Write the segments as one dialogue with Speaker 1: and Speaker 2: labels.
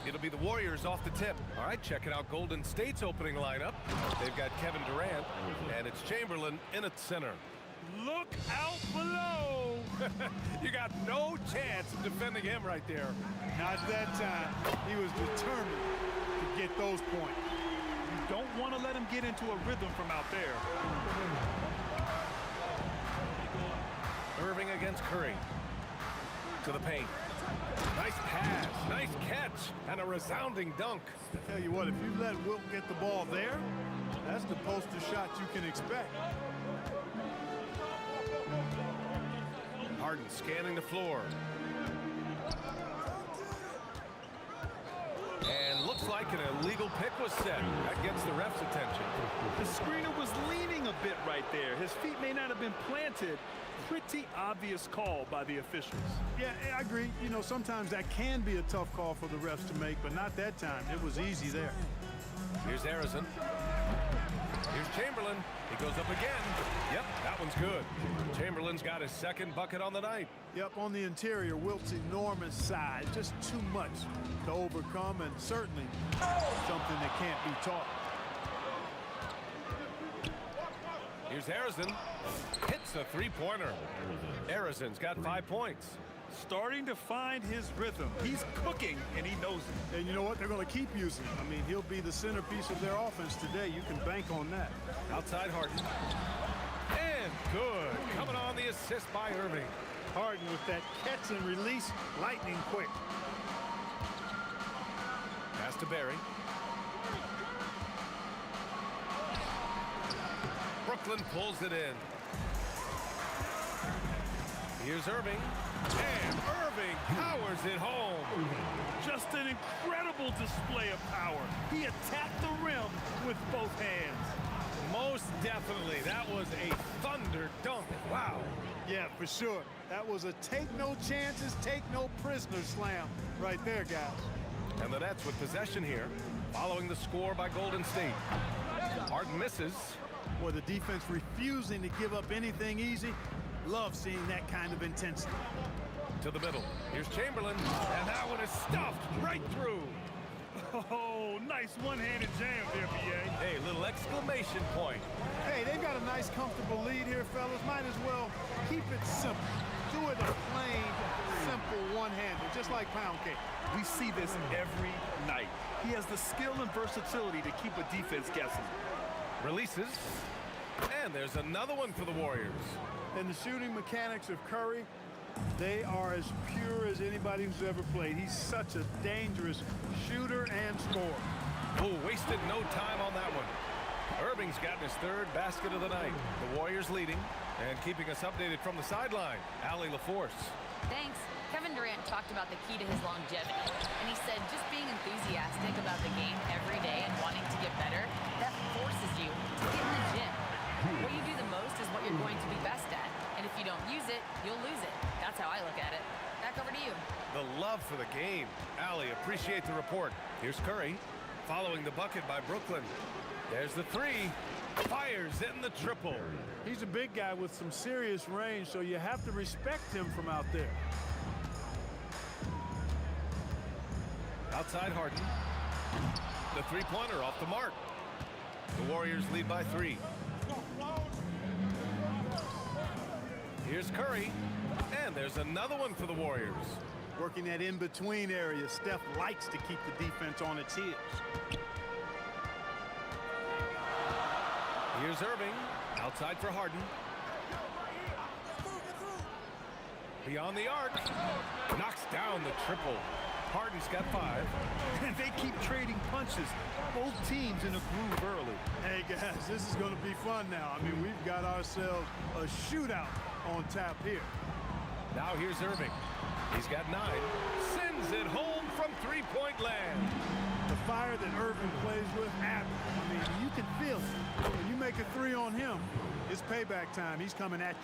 Speaker 1: It'll be the Warriors off the tip. All right, checking out Golden State's opening lineup. They've got Kevin Durant, and it's Chamberlain in at center.
Speaker 2: Look out below!
Speaker 1: You got no chance of defending him right there.
Speaker 2: Not that time. He was determined to get those points. You don't want to let him get into a rhythm from out there.
Speaker 1: Irving against Curry. To the paint. Nice pass, nice catch, and a resounding dunk.
Speaker 2: I tell you what, if you let Wilt get the ball there, that's the poster shot you can expect.
Speaker 1: Harden scanning the floor. And looks like an illegal pick was set. That gets the ref's attention.
Speaker 2: The screener was leaning a bit right there. His feet may not have been planted. Pretty obvious call by the officials. Yeah, I agree. You know, sometimes that can be a tough call for the refs to make, but not that time. It was easy there.
Speaker 1: Here's Harrison. Here's Chamberlain. He goes up again. Yep, that one's good. Chamberlain's got his second bucket on the night.
Speaker 2: Yep, on the interior, Wilt's enormous size. Just too much to overcome, and certainly something that can't be taught.
Speaker 1: Here's Harrison. Hits a three-pointer. Harrison's got 5 points.
Speaker 2: Starting to find his rhythm. He's cooking, and he knows it. And you know what? They're going to keep using him. I mean, he'll be the centerpiece of their offense today. You can bank on that.
Speaker 1: Outside Harden. And good. Coming on the assist by Irving.
Speaker 2: Harden with that catch and release, lightning quick.
Speaker 1: Pass to Barry. Brooklyn pulls it in. Here's Irving. And Irving powers it home.
Speaker 2: Just an incredible display of power. He attacked the rim with both hands.
Speaker 1: Most definitely. That was a thunder dunk. Wow.
Speaker 2: Yeah, for sure. That was a take no chances, take no prisoners slam right there, guys.
Speaker 1: And the Nets with possession here, following the score by Golden State. Harden misses.
Speaker 2: Boy, the defense refusing to give up anything easy. Love seeing that kind of intensity.
Speaker 1: To the middle. Here's Chamberlain. And that one is stuffed right through.
Speaker 2: Oh, nice one-handed jam there, B.A.
Speaker 1: Hey, little exclamation point.
Speaker 2: Hey, they've got a nice, comfortable lead here, fellas. Might as well keep it simple. Do it a plain, simple one-hander, just like pound cake.
Speaker 3: We see this every night. He has the skill and versatility to keep a defense guessing.
Speaker 1: Releases. And there's another one for the Warriors.
Speaker 2: And the shooting mechanics of Curry, they are as pure as anybody who's ever played. He's such a dangerous shooter and scorer.
Speaker 1: Oh, wasted no time on that one. Irving's gotten his third basket of the night. The Warriors leading and keeping us updated from the sideline. Allie LaForce.
Speaker 4: Thanks. Kevin Durant talked about the key to his longevity, and he said just being enthusiastic about the game every day and wanting to get better, that forces you to get in the gym. What you do the most is what you're going to be best at, and if you don't use it, you'll lose it. That's how I look at it. Back over to you.
Speaker 1: The love for the game. Allie, appreciate the report. Here's Curry, following the bucket by Brooklyn. There's the three. Fires in the triple.
Speaker 2: He's a big guy with some serious range, so you have to respect him from out there.
Speaker 1: Outside Harden. The three-pointer off the mark. The Warriors lead by 3. Here's Curry. And there's another one for the Warriors.
Speaker 2: Working that in-between area. Steph likes to keep the defense on its heels.
Speaker 1: Here's Irving. Outside for Harden. Beyond the arc. Knocks down the triple. Harden's got 5.
Speaker 2: And they keep trading punches. Both teams in a groove early. Hey, guys, this is going to be fun now. I mean, we've got ourselves a shootout on tap here.
Speaker 1: Now here's Irving. He's got 9. Sends it home from three-point land.
Speaker 2: The fire that Irving plays with, I mean, you can feel it. When you make a 3 on him, it's payback time. He's coming at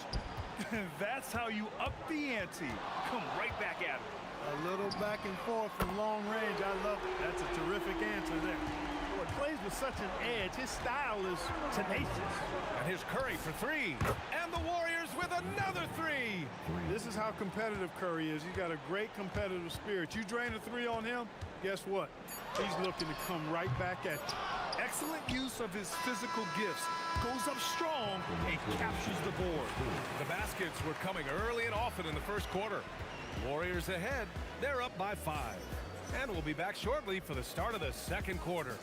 Speaker 2: you.
Speaker 3: That's how you up the ante. Come right back at him.
Speaker 2: A little back and forth from long range. I love it. That's a terrific answer there. Well, it plays with such an edge. His style is tenacious.
Speaker 1: And here's Curry for 3. And the Warriors with another 3.
Speaker 2: This is how competitive Curry is. He's got a great competitive spirit. You drain a 3 on him, guess what? He's looking to come right back at you.
Speaker 3: Excellent use of his physical gifts. Goes up strong and captures the board.
Speaker 1: The baskets were coming early and often in the first quarter. Warriors ahead. They're up by 5. And we'll be back shortly for the start of the second quarter.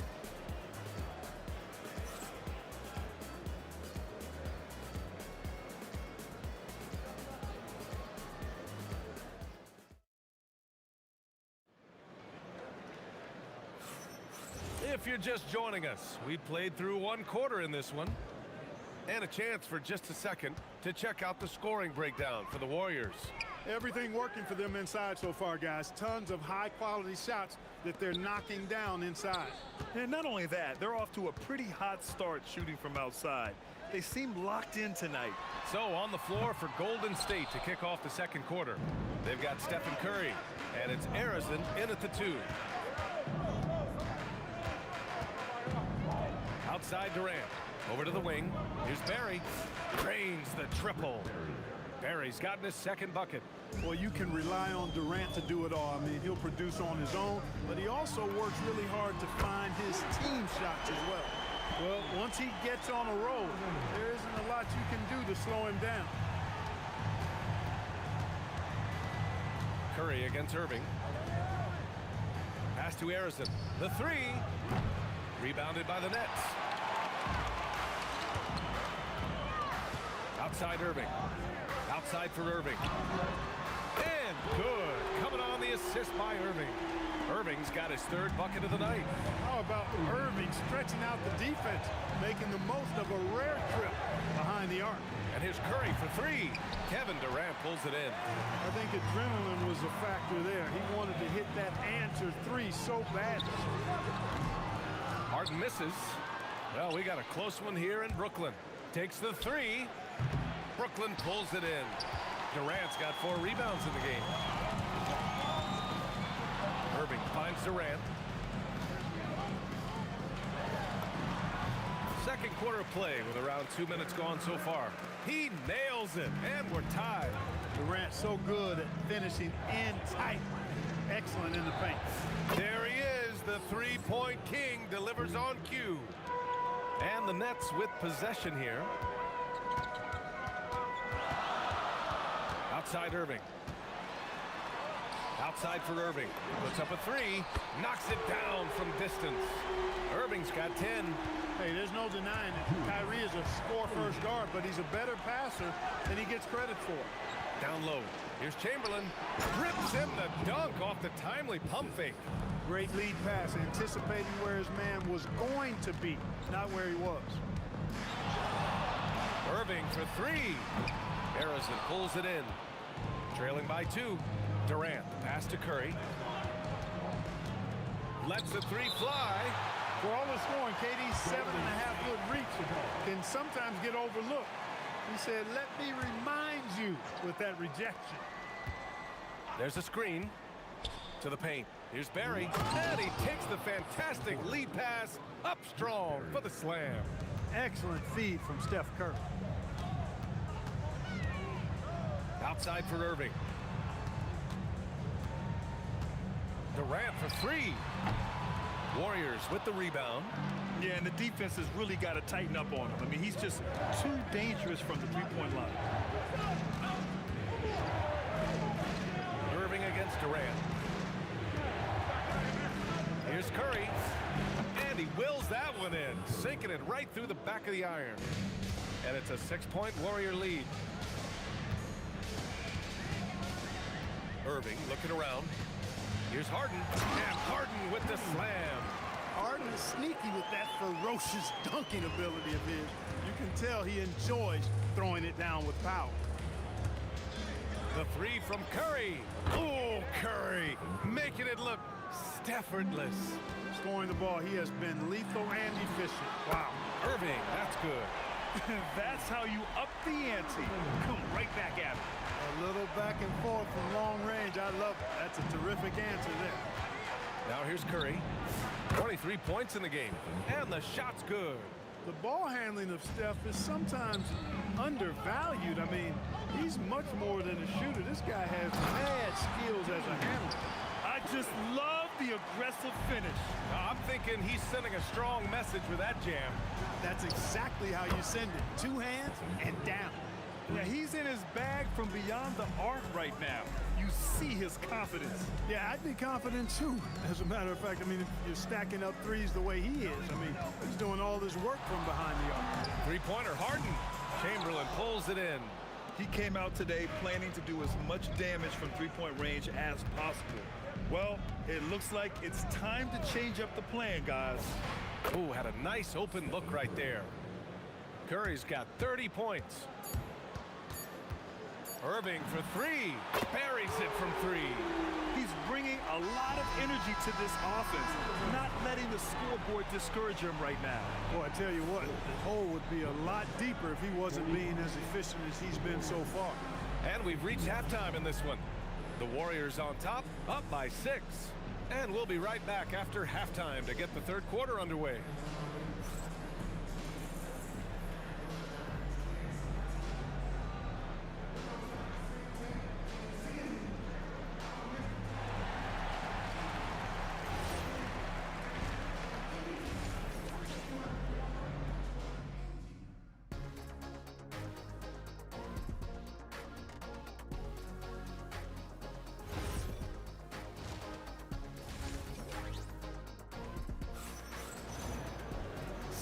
Speaker 1: If you're just joining us, we played through 1 quarter in this one. And a chance for just a second to check out the scoring breakdown for the Warriors.
Speaker 2: Everything working for them inside so far, guys. Tons of high-quality shots that they're knocking down inside.
Speaker 3: And not only that, they're off to a pretty hot start shooting from outside. They seem locked in tonight.
Speaker 1: So on the floor for Golden State to kick off the second quarter. They've got Stephen Curry, and it's Harrison in at the 2. Outside Durant. Over to the wing. Here's Barry. Drains the triple. Barry's gotten his second bucket.
Speaker 2: Well, you can rely on Durant to do it all. I mean, he'll produce on his own, but he also works really hard to find his team shots as well. Well, once he gets on a roll, there isn't a lot you can do to slow him down.
Speaker 1: Curry against Irving. Pass to Harrison. The three. Rebounded by the Nets. Outside Irving. Outside for Irving. And good. Coming on the assist by Irving. Irving's got his third bucket of the night.
Speaker 2: How about Irving stretching out the defense, making the most of a rare trip behind the arc?
Speaker 1: And here's Curry for three. Kevin Durant pulls it in.
Speaker 2: I think adrenaline was a factor there. He wanted to hit that answer three so badly.
Speaker 1: Harden misses. Well, we got a close one here in Brooklyn. Takes the three. Brooklyn pulls it in. Durant's got 4 rebounds in the game. Irving finds Durant. Second quarter play with around 2 minutes gone so far. He nails it, and we're tied.
Speaker 2: Durant so good at finishing in tight. Excellent in the paint.
Speaker 1: There he is, the three-point king delivers on cue. And the Nets with possession here. Outside Irving. Outside for Irving. Puts up a three. Knocks it down from distance. Irving's got 10.
Speaker 2: Hey, there's no denying it. Kyrie is a score-first guard, but he's a better passer than he gets credit for.
Speaker 1: Down low. Here's Chamberlain. Rips in the dunk off the timely pump fake.
Speaker 2: Great lead pass, anticipating where his man was going to be, not where he was.
Speaker 1: Irving for three. Harrison pulls it in. Trailing by 2. Durant, pass to Curry. Lets the three fly.
Speaker 2: For all the scoring, KD's 7.5-foot reach can sometimes get overlooked. He said, let me remind you with that rejection.
Speaker 1: There's a screen to the paint. Here's Barry, and he takes the fantastic lead pass up strong for the slam.
Speaker 2: Excellent feed from Steph Curry.
Speaker 1: Outside for Irving. Durant for three. Warriors with the rebound.
Speaker 3: Yeah, and the defense has really got to tighten up on him. I mean, he's just too dangerous from the three-point line.
Speaker 1: Irving against Durant. Here's Curry. And he wills that one in, sinking it right through the back of the iron. And it's a 6-point Warrior lead. Irving looking around. Here's Harden. And Harden with the slam.
Speaker 2: Harden is sneaky with that ferocious dunking ability of his. You can tell he enjoys throwing it down with power.
Speaker 1: The three from Curry. Oh, Curry making it look Staffordless.
Speaker 2: Scoring the ball, he has been lethal and efficient. Wow.
Speaker 1: Irving, that's good.
Speaker 3: That's how you up the ante. Come right back at him.
Speaker 2: A little back and forth from long range. I love it. That's a terrific answer there.
Speaker 1: Now here's Curry. 23 points in the game. And the shot's good.
Speaker 2: The ball handling of Steph is sometimes undervalued. I mean, he's much more than a shooter. This guy has mad skills as a handler.
Speaker 3: I just love the aggressive finish.
Speaker 1: I'm thinking he's sending a strong message with that jam.
Speaker 2: That's exactly how you send it. 2 hands and down.
Speaker 3: Yeah, he's in his bag from beyond the arc right now. You see his confidence.
Speaker 2: Yeah, I'd be confident too. As a matter of fact, I mean, if you're stacking up threes the way he is, I mean, he's doing all this work from behind the arc.
Speaker 1: Three-pointer, Harden. Chamberlain pulls it in.
Speaker 3: He came out today planning to do as much damage from three-point range as possible. Well, it looks like it's time to change up the plan, guys.
Speaker 1: Ooh, had a nice open look right there. Curry's got 30 points. Irving for three. Buries it from three.
Speaker 3: He's bringing a lot of energy to this offense, not letting the scoreboard discourage him right now.
Speaker 2: Boy, I tell you what, the hole would be a lot deeper if he wasn't being as efficient as he's been so far.
Speaker 1: And we've reached halftime in this one. The Warriors on top, up by 6. And we'll be right back after halftime to get the third quarter underway.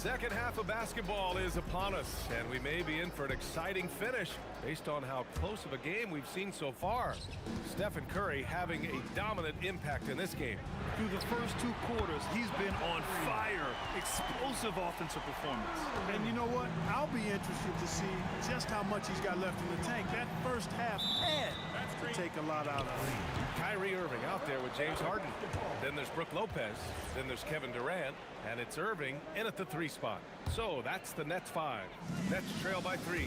Speaker 1: Second half of basketball is upon us, and we may be in for an exciting finish based on how close of a game we've seen so far. Stephen Curry having a dominant impact in this game.
Speaker 3: Through the first 2 quarters, he's been on fire. Explosive offensive performance.
Speaker 2: And you know what? I'll be interested to see just how much he's got left in the tank. That first half had to take a lot out of him.
Speaker 1: Kyrie Irving out there with James Harden. Then there's Brook Lopez. Then there's Kevin Durant. And it's Irving in at the 3 spot. So that's the Nets 5. Nets trail by 3.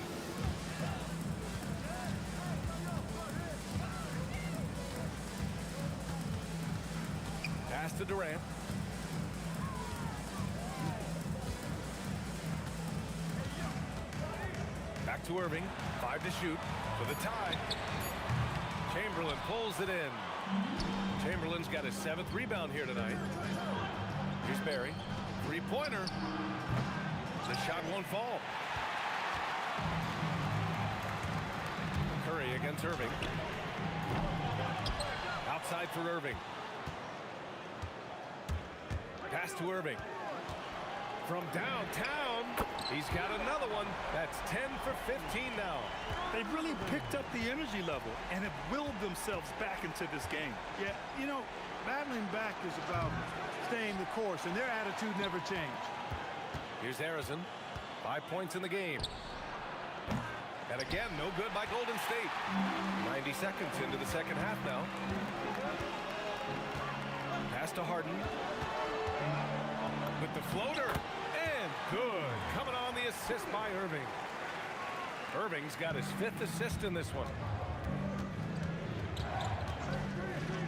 Speaker 1: Pass to Durant. Back to Irving. 5 to shoot for the tie. Chamberlain pulls it in. Chamberlain's got his 7th rebound here tonight. Here's Barry. 3-pointer. The shot won't fall. Curry against Irving. Outside for Irving. Pass to Irving. From downtown, he's got another one. That's 10 for 15 now.
Speaker 3: They've really picked up the energy level and have willed themselves back into this game.
Speaker 2: Yeah, you know, battling back is about staying the course, and their attitude never changed.
Speaker 1: Here's Harrison. 5 points in the game. And again, no good by Golden State. 90 seconds into the second half now. Pass to Harden. With the floater. And good. Coming on the assist by Irving. Irving's got his 5th assist in this one.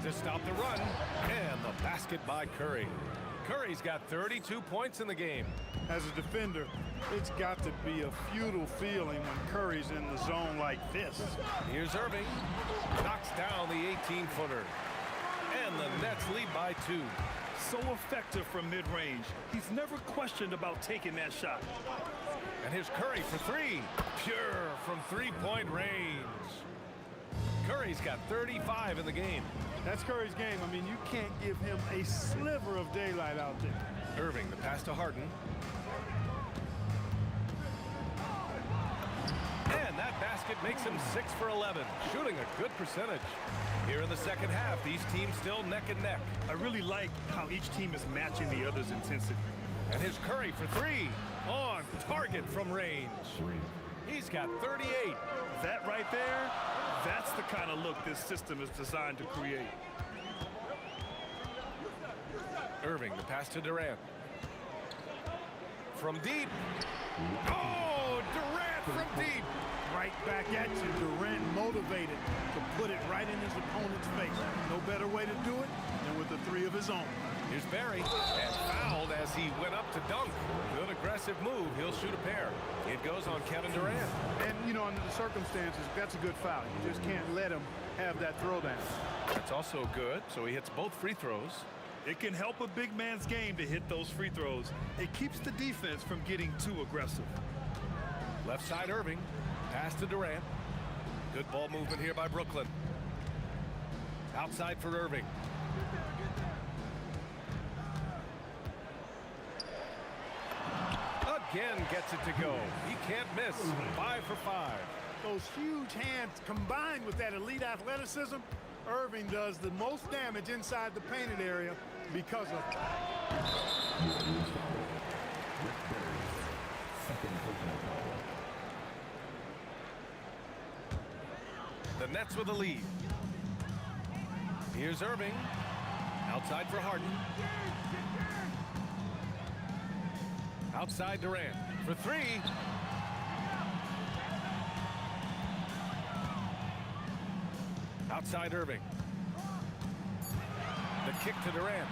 Speaker 1: To stop the run. And the basket by Curry. Curry's got 32 points in the game.
Speaker 2: As a defender, it's got to be a futile feeling when Curry's in the zone like this.
Speaker 1: Here's Irving. Knocks down the 18-footer. And the Nets lead by 2.
Speaker 3: So effective from mid-range. He's never questioned about taking that shot.
Speaker 1: And here's Curry for 3. Pure from 3-point range. Curry's got 35 in the game.
Speaker 2: That's Curry's game. I mean, you can't give him a sliver of daylight out there.
Speaker 1: Irving, the pass to Harden. And that basket makes him 6 for 11, shooting a good percentage. Here in the second half, these teams still neck and neck.
Speaker 3: I really like how each team is matching the other's intensity.
Speaker 1: And here's Curry for 3. On target from range. He's got 38.
Speaker 3: That right there, that's the kind of look this system is designed to create.
Speaker 1: Irving, the pass to Durant. From deep. Oh, Durant from deep.
Speaker 2: Right back at you. Durant motivated to put it right in his opponent's face. No better way to do it than with the 3 of his own.
Speaker 1: Here's Barry, and fouled as he went up to dunk. Good aggressive move. He'll shoot a pair. It goes on Kevin Durant.
Speaker 2: And, you know, under the circumstances, that's a good foul. You just can't let him have that throwdown.
Speaker 1: That's also good, so he hits both free throws.
Speaker 3: It can help a big man's game to hit those free throws. It keeps the defense from getting too aggressive.
Speaker 1: Left side Irving. Pass to Durant. Good ball movement here by Brooklyn. Outside for Irving. Again gets it to go. He can't miss. 5 for 5.
Speaker 2: Those huge hands combined with that elite athleticism, Irving does the most damage inside the painted area because of it.
Speaker 1: The Nets with a lead. Here's Irving. Outside for Harden. Outside Durant for 3. Outside Irving. The kick to Durant.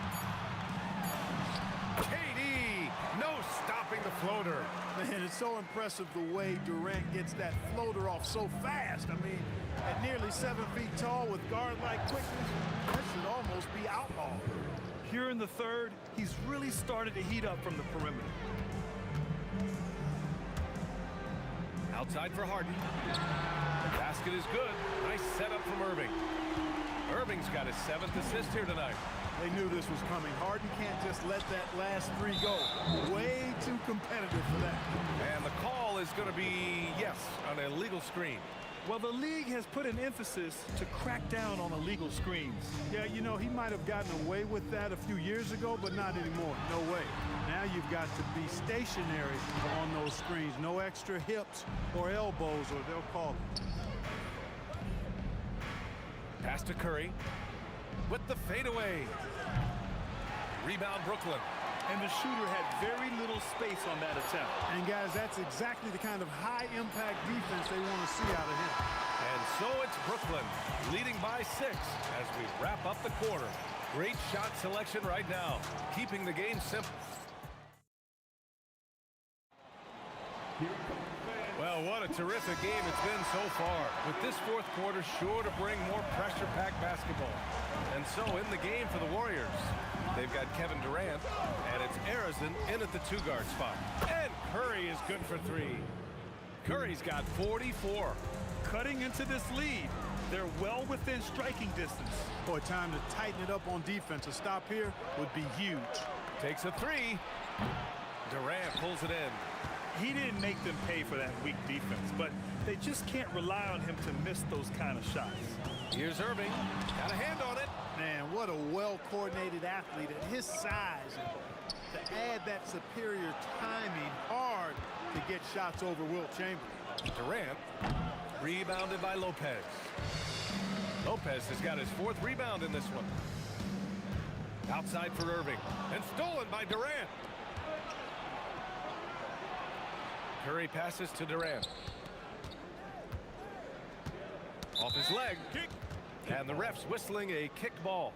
Speaker 1: KD, no stopping the floater.
Speaker 2: Man, it's so impressive the way Durant gets that floater off so fast. I mean, at nearly 7 feet tall with guard-like quickness, that should almost be outlawed.
Speaker 3: Here in the third, he's really started to heat up from the perimeter.
Speaker 1: Outside for Harden. The basket is good. Nice setup from Irving. Irving's got his 7th assist here tonight.
Speaker 2: They knew this was coming. Harden can't just let that last 3 go. Way too competitive for that.
Speaker 1: And the call is going to be, yes, an illegal screen.
Speaker 3: Well, the league has put an emphasis to crack down on illegal screens.
Speaker 2: Yeah, you know, he might have gotten away with that a few years ago, but not anymore. No way. Now you've got to be stationary on those screens. No extra hips or elbows, or they'll call it.
Speaker 1: Pass to Curry with the fadeaway. Rebound, Brooklyn.
Speaker 3: And the shooter had very little space on that attempt.
Speaker 2: And guys, that's exactly the kind of high-impact defense they want to see out of him.
Speaker 1: And so it's Brooklyn leading by 6 as we wrap up the quarter. Great shot selection right now, keeping the game simple. Well, what a terrific game it's been so far. With this 4th quarter sure to bring more pressure-packed basketball. And so in the game for the Warriors, they've got Kevin Durant, and it's Arizin in at the 2-guard spot. And Curry is good for 3. Curry's got 44.
Speaker 3: Cutting into this lead, they're well within striking distance.
Speaker 2: Boy, time to tighten it up on defense. A stop here would be huge.
Speaker 1: Takes a 3. Durant pulls it in.
Speaker 3: He didn't make them pay for that weak defense, but they just can't rely on him to miss those kind of shots.
Speaker 1: Here's Irving. Got a hand on it.
Speaker 2: Man, what a well-coordinated athlete at his size. And to add that superior timing, hard to get shots over Wilt Chamberlain.
Speaker 1: Durant rebounded by Lopez. Lopez has got his 4th rebound in this one. Outside for Irving. And stolen by Durant. Curry passes to Durant. Off his leg. Kick. And the ref's whistling a kicked ball.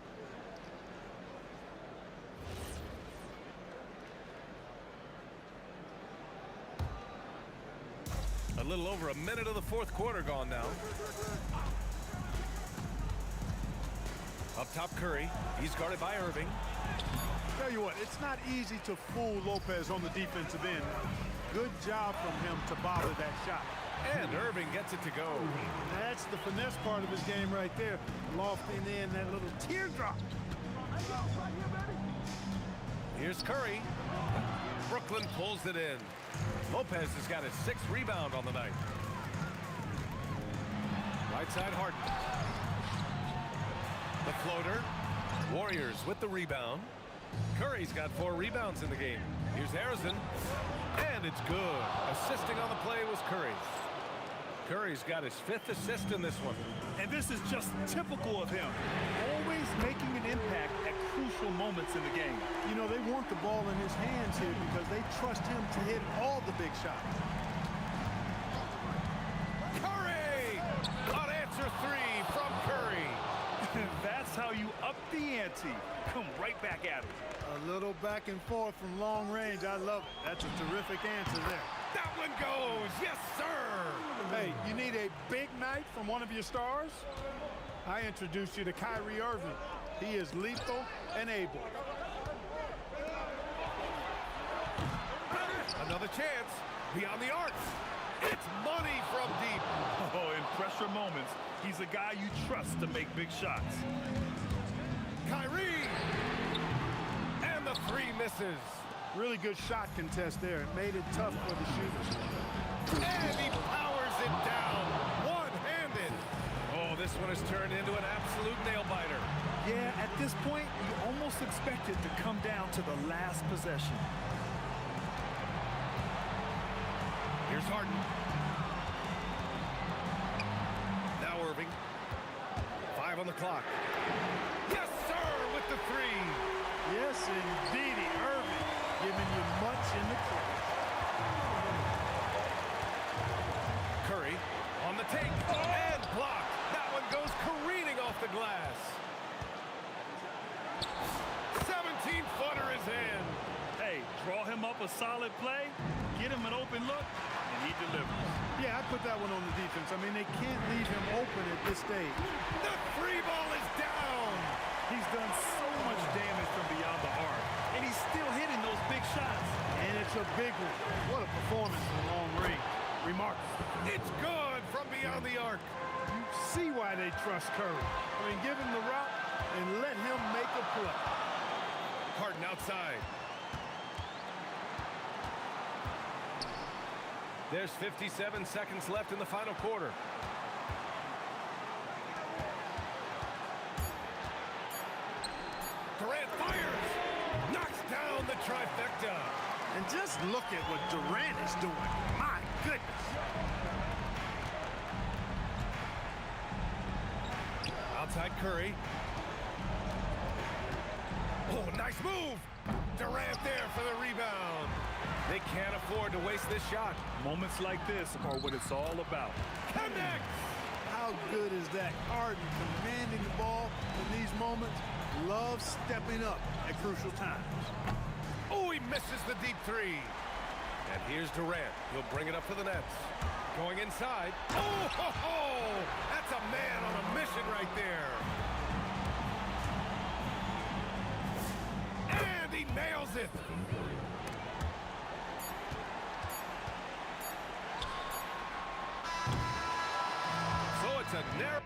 Speaker 1: A little over a minute of the 4th quarter gone now. Up top, Curry. He's guarded by Irving.
Speaker 2: Tell you what, it's not easy to fool Lopez on the defensive end. Good job from him to bother that shot.
Speaker 1: And Irving gets it to go.
Speaker 2: That's the finesse part of his game right there. Lofting in that little teardrop.
Speaker 1: Here's Curry. Brooklyn pulls it in. Lopez has got his 6th rebound on the night. Right side, Harden. The floater. Warriors with the rebound. Curry's got 4 rebounds in the game. Here's Arizin. And it's good. Assisting on the play was Curry. Curry's got his 5th assist in this one.
Speaker 3: And this is just typical of him. Always making an impact at crucial moments in the game.
Speaker 2: You know, they want the ball in his hands here because they trust him to hit all the big shots.
Speaker 1: Curry! An answer 3 from Curry.
Speaker 3: That's how you up the ante. Come right back at him.
Speaker 2: A little back and forth from long range. I love it. That's a terrific answer there.
Speaker 1: That one goes. Yes, sir.
Speaker 2: Hey, you need a big night from one of your stars? I introduce you to Kyrie Irving. He is lethal and able.
Speaker 1: Another chance. Beyond the arc. It's money from deep.
Speaker 3: Oh, in pressure moments, he's a guy you trust to make big shots.
Speaker 1: Kyrie. And the 3 misses.
Speaker 2: Really good shot contest there. It made it tough for the shooters.
Speaker 1: And he powers it down. One-handed. Oh, this one has turned into an absolute nail-biter.
Speaker 3: Yeah, at this point, you almost expect it to come down to the last possession.
Speaker 1: Here's Harden. Now Irving. 5 on the clock. Yes, sir, with the 3.
Speaker 2: Yes, indeedy. Irving giving you much in the clutch.
Speaker 1: Curry on the take and blocked. That one goes careening off the glass. 17-footer is in.
Speaker 3: Hey, draw him up a solid play, get him an open look, and he delivers.
Speaker 2: Yeah, I put that one on the defense. I mean, they can't leave him open at this stage.
Speaker 1: The 3 ball is down.
Speaker 3: He's done so much damage from beyond the arc, and he's still hitting those big shots.
Speaker 2: And it's a big one. What a performance from long range. Remarkable.
Speaker 1: It's good from beyond the arc.
Speaker 2: You see why they trust Curry. I mean, give him the route and let him make a play.
Speaker 1: Harden outside. There's 57 seconds left in the final quarter. Durant fires. Knocks down the trifecta.
Speaker 2: And just look at what Durant is doing. My goodness.
Speaker 1: Outside Curry. Oh, nice move. Durant there for the rebound. They can't afford to waste this shot.
Speaker 3: Moments like this are what it's all about.
Speaker 1: Connects.
Speaker 2: How good is that? Harden commanding the ball in these moments. Love stepping up at crucial times.
Speaker 1: Oh, he misses the deep three. And here's Durant. He'll bring it up for the Nets. Going inside. Oh, ho, ho! That's a man on a mission right there. And he nails it. So it's a narrow...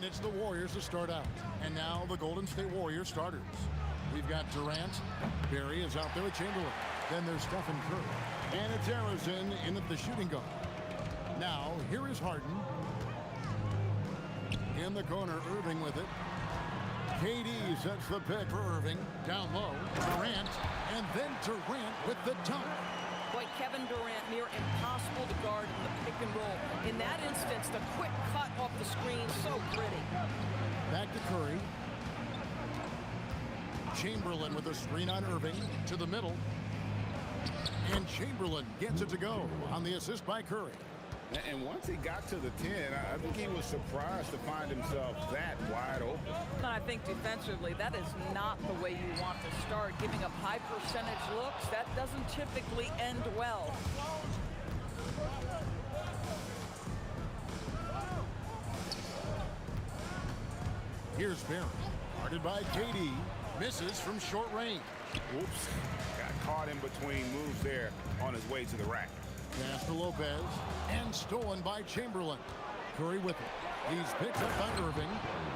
Speaker 5: And it's the Warriors to start out. And now the Golden State Warriors starters. We've got Durant. Barry is out there with Chamberlain. Then there's Stephen Curry. And it's Arizona in at the shooting guard. Now, here is Harden. In the corner, Irving with it. KD sets the pick for Irving. Down low, Durant. And then Durant with the dunk.
Speaker 6: Boy, Kevin Durant, near impossible to guard in the pick and roll. In that instance, the quick cut off the screen, so pretty.
Speaker 5: Back to Curry. Chamberlain with a screen on Irving to the middle. And Chamberlain gets it to go on the assist by Curry.
Speaker 7: And once he got to the 10, I think he was surprised to find himself that wide open.
Speaker 6: And I think defensively, that is not the way you want to start. Giving up high percentage looks, that doesn't typically end well.
Speaker 5: Here's Barry, guarded by KD, misses from short range.
Speaker 7: Whoops, got caught in between moves there on his way to the rack.
Speaker 5: Pass to Lopez, and stolen by Chamberlain. Curry with it. He's picked up by Irving.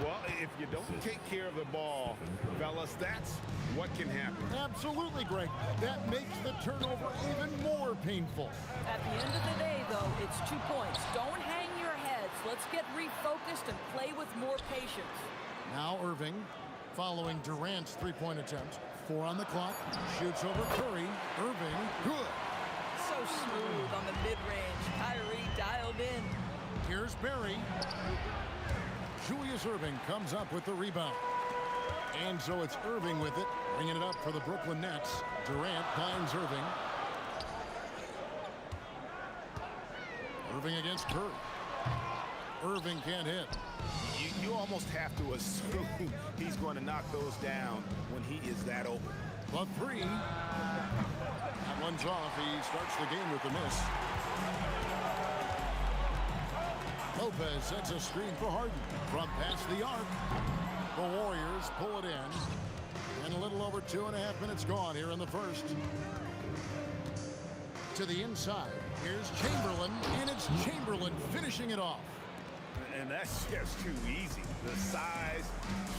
Speaker 7: Well, if you don't take care of the ball, fellas, that's what can happen.
Speaker 5: Absolutely, Greg. That makes the turnover even more painful.
Speaker 6: At the end of the day, though, it's 2 points. Don't hang your heads. Let's get refocused and play with more patience.
Speaker 5: Now Irving, following Durant's three-point attempt. 4 on the clock. Shoots over Curry. Irving, good.
Speaker 6: So smooth on the mid-range. Kyrie dialed in.
Speaker 5: Here's Barry. Julius Irving comes up with the rebound. And so it's Irving with it, bringing it up for the Brooklyn Nets. Durant finds Irving. Irving against Curry. Irving can't hit.
Speaker 7: You almost have to assume he's going to knock those down when he is that open.
Speaker 5: The three. That one's off. He starts the game with the miss. Lopez sets a screen for Harden from past the arc. The Warriors pull it in. And a little over 2.5 minutes gone here in the first. To the inside. Here's Chamberlain, and it's Chamberlain finishing it off.
Speaker 7: And that's just too easy. The size,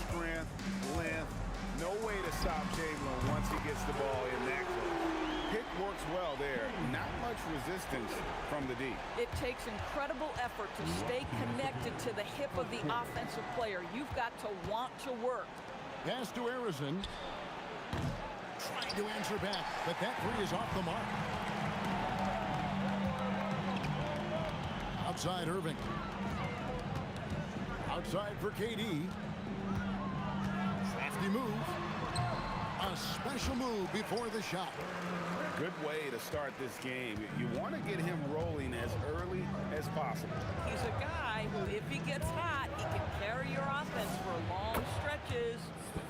Speaker 7: strength, length. No way to stop Chamberlain once he gets the ball in that close. Pick works well there. Not much resistance from the D.
Speaker 6: It takes incredible effort to stay connected to the hip of the offensive player. You've got to want to work.
Speaker 5: Pass to Arizona. Trying to answer back, but that three is off the mark. Outside Irving. Outside for KD. Crafty move. A special move before the shot.
Speaker 7: Good way to start this game. You want to get him rolling as early as possible.
Speaker 6: He's a guy who, if he gets hot, he can carry your offense for long stretches.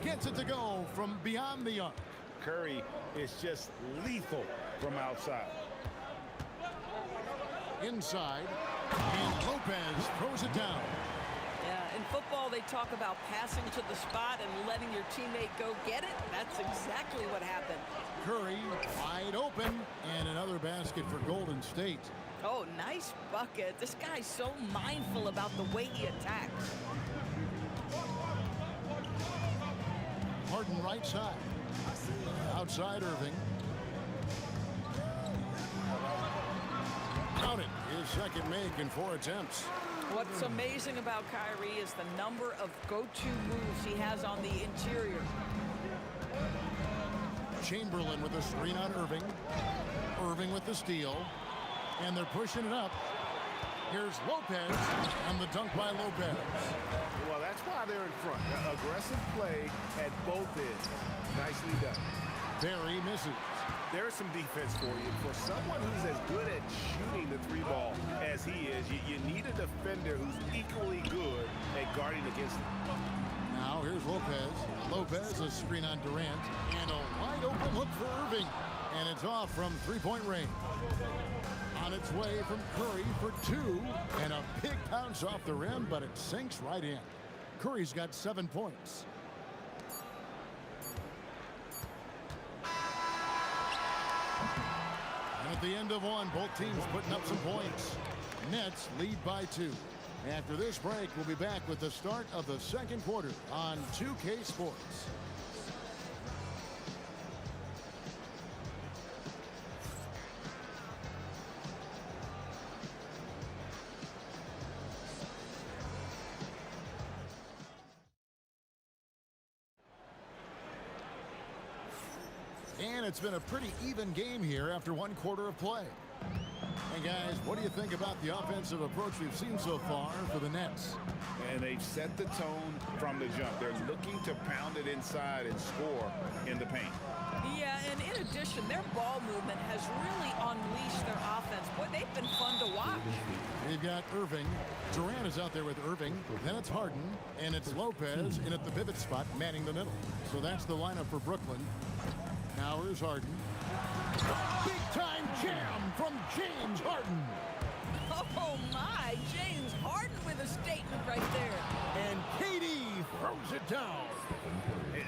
Speaker 5: Gets it to go from beyond the arc.
Speaker 7: Curry is just lethal from outside.
Speaker 5: Inside. And Lopez throws it down.
Speaker 6: Yeah, in football, they talk about passing to the spot and letting your teammate go get it. That's exactly what happened.
Speaker 5: Curry wide open, and another basket for Golden State.
Speaker 6: Oh, nice bucket. This guy's so mindful about the way he attacks.
Speaker 5: Harden right side. Outside Irving. Counted his second make in 4 attempts.
Speaker 6: What's amazing about Kyrie is the number of go-to moves he has on the interior.
Speaker 5: Chamberlain with a screen on Irving. Irving with the steal. And they're pushing it up. Here's Lopez, and the dunk by Lopez.
Speaker 7: Well, that's why they're in front. Aggressive play at both ends. Nicely done.
Speaker 5: Barry misses.
Speaker 7: There's some defense for you. For someone who's as good at shooting the three ball as he is, you need a defender who's equally good at guarding against him.
Speaker 5: Now here's Lopez. Lopez, a screen on Durant. And a wide open look for Irving. And it's off from three-point range. On its way from Curry for 2. And a big bounce off the rim, but it sinks right in. Curry's got 7 points. And at the end of one, both teams putting up some points. Nets lead by 2. After this break, we'll be back with the start of the second quarter on 2K Sports. And it's been a pretty even game here after one quarter of play. And guys, what do you think about the offensive approach we've seen so far for the Nets?
Speaker 7: And they've set the tone from the jump. They're looking to pound it inside and score in the paint.
Speaker 6: Yeah, and in addition, their ball movement has really unleashed their offense. Boy, they've been fun to watch.
Speaker 5: They've got Irving. Durant is out there with Irving. Then it's Harden. And it's Lopez in at the pivot spot, manning the middle. So that's the lineup for Brooklyn. Now here's Harden. Big-time jam from James Harden.
Speaker 6: Oh, my. James Harden with a statement right there.
Speaker 5: And KD throws it down.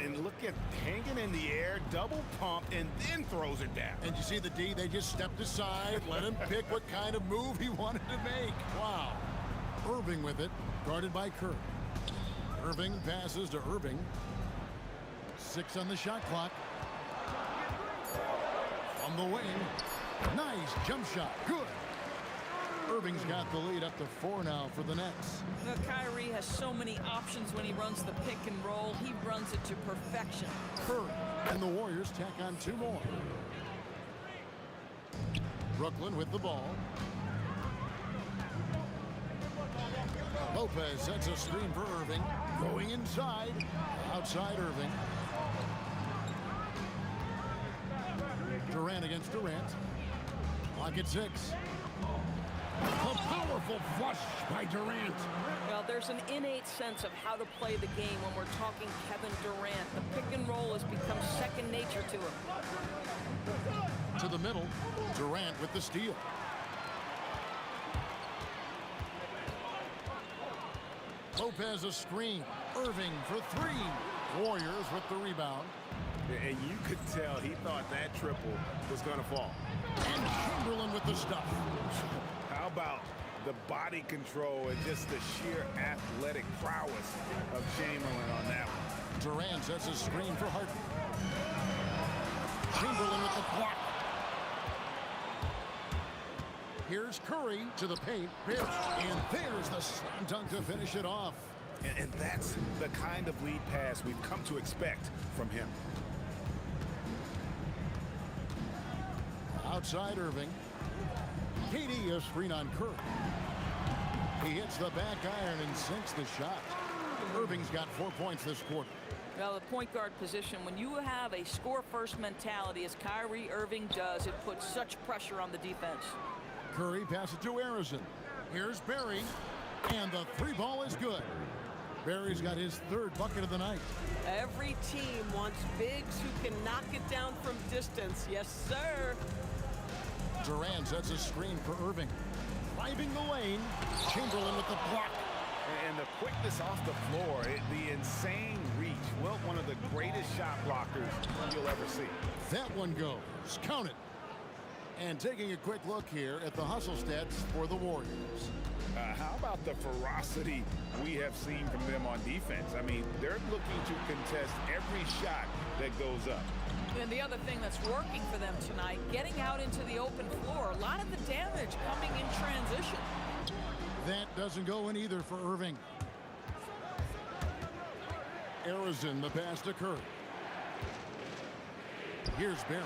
Speaker 7: And look at hanging in the air, double pump, and then throws it down.
Speaker 5: And you see the D, they just stepped aside, let him pick what kind of move he wanted to make. Wow. Irving with it, guarded by Curry. Irving passes to Irving. 6 on the shot clock. From the wing. Nice jump shot. Good. Irving's got the lead up to 4 now for the Nets.
Speaker 6: Kyrie has so many options when he runs the pick and roll. He runs it to perfection.
Speaker 5: Curry and the Warriors tack on 2 more. Brooklyn with the ball. Lopez sets a screen for Irving. Going inside. Outside Irving. Durant against Durant. Clock at 6. A powerful flush by Durant.
Speaker 6: Well, there's an innate sense of how to play the game when we're talking Kevin Durant. The pick and roll has become second nature to him.
Speaker 5: To the middle. Durant with the steal. Lopez a screen. Irving for 3. Warriors with the rebound.
Speaker 7: And you could tell he thought that triple was going to fall.
Speaker 5: And Chamberlain with the stuff.
Speaker 7: How about the body control and just the sheer athletic prowess of Chamberlain on that one?
Speaker 5: Durant sets a screen for Harden. Chamberlain with the block. Here's Curry to the paint. And there's the slam dunk to finish it off.
Speaker 7: And that's the kind of lead pass we've come to expect from him.
Speaker 5: Outside Irving. KD a screen on Curry. He hits the back iron and sinks the shot. Irving's got 4 points this quarter.
Speaker 6: Well, the point guard position, when you have a score-first mentality, as Kyrie Irving does, it puts such pressure on the defense.
Speaker 5: Curry passes to Arizon. Here's Barry. And the 3 ball is good. Barry's got his 3rd bucket of the night.
Speaker 8: Every team wants bigs who can knock it down from distance. Yes, sir.
Speaker 5: Durant sets a screen for Irving. Driving the lane. Chamberlain with the block.
Speaker 7: And the quickness off the floor, the insane reach. Well, one of the greatest shot blockers you'll ever see.
Speaker 5: That one goes. Count it. And taking a quick look here at the hustle stats for the Warriors.
Speaker 7: How about the ferocity we have seen from them on defense? I mean, they're looking to contest every shot that goes up.
Speaker 6: And the other thing that's working for them tonight, getting out into the open floor. A lot of the damage coming in transition.
Speaker 5: That doesn't go in either for Irving. Arizon, the pass to Curry. Here's Barry.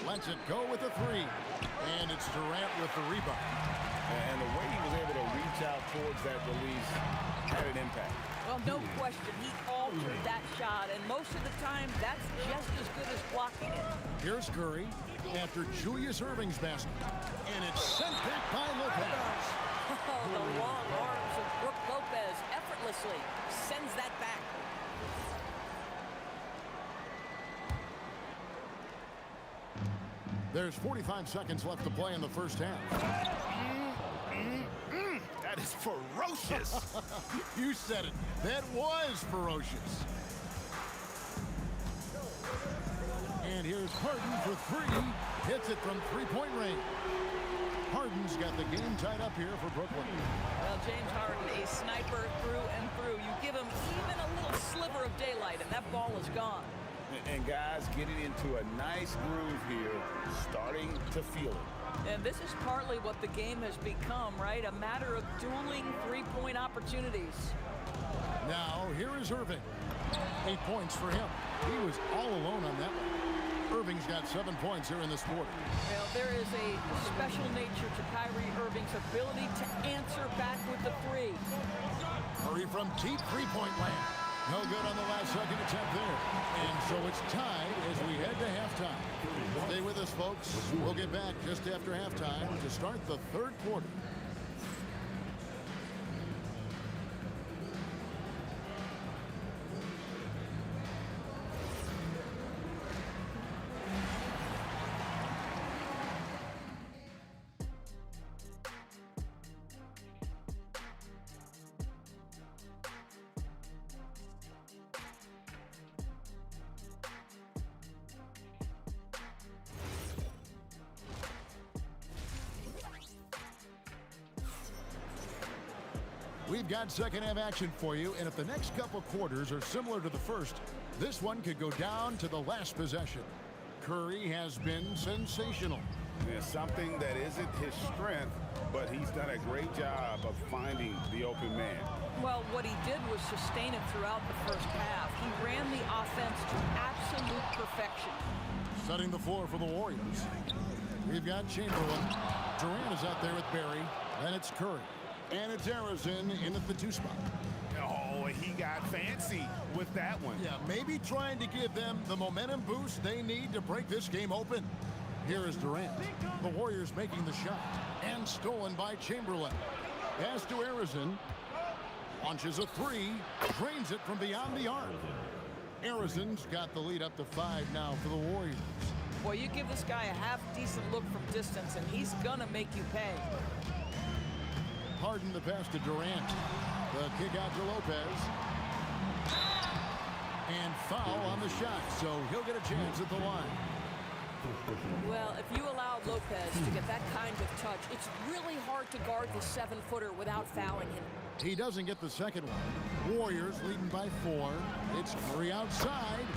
Speaker 5: Lets it go with a 3. And it's Durant with the rebound.
Speaker 7: And the way he was able to reach out towards that release had an impact.
Speaker 6: Well, no question. He altered that shot, and most of the time, that's just as good as blocking it.
Speaker 5: Here's Curry after Julius Irving's basket. And it's sent back by Lopez.
Speaker 6: Oh, the long arms of Brook Lopez effortlessly sends that back.
Speaker 5: There's 45 seconds left to play in the first half.
Speaker 7: That is ferocious.
Speaker 5: You said it. That was ferocious. And here's Harden for 3. Hits it from 3-point range. Harden's got the game tied up here for Brooklyn.
Speaker 6: Well, James Harden, a sniper through and through. You give him even a little sliver of daylight, and that ball is gone.
Speaker 7: And guys getting into a nice groove here, starting to feel it.
Speaker 6: And this is partly what the game has become, right? A matter of dueling three-point opportunities.
Speaker 5: Now, here is Irving. 8 points for him. He was all alone on that one. Irving's got 7 points here in this quarter.
Speaker 6: Well, there is a special nature to Kyrie Irving's ability to answer back with the three.
Speaker 5: Curry from deep three-point land. No good on the last second attempt there. And so it's tied as we head to halftime. Stay with us, folks. We'll get back just after halftime to start the third quarter. We've got second half action for you, and if the next couple quarters are similar to the first, this one could go down to the last possession. Curry has been sensational.
Speaker 7: There's something that isn't his strength, but he's done a great job of finding the open man.
Speaker 6: Well, what he did was sustain it throughout the first half. He ran the offense to absolute perfection.
Speaker 5: Setting the floor for the Warriors. We've got Chamberlain. Durant is out there with Barry. Then it's Curry. And it's Arizona in at the 2 spot.
Speaker 7: Oh, he got fancy with that one.
Speaker 5: Yeah, maybe trying to give them the momentum boost they need to break this game open. Here is Durant. The Warriors making the shot. And stolen by Chamberlain. Pass to Arizona. Launches a three. Drains it from beyond the arc. Arizona's got the lead up to 5 now for the Warriors.
Speaker 6: Well, you give this guy a half-decent look from distance, and he's gonna make you pay.
Speaker 5: Harden the pass to Durant. The kick out to Lopez. And foul on the shot, so he'll get a chance at the line.
Speaker 8: Well, if you allow Lopez to get that kind of touch, it's really hard to guard the 7-footer without fouling him.
Speaker 5: He doesn't get the second one. Warriors leading by 4. It's Curry outside.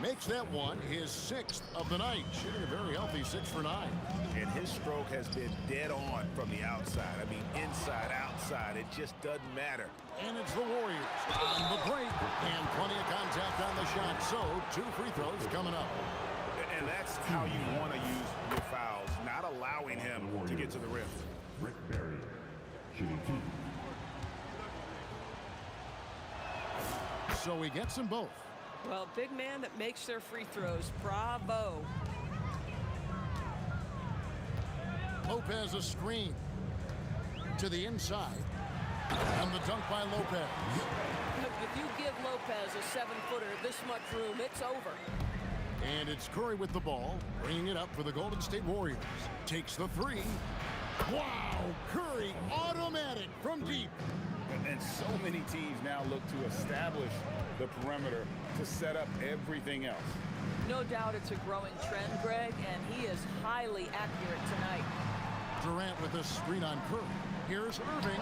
Speaker 5: Makes that one his 6th of the night. Shooting a very healthy 6 for 9.
Speaker 7: And his stroke has been dead on from the outside. I mean, inside, outside, it just doesn't matter.
Speaker 5: And it's the Warriors on the break. And plenty of contact on the shot. So 2 free throws coming up.
Speaker 7: And that's how you want to use your fouls, not allowing him to get to the rim.
Speaker 9: Rick Barry, shooting 2.
Speaker 5: So he gets them both.
Speaker 8: Well, big man that makes their free throws. Bravo.
Speaker 5: Lopez a screen to the inside. And the dunk by Lopez.
Speaker 8: If you give Lopez a 7-footer this much room, it's over.
Speaker 5: And it's Curry with the ball, bringing it up for the Golden State Warriors. Takes the 3. Wow! Curry automatic from deep.
Speaker 7: And so many teams now look to establish the perimeter to set up everything else.
Speaker 6: No doubt it's a growing trend, Greg, and he is highly accurate tonight.
Speaker 5: Durant with a screen on Curry. Here's Irving.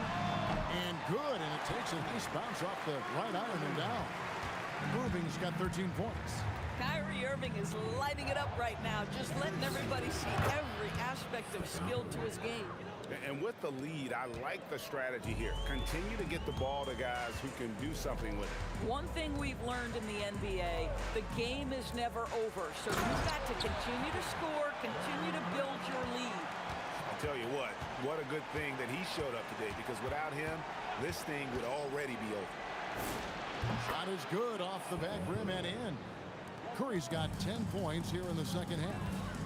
Speaker 5: And good, and it takes a nice bounce off the right iron and down. Irving's got 13 points.
Speaker 6: Kyrie Irving is lighting it up right now, just letting everybody see every aspect of skill to his game.
Speaker 7: And with the lead, I like the strategy here. Continue to get the ball to guys who can do something with it.
Speaker 6: One thing we've learned in the NBA, the game is never over. So you've got to continue to score, continue to build your lead.
Speaker 7: I'll tell you what a good thing that he showed up today, because without him, this thing would already be over.
Speaker 5: Shot is good off the back rim and in. Curry's got 10 points here in the second half.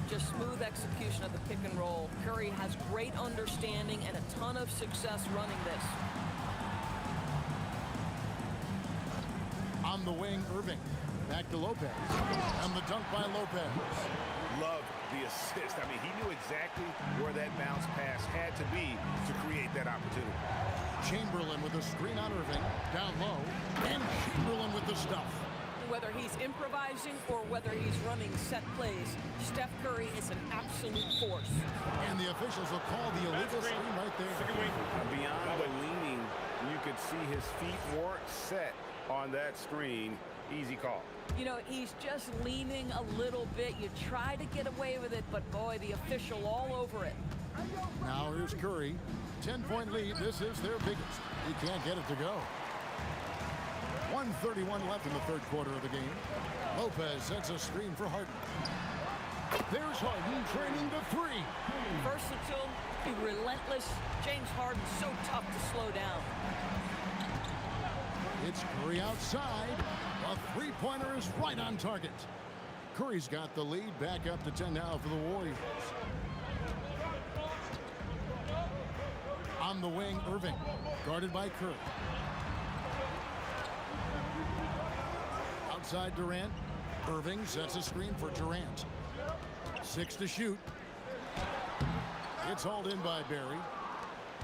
Speaker 6: Just smooth execution of the pick and roll. Curry has great understanding and a ton of success running this.
Speaker 5: On the wing, Irving. Back to Lopez. And the dunk by Lopez.
Speaker 7: Love the assist. I mean, he knew exactly where that bounce pass had to be to create that opportunity.
Speaker 5: Chamberlain with a screen on Irving. Down low. And Chamberlain with the stuff.
Speaker 6: Whether he's improvising or whether he's running set plays, Steph Curry is an absolute force.
Speaker 5: And the officials will call the illegal screen right there.
Speaker 7: Beyond the leaning, you could see his feet weren't set on that screen. Easy call.
Speaker 6: You know, he's just leaning a little bit. You try to get away with it, but boy, the official all over it.
Speaker 5: Now here's Curry. 10-point lead. This is their biggest. He can't get it to go. 1:31 left in the third quarter of the game. Lopez sets a screen for Harden. There's Harden training the three.
Speaker 6: Versatile, relentless. James Harden so tough to slow down.
Speaker 5: It's Curry outside. A three-pointer is right on target. Curry's got the lead. Back up to 10 now for the Warriors. On the wing, Irving, guarded by Curry. Outside Durant. Irving sets a screen for Durant. 6 to shoot. It's hauled in by Barry.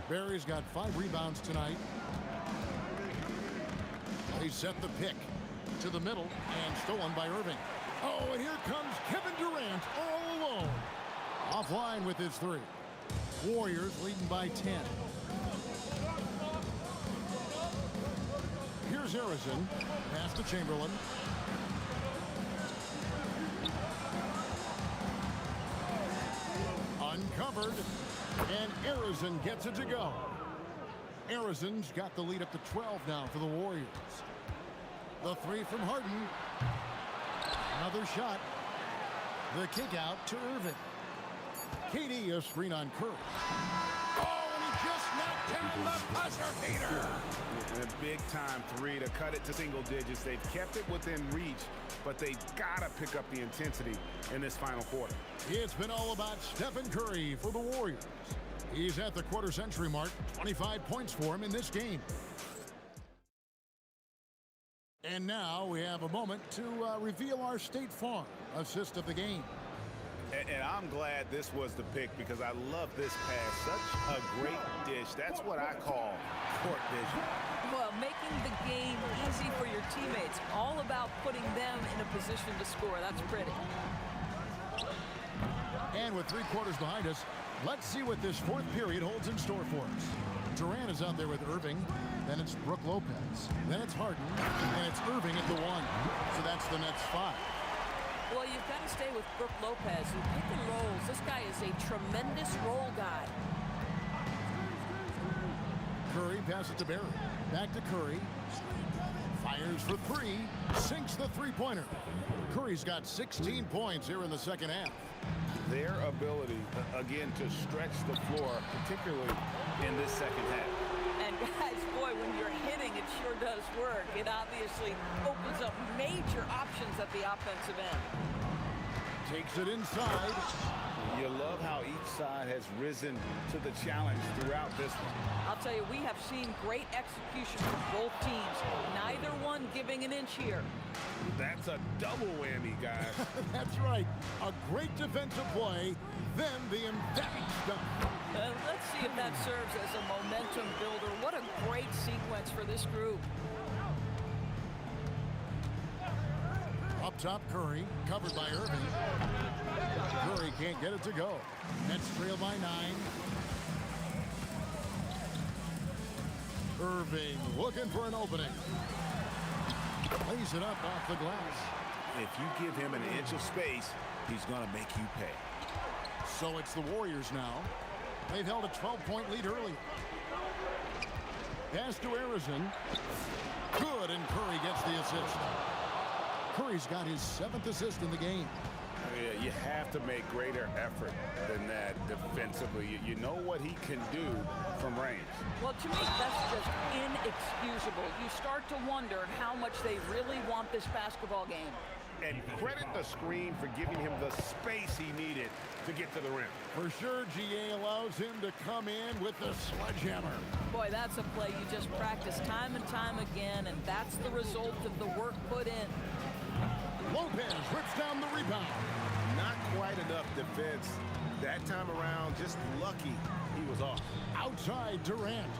Speaker 5: Barry's got 5 rebounds tonight. They set the pick to the middle and stolen by Irving. Oh, and here comes Kevin Durant all alone. Offline with his 3. Warriors leading by 10. Here's Harrison. Pass to Chamberlain. Uncovered. And Harrison gets it to go. Harrison's got the lead up to 12 now for the Warriors. The 3 from Harden. Another shot. The kick out to Irving. KD, a screen on Curry. Oh, and he just knocked down the buzzer beater.
Speaker 7: A big-time 3 to cut it to single digits. They've kept it within reach, but they've got to pick up the intensity in this final quarter.
Speaker 5: It's been all about Stephen Curry for the Warriors. He's at the quarter-century mark. 25 points for him in this game. And now we have a moment to reveal our State Farm assist of the game.
Speaker 7: And I'm glad this was the pick because I love this pass. Such a great dish. That's what I call court vision.
Speaker 6: Well, making the game easy for your teammates. All about putting them in a position to score. That's pretty.
Speaker 5: And with 3 quarters behind us, let's see what this fourth period holds in store for us. Durant is out there with Irving. Then it's Brook Lopez. Then it's Harden. And it's Irving at the 1. So that's the Nets' 5.
Speaker 8: Well, you've got to stay with Brook Lopez and pick and rolls. This guy is a tremendous roll guy.
Speaker 5: Curry passes to Barry. Back to Curry. Fires for 3. Sinks the three-pointer. Curry's got 16 points here in the second half.
Speaker 7: Their ability, again, to stretch the floor, particularly in this second half.
Speaker 6: And guys, boy, when you're hitting, it sure does work. It obviously opens up major options at the offensive end.
Speaker 5: Takes it inside.
Speaker 7: You love how each side has risen to the challenge throughout this one.
Speaker 6: I'll tell you, we have seen great execution from both teams. Neither one giving an inch here.
Speaker 7: That's a double whammy, guys.
Speaker 5: That's right. A great defensive play, then the emphatic stuff.
Speaker 6: Let's see if that serves as a momentum builder. What a great sequence for this group.
Speaker 5: Up top, Curry, covered by Irving. Curry can't get it to go. Nets trail by 9. Irving looking for an opening. Lays it up off the glass.
Speaker 7: If you give him an inch of space, he's going to make you pay.
Speaker 5: So it's the Warriors now. They've held a 12-point lead early. Pass to Harrison. Good, and Curry gets the assist. Curry's got his 7th assist in the game.
Speaker 7: Yeah, you have to make greater effort than that defensively. You know what he can do from range.
Speaker 6: Well, to me, that's just inexcusable. You start to wonder how much they really want this basketball game.
Speaker 7: And credit the screen for giving him the space he needed to get to the rim.
Speaker 5: For sure, GA allows him to come in with the sledgehammer.
Speaker 6: Boy, that's a play you just practice time and time again, and that's the result of the work put in.
Speaker 5: Lopez rips down the rebound.
Speaker 7: Not quite enough defense. That time around, just lucky he was off.
Speaker 5: Outside Durant.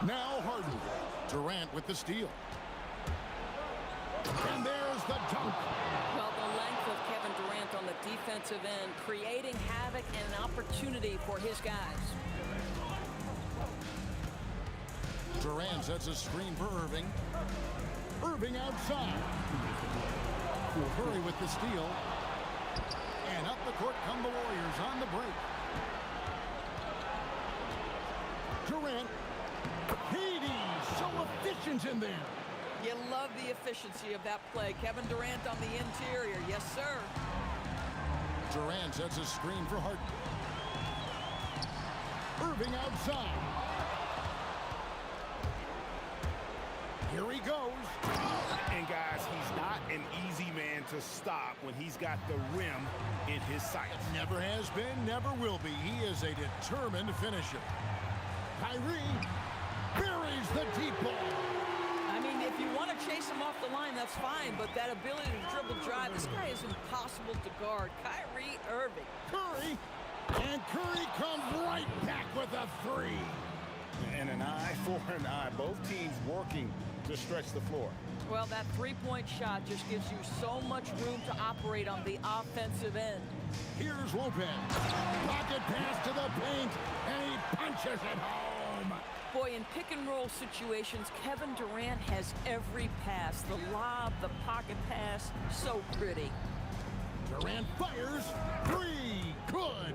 Speaker 5: Now Harden. Durant with the steal. And there's the dunk.
Speaker 6: Well, the length of Kevin Durant on the defensive end, creating havoc and an opportunity for his guys.
Speaker 5: Durant sets a screen for Irving. Irving outside. Curry with the steal. And up the court come the Warriors on the break. Durant. Hades, so efficient in there.
Speaker 6: You love the efficiency of that play. Kevin Durant on the interior. Yes, sir.
Speaker 5: Durant sets a screen for Harden. Irving outside. Here he goes.
Speaker 7: And guys, he's not an easy man to stop when he's got the rim in his sights.
Speaker 5: Never has been, never will be. He is a determined finisher. Kyrie buries the deep ball.
Speaker 6: I mean, if you want to chase him off the line, that's fine, but that ability to dribble drive, this guy is impossible to guard. Kyrie Irving.
Speaker 5: Curry, and Curry comes right back with a three.
Speaker 7: And an eye for an eye. Both teams working to stretch the floor.
Speaker 6: Well, that three-point shot just gives you so much room to operate on the offensive end.
Speaker 5: Here's Lopez. Pocket pass to the paint, and he punches it home.
Speaker 6: Boy, in pick-and-roll situations, Kevin Durant has every pass. The lob, the pocket pass, so pretty.
Speaker 5: Durant fires. Three. Good.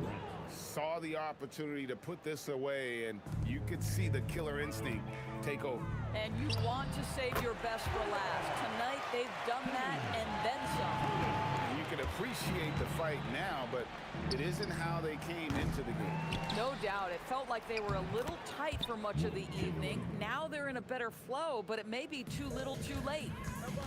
Speaker 7: Saw the opportunity to put this away, and you could see the killer instinct take over.
Speaker 6: And you want to save your best for last. Tonight, they've done that and then some.
Speaker 7: You can appreciate the fight now, but it isn't how they came into the game.
Speaker 6: No doubt. It felt like they were a little tight for much of the evening. Now they're in a better flow, but it may be too little too late.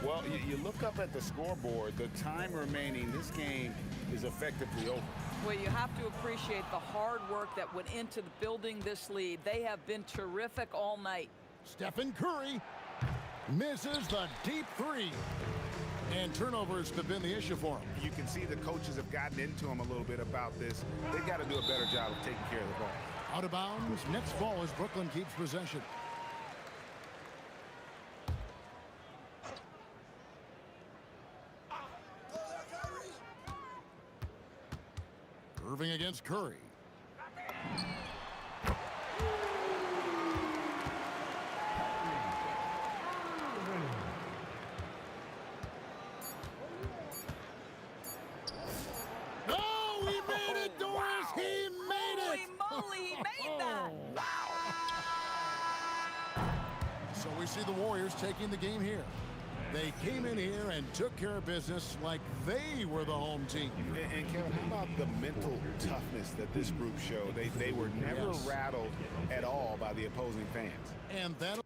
Speaker 7: Well, you look up at the scoreboard, the time remaining, this game is effectively over.
Speaker 6: Well, you have to appreciate the hard work that went into building this lead. They have been terrific all night.
Speaker 5: Stephen Curry misses the deep three. And turnovers have been the issue for him.
Speaker 7: You can see the coaches have gotten into him a little bit about this. They've got to do a better job of taking care of the ball.
Speaker 5: Out of bounds. Next ball as Brooklyn keeps possession. Irving against Curry. Oh, he made it, Doris! He made it!
Speaker 6: Holy moly, he made that!
Speaker 5: So we see the Warriors taking the game here. They came in here and took care of business like they were the home team.
Speaker 7: And Kevin, how about the mental toughness that this group showed? They were never rattled at all by the opposing fans.
Speaker 5: And that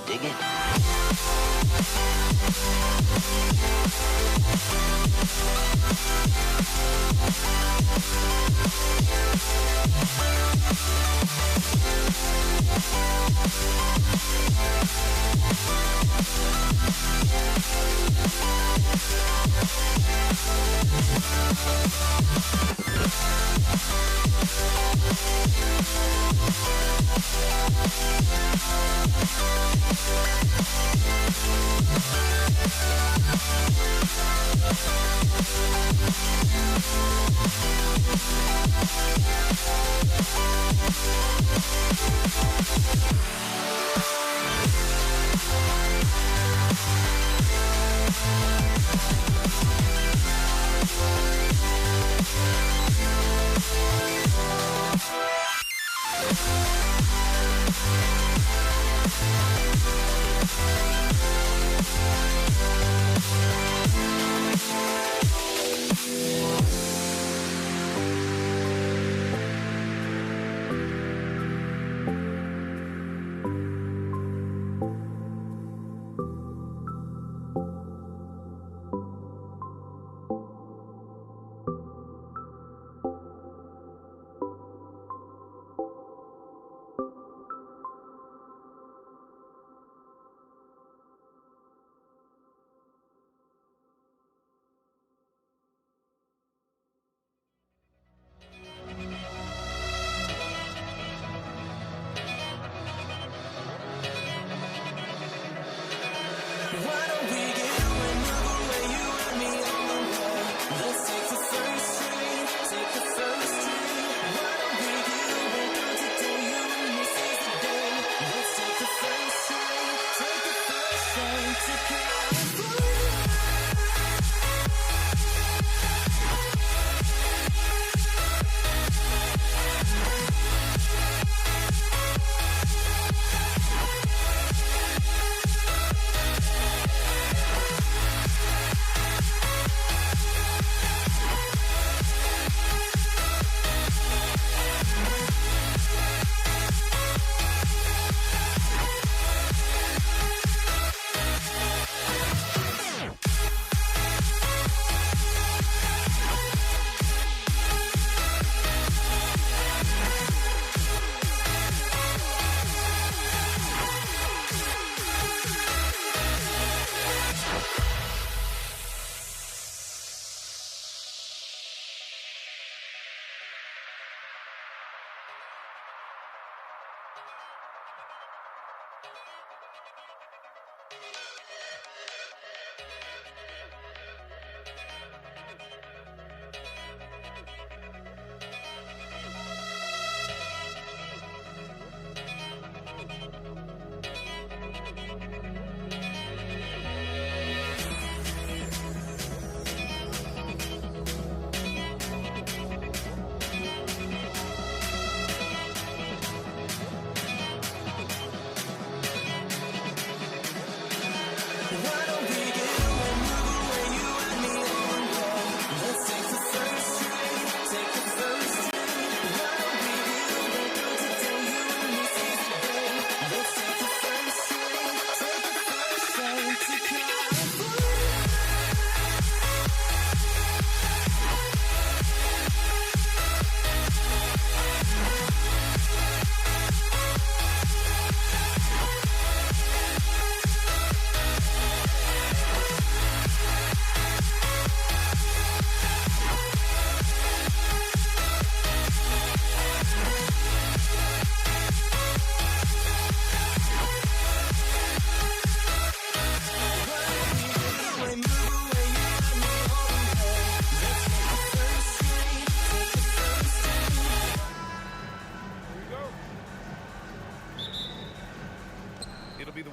Speaker 10: Dig it?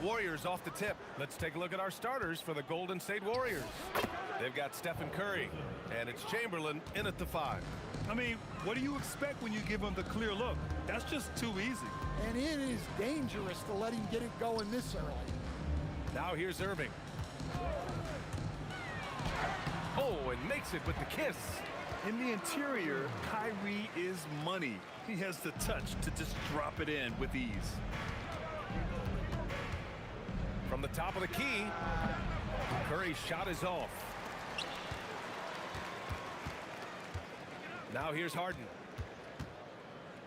Speaker 1: Warriors off the tip. Let's take a look at our starters for the Golden State Warriors. They've got Stephen Curry, and it's Chamberlain in at the 5.
Speaker 3: I mean, what do you expect when you give him the clear look? That's just too easy.
Speaker 5: And it is dangerous to let him get it going this early.
Speaker 1: Now here's Irving. Oh, and makes it with the kiss.
Speaker 3: In the interior, Kyrie is money. He has the touch to just drop it in with ease.
Speaker 1: From the top of the key, Curry's shot is off. Now here's Harden.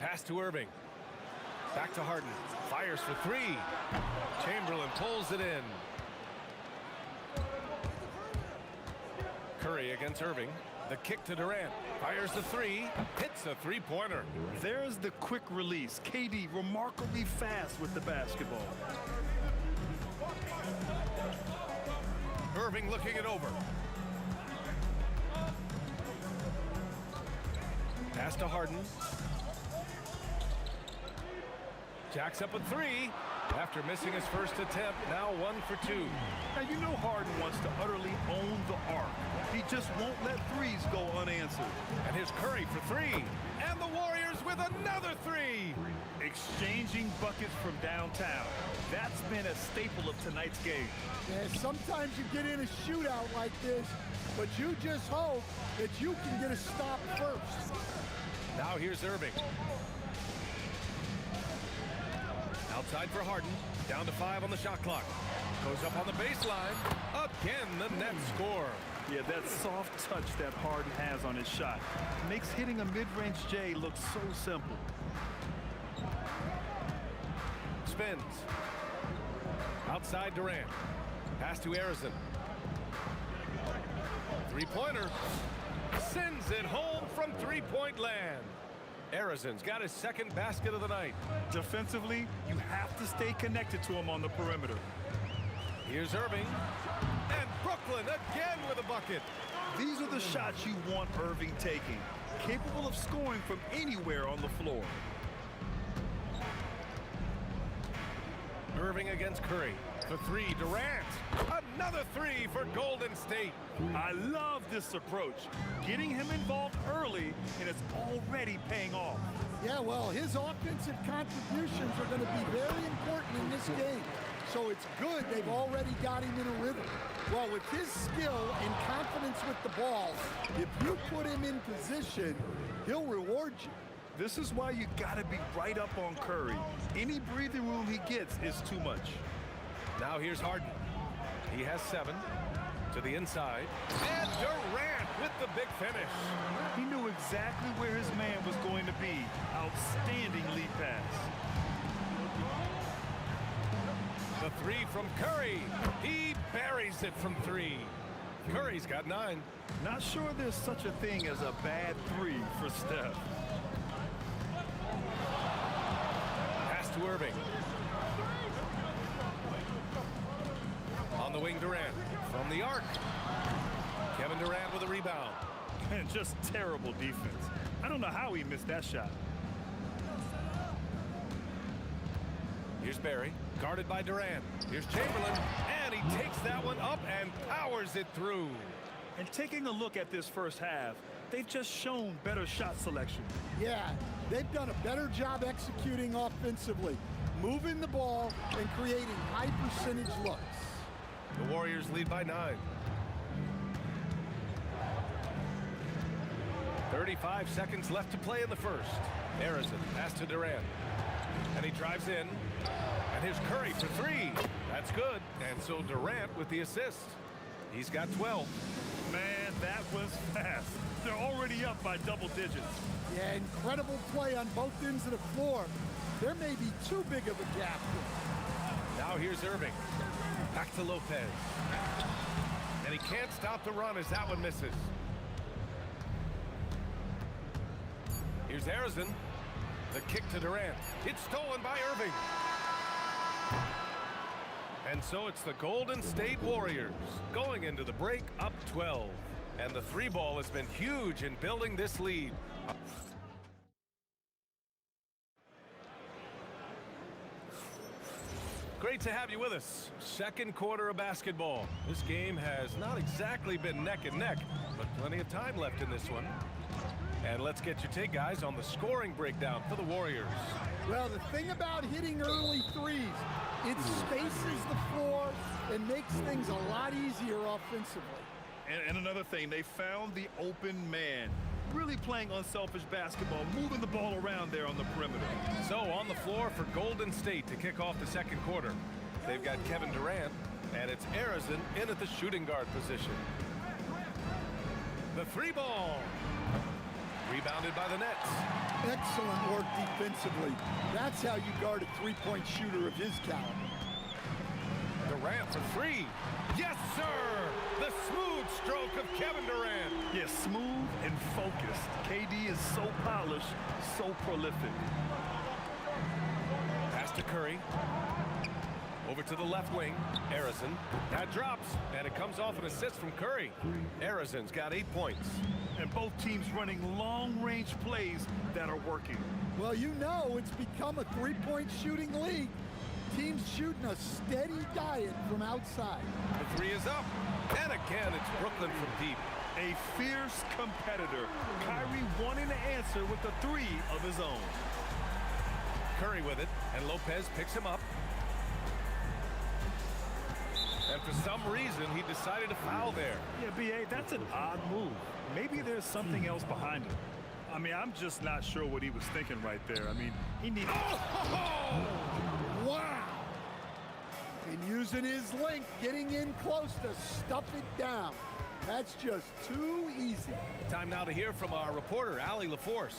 Speaker 1: Pass to Irving. Back to Harden. Fires for three. Chamberlain pulls it in. Curry against Irving. The kick to Durant. Fires the three. Hits a three-pointer.
Speaker 3: There's the quick release. KD remarkably fast with the basketball.
Speaker 1: Irving looking it over. Pass to Harden. Jacks up a three. After missing his first attempt, now 1 for 2.
Speaker 3: Now, you know Harden wants to utterly own the arc. He just won't let threes go unanswered.
Speaker 1: And here's Curry for three. And the Warriors with another three.
Speaker 3: Exchanging buckets from downtown. That's been a staple of tonight's game.
Speaker 10: Yeah, sometimes you get in a shootout like this, but you just hope that you can get a stop first.
Speaker 1: Now here's Irving. Outside for Harden. Down to 5 on the shot clock. Goes up on the baseline. Again, the net score.
Speaker 3: Yeah, that soft touch that Harden has on his shot makes hitting a mid-range J look so simple.
Speaker 1: Spins. Outside Durant. Pass to Arizon. Three-pointer. Sends it home from three-point land. Arizon's got his second basket of the night.
Speaker 3: Defensively, you have to stay connected to him on the perimeter.
Speaker 1: Here's Irving. And Brooklyn again with a bucket.
Speaker 3: These are the shots you want Irving taking. Capable of scoring from anywhere on the floor.
Speaker 1: Irving against Curry. For three, Durant. Another three for Golden State.
Speaker 3: I love this approach. Getting him involved early, and it's already paying off.
Speaker 10: Yeah, well, his offensive contributions are going to be very important in this game. So it's good they've already got him in a rhythm. Well, with his skill and confidence with the ball, if you put him in position, he'll reward you.
Speaker 3: This is why you got to be right up on Curry. Any breathing room he gets is too much.
Speaker 1: Now here's Harden. He has 7 to the inside. And Durant with the big finish.
Speaker 3: He knew exactly where his man was going to be. Outstanding lead pass.
Speaker 1: The three from Curry. He buries it from 3. Curry's got 9.
Speaker 3: Not sure there's such a thing as a bad 3 for Steph.
Speaker 1: Pass to Irving. On the wing, Durant. From the arc. Kevin Durant with a rebound.
Speaker 3: And just terrible defense. I don't know how he missed that shot.
Speaker 1: Here's Barry, guarded by Durant. Here's Chamberlain, and he takes that one up and powers it through.
Speaker 3: And taking a look at this first half, they've just shown better shot selection.
Speaker 10: Yeah, they've done a better job executing offensively, moving the ball and creating high percentage looks.
Speaker 1: The Warriors lead by 9. 35 seconds left to play in the first. Arizon, pass to Durant. And he drives in. And here's Curry for 3. That's good. And so Durant with the assist. He's got 12.
Speaker 3: Man, that was fast. They're already up by double digits.
Speaker 10: Yeah, incredible play on both ends of the floor. There may be too big of a gap here.
Speaker 1: Now here's Irving. Back to Lopez. And he can't stop the run as that one misses. Here's Arizon. The kick to Durant. It's stolen by Irving. And so it's the Golden State Warriors going into the break up 12. And the 3-ball has been huge in building this lead. Great to have you with us. Second quarter of basketball. This game has not exactly been neck and neck, but plenty of time left in this one. And let's get your take, guys, on the scoring breakdown for the Warriors.
Speaker 10: Well, the thing about hitting early threes, it spaces the floor and makes things a lot easier offensively.
Speaker 3: And another thing, they found the open man. Really playing unselfish basketball, moving the ball around there on the perimeter.
Speaker 1: So on the floor for Golden State to kick off the second quarter. They've got Kevin Durant, and it's Arizin in at the shooting guard position. The three ball. Rebounded by the Nets.
Speaker 10: Excellent work defensively. That's how you guard a three-point shooter of his caliber.
Speaker 1: Durant for three. Yes, sir! The smooth stroke of Kevin Durant.
Speaker 3: Yeah, smooth and focused. KD is so polished, so prolific.
Speaker 1: Pass to Curry. Over to the left wing, Arizin. That drops, and it comes off an assist from Curry. Arizin's got 8 points.
Speaker 3: And both teams running long-range plays that are working.
Speaker 10: Well, you know it's become a three-point shooting league. Teams shooting a steady diet from outside.
Speaker 1: The three is up. And again, it's Brooklyn from deep.
Speaker 3: A fierce competitor. Kyrie wanting to answer with a three of his own.
Speaker 1: Curry with it, and Lopez picks him up. And for some reason, he decided to foul there.
Speaker 3: Yeah, B.A., that's an odd move. Maybe there's something else behind it. I mean, I'm just not sure what he was thinking right there. I mean, he needed...
Speaker 10: Wow! And using his length, getting in close to stuff it down. That's just too easy.
Speaker 1: Time now to hear from our reporter, Allie LaForce.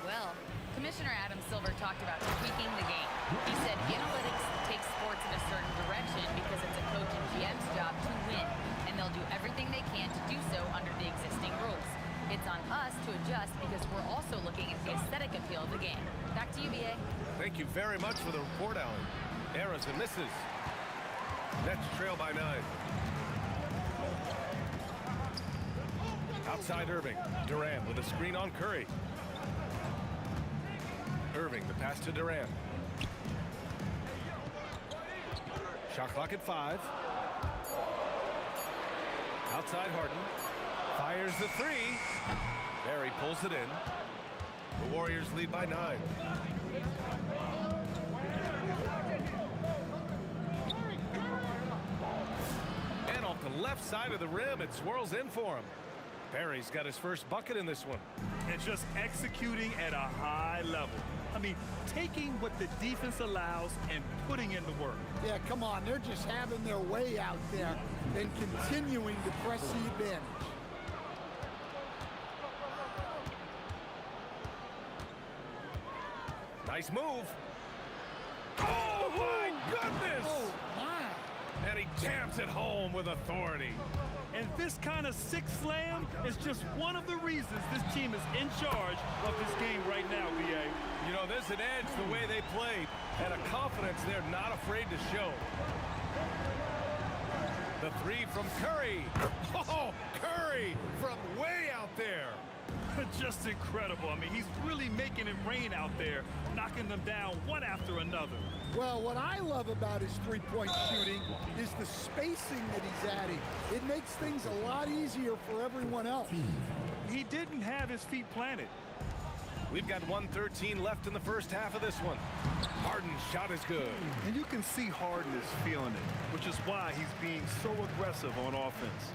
Speaker 4: Well, Commissioner Adam Silver talked about tweaking the game. He said analytics takes sports in a certain direction because it's a coach and GM's job to win, and they'll do everything they can to do so under the existing rules. It's on us to adjust because we're also looking at the aesthetic appeal of the game. Back to you, B.A.
Speaker 1: Thank you very much for the report, Allie. Arizin misses. Nets trail by 9. Outside Irving. Durant with a screen on Curry. Irving, the pass to Durant. Shot clock at 5. Outside Harden. Fires the three. Barry pulls it in. The Warriors lead by 9. And off the left side of the rim, it swirls in for him. Barry's got his first bucket in this one.
Speaker 3: And just executing at a high level. I mean, taking what the defense allows and putting in the work.
Speaker 10: Yeah, come on. They're just having their way out there and continuing to press the advantage.
Speaker 1: Nice move. Oh, my goodness!
Speaker 10: Oh, my.
Speaker 1: And he jams it home with authority.
Speaker 3: And this kind of six slam is just one of the reasons this team is in charge of this game right now, B.A.
Speaker 1: You know, there's an edge the way they played and a confidence they're not afraid to show. The three from Curry. Oh, Curry from way out there.
Speaker 3: Just incredible. I mean, he's really making it rain out there, knocking them down one after another.
Speaker 10: Well, what I love about his three-point shooting is the spacing that he's adding. It makes things a lot easier for everyone else.
Speaker 3: He didn't have his feet planted.
Speaker 1: We've got 1:13 left in the first half of this one. Harden's shot is good.
Speaker 3: And you can see Harden is feeling it, which is why he's being so aggressive on offense.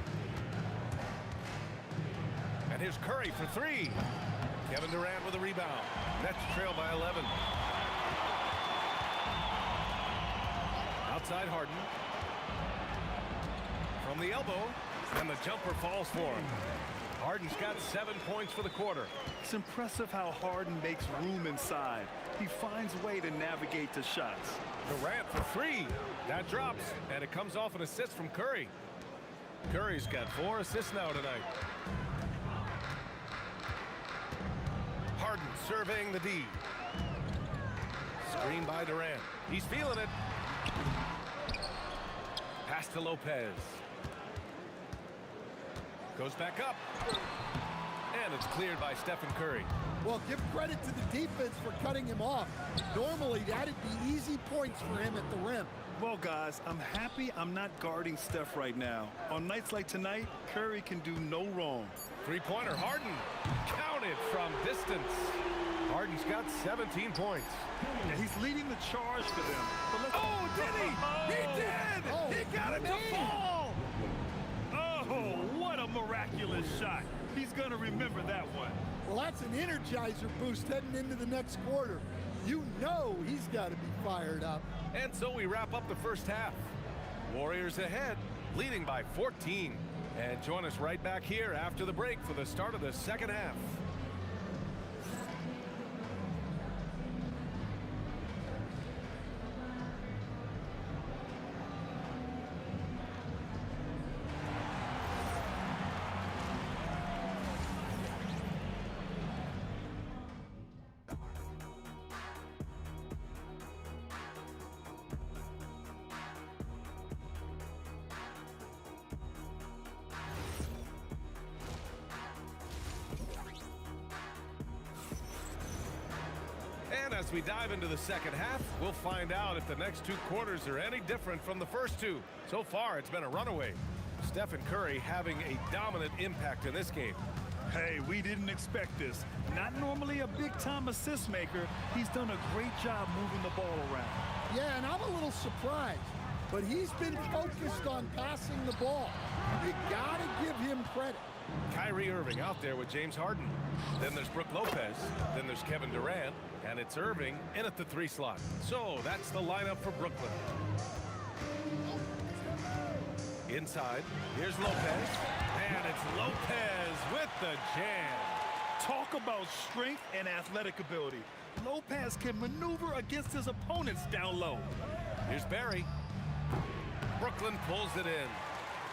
Speaker 1: And here's Curry for three. Kevin Durant with a rebound. Nets trail by 11. Outside Harden. From the elbow. And the jumper falls for him. Harden's got 7 points for the quarter.
Speaker 3: It's impressive how Harden makes room inside. He finds a way to navigate the shots.
Speaker 1: Durant for three. That drops. And it comes off an assist from Curry. Curry's got 4 assists now tonight. Harden surveying the D. Screen by Durant. He's feeling it. Pass to Lopez. Goes back up. And it's cleared by Stephen Curry.
Speaker 10: Well, give credit to the defense for cutting him off. Normally, that'd be easy points for him at the rim.
Speaker 3: Well, guys, I'm happy I'm not guarding Steph right now. On nights like tonight, Curry can do no wrong.
Speaker 1: Three-pointer, Harden. Counted from distance. Harden's got 17 points.
Speaker 3: And he's leading the charge for them.
Speaker 1: Oh, did he? He did!
Speaker 10: Oh,
Speaker 1: He got it to fall!
Speaker 3: Oh, what a miraculous shot. He's going to remember that one.
Speaker 10: Well, that's an energizer boost heading into the next quarter. You know he's got to be fired up.
Speaker 1: And so we wrap up the first half. Warriors ahead, leading by 14. And join us right back here after the break for the start of the second half. And as we dive into the second half, we'll find out if the next two quarters are any different from the first two. So far, it's been a runaway. Stephen Curry having a dominant impact in this game.
Speaker 3: Hey, we didn't expect this. Not normally a big-time assist maker. He's done a great job moving the ball around.
Speaker 10: Yeah, and I'm a little surprised, but he's been focused on passing the ball. You got to give him credit.
Speaker 1: Kyrie Irving out there with James Harden. Then there's Brook Lopez. Then there's Kevin Durant. And it's Irving in at the 3 slot. So that's the lineup for Brooklyn. Inside, here's Lopez. And it's Lopez with the jam.
Speaker 3: Talk about strength and athletic ability. Lopez can maneuver against his opponents down low.
Speaker 1: Here's Barry. Brooklyn pulls it in.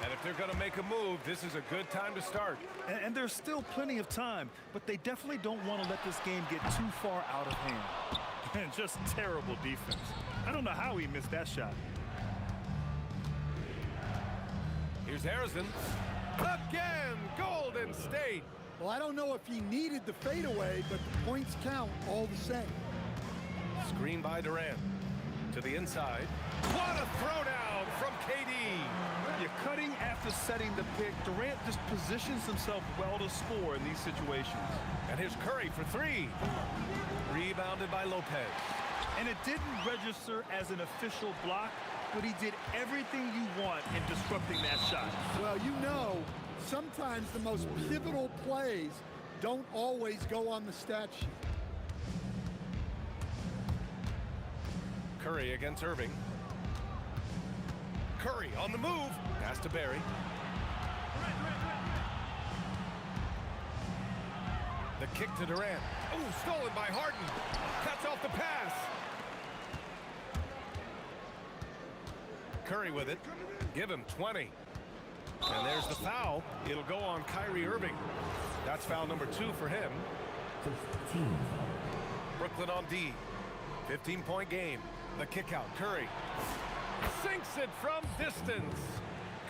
Speaker 1: And if they're going to make a move, this is a good time to start.
Speaker 3: And there's still plenty of time, but they definitely don't want to let this game get too far out of hand. And just terrible defense. I don't know how he missed that shot.
Speaker 1: Here's Harrison. Again, Golden State.
Speaker 10: Well, I don't know if he needed the fadeaway, but the points count all the same.
Speaker 1: Screen by Durant. To the inside. What a throwdown from KD.
Speaker 3: You're cutting after setting the pick. Durant just positions himself well to score in these situations.
Speaker 1: And here's Curry for 3. Rebounded by Lopez.
Speaker 3: And it didn't register as an official block, but he did everything you want in disrupting that shot.
Speaker 10: Well, you know, sometimes the most pivotal plays don't always go on the stat sheet.
Speaker 1: Curry against Irving. Curry on the move. Pass to Barry. The kick to Durant. Oh, stolen by Harden. Cuts off the pass. Curry with it. Give him 20. And there's the foul. It'll go on Kyrie Irving. That's foul number 2 for him.
Speaker 9: 15.
Speaker 1: Brooklyn on D. 15-point game. The kick out. Curry sinks it from distance.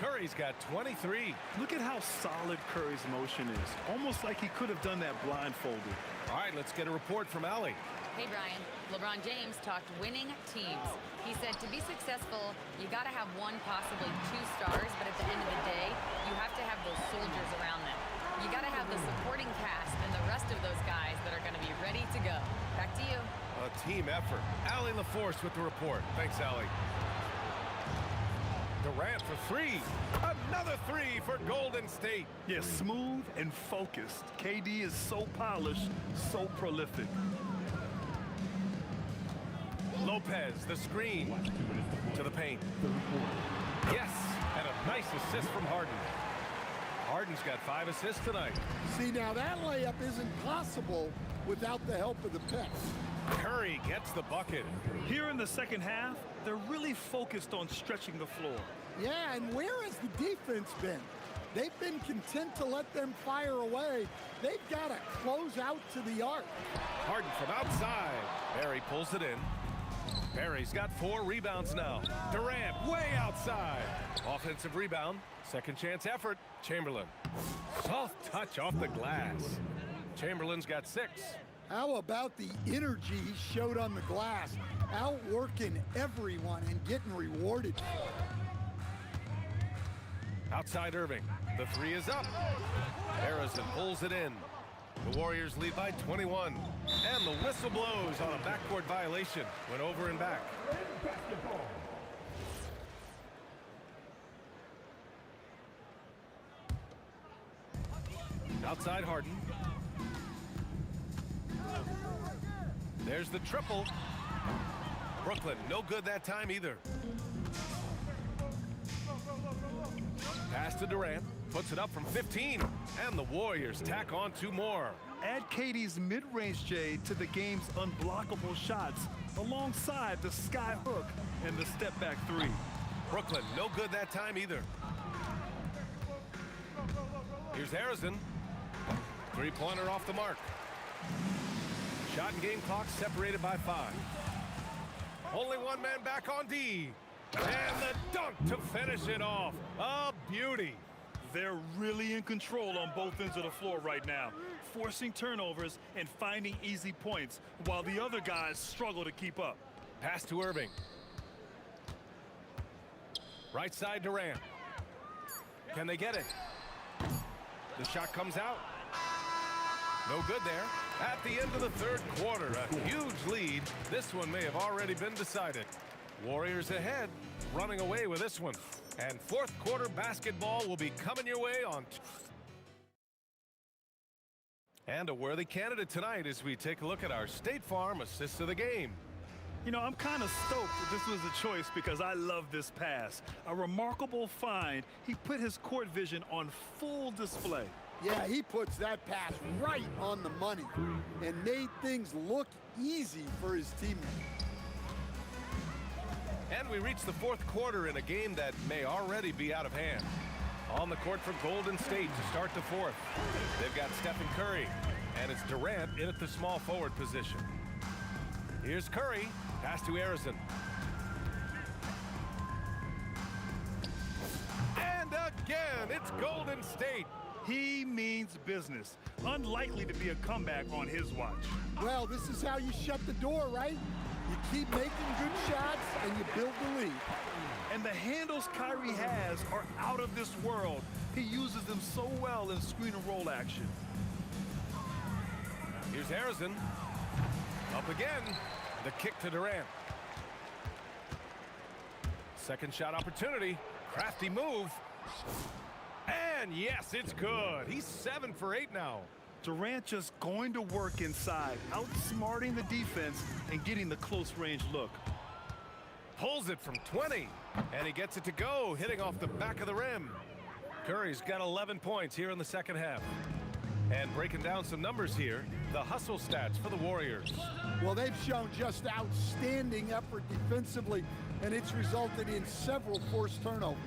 Speaker 1: Curry's got 23.
Speaker 3: Look at how solid Curry's motion is. Almost like he could have done that blindfolded.
Speaker 1: All right, let's get a report from Allie.
Speaker 4: Hey, Brian. LeBron James talked winning teams. He said to be successful, you got to have 1, possibly 2 stars, but at the end of the day, you have to have those soldiers around them. You got to have the supporting cast and the rest of those guys that are going to be ready to go. Back to you.
Speaker 1: A team effort. Allie LaForce with the report. Thanks, Allie. Durant for 3. Another 3 for Golden State.
Speaker 3: Yeah, smooth and focused. KD is so polished, so prolific.
Speaker 1: Lopez, the screen to the paint. Yes, and a nice assist from Harden. Harden's got 5 assists tonight.
Speaker 10: See, now that layup isn't possible without the help of the pick.
Speaker 1: Curry gets the bucket.
Speaker 3: Here in the second half, they're really focused on stretching the floor.
Speaker 10: Yeah, and where has the defense been? They've been content to let them fire away. They've got to close out to the arc.
Speaker 1: Harden from outside. Barry pulls it in. Barry's got 4 rebounds now. Durant way outside. Offensive rebound. Second chance effort. Chamberlain. Soft touch off the glass. Chamberlain's got 6.
Speaker 10: How about the energy he showed on the glass? Outworking everyone and getting rewarded.
Speaker 1: Outside Irving. The 3 is up. Harrison pulls it in. The Warriors lead by 21. And the whistle blows on a backcourt violation. Went over and back. Outside Harden. There's the triple. Brooklyn, no good that time either. Pass to Durant, puts it up from 15, and the Warriors tack on 2 more.
Speaker 3: Add KD's mid-range J to the game's unblockable shots alongside the sky hook and the step-back 3.
Speaker 1: Brooklyn, no good that time either. Here's Harrison. 3-pointer off the mark. Shot and game clock separated by 5. Only one man back on D. And the dunk to finish it off. A beauty.
Speaker 3: They're really in control on both ends of the floor right now, forcing turnovers and finding easy points while the other guys struggle to keep up.
Speaker 1: Pass to Irving. Right side Durant. Can they get it? The shot comes out. No good there. At the end of the 3rd quarter, a huge lead. This one may have already been decided. Warriors ahead, running away with this one. And 4th quarter basketball will be coming your way on. And a worthy candidate tonight as we take a look at our State Farm assist of the game.
Speaker 3: You know, I'm kind of stoked that this was a choice because I love this pass. A remarkable find. He put his court vision on full display.
Speaker 10: Yeah, he puts that pass right on the money and made things look easy for his teammates.
Speaker 1: And we reach the 4th quarter in a game that may already be out of hand. On the court for Golden State to start the 4th. They've got Stephen Curry, and it's Durant in at the small forward position. Here's Curry, pass to Harrison. And again, it's Golden State.
Speaker 3: He means business. Unlikely to be a comeback on his watch.
Speaker 10: Well, this is how you shut the door, right? You keep making good shots and you build the lead.
Speaker 3: And the handles Kyrie has are out of this world. He uses them so well in screen and roll action.
Speaker 1: Here's Harrison. Up again. The kick to Durant. Second shot opportunity. Crafty move. And yes, it's good. He's 7 for 8 now.
Speaker 3: Durant just going to work inside, outsmarting the defense and getting the close range look.
Speaker 1: Pulls it from 20, and he gets it to go, hitting off the back of the rim. Curry's got 11 points here in the 2nd half. And breaking down some numbers here, the hustle stats for the Warriors.
Speaker 10: Well, they've shown just outstanding effort defensively, and it's resulted in several forced turnovers.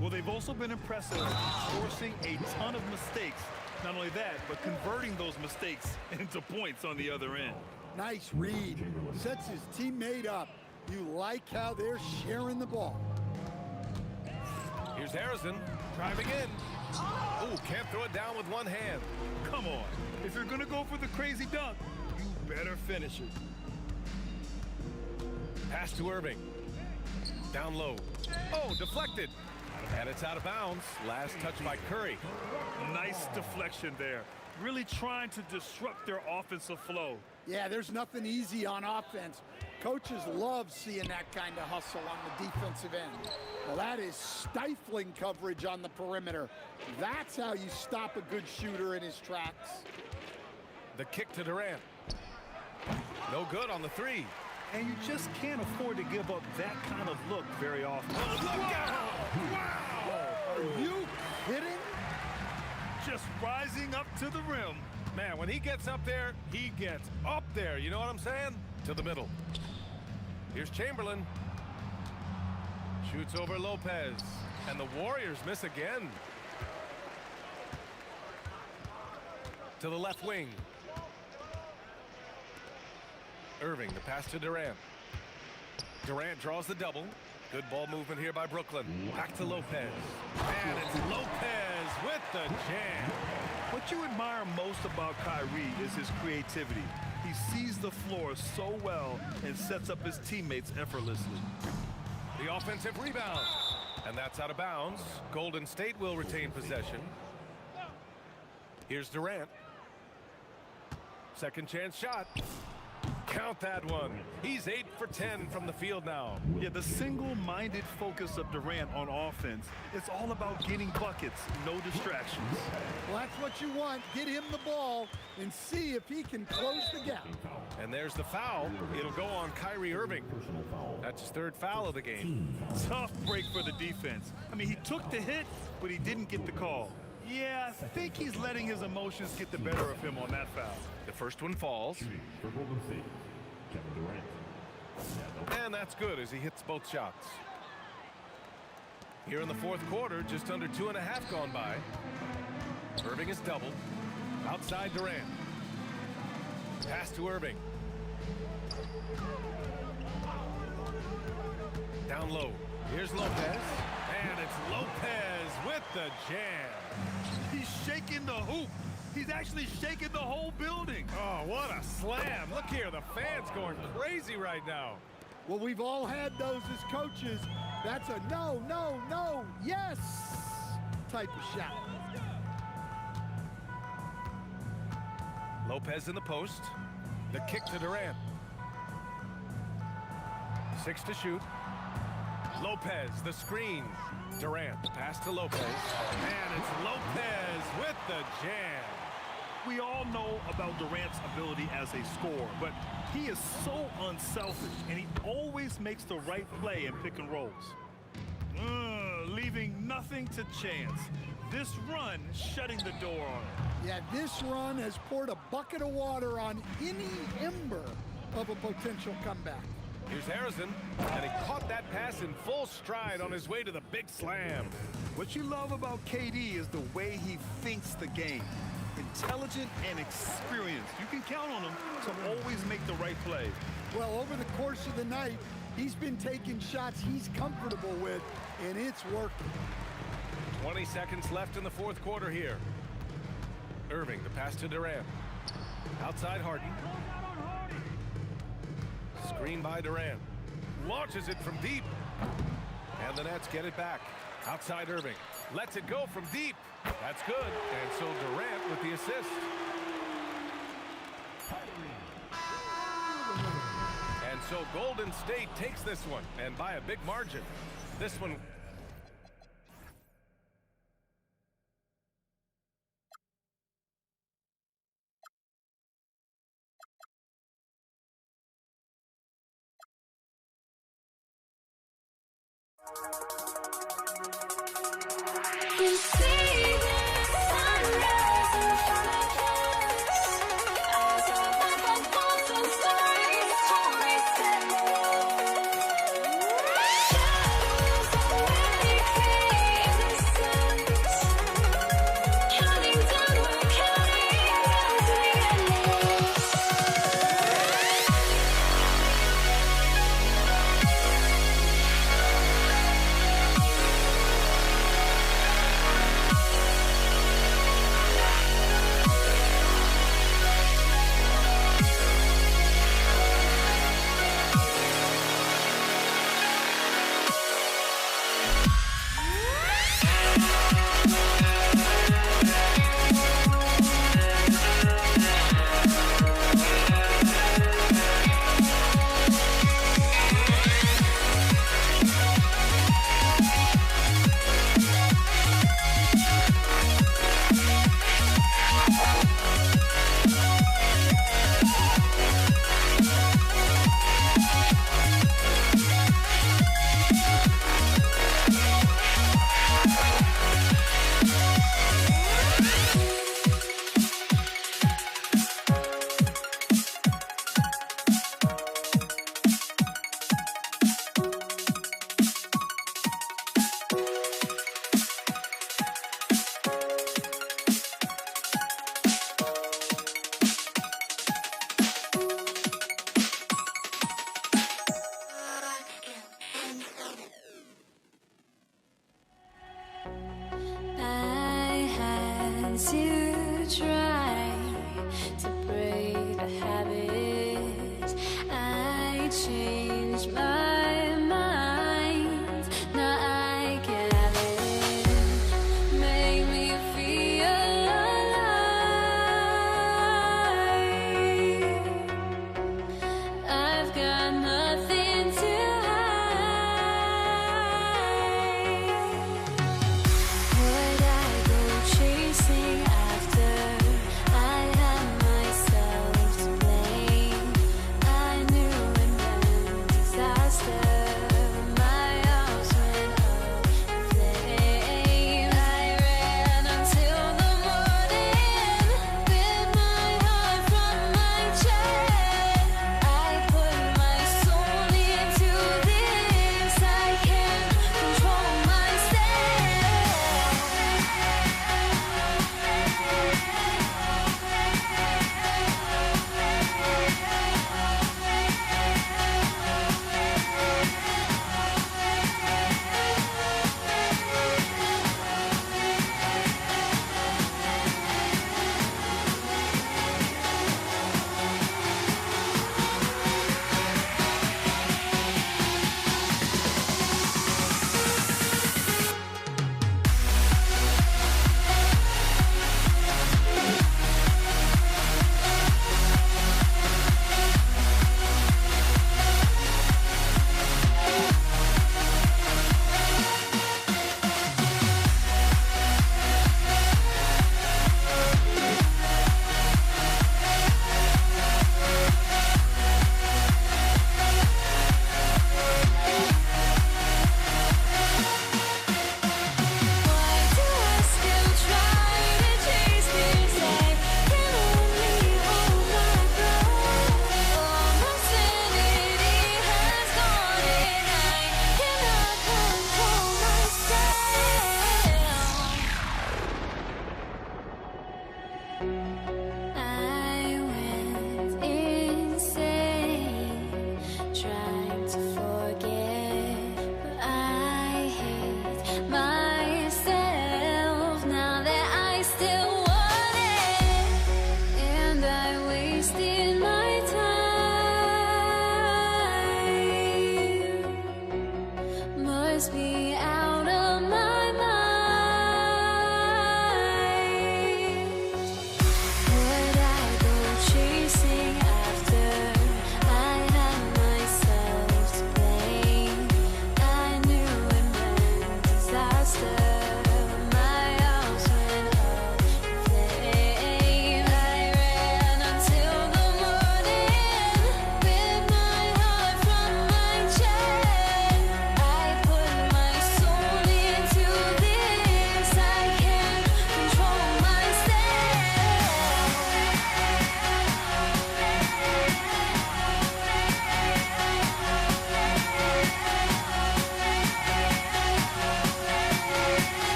Speaker 3: Well, they've also been impressive, forcing a ton of mistakes. Not only that, but converting those mistakes into points on the other end.
Speaker 10: Nice read. Sets his teammate up. You like how they're sharing the ball.
Speaker 1: Here's Harrison driving in. Oh, can't throw it down with one hand.
Speaker 3: Come on. If you're going to go for the crazy dunk, you better finish it.
Speaker 1: Pass to Irving. Down low. Oh, deflected. And it's out of bounds. Last touch by Curry.
Speaker 3: Nice deflection there. Really trying to disrupt their offensive flow.
Speaker 10: Yeah, there's nothing easy on offense. Coaches love seeing that kind of hustle on the defensive end. Well, that is stifling coverage on the perimeter. That's how you stop a good shooter in his tracks.
Speaker 1: The kick to Durant. No good on the 3.
Speaker 3: And you just can't afford to give up that kind of look very often.
Speaker 1: Oh, look out!
Speaker 10: Wow! Are you kidding?
Speaker 3: Just rising up to the rim.
Speaker 1: Man, when he gets up there, he gets up there. You know what I'm saying? To the middle. Here's Chamberlain. Shoots over Lopez. And the Warriors miss again. To the left wing. Irving, the pass to Durant. Durant draws the double. Good ball movement here by Brooklyn. Back to Lopez. And it's Lopez with the jam.
Speaker 3: What you admire most about Kyrie is his creativity. He sees the floor so well and sets up his teammates effortlessly.
Speaker 1: The offensive rebound. And that's out of bounds. Golden State will retain possession. Here's Durant. Second chance shot. Count that one. He's 8 for 10 from the field now.
Speaker 3: Yeah, the single-minded focus of Durant on offense, it's all about getting buckets, no distractions.
Speaker 10: Well, that's what you want. Get him the ball and see if he can close the gap.
Speaker 1: And there's the foul. It'll go on Kyrie Irving. That's his third foul of the game.
Speaker 3: Tough break for the defense. I mean, he took the hit, but he didn't get the call. Yeah, I think he's letting his emotions get the better of him on that foul.
Speaker 1: The first one falls.
Speaker 9: For Golden State, Kevin Durant.
Speaker 1: And that's good as he hits both shots. Here in the fourth quarter, just under 2.5 gone by. Irving is doubled. Outside Durant. Pass to Irving. Down low. Here's Lopez. And it's Lopez with the jam.
Speaker 3: He's shaking the hoop. He's actually shaking the whole building.
Speaker 1: Oh, what a slam. Look here, the fans going crazy right now.
Speaker 10: Well, we've all had those as coaches. That's a no, no, no, yes type of shot.
Speaker 1: Lopez in the post. The kick to Durant. 6 to shoot. Lopez, the screen. Durant, pass to Lopez. And it's Lopez with the jam.
Speaker 3: We all know about Durant's ability as a scorer, but he is so unselfish, and he always makes the right play in pick and rolls. Leaving nothing to chance. This run shutting the door on him.
Speaker 10: Yeah, this run has poured a bucket of water on any ember of a potential comeback.
Speaker 1: Here's Harrison, and he caught that pass in full stride on his way to the big slam.
Speaker 3: What you love about KD is the way he thinks the game. Intelligent and experienced. You can count on him to always make the right play.
Speaker 10: Well, over the course of the night, he's been taking shots he's comfortable with, and it's working.
Speaker 1: 20 seconds left in the fourth quarter here. Irving, the pass to Durant. Outside Harden. Screen by Durant. Launches it from deep. And the Nets get it back. Outside Irving. Lets it go from deep. That's good. And so Durant with the assist. And so Golden State takes this one, and by a big margin. This one.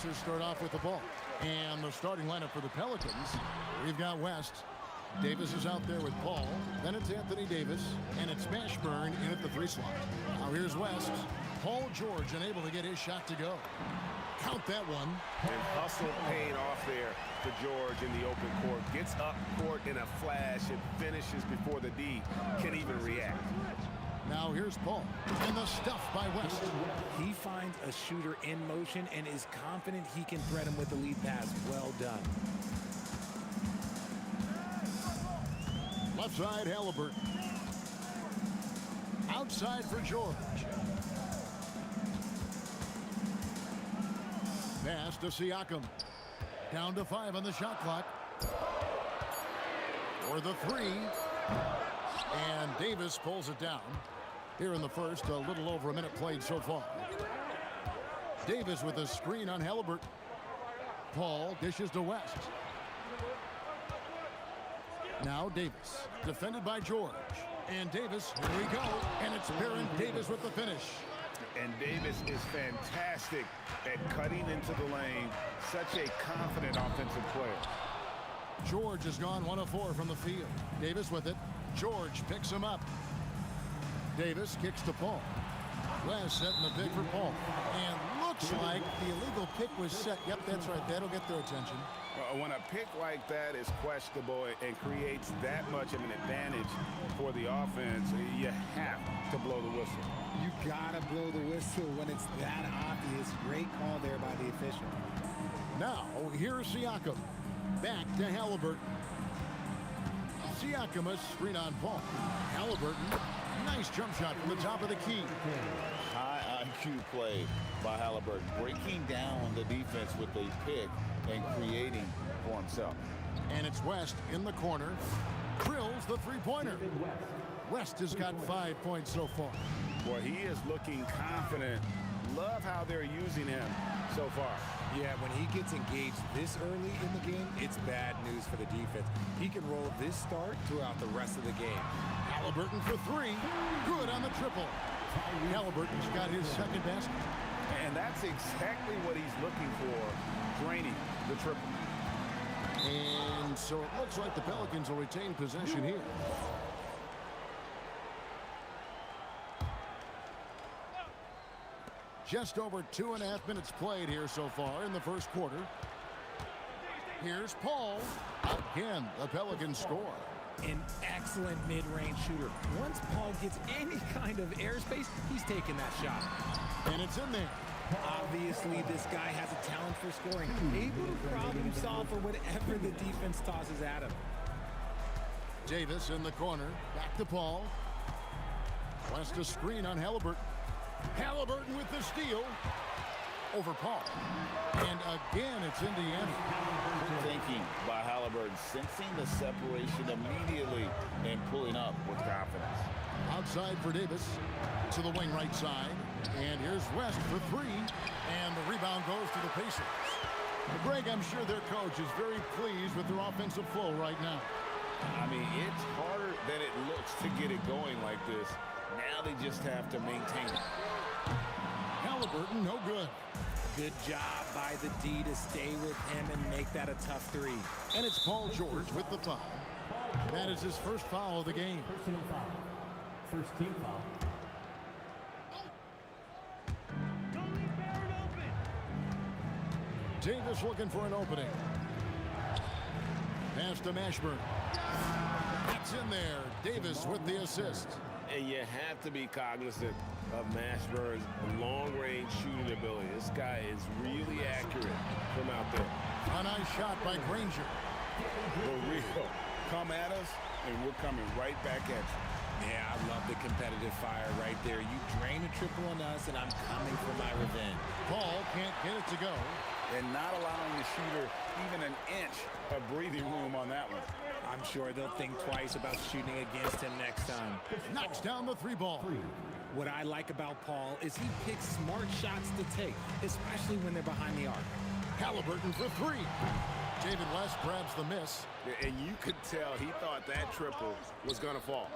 Speaker 5: Pacers start off with the ball. And the starting lineup for the Pelicans, we've got West. Davis is out there with Paul. Then it's Anthony Davis. And it's Mashburn in at the 3 slot. Now here's West. Paul George unable to get his shot to go. Count that one.
Speaker 7: And hustle paid off there for George in the open court. Gets up court in a flash and finishes before the D can even react.
Speaker 5: Now here's Paul. And the stuff by West.
Speaker 11: He finds a shooter in motion and is confident he can thread him with the lead pass. Well done.
Speaker 5: Left side, Halliburton. Outside for George. Pass to Siakam. Down to 5 on the shot clock. For the 3. And Davis pulls it down. Here in the first, a little over a minute played so far. Davis with a screen on Halliburton. Paul dishes to West. Now Davis, defended by George. And Davis, here we go. And it's Baron Davis with the finish.
Speaker 7: And Davis is fantastic at cutting into the lane. Such a confident offensive player.
Speaker 5: George has gone 1 of 4 from the field. Davis with it. George picks him up. Davis kicks to Paul. West setting the pick for Paul. And looks like the illegal pick was set. Yep, that's right. That'll get their attention.
Speaker 7: When a pick like that is questionable and creates that much of an advantage for the offense, you have to blow the whistle.
Speaker 11: You gotta blow the whistle when it's that obvious. Great call there by the official.
Speaker 5: Now, here's Siakam. Back to Halliburton. Siakam a screen on Paul. Halliburton, nice jump shot from the top of the key.
Speaker 12: High IQ play by Halliburton, breaking down the defense with a pick and creating for himself.
Speaker 5: And it's West in the corner. Drills the three-pointer. West has got 5 points so far.
Speaker 7: Boy, he is looking confident. Love how they're using him so far.
Speaker 11: Yeah, when he gets engaged this early in the game, it's bad news for the defense. He can roll this start throughout the rest of the game.
Speaker 5: Halliburton for 3. Good on the triple. Halliburton's got his second basket.
Speaker 7: And that's exactly what he's looking for, draining the triple.
Speaker 5: And so it looks like the Pelicans will retain possession here. Just over 2.5 minutes played here so far in the first quarter. Here's Paul. Again, the Pelicans score.
Speaker 11: An excellent mid-range shooter. Once Paul gets any kind of airspace, he's taking that shot.
Speaker 5: And it's in there.
Speaker 11: Obviously, this guy has a talent for scoring. Able to problem solve for whatever the defense tosses at him.
Speaker 5: Davis in the corner. Back to Paul. West a screen on Halliburton. Halliburton with the steal. Over Paul. And again, it's Indiana.
Speaker 12: Thinking by Halliburton, sensing the separation immediately and pulling up with confidence.
Speaker 5: Outside for Davis. To the wing right side. And here's West for 3. And the rebound goes to the Pacers. Greg, I'm sure their coach is very pleased with their offensive flow right now.
Speaker 7: I mean, it's harder than it looks to get it going like this. Now they just have to maintain it.
Speaker 5: Halliburton, no good.
Speaker 11: Good job by the D to stay with him and make that a tough 3.
Speaker 5: And it's Paul George with the foul. That is his first foul of the game.
Speaker 9: Personal foul. First team foul.
Speaker 5: Davis looking for an opening. Pass to Mashburn. That's in there. Davis with the assist.
Speaker 7: And you have to be cognizant of Mashburn's long-range shooting ability. This guy is really accurate from out there.
Speaker 5: A nice shot by Granger.
Speaker 7: For real. Come at us, and we're coming right back at you.
Speaker 11: Yeah, I love the competitive fire right there. You drain a triple on us, and I'm coming for my revenge.
Speaker 5: Paul can't get it to go.
Speaker 7: And not allowing the shooter even an inch of breathing room on that one.
Speaker 11: I'm sure they'll think twice about shooting against him next time.
Speaker 5: Knocks down the 3-ball.
Speaker 11: What I like about Paul is he picks smart shots to take, especially when they're behind the arc.
Speaker 5: Halliburton for 3. David West grabs the miss.
Speaker 7: And you could tell he thought that triple was going to fall.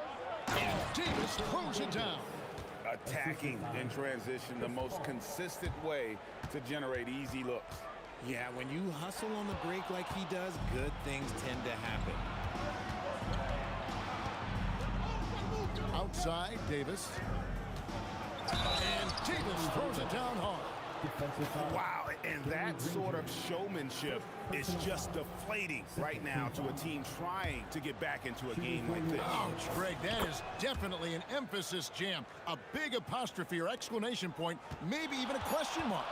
Speaker 5: And Davis throws it down.
Speaker 7: Attacking in transition, the most consistent way to generate easy looks.
Speaker 11: Yeah, when you hustle on the break like he does, good things tend to happen.
Speaker 5: Outside, Davis. And Davis throws it down hard.
Speaker 7: Wow, and that sort of showmanship is just deflating right now to a team trying to get back into a game like this.
Speaker 5: Ouch, Greg, that is definitely an emphasis jam. A big apostrophe or exclamation point, maybe even a question mark.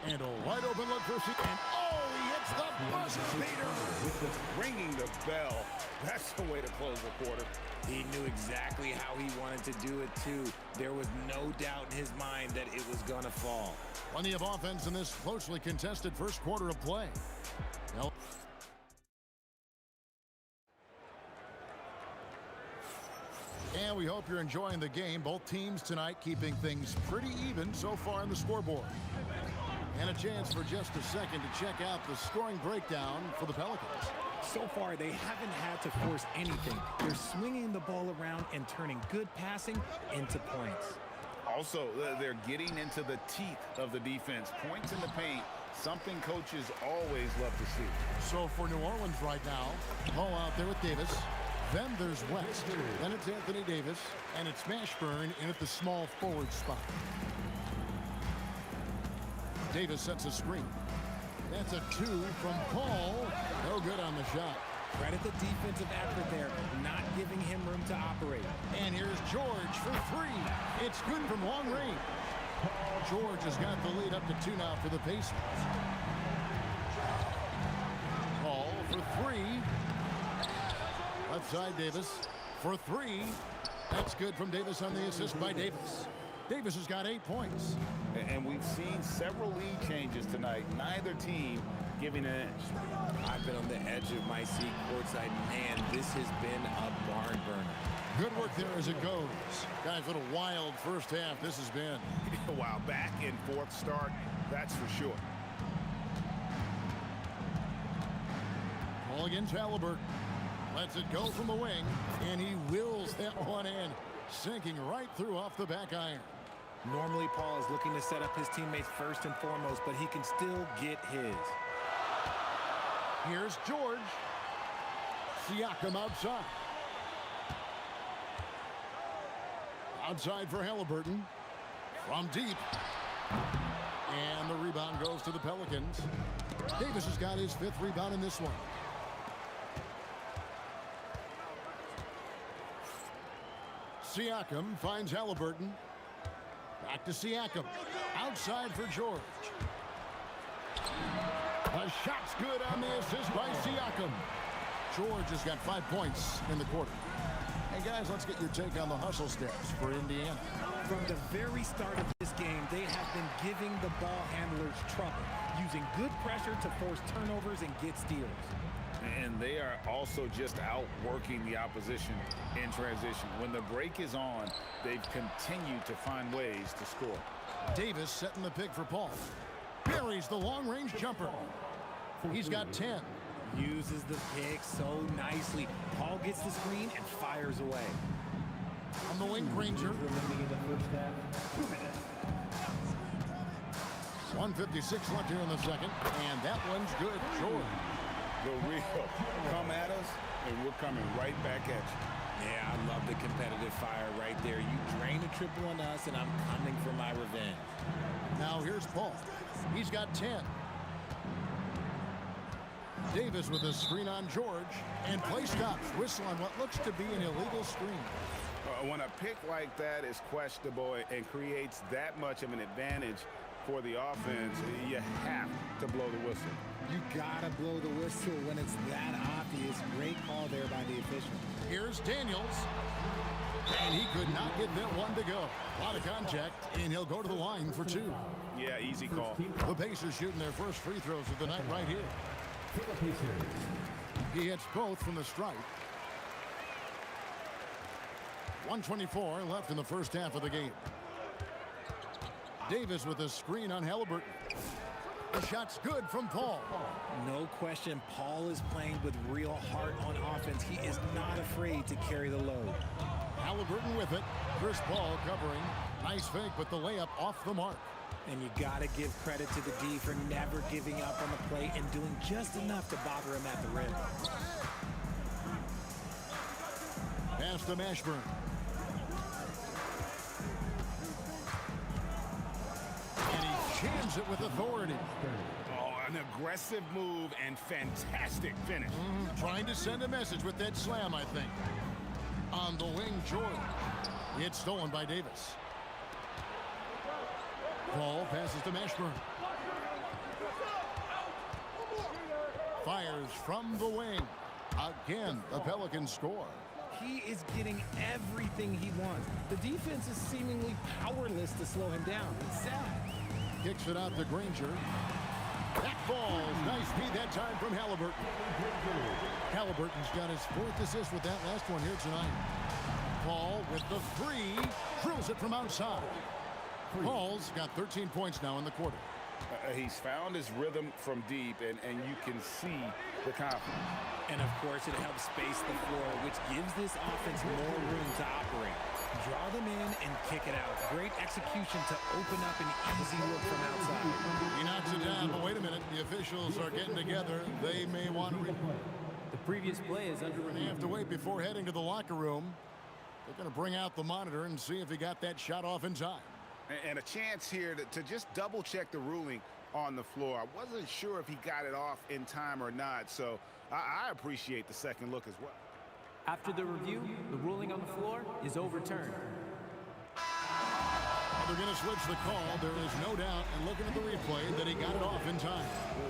Speaker 5: And a wide open look for and oh, he hits the buzzer beater.
Speaker 7: Ringing the bell. That's the way to close the quarter.
Speaker 11: He knew exactly how he wanted to do it, too. There was no doubt in his mind that it was going to fall.
Speaker 5: Plenty of offense in this closely contested first quarter of play. Well, and we hope you're enjoying the game. Both teams tonight keeping things pretty even so far on the scoreboard. And a chance for just a second to check out the scoring breakdown for the Pelicans.
Speaker 11: So far, they haven't had to force anything. They're swinging the ball around and turning good passing into points.
Speaker 7: Also, they're getting into the teeth of the defense. Points in the paint, something coaches always love to see.
Speaker 5: So for New Orleans right now, Paul out there with Davis. Then there's West. Then it's Anthony Davis. And it's Mashburn in at the small forward spot. Davis sets a screen. That's a 2 from Paul. No good on the shot.
Speaker 11: Credit the defensive effort there, not giving him room to operate.
Speaker 5: And here's George for 3. It's good from long range. George has got the lead up to 2 now for the Pacers. Paul for 3. Left side Davis for 3. That's good from Davis on the assist by Davis. Davis has got 8 points.
Speaker 7: And we've seen several lead changes tonight. Neither team giving an inch.
Speaker 11: I've been on the edge of my seat courtside. Man, this has been a barn burner.
Speaker 5: Good work there as it goes. Guys, what a wild first half this has been.
Speaker 7: Wow, back and forth start, that's for sure.
Speaker 5: Ball against Halliburton. Lets it go from the wing, and he wills that one in, sinking right through off the back iron.
Speaker 11: Normally, Paul is looking to set up his teammates first and foremost, but he can still get his.
Speaker 5: Here's George. Siakam outside. Outside for Halliburton. From deep. And the rebound goes to the Pelicans. Davis has got his 5th rebound in this one. Siakam finds Halliburton. Back to Siakam. Outside for George. The shot's good on the assist by Siakam. George has got 5 points in the quarter. Hey, guys, let's get your take on the hustle steps for Indiana.
Speaker 11: From the very start of this game, they have been giving the ball handlers trouble, using good pressure to force turnovers and get steals.
Speaker 7: And they are also just outworking the opposition in transition. When the break is on, they've continued to find ways to score.
Speaker 5: Davis setting the pick for Paul. Buries the long-range jumper. He's got 10.
Speaker 11: Uses the pick so nicely. Paul gets the screen and fires away.
Speaker 5: On the wing, Granger. 1:56 left here in the second. And that one's good. George.
Speaker 7: The real come at us, and we're coming right back at you.
Speaker 11: Yeah, I love the competitive fire right there. You drain a triple on us, and I'm coming for my revenge.
Speaker 5: Now here's Paul. He's got 10. Davis with a screen on George, and play stops. Whistle on what looks to be an illegal screen.
Speaker 7: When a pick like that is questionable and creates that much of an advantage for the offense, you have to blow the whistle.
Speaker 11: You gotta blow the whistle when it's that obvious. Great call there by the official.
Speaker 5: Here's Daniels. And he could not get that one to go. A lot of contact, and he'll go to the line for 2.
Speaker 7: Yeah, easy call.
Speaker 5: The Pacers shooting their first free throws of the night right here. He hits both from the stripe. 1:24 left in the first half of the game. Davis with a screen on Halliburton. The shot's good from Paul.
Speaker 11: No question, Paul is playing with real heart on offense. He is not afraid to carry the load.
Speaker 5: Halliburton with it. Chris Paul covering. Nice fake, but the layup off the mark.
Speaker 11: And you got to give credit to the D for never giving up on the plate and doing just enough to bother him at the rim.
Speaker 5: Pass to Mashburn. And he jams it with authority.
Speaker 7: Oh, an aggressive move and fantastic finish.
Speaker 5: Trying to send a message with that slam, I think. On the wing, George. It's stolen by Davis. Paul passes to Mashburn. Fires from the wing. Again, the Pelicans score.
Speaker 11: He is getting everything he wants. The defense is seemingly powerless to slow him down. It's sad.
Speaker 5: Kicks it out to Granger. That ball. Nice feed that time from Halliburton. Halliburton's got his 4th assist with that last one here tonight. Paul with the 3. Drills it from outside. Paul's got 13 points now in the quarter.
Speaker 7: He's found his rhythm from deep, and you can see the confidence.
Speaker 11: And of course, it helps space the floor, which gives this offense more room to operate. Draw them in and kick it out. Great execution to open up an easy look from outside.
Speaker 5: He knocks it down, but wait a minute. The officials are getting together. They may want to
Speaker 9: The previous play is under
Speaker 5: They have to wait before heading to the locker room. They're going to bring out the monitor and see if he got that shot off in time.
Speaker 7: And a chance here to just double-check the ruling on the floor. I wasn't sure if he got it off in time or not, so I appreciate the second look as well.
Speaker 9: After the review, the ruling on the floor is overturned.
Speaker 5: They're going to switch the call. There is no doubt, and looking at the replay, that he got it off in time.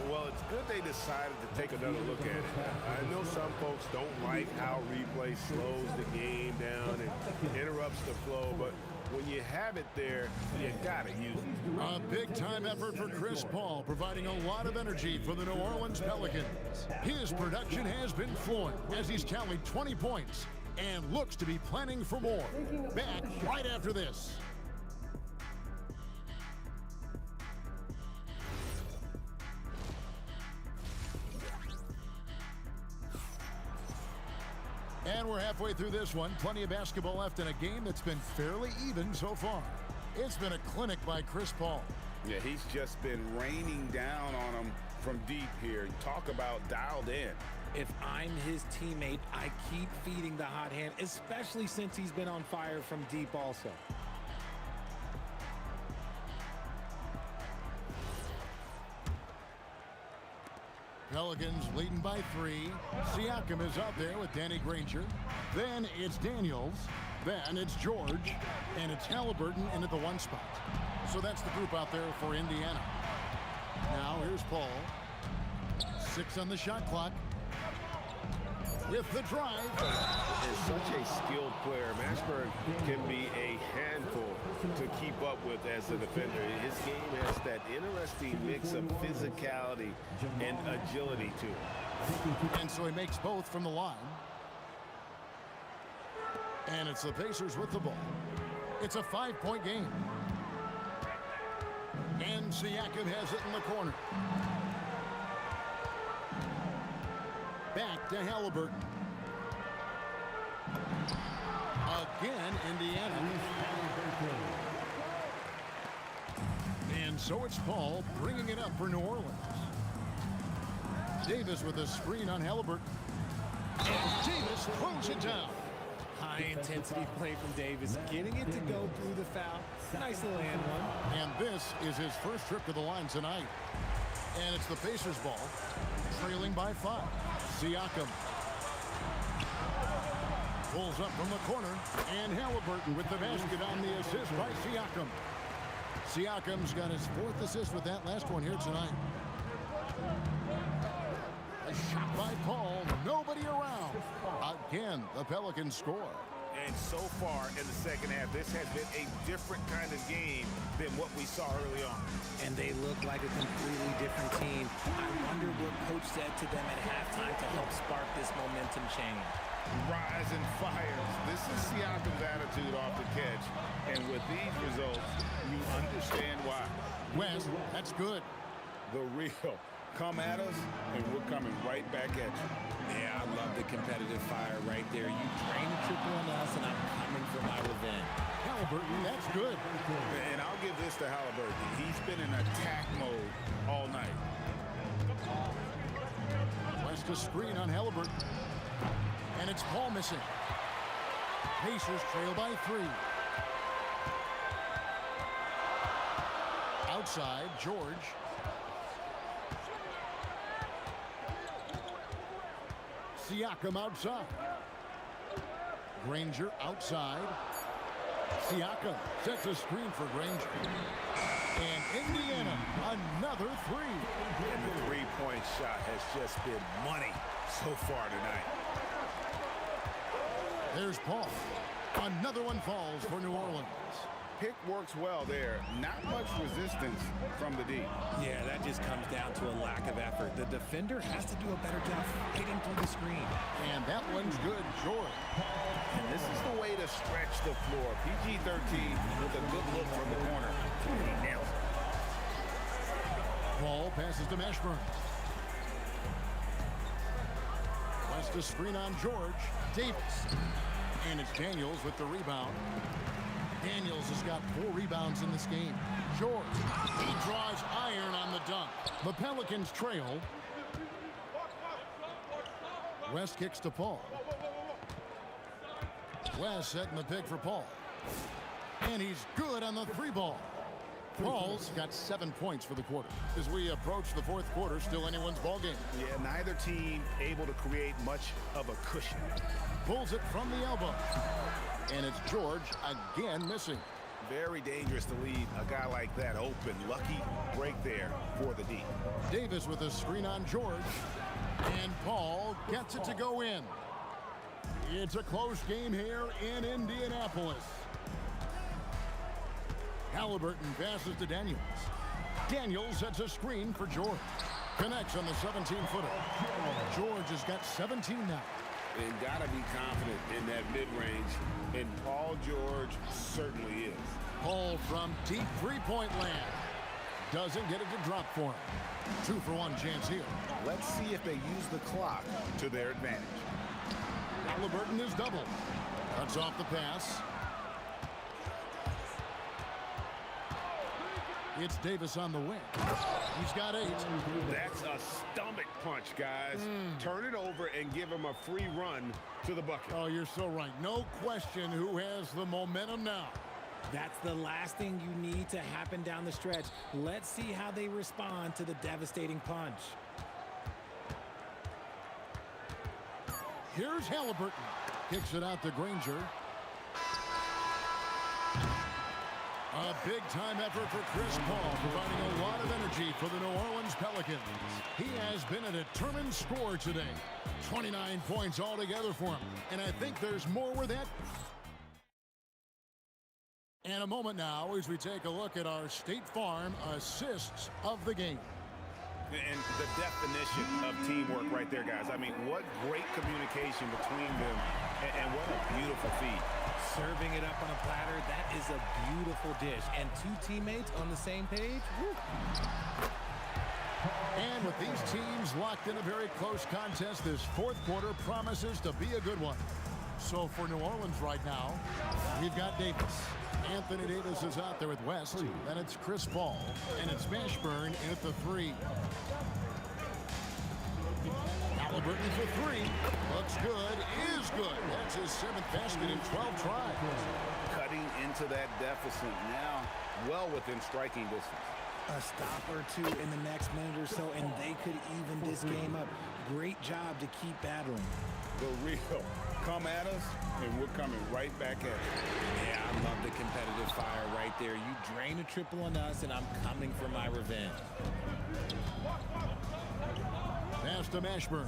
Speaker 1: Well, it's good they decided to take another look at it. I know some folks don't like how replay slows the game down and interrupts the flow, but when you have it there, you gotta use it.
Speaker 5: A big-time effort for Chris Paul, providing a lot of energy for the New Orleans Pelicans. His production has been flowing as he's tallied 20 points and looks to be planning for more. Back right after this. And we're halfway through this one. Plenty of basketball left in a game that's been fairly even so far. It's been a clinic by Chris Paul.
Speaker 7: Yeah, he's just been raining down on him from deep here. Talk about dialed in.
Speaker 11: If I'm his teammate, I keep feeding the hot hand, especially since he's been on fire from deep also.
Speaker 5: Pelicans leading by 3. Siakam is out there with Danny Granger. Then it's Daniels. Then it's George. And it's Halliburton into the 1 spot. So that's the group out there for Indiana. Now here's Paul. 6 on the shot clock. With the drive.
Speaker 1: Is such a skilled player. Mashburn can be a handful to keep up with as a defender. His game has that interesting mix of physicality and agility to it.
Speaker 5: And so he makes both from the line. And it's the Pacers with the ball. It's a 5-point game. And Siakam has it in the corner. Back to Halliburton. Again, Indiana. And so it's Paul bringing it up for New Orleans. Davis with a screen on Halliburton. And Davis throws it down.
Speaker 11: High-intensity play from Davis, getting it to go through the foul. Nice little and one.
Speaker 5: And this is his first trip to the line tonight. And it's the Pacers ball, trailing by 5. Siakam pulls up from the corner, and Halliburton with the basket on the assist by Siakam. Siakam's got his 4th assist with that last one here tonight. A shot by Paul, nobody around. Again, the Pelicans score.
Speaker 7: And so far in the second half, this has been a different kind of game than what we saw early on.
Speaker 11: And they look like a completely different team. I wonder what coach said to them at halftime to help spark this momentum change.
Speaker 7: Rise and fires. This is Siakam's attitude off the catch. And with these results, you understand why.
Speaker 5: West, that's good.
Speaker 7: The real. Come at us, and we're coming right back at you.
Speaker 1: Yeah, I love
Speaker 11: love the competitive fire right there. You drain a triple on us, and I'm coming for my revenge.
Speaker 5: Halliburton, that's good.
Speaker 7: And I'll give this to Halliburton. He's been in attack mode all night.
Speaker 5: West a screen on Halliburton. And it's Paul missing. Pacers trail by 3. Outside, George. Siakam outside. Granger outside. Siakam sets a screen for Granger. And Indiana, another 3.
Speaker 7: And the three-point shot has just been money so far tonight.
Speaker 5: There's Paul. Another one falls for New Orleans.
Speaker 7: Pick works well there. Not much resistance from the D.
Speaker 11: Yeah, that just comes down to a lack of effort. The defender has to do a better job hitting through the screen.
Speaker 5: And that one's good, George.
Speaker 7: And this is the way to stretch the floor. PG-13 with a good look from the corner. He nails it.
Speaker 5: Paul passes to Mashburn. West a screen on George. Davis. And it's Daniels with the rebound. Daniels has got 4 rebounds in this game. George, he draws iron on the dunk. The Pelicans trail. West kicks to Paul. West setting the pick for Paul. And he's good on the 3-ball. Paul's got 7 points for the quarter. As we approach the 4th quarter, still anyone's ball game.
Speaker 7: Yeah, neither team able to create much of a cushion.
Speaker 5: Pulls it from the elbow. And it's George again missing.
Speaker 7: Very dangerous to leave a guy like that open. Lucky break there for the D.
Speaker 5: Davis with a screen on George. And Paul gets it to go in. It's a close game here in Indianapolis. Halliburton passes to Daniels. Daniels sets a screen for George. Connects on the 17-footer. George has got 17 now.
Speaker 7: And gotta be confident in that mid-range. And Paul George certainly is.
Speaker 5: Paul from deep 3-point land. Doesn't get it to drop for him. 2-for-1 chance here.
Speaker 7: Let's see if they use the clock to their advantage.
Speaker 5: Halliburton is doubled. Cuts off the pass. It's Davis on the wing. He's got 8.
Speaker 7: That's a stomach punch, guys. Turn it over and give him a free run to the bucket.
Speaker 5: Oh, you're so right. No question who has the momentum now.
Speaker 11: That's the last thing you need to happen down the stretch. Let's see how they respond to the devastating punch.
Speaker 5: Here's Halliburton. Kicks it out to Granger. A big-time effort for Chris Paul, providing a lot of energy for the New Orleans Pelicans. He has been a determined scorer today. 29 points altogether for him. And I think there's more where that... And a moment now as we take a look at our State Farm assists of the game.
Speaker 7: And the definition of teamwork right there, guys. I mean, what great communication between them, and what a beautiful feat.
Speaker 11: Serving it up on a platter, that is a beautiful dish. And 2 teammates on the same page. Woo.
Speaker 5: And with these teams locked in a very close contest, this 4th quarter promises to be a good one. So for New Orleans right now, we've got Davis. Anthony Davis is out there with West. Then it's Chris Paul. And it's Mashburn at the 3. Halliburton for 3. Looks good. Is good. That's his 7th basket in 12 tries.
Speaker 7: Cutting into that deficit now, well within striking distance.
Speaker 11: A stop or 2 in the next minute or so, and they could even this game up. Great job to keep battling.
Speaker 7: The real come at us, and we're coming right back at it.
Speaker 11: Yeah, I love the competitive fire right there. You drain a triple on us, and I'm coming for my revenge.
Speaker 5: Pass to Mashburn.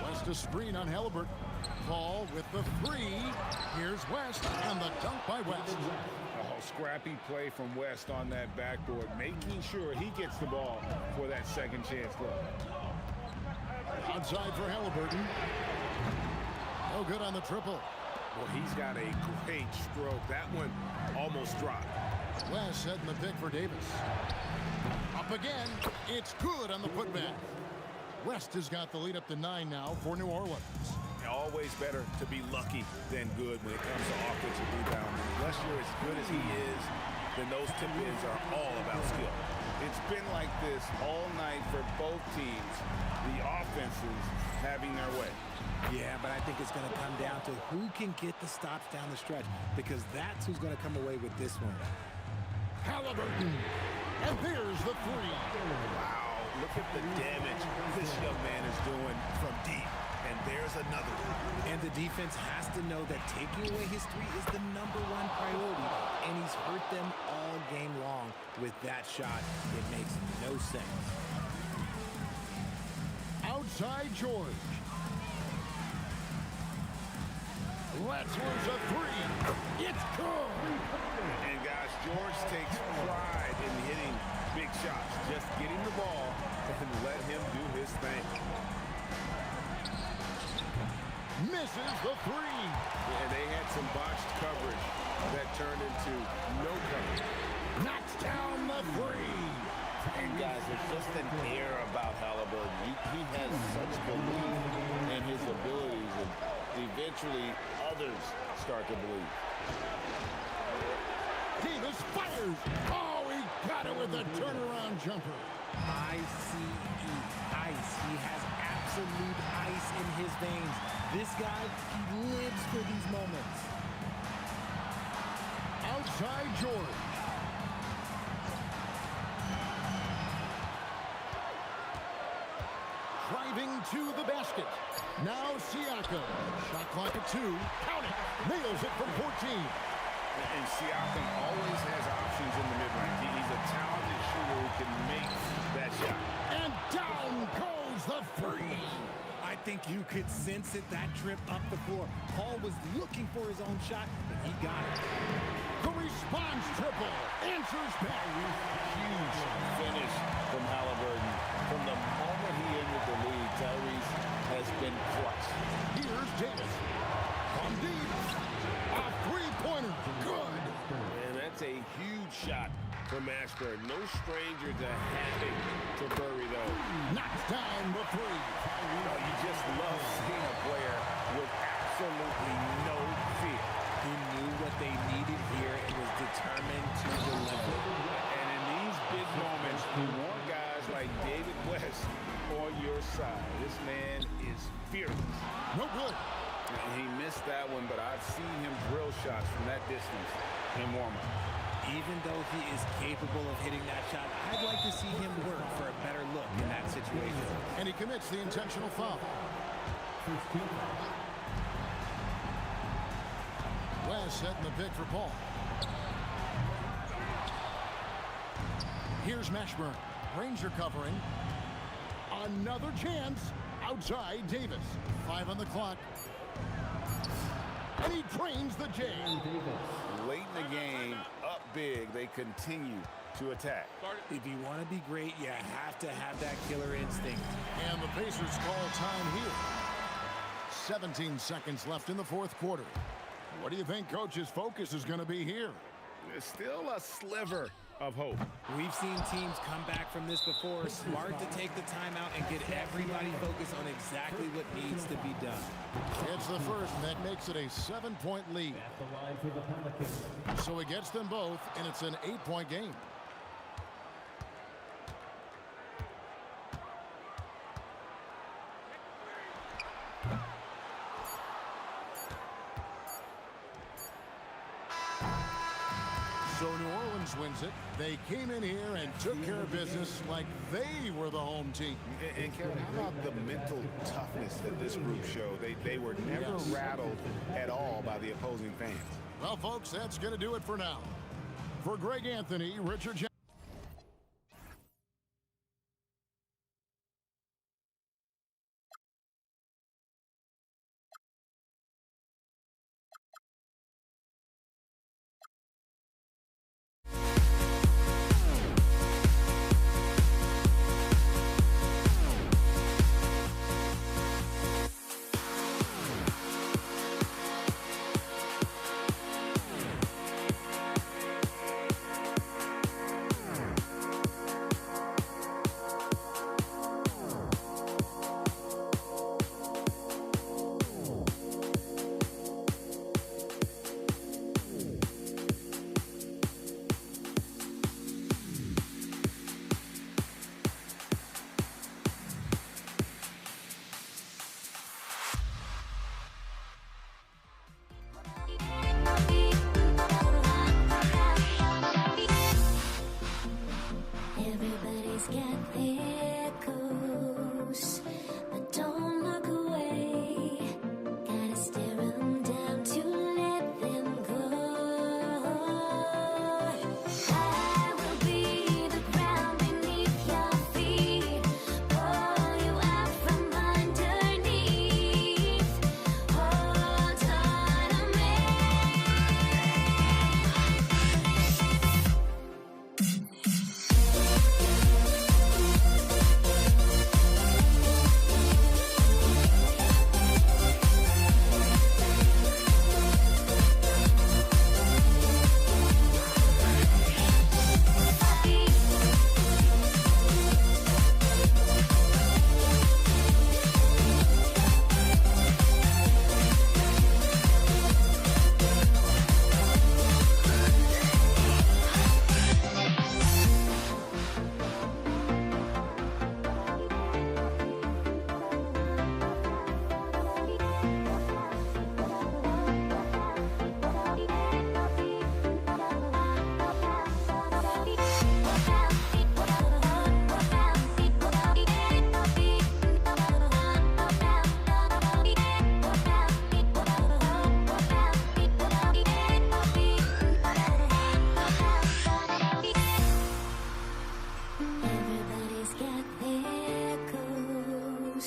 Speaker 5: West a screen on Halliburton. Paul with the 3. Here's West, and the dunk by West.
Speaker 7: Oh, scrappy play from West on that backboard, making sure he gets the ball for that second chance look.
Speaker 5: Outside for Halliburton. No good on the triple.
Speaker 7: Well, he's got a great stroke. That one almost dropped.
Speaker 5: West setting the pick for Davis. Up again. It's good on the putback. West has got the lead up to 9 now for New Orleans.
Speaker 7: Always better to be lucky than good when it comes to offensive rebounding. Unless you're as good as he is, then those tip-ins are all about skill. It's been like this all night for both teams. The offenses having their way.
Speaker 11: Yeah, but I think it's going to come down to who can get the stops down the stretch, because that's who's going to come away with this one.
Speaker 5: Halliburton. And there's the three.
Speaker 7: Wow, look at the damage this young man is doing from deep. And there's another one.
Speaker 11: And the defense has to know that taking away his three is the #1 priority, and he's hurt them all game long with that shot. It makes no sense.
Speaker 5: Outside George. Letzler's a three. It's good.
Speaker 7: And guys, George takes pride in hitting big shots. Just getting the ball and let him do his thing.
Speaker 5: Misses the three.
Speaker 7: And they had some botched coverage that turned into no coverage.
Speaker 5: Knocks down the three.
Speaker 12: And guys, there's just an air about Halliburton. He has such belief in his abilities, and eventually others start to believe.
Speaker 5: Davis fires. Oh, he got it with a turnaround jumper.
Speaker 11: ICE, ice. He has absolute ice in his veins. This guy, he lives for these moments.
Speaker 5: Outside George. Driving to the basket. Now Siakam. Shot clock at 2. Count it. Nails it from 14.
Speaker 7: And Siakam always has options in the mid-range. He's a talented shooter who can make that shot.
Speaker 5: And down goes the three.
Speaker 11: I think you could sense it, that trip up the floor. Paul was looking for his own shot, and he got it.
Speaker 5: The response triple. Answers back.
Speaker 12: Huge finish from Halliburton. From the moment he entered the league, Tyrese has been clutch.
Speaker 5: Here's Davis. From deep. A three-pointer. Good.
Speaker 7: And that's a huge shot from Ashburn. No stranger to having to bury those.
Speaker 5: Knocks down the three.
Speaker 7: Oh, you just love seeing a player with absolutely no fear.
Speaker 11: He knew what they needed here and was determined to deliver.
Speaker 7: And in these big moments, you want guys like David West on your side. This man is fearless.
Speaker 5: No good.
Speaker 7: And he missed that one, but I've seen him drill shots from that distance in warm-up.
Speaker 11: Even though he is capable of hitting that shot, I'd like to see him work for a better look in that situation.
Speaker 5: And he commits the intentional foul. West setting the pick for Paul. Here's Mashburn. Ranger covering. Another chance. Outside Davis. 5 on the clock. And he trains the J.
Speaker 7: Late in the game, up big, they continue to attack.
Speaker 11: If you want to be great, you have to have that killer instinct.
Speaker 5: And the Pacers call time here. 17 seconds left in the fourth quarter. What do you think Coach's focus is going to be here?
Speaker 7: There's still a sliver of hope.
Speaker 11: We've seen teams come back from this before. Smart to take the timeout and get everybody focused on exactly what needs to be done.
Speaker 5: It's the first, and that makes it a 7-point lead. So he gets them both, and it's an 8-point game. So New Orleans wins it. They came in here and took care of business like they were the home team.
Speaker 7: And Kevin, how about the mental toughness that this group showed? They were never rattled at all by the opposing fans.
Speaker 5: Well, folks, that's going to do it for now. For Greg Anthony, Richard Jackson.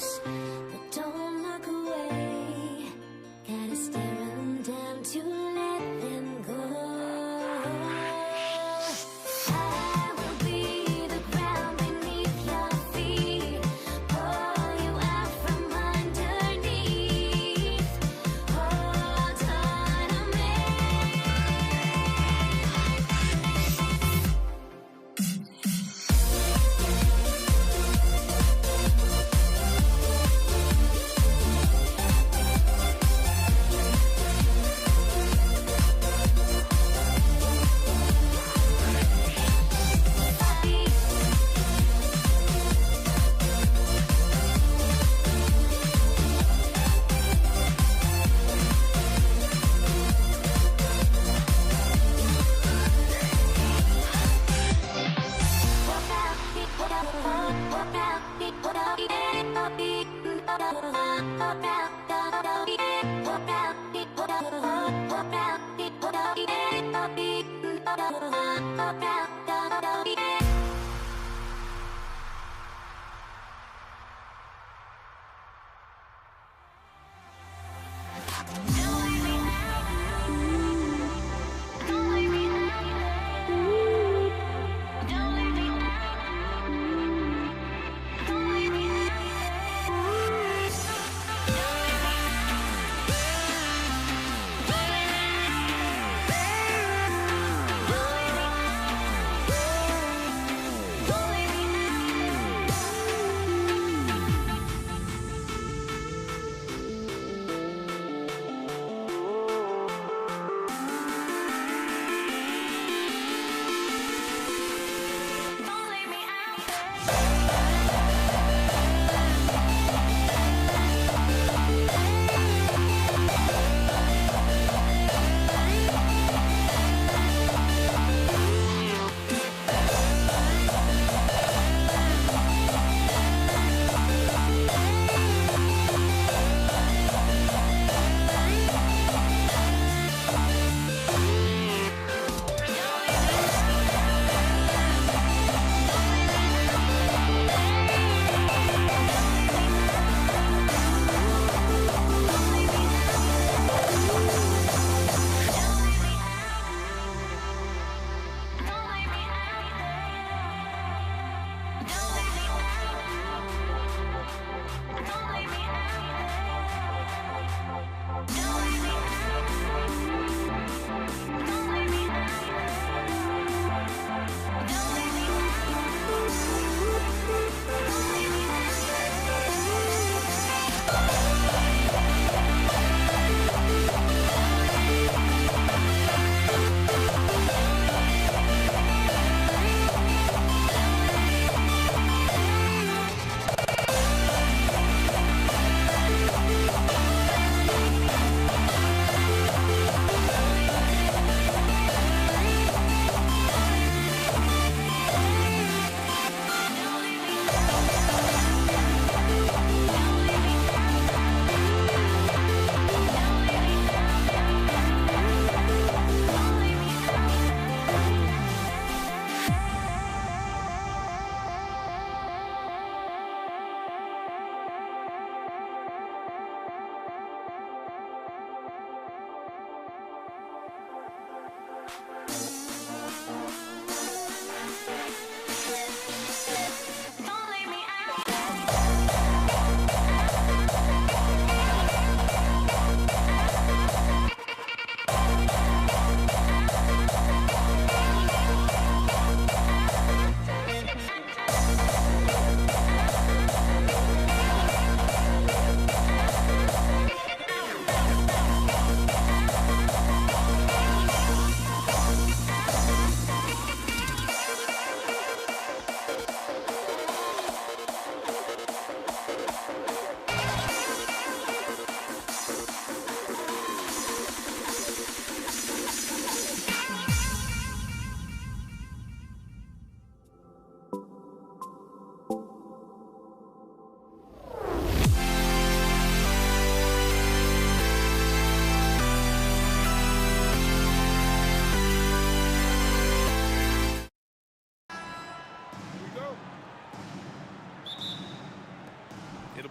Speaker 13: close, but don't look away. Gotta stare 'em down to let them go. I will be the ground beneath your feet, pull you out from underneath. Hold on to me.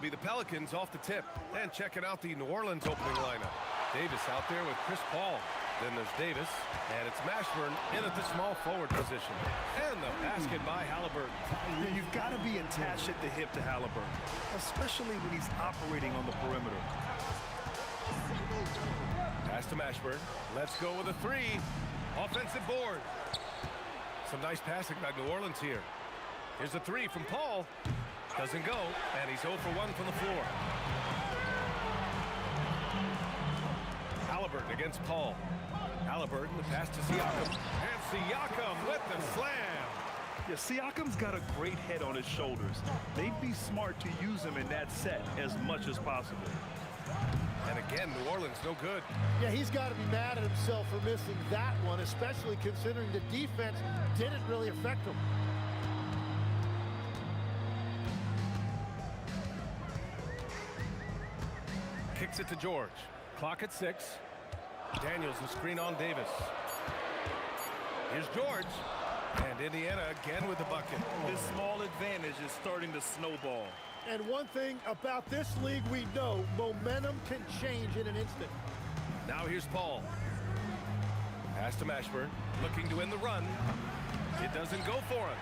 Speaker 1: be the Pelicans off the tip. And checking out the New Orleans opening lineup. Davis out there with Chris Paul. Then there's Davis, and it's Mashburn in at the small forward position. And the basket by Halliburton.
Speaker 3: Yeah, you've got to be attached at the hip to Halliburton, especially when he's operating on the perimeter.
Speaker 1: Pass to Mashburn. Let's go with a three. Offensive board. Some nice passing by New Orleans here. Here's a three from Paul. Doesn't go, and he's 0 for 1 from the floor. Halliburton against Paul. Halliburton, the pass to Siakam. And Siakam with the slam.
Speaker 3: Yeah, Siakam's got a great head on his shoulders. They'd be smart to use him in that set as much as possible.
Speaker 1: And again, New Orleans no good.
Speaker 10: Yeah, he's got to be mad at himself for missing that one, especially considering the defense didn't really affect him.
Speaker 1: Kicks it to George. Clock at 6. Daniels the screen on Davis. Here's George. And Indiana again with the bucket.
Speaker 3: This small advantage is starting to snowball.
Speaker 10: And one thing about this league we know, momentum can change in an instant.
Speaker 1: Now here's Paul. Pass to Mashburn. Looking to win the run. It doesn't go for him.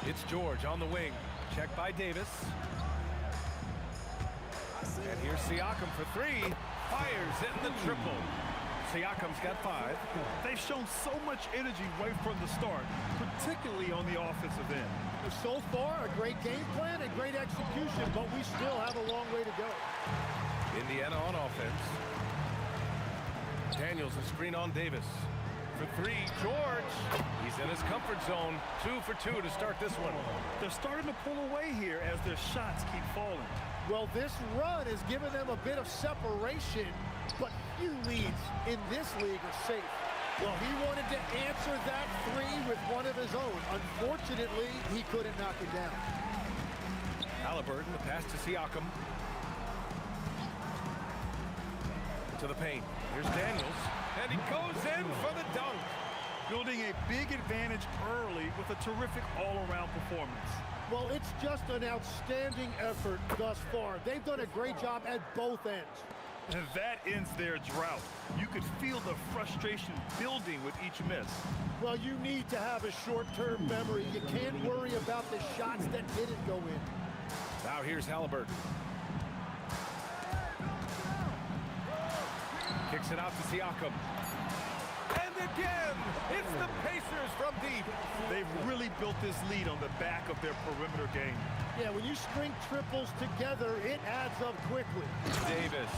Speaker 1: It's George on the wing. Checked by Davis. And here's Siakam for three. Fires in the triple. Siakam's got 5.
Speaker 3: They've shown so much energy right from the start, particularly on the offensive end.
Speaker 10: So far, a great game plan and great execution, but we still have a long way to go.
Speaker 1: Indiana on offense. Daniels a screen on Davis. For 3, George. He's in his comfort zone. 2 for 2 to start this one.
Speaker 3: They're starting to pull away here as their shots keep falling.
Speaker 10: Well, this run has given them a bit of separation, but few leads in this league are safe. Well, he wanted to answer that 3 with one of his own. Unfortunately, he couldn't knock it down.
Speaker 1: Halliburton, the pass to Siakam. To the paint. Here's Daniels. And he goes in for the dunk.
Speaker 3: Building a big advantage early with a terrific all-around performance.
Speaker 10: Well, it's just an outstanding effort thus far. They've done a great job at both ends.
Speaker 3: And that ends their drought. You could feel the frustration building with each miss.
Speaker 10: Well, you need to have a short-term memory. You can't worry about the shots that didn't go in.
Speaker 1: Now here's Halliburton. Kicks it out to Siakam. And again, it's the Pacers from deep.
Speaker 3: They've really built this lead on the back of their perimeter game.
Speaker 10: Yeah, when you string triples together, it adds up quickly.
Speaker 1: Davis.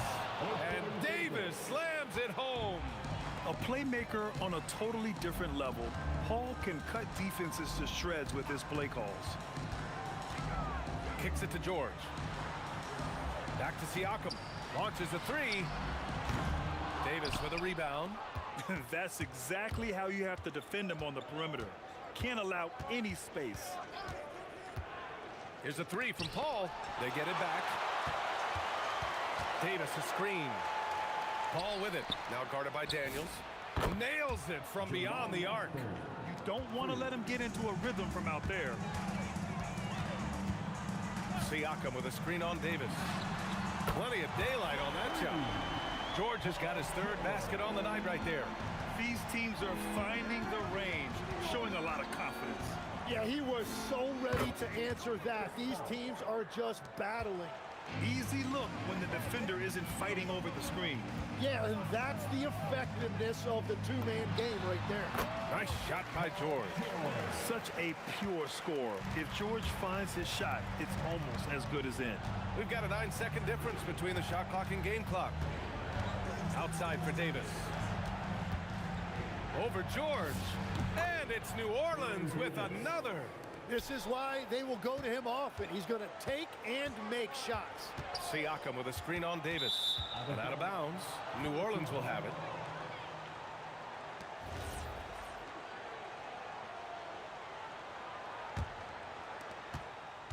Speaker 1: And Davis slams it home.
Speaker 3: A playmaker on a totally different level, Paul can cut defenses to shreds with his play calls.
Speaker 1: Kicks it to George. Back to Siakam. Launches a 3. Davis with a rebound.
Speaker 3: That's exactly how you have to defend him on the perimeter. Can't allow any space.
Speaker 1: Here's a 3 from Paul. They get it back. Davis a screen. Paul with it. Now guarded by Daniels. Nails it from beyond the arc.
Speaker 3: You don't want to let him get into a rhythm from out there.
Speaker 1: Siakam with a screen on Davis. Plenty of daylight on that shot. George has got his 3rd basket on the night right there.
Speaker 3: These teams are finding the range, showing a lot of confidence.
Speaker 10: Yeah, he was so ready to answer that. These teams are just battling.
Speaker 3: Easy look when the defender isn't fighting over the screen.
Speaker 10: Yeah, and that's the effectiveness of the two-man game right there.
Speaker 1: Nice shot by George.
Speaker 3: Such a pure score. If George finds his shot, it's almost as good as in.
Speaker 1: We've got a 9-second difference between the shot clock and game clock. Outside for Davis. Over George. And it's New Orleans with another.
Speaker 10: This is why they will go to him often. He's going to take and make shots.
Speaker 1: Siakam with a screen on Davis. And out of bounds. New Orleans will have it.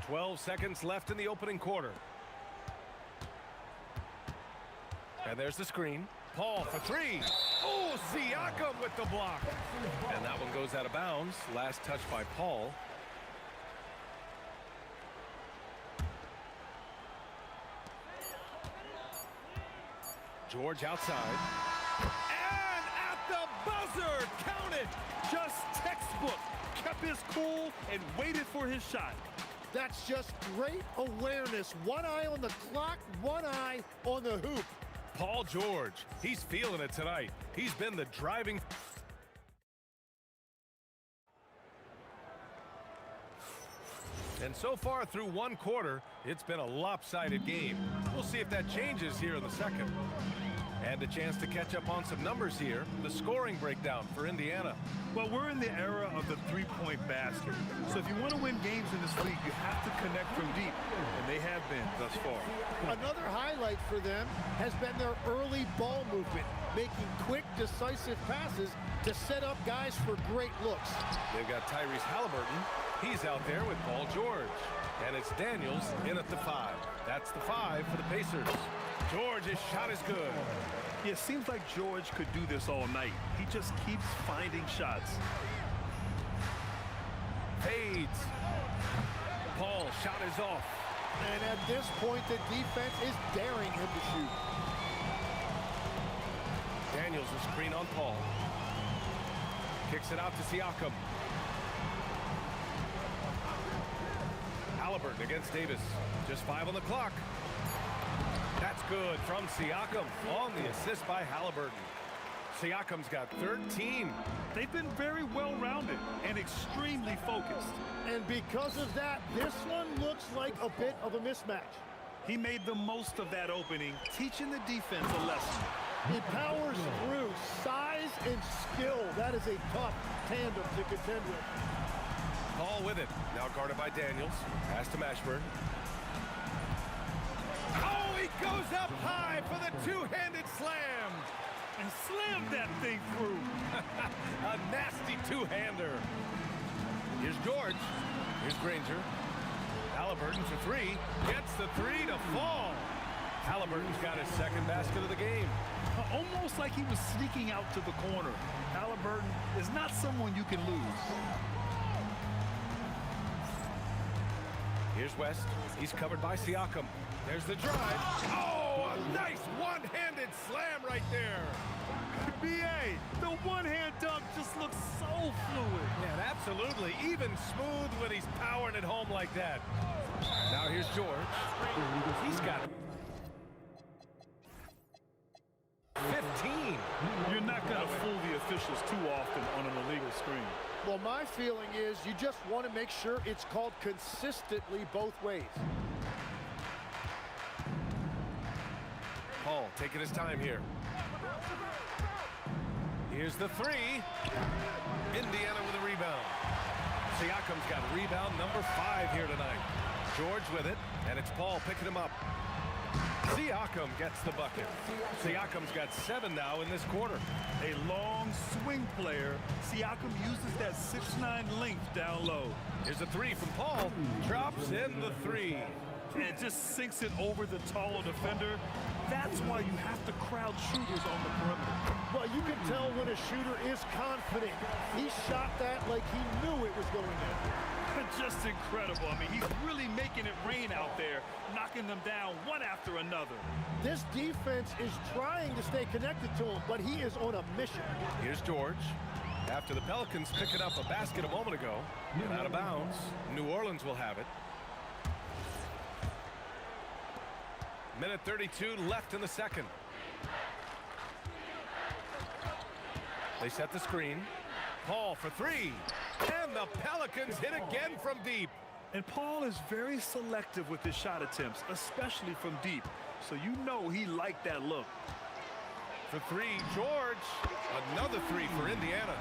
Speaker 1: "12 seconds left in the opening quarter. And there's the screen. Paul for 3. Oh, Siakam with the block. And that one goes out of bounds. Last touch by Paul. George outside.
Speaker 3: And at the buzzer, count it. Just textbook. Kept his cool and waited for his shot.
Speaker 10: That's just great awareness. One eye on the clock, one eye on the hoop.
Speaker 1: Paul George, he's feeling it tonight. He's been the driving... And so far through one quarter, it's been a lopsided game. We'll see if that changes here in the second. And a chance to catch up on some numbers here. The scoring breakdown for Indiana.
Speaker 3: Well, we're in the era of the three-point basket. So if you want to win games in this league, you have to connect from deep. And they have been thus far.
Speaker 10: Another highlight for them has been their early ball movement, making quick, decisive passes to set up guys for great looks.
Speaker 1: They've got Tyrese Halliburton. He's out there with Paul George. And it's Daniels in at the 5. That's the 5 for the Pacers. George's shot is good.
Speaker 3: Yeah, it seems like George could do this all night. He just keeps finding shots.
Speaker 1: Fades. Paul, shot is off.
Speaker 10: And at this point, the defense is daring him to shoot.
Speaker 1: Daniels will screen on Paul. Kicks it out to Siakam. Halliburton against Davis. Just 5 on the clock. That's good from Siakam on the assist by Halliburton. Siakam's got 13.
Speaker 3: They've been very well-rounded and extremely focused.
Speaker 10: And because of that, this one looks like a bit of a mismatch.
Speaker 3: He made the most of that opening, teaching the defense a lesson.
Speaker 10: He powers through. Size and skill. That is a tough tandem to contend with.
Speaker 1: Paul with it. Now guarded by Daniels. Pass to Mashburn. Oh, he goes up high for the two-handed slam.
Speaker 3: And slammed that thing through.
Speaker 1: A nasty two-hander. Here's George. Here's Granger. Halliburton for 3. Gets the 3 to fall. Halliburton's got his second basket of the game.
Speaker 3: Almost like he was sneaking out to the corner. Halliburton is not someone you can lose.
Speaker 1: Here's West. He's covered by Siakam. There's the drive. Oh, a nice one-handed slam right there.
Speaker 3: B.A., the one-hand dunk just looks so fluid.
Speaker 1: Yeah, absolutely. Even smooth when he's powering it home like that. Now here's George. He's got 15.
Speaker 3: You're not going to fool the officials too often on an illegal screen.
Speaker 10: Well, my feeling is you just want to make sure it's called consistently both ways.
Speaker 1: Paul taking his time here. Here's the 3. Indiana with a rebound. Siakam's got rebound number 5 here tonight. George with it, and it's Paul picking him up. Siakam gets the bucket. Siakam's got 7 now in this quarter.
Speaker 3: A long swing player. Siakam uses that 6'9" length down low.
Speaker 1: Here's a 3 from Paul. Drops in the 3.
Speaker 3: And just sinks it over the taller defender. That's why you have to crowd shooters on the perimeter.
Speaker 10: Well, you can tell when a shooter is confident. He shot that like he knew it was going in.
Speaker 3: Just incredible. I mean, he's really making it rain out there, knocking them down one after another.
Speaker 10: This defense is trying to stay connected to him, but he is on a mission.
Speaker 1: Here's George. After the Pelicans picking up a basket a moment ago, and out of bounds, New Orleans will have it. Minute 32 left in the second. They set the screen. Paul for 3. And the Pelicans hit again from deep.
Speaker 3: And Paul is very selective with his shot attempts, especially from deep. So you know he liked that look.
Speaker 1: For 3, George. Another 3 for Indiana.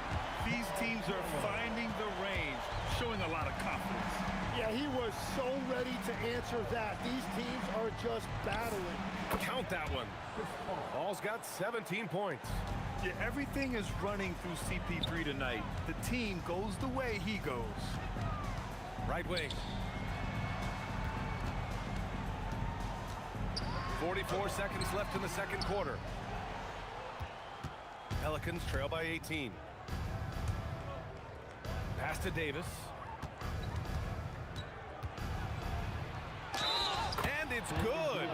Speaker 3: These teams are finding the range, showing a lot of confidence.
Speaker 10: Yeah, he was so ready to answer that. These teams are just battling.
Speaker 1: Count that one. Paul's got 17 points.
Speaker 3: Yeah, everything is running through CP3 tonight. The team goes the way he goes.
Speaker 1: Right wing. 44 seconds left in the second quarter. Pelicans trail by 18. Pass to Davis. And it's good.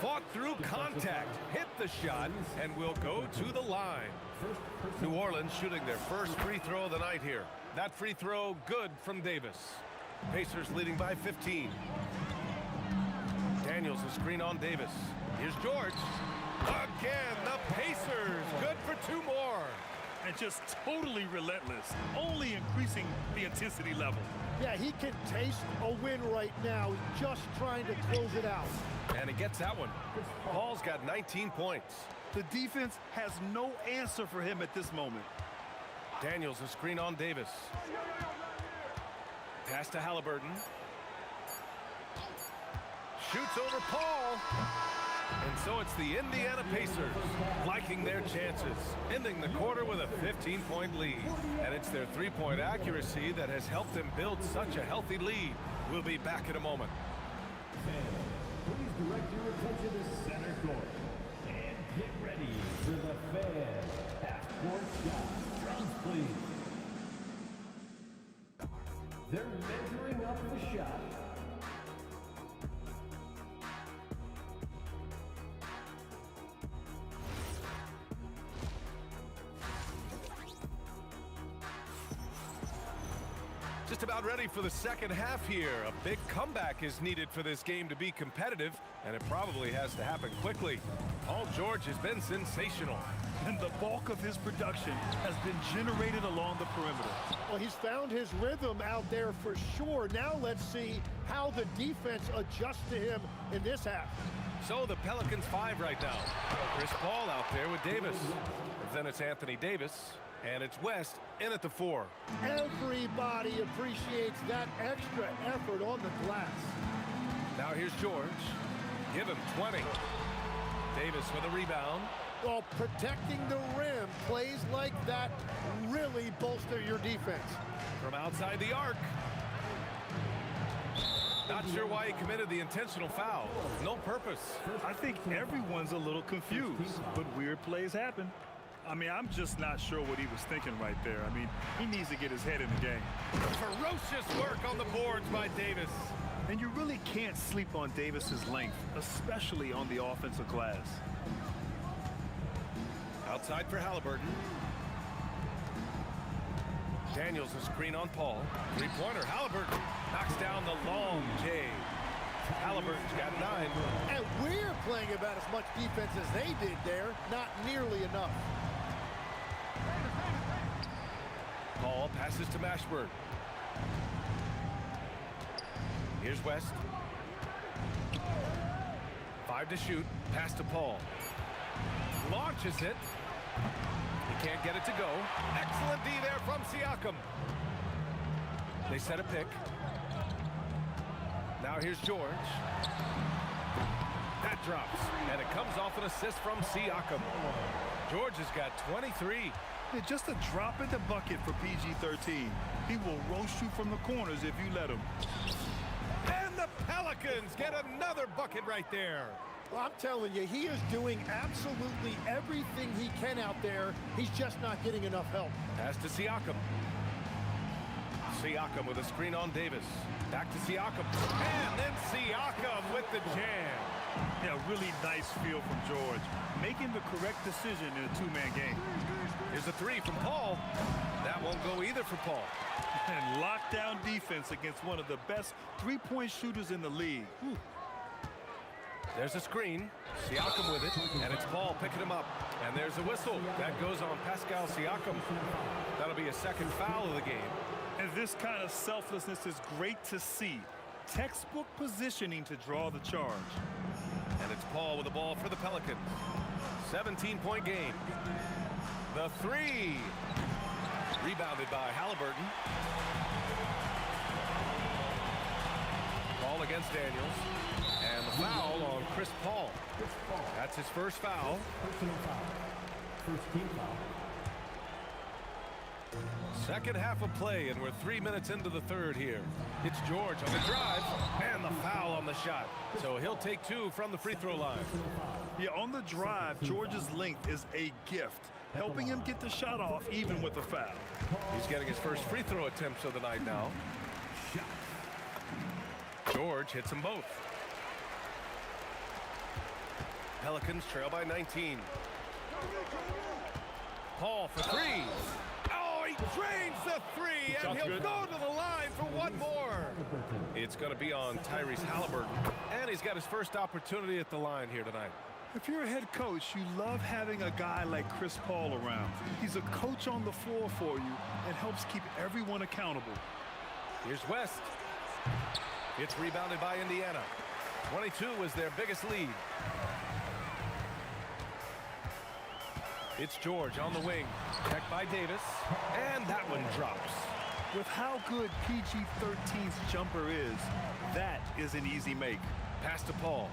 Speaker 1: Fought through contact, hit the shot, and will go to the line. New Orleans shooting their first free throw of the night here. That free throw good from Davis. Pacers leading by 15. Daniels a screen on Davis. Here's George. Again, the Pacers. Good for 2 more.
Speaker 3: And just totally relentless, only increasing the intensity level.
Speaker 10: Yeah, he can taste a win right now. He's just trying to close it out.
Speaker 1: And he gets that one. Paul's got 19 points.
Speaker 3: The defense has no answer for him at this moment.
Speaker 1: Daniels a screen on Davis. Pass to Halliburton. Shoots over Paul. And so it's the Indiana Pacers liking their chances, ending the quarter with a 15-point lead. And it's their three-point accuracy that has helped them build such a healthy lead. We'll be back in a moment.
Speaker 14: Please direct your attention to center court. And get ready for the fan half-court shot. Drums, please. They're measuring up the shot.
Speaker 1: Just about ready for the second half here. A big comeback is needed for this game to be competitive, and it probably has to happen quickly. Paul George has been sensational.
Speaker 3: And the bulk of his production has been generated along the perimeter.
Speaker 10: Well, he's found his rhythm out there for sure. Now let's see how the defense adjusts to him in this half.
Speaker 1: So the Pelicans 5 right now. Chris Paul out there with Davis. And then it's Anthony Davis. And it's West in at the 4.
Speaker 10: Everybody appreciates that extra effort on the glass.
Speaker 1: Now here's George. Give him 20. Davis with a rebound.
Speaker 10: Well, protecting the rim, plays like that really bolster your defense.
Speaker 1: From outside the arc. Not sure why he committed the intentional foul. No purpose.
Speaker 3: I think everyone's a little confused, but weird plays happen. I mean, I'm just not sure what he was thinking right there. I mean, he needs to get his head in the game.
Speaker 1: Ferocious work on the boards by Davis.
Speaker 3: And you really can't sleep on Davis's length, especially on the offensive glass.
Speaker 1: Outside for Halliburton. Daniels a screen on Paul. Three-pointer. Halliburton knocks down the long J. Halliburton's got 9.
Speaker 10: And we're playing about as much defense as they did there. Not nearly enough.
Speaker 1: Paul passes to Mashburn. Here's West. 5 to shoot. Pass to Paul. Launches it. He can't get it to go. Excellent D there from Siakam. They set a pick. Now here's George. That drops, and it comes off an assist from Siakam. George has got 23.
Speaker 3: Just a drop in the bucket for PG-13. He will roast you from the corners if you let him.
Speaker 1: And the Pelicans get another bucket right there.
Speaker 10: Well, I'm telling you, he is doing absolutely everything he can out there. He's just not getting enough help.
Speaker 1: Pass to Siakam. Siakam with a screen on Davis. Back to Siakam. And then Siakam with the jam.
Speaker 3: Yeah, really nice feel from George. Making the correct decision in a two-man game.
Speaker 1: Here's a 3 from Paul. That won't go either for Paul.
Speaker 3: And lockdown defense against one of the best three-point shooters in the league. Whew.
Speaker 1: There's a screen. Siakam with it. And it's Paul picking him up. And there's a whistle. That goes on Pascal Siakam. That'll be a second foul of the game.
Speaker 3: And this kind of selflessness is great to see. Textbook positioning to draw the charge.
Speaker 1: And it's Paul with the ball for the Pelicans. 17-point game. The 3. Rebounded by Halliburton. Ball against Daniels. And the foul on Chris Paul. That's his first foul.
Speaker 14: Personal foul. First team foul.
Speaker 1: Second half of play, and we're 3 minutes into the third here. It's George on the drive, and the foul on the shot. So he'll take 2 from the free throw line.
Speaker 3: Yeah, on the drive, George's length is a gift, helping him get the shot off even with the foul.
Speaker 1: He's getting his first free throw attempts of the night now. George hits them both. Pelicans trail by 19. Paul for three. Oh, he drains the three, and he'll go to the line for one more. It's going to be on Tyrese Halliburton, and he's got his first opportunity at the line here tonight.
Speaker 3: If you're a head coach, you love having a guy like Chris Paul around. He's a coach on the floor for you and helps keep everyone accountable.
Speaker 1: Here's West. It's rebounded by Indiana. 22 was their biggest lead. It's George on the wing. Checked by Davis. And that one drops.
Speaker 3: With how good PG-13's jumper is, that is an easy make.
Speaker 1: Pass to Paul.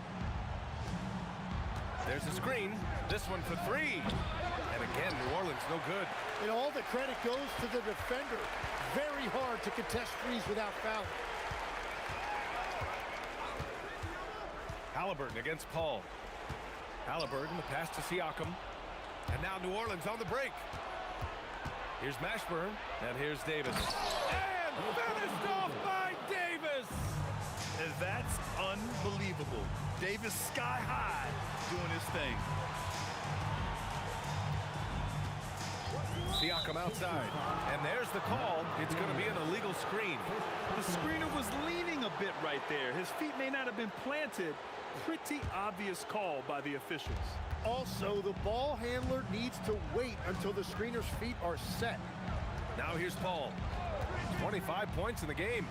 Speaker 1: There's a screen. This one for three. And again, New Orleans no good.
Speaker 10: And all the credit goes to the defender. Very hard to contest threes without fouling.
Speaker 1: Halliburton against Paul. Halliburton, the pass to Siakam. And now New Orleans on the break. Here's Mashburn, and here's Davis. And finished off by Davis!
Speaker 3: And that's unbelievable. Davis sky high doing his thing.
Speaker 1: Siakam outside. And there's the call. It's going to be an illegal screen.
Speaker 3: The screener was leaning a bit right there. His feet may not have been planted. Pretty obvious call by the officials.
Speaker 10: Also, the ball handler needs to wait until the screener's feet are set.
Speaker 1: Now here's Paul. 25 points in the game.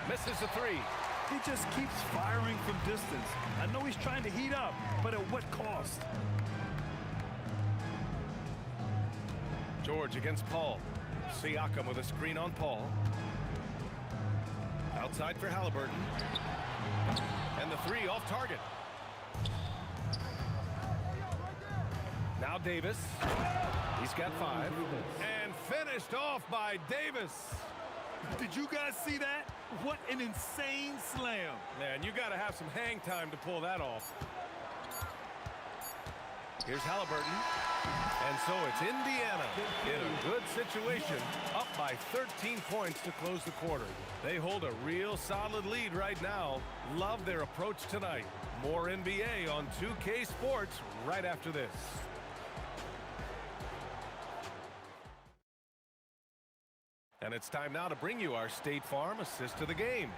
Speaker 1: Misses the three.
Speaker 3: He just keeps firing from distance. I know he's trying to heat up, but at what cost?
Speaker 1: George against Paul. Siakam with a screen on Paul. Outside for Halliburton. And the three off target. Now Davis. He's got five. And finished off by Davis.
Speaker 3: Did you guys see that? What an insane slam.
Speaker 1: Man, you got to have some hang time to pull that off. Here's Halliburton. And so it's Indiana in a good situation, up by 13 points to close the quarter. They hold a real solid lead right now. Love their approach tonight. More NBA on 2K Sports right after this. And it's time now to bring you our State Farm assist to the game.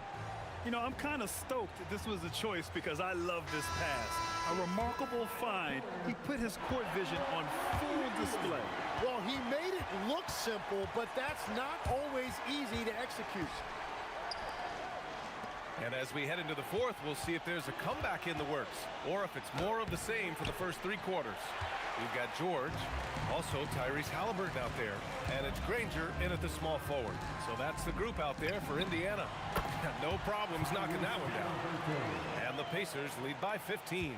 Speaker 3: You know, I'm kind of stoked that this was a choice because I love this pass. A remarkable find. He put his court vision on full display.
Speaker 10: Well, he made it look simple, but that's not always easy to execute.
Speaker 1: And as we head into the fourth, we'll see if there's a comeback in the works or if it's more of the same for the first three quarters. We've got George, also Tyrese Halliburton out there, and it's Granger in at the small forward. So that's the group out there for Indiana. No problems knocking that one down. And the Pacers lead by 15.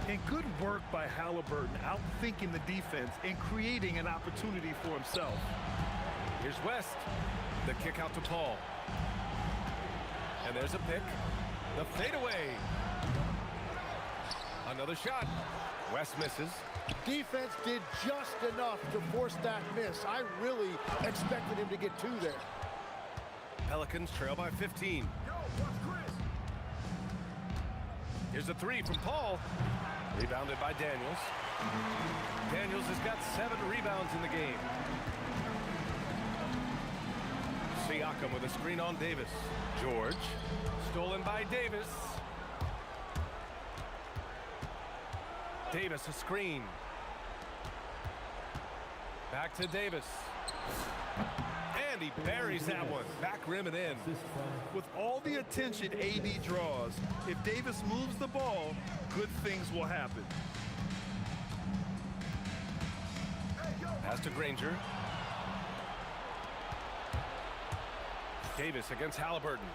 Speaker 3: And good work by Halliburton, outthinking the defense and creating an opportunity for himself.
Speaker 1: Here's West. The kick out to Paul. And there's a pick. The fadeaway. Another shot. West misses.
Speaker 10: Defense did just enough to force that miss. I really expected him to get two there.
Speaker 1: Pelicans trail by 15. Here's a three from Paul. Rebounded by Daniels. Daniels has got 7 rebounds in the game. Siakam with a screen on Davis. George. Stolen by Davis. Davis a screen. Back to Davis. And he buries that one. Back rim and in.
Speaker 3: With all the attention AD draws, if Davis moves the ball, good things will happen.
Speaker 1: Pass to Granger. Davis against Halliburton.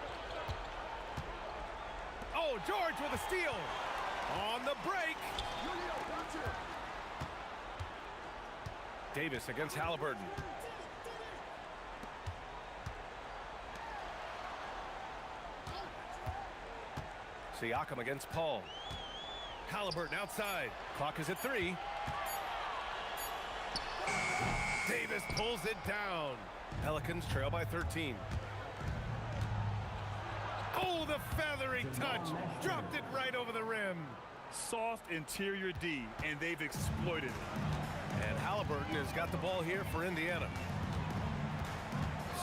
Speaker 1: Oh, George with a steal. On the break. Davis against Halliburton. Siakam against Paul. Halliburton outside. Clock is at 3. Davis pulls it down. Pelicans trail by 13. Oh, the feathery touch. Dropped it right over the rim.
Speaker 3: Soft interior D, and they've exploited it.
Speaker 1: And Halliburton has got the ball here for Indiana.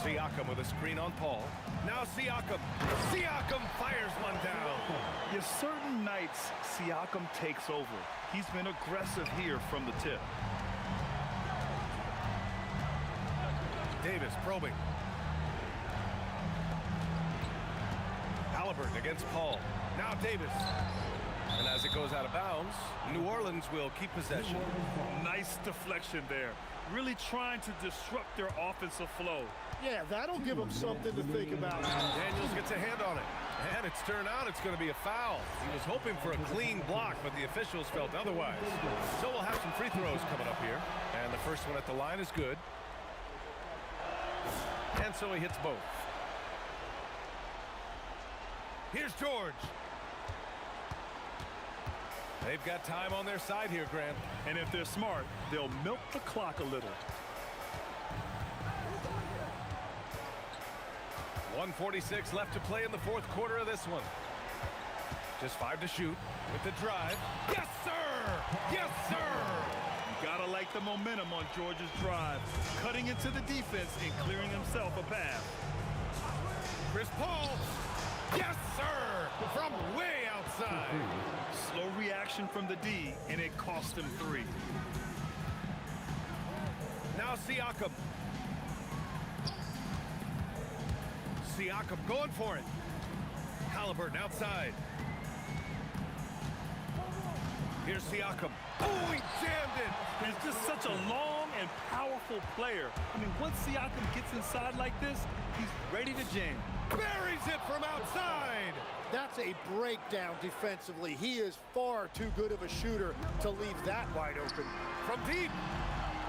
Speaker 1: Siakam with a screen on Paul. Now Siakam. Siakam fires one down.
Speaker 3: Yes, certain nights, Siakam takes over. He's been aggressive here from the tip.
Speaker 1: Davis probing. Halliburton against Paul. Now Davis. And as it goes out of bounds, New Orleans will keep possession.
Speaker 3: Nice deflection there. Really trying to disrupt their offensive flow.
Speaker 10: Yeah, that'll give them something to think about.
Speaker 1: Daniels gets a hand on it. And it's turned out it's going to be a foul. He was hoping for a clean block, but the officials felt otherwise. So we'll have some free throws coming up here. And the first one at the line is good. And so he hits both. Here's George. They've got time on their side here, Grant.
Speaker 3: And if they're smart, they'll milk the clock a little.
Speaker 1: 1:46 left to play in the fourth quarter of this one. Just 5 to shoot with the drive. Yes, sir! Yes, sir!
Speaker 3: You gotta like the momentum on George's drive. Cutting into the defense and clearing himself a path.
Speaker 1: Chris Paul. Yes, sir! From way outside.
Speaker 3: Slow reaction from the D, and it cost him 3.
Speaker 1: Now Siakam. Siakam going for it. Halliburton outside. Here's Siakam. Oh, he jammed it.
Speaker 3: He's just such a long and powerful player. I mean, once Siakam gets inside like this, he's ready to jam.
Speaker 1: Buries it from outside.
Speaker 10: That's a breakdown defensively. He is far too good of a shooter to leave that wide open.
Speaker 1: From deep.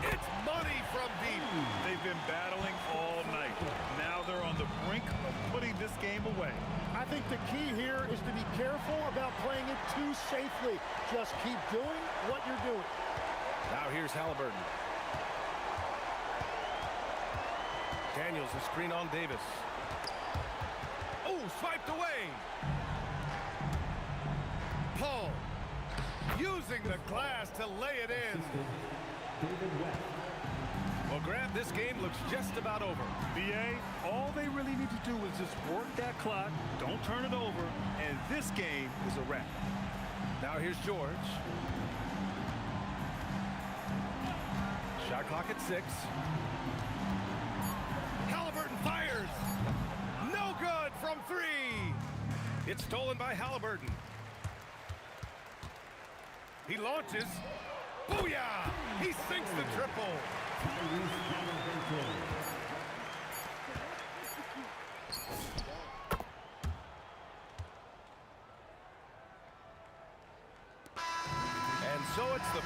Speaker 1: It's money from deep.
Speaker 3: They've been battling all night. Now they're on the brink of putting this game away.
Speaker 10: I think the key here is to be careful about playing it too safely. Just keep doing what you're doing.
Speaker 1: Now here's Halliburton. Daniels a screen on Davis. Oh, swiped away. Paul using the glass to lay it in. Well, Grant, this game looks just about over.
Speaker 3: BA, all they really need to do is just work that clock, don't turn it over, and this game is a wrap.
Speaker 1: Now here's George. Shot clock at 6. Halliburton fires. No good from 3. It's stolen by Halliburton. He launches. Booyah! He sinks the triple. And so it's the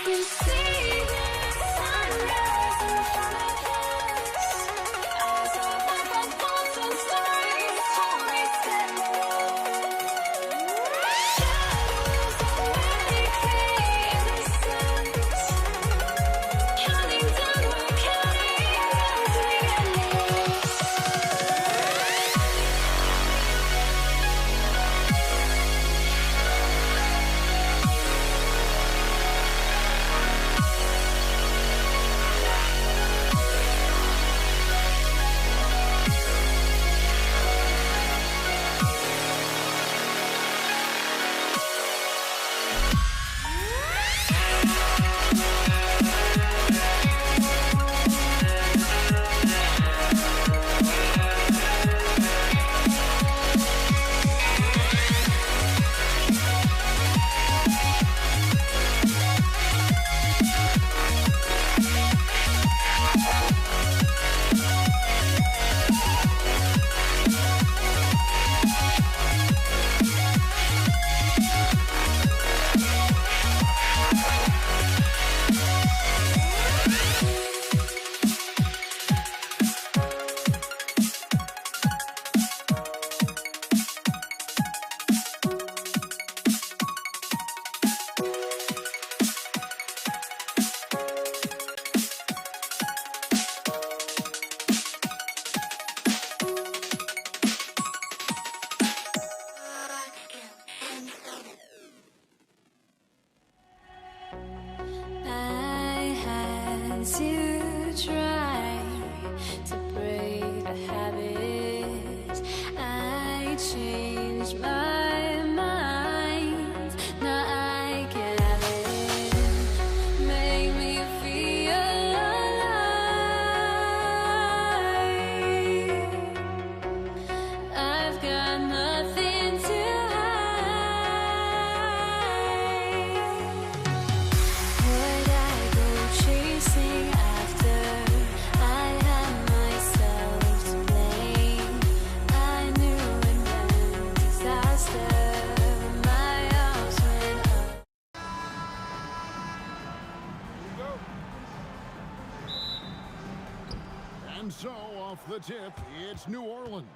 Speaker 13: You see the sunrise in front of us. Eyes are open, thoughts and stories always shadows already create the sense. Counting down, we're counting as we endless. I had to try to break the habit. I changed my mind. Now I can have it. Make me feel alive. I've got nothing to would I go chasing after? I had myself to blame. I knew it meant disaster. My arms went up.
Speaker 5: And so, off the tip, it's New Orleans.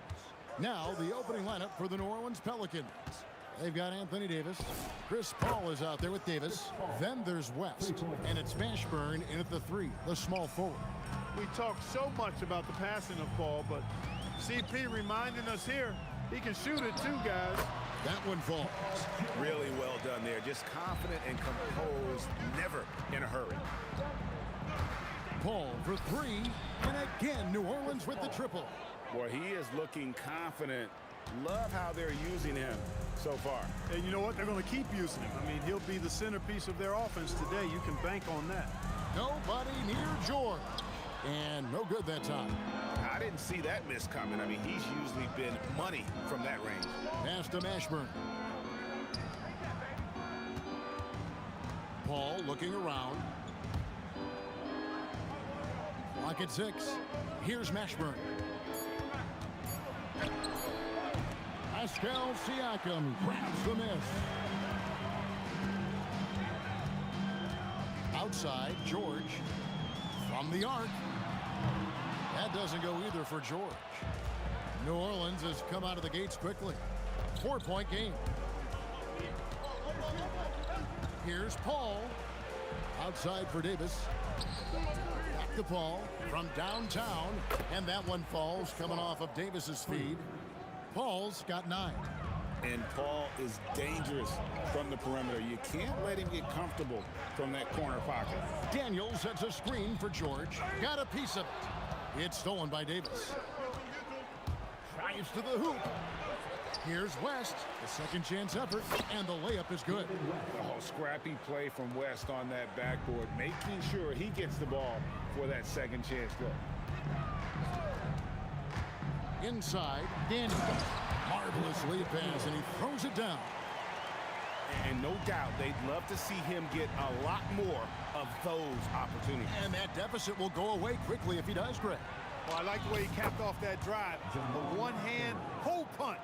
Speaker 5: Now, the opening lineup for the New Orleans Pelicans. They've got Anthony Davis. Chris Paul is out there with Davis. Then there's West. And it's Mashburn in at the 3, the small forward.
Speaker 2: We talk so much about the passing of Paul, but CP reminding us here, he can shoot it too, guys.
Speaker 5: That one falls.
Speaker 7: Really well done there. Just confident and composed, never in a hurry.
Speaker 5: Paul for 3. And again, New Orleans with the triple.
Speaker 7: Boy, he is looking confident. Love how they're using him so far.
Speaker 2: And you know what? They're going to keep using him. I mean, he'll be the centerpiece of their offense today. You can bank on that.
Speaker 5: Nobody near George. And no good that time.
Speaker 7: I didn't see that miss coming. I mean, he's usually been money from that range.
Speaker 5: Pass to Mashburn. Paul looking around. Clock at 6. Here's Mashburn. Pascal Siakam grabs the miss. Outside, George from the arc. That doesn't go either for George. New Orleans has come out of the gates quickly. 4-point game. Here's Paul. Outside for Davis. Back to Paul from downtown. And that one falls coming off of Davis's feed. Paul's got 9.
Speaker 7: And Paul is dangerous from the perimeter. You can't let him get comfortable from that corner pocket.
Speaker 5: Daniels sets a screen for George. Got a piece of it. It's stolen by Davis. Drives to the hoop. Here's West, the second chance effort, and the layup is good.
Speaker 7: Oh, scrappy play from West on that backboard, making sure he gets the ball for that second chance look.
Speaker 5: Inside, Daniels. Marvelous lead pass, and he throws it down.
Speaker 7: And no doubt, they'd love to see him get a lot more of those opportunities.
Speaker 5: And that deficit will go away quickly if he does, Greg.
Speaker 2: Well, I like the way he capped off that drive. The one-hand hole punch.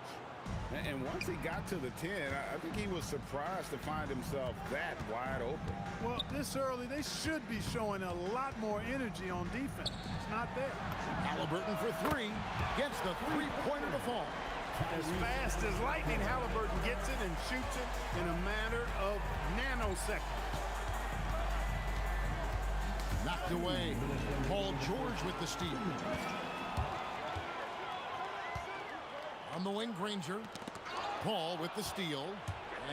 Speaker 7: And once he got to the 10, I think he was surprised to find himself that wide open.
Speaker 2: Well, this early, they should be showing a lot more energy on defense. It's not there.
Speaker 5: Halliburton for three. Gets the three-pointer to fall.
Speaker 2: As fast as lightning, Halliburton gets it and shoots it in a matter of nanoseconds.
Speaker 5: Knocked away. Paul George with the steal. On the wing, Granger. Paul with the steal.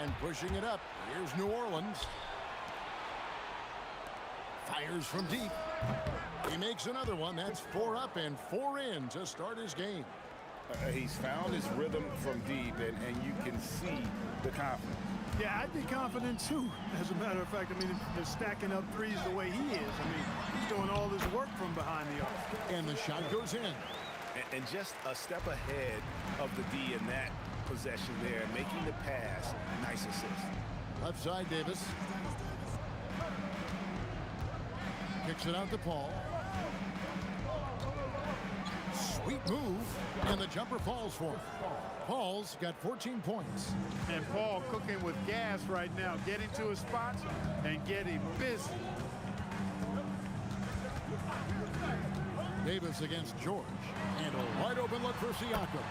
Speaker 5: And pushing it up. Here's New Orleans. Fires from deep. He makes another one. That's 4 up and 4 in to start his game.
Speaker 7: He's found his rhythm from deep, and you can see the confidence.
Speaker 2: Yeah, I'd be confident too. As a matter of fact, I mean, if they're stacking up threes the way he is. I mean, he's doing all this work from behind the arc.
Speaker 5: And the shot goes in.
Speaker 1: And just a step ahead of the D in that possession there, making the pass. Nice assist.
Speaker 5: Left side, Davis. Kicks it out to Paul. Sweet move, and the jumper falls for him. Paul's got 14 points.
Speaker 2: And Paul cooking with gas right now, getting to his spots and getting busy.
Speaker 5: Davis against George. And a wide open look for Siakam.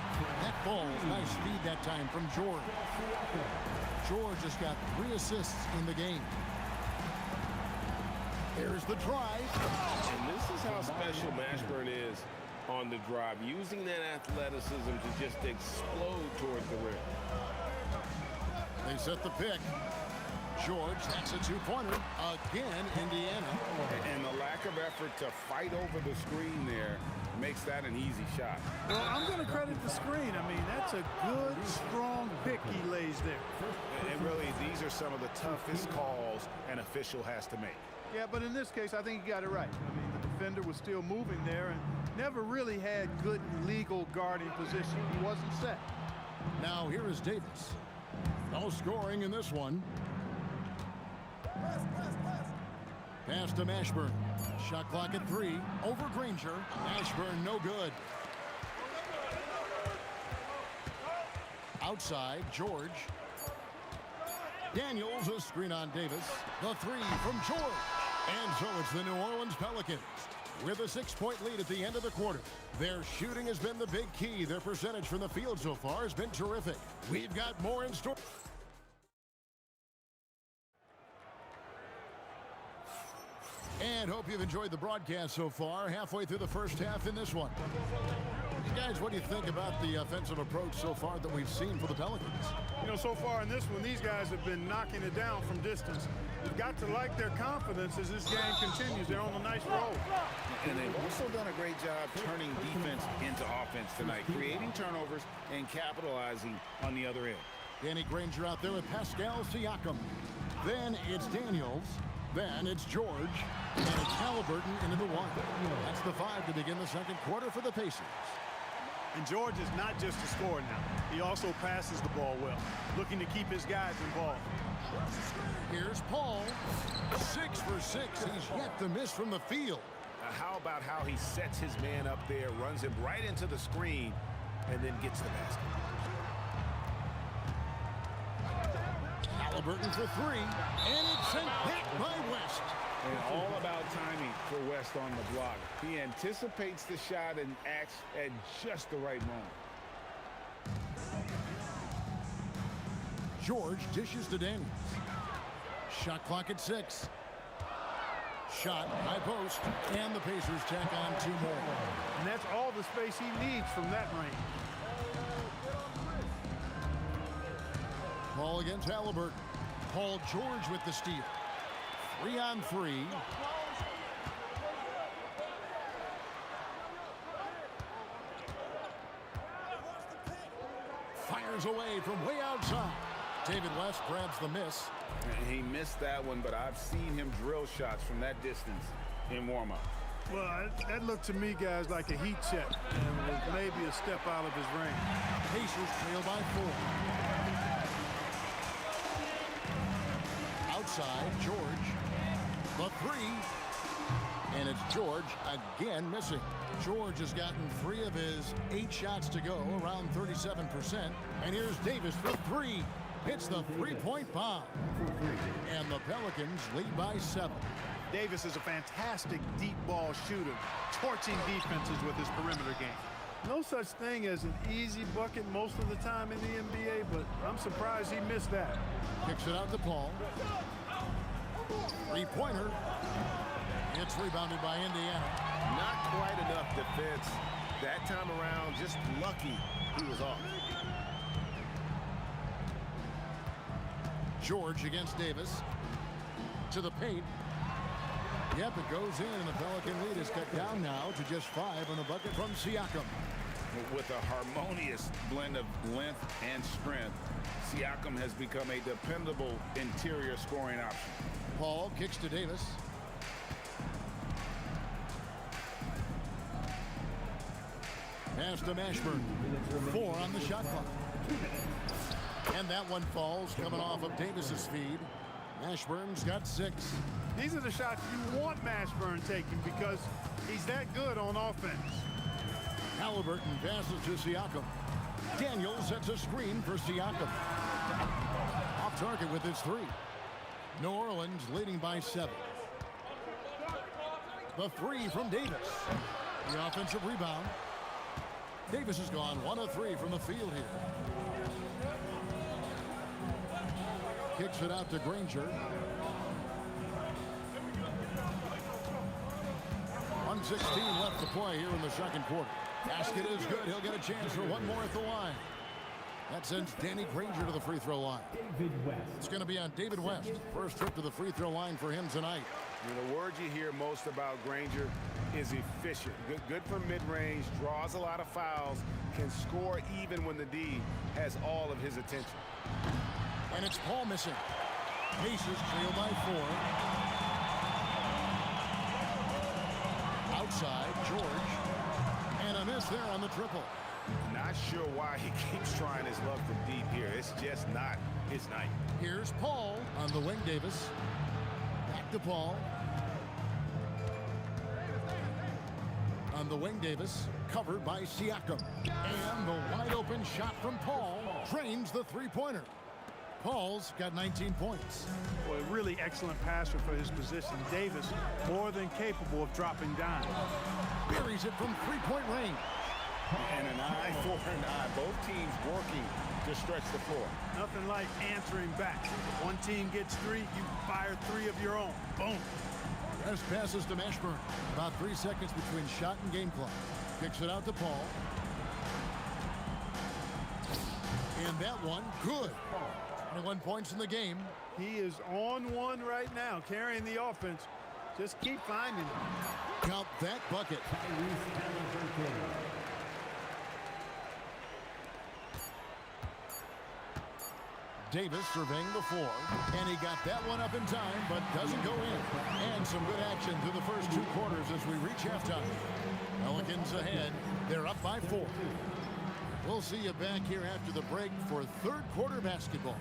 Speaker 5: That falls. Nice feed that time from George. George has got 3 assists in the game. There's the drive.
Speaker 12: And this is how special Mashburn is on the drive, using that athleticism to just explode towards the rim.
Speaker 5: They set the pick. George, that's a 2-pointer. Again, Indiana.
Speaker 7: And the lack of effort to fight over the screen there makes that an easy shot.
Speaker 2: Well, I'm going to credit the screen. I mean, that's a good, strong pick he lays there.
Speaker 7: And really, these are some of the toughest calls an official has to make.
Speaker 2: Yeah, but in this case, I think he got it right. I mean, the defender was still moving there and never really had good legal guarding position. He wasn't set.
Speaker 5: Now here is Davis. No scoring in this one. Pass to Mashburn. Shot clock at 3. Over Granger. Mashburn no good. Outside, George. Daniels, a screen on Davis. The 3 from George. And so it's the New Orleans Pelicans with a 6-point lead at the end of the quarter. Their shooting has been the big key. Their percentage from the field so far has been terrific. We've got more in store. And hope you've enjoyed the broadcast so far. Halfway through the first half in this one. Guys, what do you think about the offensive approach so far that we've seen for the Pelicans?
Speaker 2: You know, so far in this one, these guys have been knocking it down from distance. You've got to like their confidence as this game continues. They're on a nice roll.
Speaker 7: And they've also done a great job turning defense into offense tonight, creating turnovers and capitalizing on the other end.
Speaker 5: Danny Granger out there with Pascal Siakam. Then it's Daniels. Then it's George. And it's Halliburton into the 1. That's the 5 to begin the second quarter for the Pacers.
Speaker 2: And George is not just a scorer now. He also passes the ball well, looking to keep his guys involved.
Speaker 5: Here's Paul. 6 for 6. He's yet to miss from the field.
Speaker 1: How about how he sets his man up there, runs him right into the screen, and then gets the basket.
Speaker 5: Halliburton for 3. And it's sent back by West.
Speaker 7: And all about timing for West on the block. He anticipates the shot and acts at just the right moment.
Speaker 5: George dishes to Daniels. Shot clock at 6. Shot, high post, and the Pacers tack on 2 more.
Speaker 2: And that's all the space he needs from that range.
Speaker 5: Ball against Halliburton. Paul George with the steal. 3 on 3. Fires Fires away from way outside. David West grabs the miss.
Speaker 7: He missed that one, but I've seen him drill shots from that distance in warm-up.
Speaker 2: Well, that looked to me, guys, like a heat check and was maybe a step out of his range.
Speaker 5: Pacers trail by 4. Outside, George. The 3. And it's George again missing. George has gotten 3 of his 8 shots to go, around 37%. And here's Davis for 3. Hits the 3-point bomb. And the Pelicans lead by 7.
Speaker 2: Davis is a fantastic deep ball shooter, torching defenses with his perimeter game. No such thing as an easy bucket most of the time in the NBA, but I'm surprised he missed that.
Speaker 5: Kicks it out to Paul. 3-pointer. It's rebounded by Indiana.
Speaker 12: Not quite enough defense that time around. Just lucky he was off.
Speaker 5: George against Davis. To the paint. Yep, it goes in, and the Pelican lead is cut down now to just 5 on the bucket from Siakam.
Speaker 7: With a harmonious blend of length and strength, Siakam has become a dependable interior scoring option.
Speaker 5: Paul kicks to Davis. Pass to Mashburn. 4 on the shot clock. And that one falls coming off of Davis's feed. Mashburn's got 6.
Speaker 2: These are the shots you want Mashburn taking because he's that good on offense.
Speaker 5: Halliburton passes to Siakam. Daniels sets a screen for Siakam. Off target with his 3. New Orleans leading by 7. The 3 from Davis. The offensive rebound. Davis has gone 1 of 3 from the field here. Kicks it out to Granger. 1:16 left to play here in the second quarter. Basket is good. He'll get a chance for one more at the line. That sends Danny Granger to the free throw line. It's going to be on David West. First trip to the free throw line for him tonight.
Speaker 7: The word you hear most about Granger is efficient. Good from mid-range, draws a lot of fouls, can score even when the D has all of his attention.
Speaker 5: And it's Paul missing. Pacers trail by 4. Outside, George. And a miss there on the triple.
Speaker 7: Not sure why he keeps trying his luck from deep here. It's just not his night.
Speaker 5: Here's Paul on the wing. Davis. Back to Paul. On the wing, Davis. Covered by Siakam. And the wide open shot from Paul drains the 3-pointer. Paul's got 19 points.
Speaker 2: Boy, really excellent passer for his position. Davis more than capable of dropping down.
Speaker 5: Buries it from 3-point range.
Speaker 7: And an eye for an eye. Both teams working to stretch the floor.
Speaker 2: Nothing like answering back. One team gets 3, you fire 3 of your own. Boom.
Speaker 5: West passes to Mashburn. About 3 seconds between shot and game clock. Kicks it out to Paul. And that one, good. 21 points in the game.
Speaker 2: He is on one right now, carrying the offense. Just keep finding him.
Speaker 5: Count that bucket. Davis surveying the floor, and he got that one up in time, but doesn't go in. And some good action through the first 2 quarters as we reach halftime. Pelicans ahead. They're up by 4. We'll see you back here after the break for third quarter basketball.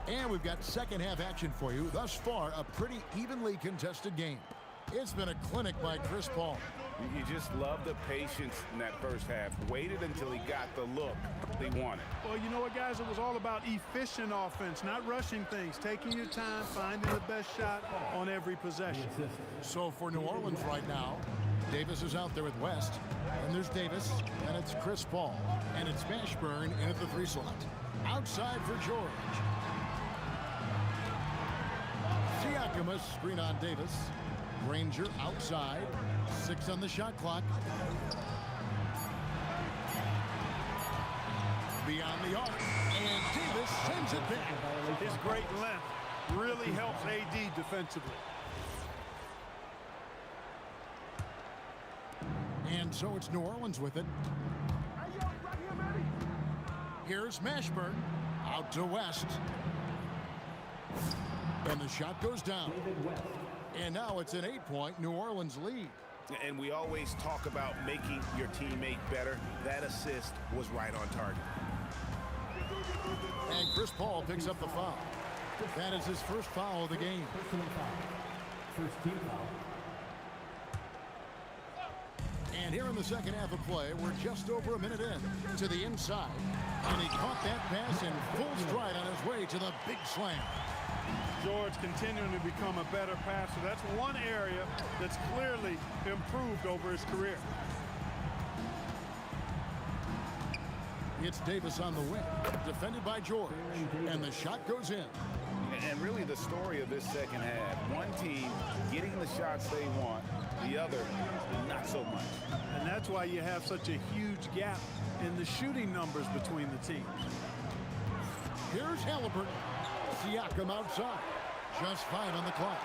Speaker 5: And we've got second half action for you. Thus far, a pretty evenly contested game. It's been a clinic by Chris Paul.
Speaker 7: You just love the patience in that first half. Waited until he got the look they wanted.
Speaker 2: Well, you know what, guys? It was all about efficient offense, not rushing things, taking your time, finding the best shot on every possession.
Speaker 5: So for New Orleans right now, Davis is out there with West. And there's Davis, and it's Chris Paul. And it's Mashburn in at the 3 slot. Outside for George. Siakam, screen on Davis. Granger outside. 6 on the shot clock. beyond the arc, and Davis sends it back.
Speaker 2: His great length really helps AD defensively.
Speaker 5: And so it's New Orleans with it. Here's Mashburn out to West. And the shot goes down. And now it's an 8-point New Orleans lead.
Speaker 7: And we always talk about making your teammate better. That assist was right on target.
Speaker 5: And Chris Paul picks up the foul. That is his first foul of the game.
Speaker 14: First team foul.
Speaker 5: And here in the second half of play, we're just over a minute in to the inside. And he caught that pass in full stride on his way to the big slam.
Speaker 2: George continuing to become a better passer. That's one area that's clearly improved over his career.
Speaker 5: It's Davis on the wing, defended by George, and the shot goes in.
Speaker 7: And really the story of this second half, one team getting the shots they want, the other not so much.
Speaker 2: And that's why you have such a huge gap in the shooting numbers between the teams.
Speaker 5: Here's Halliburton. Siakam outside. Just 5 on the clock.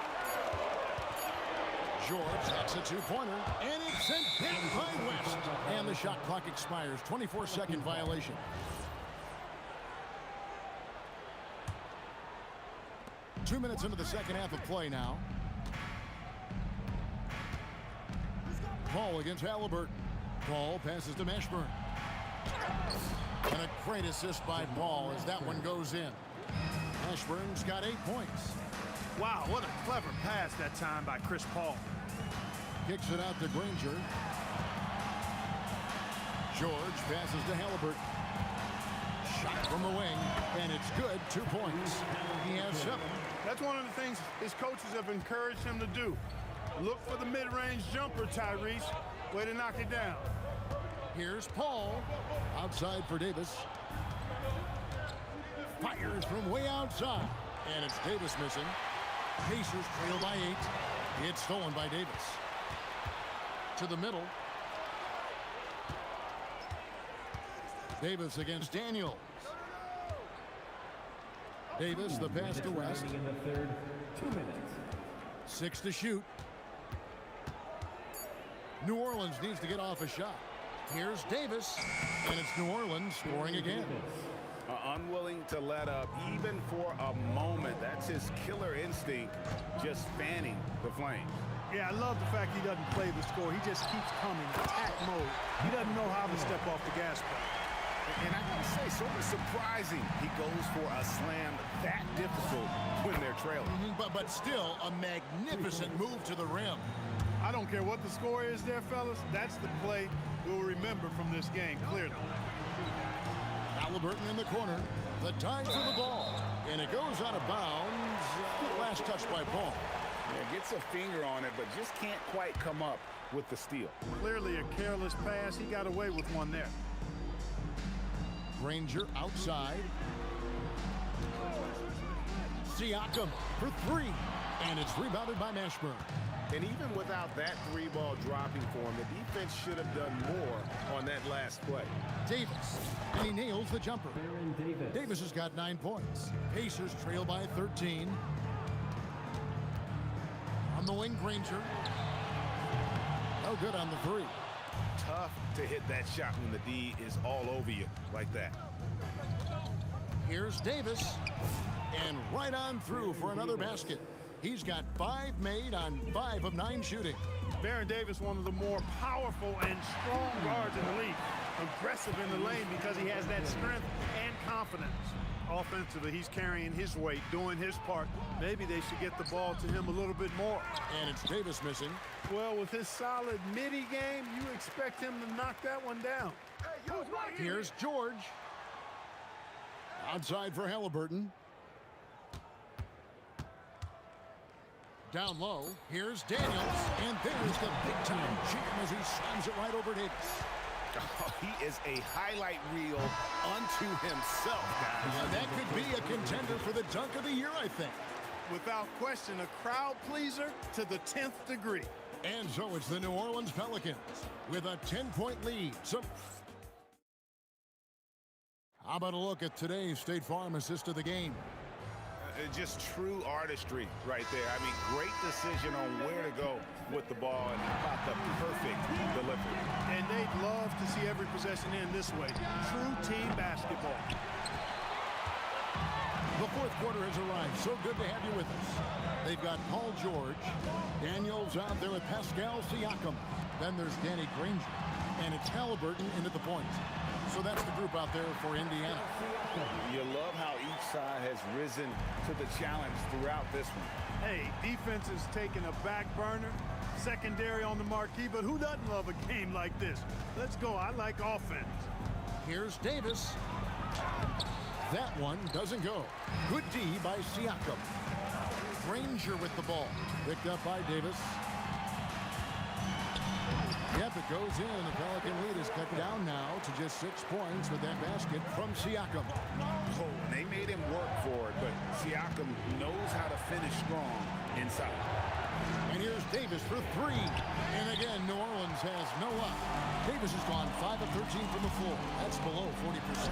Speaker 5: George takes a two-pointer, and it's sent back by West. And the shot clock expires. 24-second violation. Two minutes into the second half of play now. Paul against Halliburton. Paul passes to Mashburn. And a great assist by Paul as that one goes in. Mashburn's got 8 points.
Speaker 2: Wow, what a clever pass that time by Chris Paul.
Speaker 5: Kicks it out to Granger. George passes to Halliburton. Shot from the wing, and it's good. 2 points. He has 7.
Speaker 2: That's one of the things his coaches have encouraged him to do. Look for the mid-range jumper, Tyrese. Way to knock it down.
Speaker 5: Here's Paul. Outside for Davis. Fires from way outside. And it's Davis missing. Pacers trail by 8. It's stolen by Davis. To the middle. Davis against Daniels. Davis, the pass to West.
Speaker 14: In the third, 2 minutes.
Speaker 5: 6 to shoot. New Orleans needs to get off a shot. Here's Davis, and it's New Orleans scoring again.
Speaker 7: Unwilling to let up even for a moment. That's his killer instinct, just fanning the flames.
Speaker 2: Yeah, I love the fact he doesn't play the score. He just keeps coming, attack mode. He doesn't know how to step off the gas pedal.
Speaker 7: And I gotta say, sort of surprising he goes for a slam that difficult when they're trailing.
Speaker 5: But still, a magnificent move to the rim.
Speaker 2: I don't care what the score is there, fellas. That's the play we'll remember from this game, clearly.
Speaker 5: Halliburton in the corner. The time for the ball. And it goes out of bounds. Last touch by Paul.
Speaker 7: Yeah, gets a finger on it, but just can't quite come up with the steal.
Speaker 2: Clearly a careless pass. He got away with one there.
Speaker 5: Granger outside. Siakam for 3. And it's rebounded by Mashburn.
Speaker 7: And even without that 3-ball dropping for him, the defense should have done more on that last play.
Speaker 5: Davis, and he nails the jumper.
Speaker 14: Davis.
Speaker 5: Davis has got 9 points. Pacers trail by 13. On the wing, Granger. No good on the 3.
Speaker 7: Tough to hit that shot when the D is all over you like that.
Speaker 5: Here's Davis, and right on through for another basket. He's got 5 made on 5 of 9 shooting.
Speaker 2: Baron Davis, one of the more powerful and strong guards in the league. Aggressive in the lane because he has that strength and confidence. Offensively, he's carrying his weight, doing his part. Maybe they should get the ball to him a little bit more.
Speaker 5: And it's Davis missing.
Speaker 2: Well, with his solid midi game, you expect him to knock that one down.
Speaker 5: Here's George. Outside for Halliburton. Down low, here's Daniels, and there's the big-time jam as he slams it right over Davis.
Speaker 7: Oh, he is a highlight reel unto himself, guys.
Speaker 5: Yeah, that could be a contender for the dunk of the year, I think.
Speaker 2: Without question, a crowd pleaser to the 10th degree.
Speaker 5: And so it's the New Orleans Pelicans with a 10-point lead. So How about a look at today's State Farm assist of the game?
Speaker 7: Just true artistry right there. I mean, great decision on where to go with the ball and about the perfect delivery.
Speaker 2: And they'd love to see every possession end this way. True team basketball.
Speaker 5: The fourth quarter has arrived. So good to have you with us. They've got Paul George. Daniels out there with Pascal Siakam. Then there's Danny Granger. And it's Halliburton into the point. So that's the group out there for Indiana.
Speaker 7: You love how each side has risen to the challenge throughout this one.
Speaker 2: Hey, defense is taking a back burner, secondary on the marquee, but who doesn't love a game like this? Let's go. I like offense.
Speaker 5: Here's Davis. That one doesn't go. Good D by Siakam. Granger with the ball. Picked up by Davis. Yep, it goes in. The Pelican lead is cut down now to just 6 points with that basket from Siakam.
Speaker 7: Oh, and they made him work for it, but Siakam knows how to finish strong inside.
Speaker 5: And here's Davis for 3. And again, New Orleans has no luck. Davis has gone 5 of 13 from the floor. That's below 40%.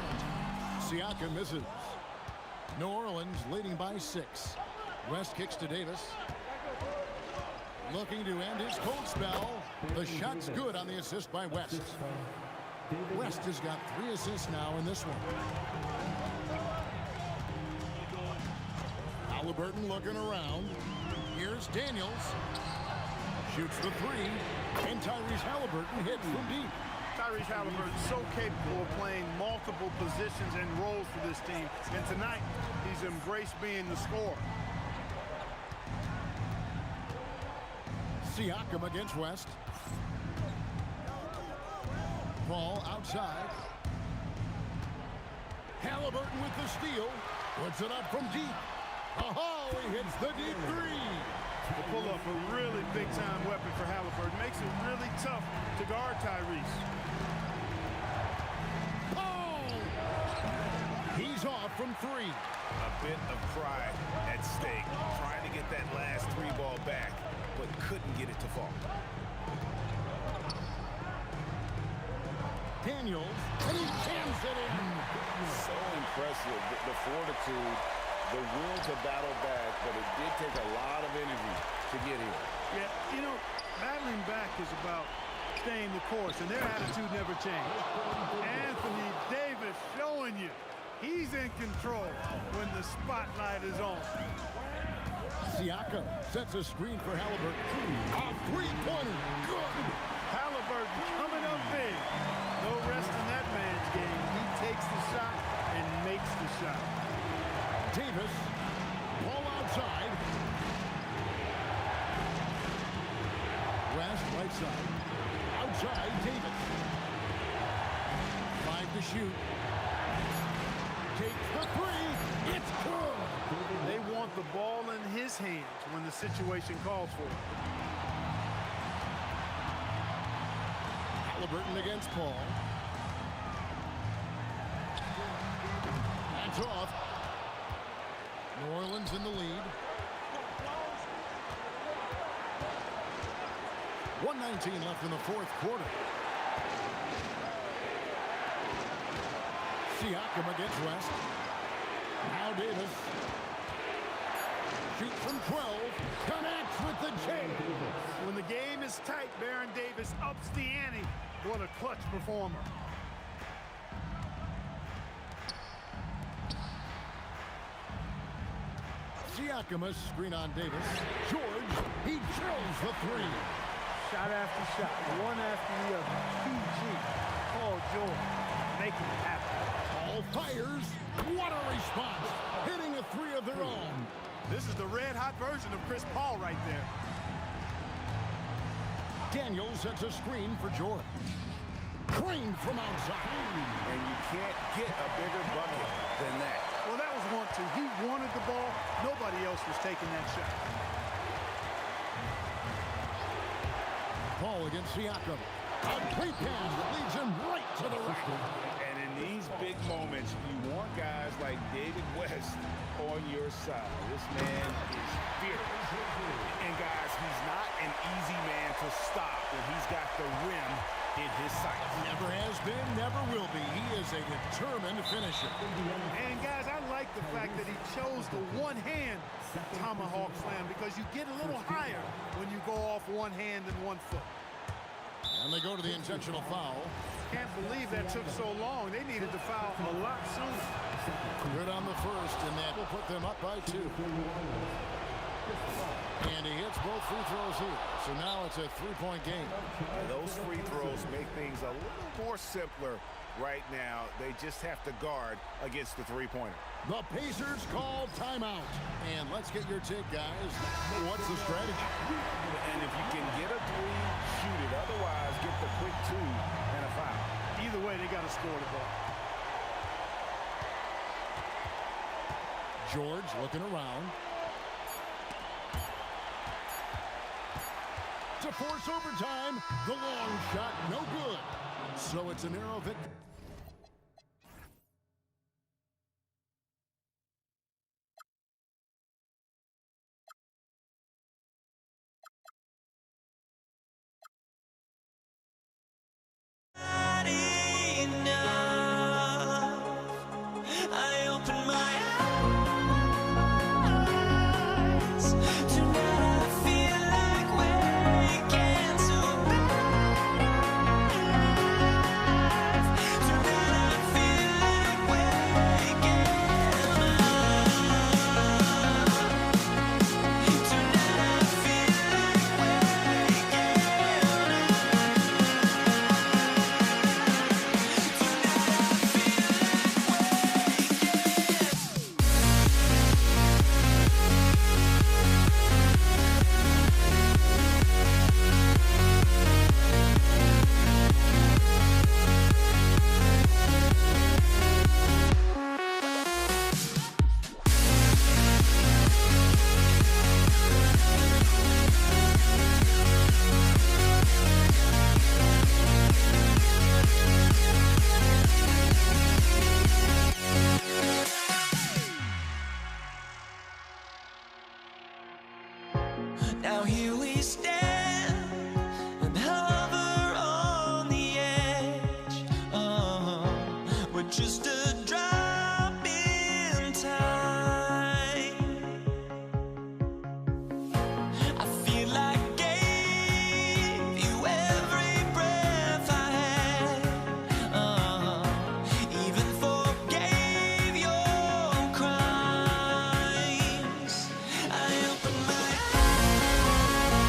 Speaker 5: Siakam misses. New Orleans leading by 6. West kicks to Davis. Looking to end his cold spell. The shot's good on the assist by West. West has got 3 assists now in this one. Halliburton looking around. Here's Daniels. Shoots the 3. And Tyrese Halliburton hits from deep.
Speaker 2: Tyrese Halliburton so capable of playing multiple positions and roles for this team. And tonight, he's embraced being the scorer.
Speaker 5: Siakam against West. Ball outside. Halliburton with the steal. Puts it up from deep. Oh, he hits the deep 3.
Speaker 2: To pull up a really big-time weapon for Halliburton. Makes it really tough to guard Tyrese.
Speaker 5: Oh! He's off from 3.
Speaker 7: A bit of pride at stake. Trying to get that last 3 ball back, but couldn't get it to fall.
Speaker 5: Daniels, and he jams it in.
Speaker 7: So impressive, the fortitude, the will to battle back, but it did take a lot of energy to get here.
Speaker 2: Yeah, you know, battling back is about staying the course, and their attitude never changed. Anthony Davis showing you he's in control when the spotlight is on.
Speaker 5: Siakam sets a screen for Halliburton. A 3-pointer. Good.
Speaker 2: Halliburton coming up big. No rest in that man's game. He takes the shot and makes the shot.
Speaker 5: Davis, ball outside. West, right side. Outside, Davis. 5 to shoot. Takes the 3. It's good.
Speaker 2: They want the ball in his hands when the situation calls for it.
Speaker 5: Halliburton against Paul. That's off. New Orleans in the lead. 1:19 left in the fourth quarter. Siakam against West. Now Davis. Shoots from 12. Connects with the J.
Speaker 2: When the game is tight, Baron Davis ups the ante. What a clutch performer.
Speaker 5: Siakam, a screen on Davis. George, he drills the 3.
Speaker 2: Shot after shot, one after the other. PG, Paul George, making it happen.
Speaker 5: Paul fires. What a response. Hitting a 3 of their own.
Speaker 2: This is the red-hot version of Chris Paul right there.
Speaker 5: Daniels sets a screen for George. Clean from outside.
Speaker 7: And you can't get a bigger bucket than that.
Speaker 2: Well, that was 1-2. He wanted the ball. Nobody else was taking that shot.
Speaker 5: Paul against Siakam. A great pass that leads him right to the rack.
Speaker 7: And in these big moments, you want guys like David West on your side. This man is fearless. And guys, he's not an easy man to stop when he's got the rim in his sights.
Speaker 5: Never has been, never will be. He is a determined finisher.
Speaker 2: And guys, I like the fact that he chose the one-hand tomahawk slam because you get a little higher when you go off one hand and one foot.
Speaker 5: And they go to the intentional foul.
Speaker 2: Can't believe that took so long. They needed to foul a lot sooner.
Speaker 5: Good on the first, and that will put them up by 2. And he hits both free throws here. So now it's a 3-point game.
Speaker 7: And those free throws make things a little more simpler right now. They just have to guard against the three-pointer.
Speaker 5: The Pacers call timeout. And let's get your take, guys. What's the strategy?
Speaker 7: And if you can get a 3, shoot it. Otherwise, get the quick 2 and a foul.
Speaker 2: Either way, they got to score the ball.
Speaker 5: George looking around. To force overtime, the long shot, no good. So it's a narrow victory.
Speaker 13: I open my Now here we stand and hover on the edge. We're just a drop in time. I feel like I gave you every breath I had. Even forgave your crimes. I open my eyes.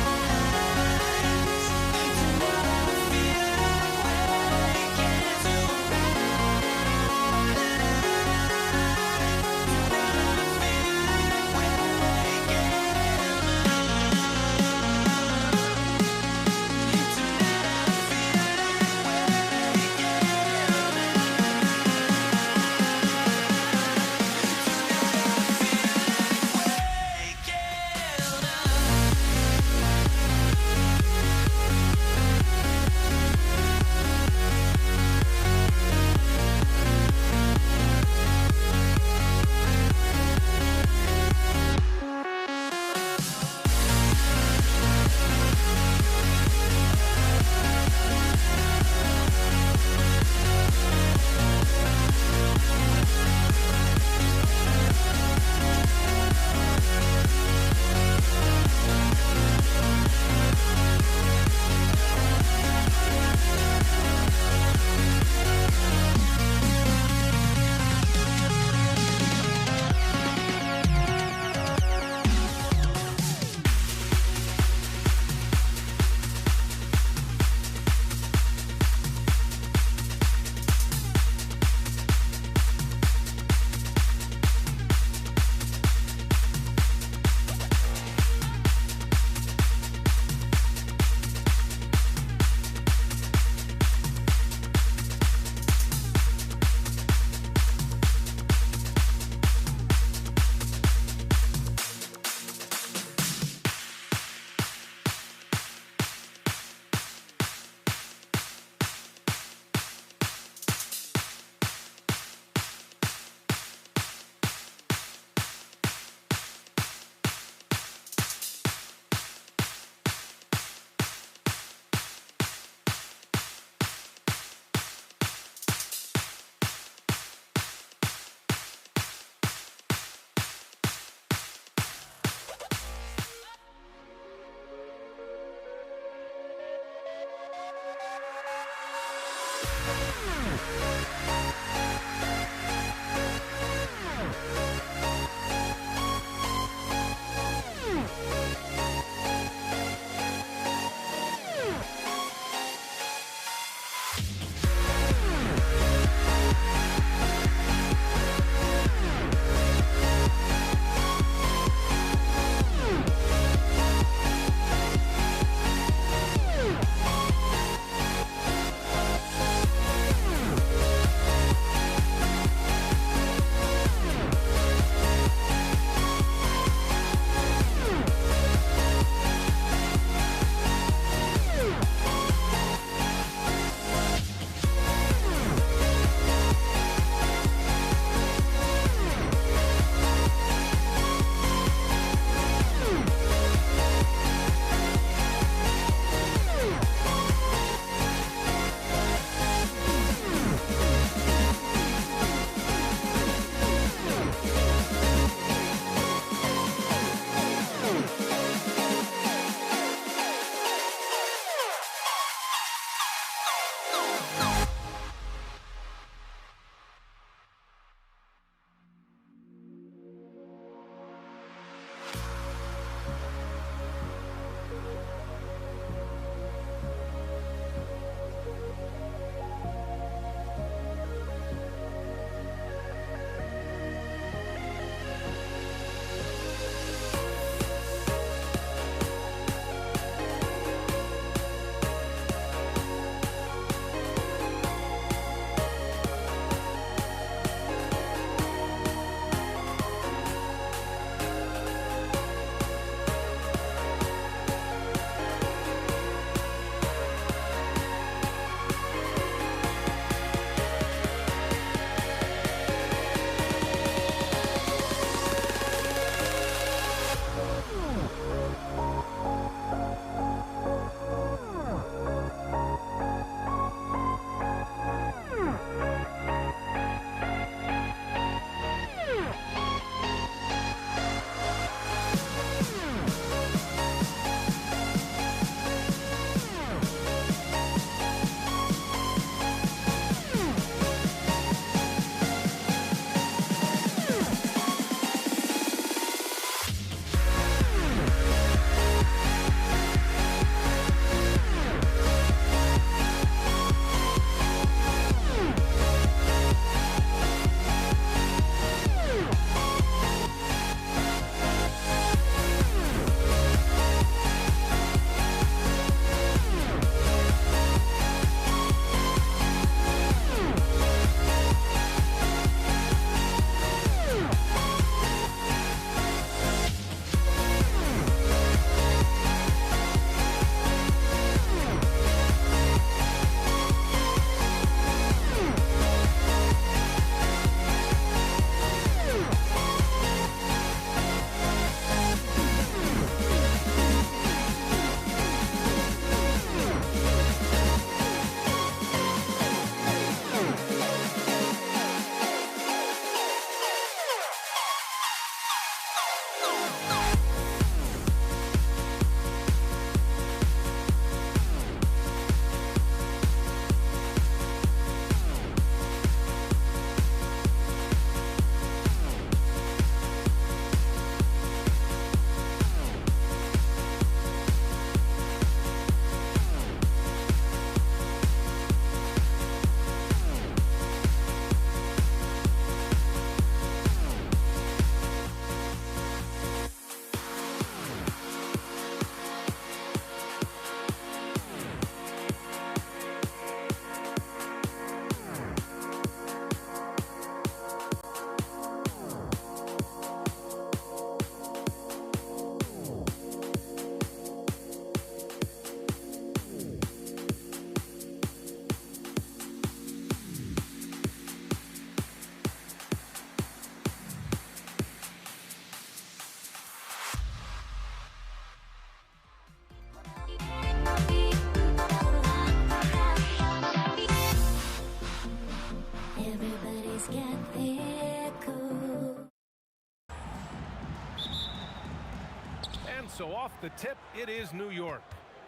Speaker 1: So off the tip, it is New York.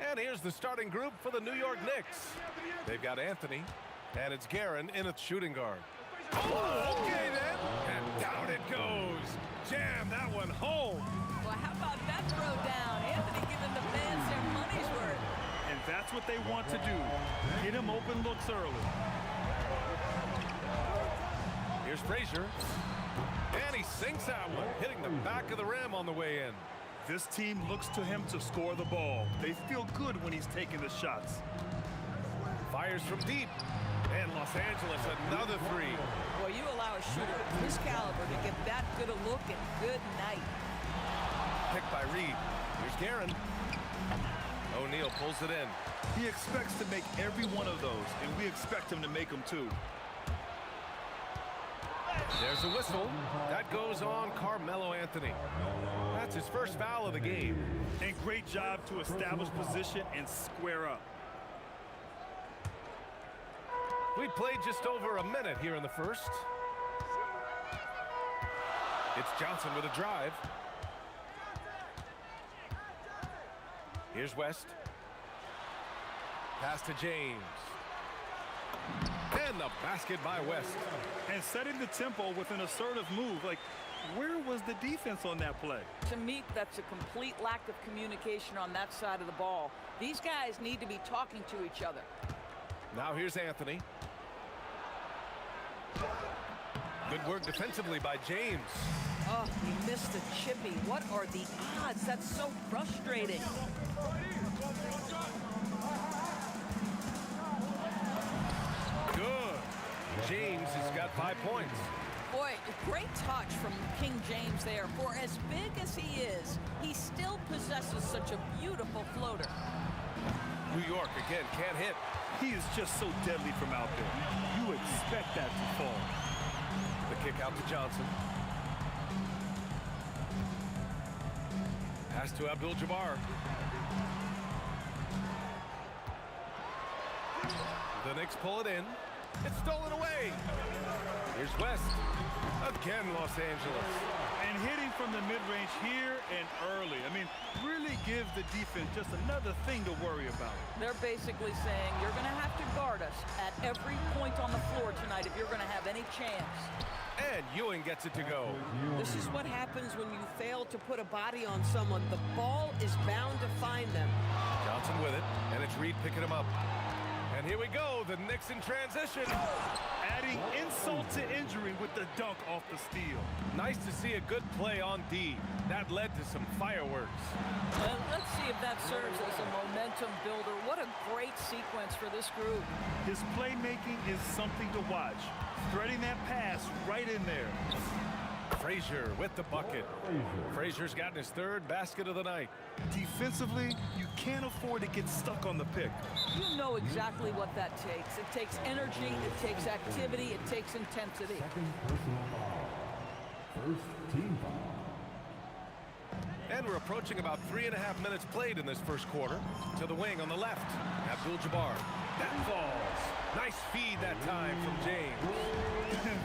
Speaker 1: And here's the starting group for the New York Knicks. They've got Anthony, And it's Guerin in at shooting guard. Oh, okay then. And down it goes. Jam that one home.
Speaker 6: Well, how about that throw down? Anthony giving the fans their money's worth.
Speaker 3: And that's what they want to do. Get him open looks early.
Speaker 1: Here's Frazier. And he sinks that one, hitting the back of the rim on the way in.
Speaker 3: This team looks to him to score the ball. They feel good when he's taking the shots.
Speaker 1: Fires from deep. And Los Angeles, another three.
Speaker 6: Well, you allow a shooter of his caliber to get that good a look, and good night.
Speaker 1: Picked by Reed. Here's Guerin. O'Neal pulls it in.
Speaker 3: He expects to make every one of those, and we expect him to make them too.
Speaker 1: There's a whistle. That goes on Carmelo Anthony. That's his first foul of the game.
Speaker 3: And great job to establish position and square up.
Speaker 1: We played just over a minute here in the first. It's Johnson with a drive. Here's West. Pass to James. And the basket by West.
Speaker 3: And setting the tempo with an assertive move. Like, where was the defense on that play?
Speaker 6: To me, that's a complete lack of communication on that side of the ball. These guys need to be talking to each other.
Speaker 1: Now here's Anthony. Good work defensively by James.
Speaker 6: Oh, he missed the chippy. What are the odds? That's so frustrating.
Speaker 1: Good. James has got 5 points.
Speaker 6: Boy, great touch from King James there. For as big as he is, he still possesses such a beautiful floater.
Speaker 1: New York again can't hit.
Speaker 3: He is just so deadly from out there. You expect that to fall.
Speaker 1: The kick out to Johnson. Pass to Abdul-Jabbar. The Knicks pull it in. It's stolen away. Here's West. Again, Los Angeles.
Speaker 3: And hitting from the mid-range here and early. I mean, really gives the defense just another thing to worry about.
Speaker 6: They're basically saying you're going to have to guard us at every point on the floor tonight if you're going to have any chance.
Speaker 1: And Ewing gets it to go.
Speaker 8: This is what happens when you fail to put a body on someone. The ball is bound to find them.
Speaker 1: Johnson with it, and it's Reed picking him up. And here we go, the Knicks in transition.
Speaker 3: Adding insult to injury with the dunk off the steal.
Speaker 1: Nice to see a good play on D. That led to some fireworks.
Speaker 6: Let's see if that serves as a momentum builder. What a great sequence for this group.
Speaker 3: His playmaking is something to watch. Threading that pass right in there.
Speaker 1: Frazier with the bucket. Frazier's gotten his third basket of the night.
Speaker 3: Defensively, you can't afford to get stuck on the pick.
Speaker 6: You know exactly what that takes. It takes energy, it takes activity, it takes intensity.
Speaker 14: Second personal foul. First team foul.
Speaker 1: And we're approaching about 3.5 minutes played in this first quarter. To the wing on the left, Abdul-Jabbar. That falls. Nice feed that time from James.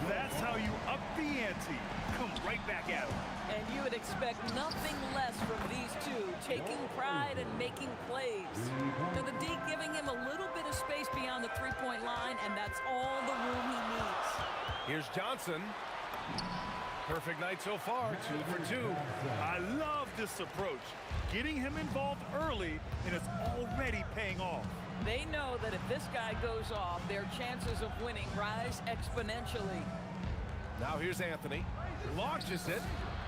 Speaker 3: That's how you up the ante. Come right back at him.
Speaker 6: And you would expect nothing less from these two, taking pride and making plays. To the D giving him a little bit of space beyond the three-point line, and that's all the room he needs.
Speaker 1: Here's Johnson. Perfect night so far, 2 for 2.
Speaker 3: I love this approach. Getting him involved early, and it's already paying off.
Speaker 6: They know that if this guy goes off, their chances of winning rise exponentially.
Speaker 1: Now here's Anthony. Launches it.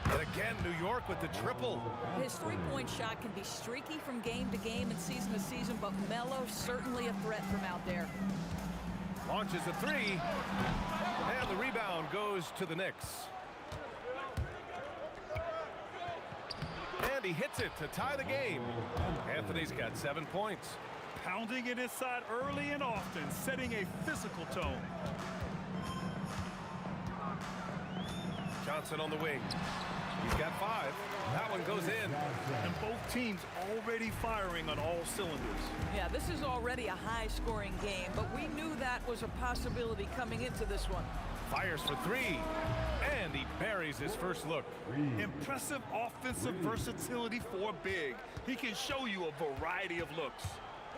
Speaker 1: And again, New York with the triple.
Speaker 6: His three-point shot can be streaky from game to game and season to season, but Melo's certainly a threat from out there.
Speaker 1: Launches a three. And the rebound goes to the Knicks. And he hits it to tie the game. Anthony's got 7 points.
Speaker 3: Pounding it inside early and often, setting a physical tone.
Speaker 1: Johnson on the wing. He's got 5. That one goes in.
Speaker 3: And both teams already firing on all cylinders.
Speaker 6: Yeah, this is already a high-scoring game, but we knew that was a possibility coming into this one.
Speaker 1: Fires for 3. And he buries his first look.
Speaker 3: Impressive offensive versatility for big. He can show you a variety of looks.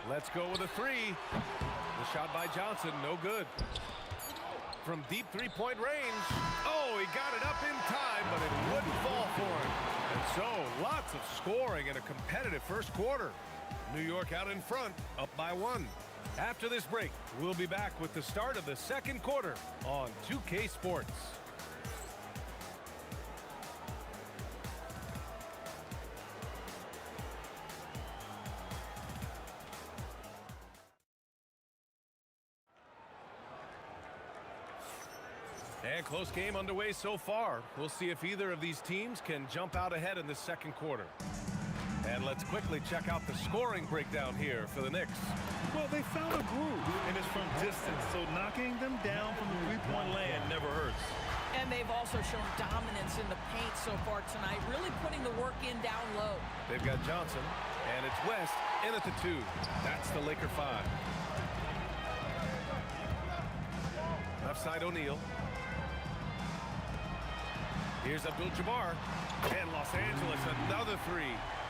Speaker 1: Let's go with a three. The shot by Johnson, no good. From deep three-point range. Oh, he got it up in time, but it wouldn't fall for him. And so, lots of scoring in a competitive first quarter. New York out in front, up by 1. After this break, we'll be back with the start of the second quarter on 2K Sports. And close game underway so far. We'll see if either of these teams can jump out ahead in the second quarter. And let's quickly check out the scoring breakdown here for the Knicks.
Speaker 3: Well, they found a groove, and it's from distance, so knocking them down from the three-point land never hurts.
Speaker 6: And they've also shown dominance in the paint so far tonight, really putting the work in down low.
Speaker 1: They've got Johnson, and it's West in at the 2. That's the Laker 5. Left side O'Neal. Here's Abdul-Jabbar, and Los Angeles another 3.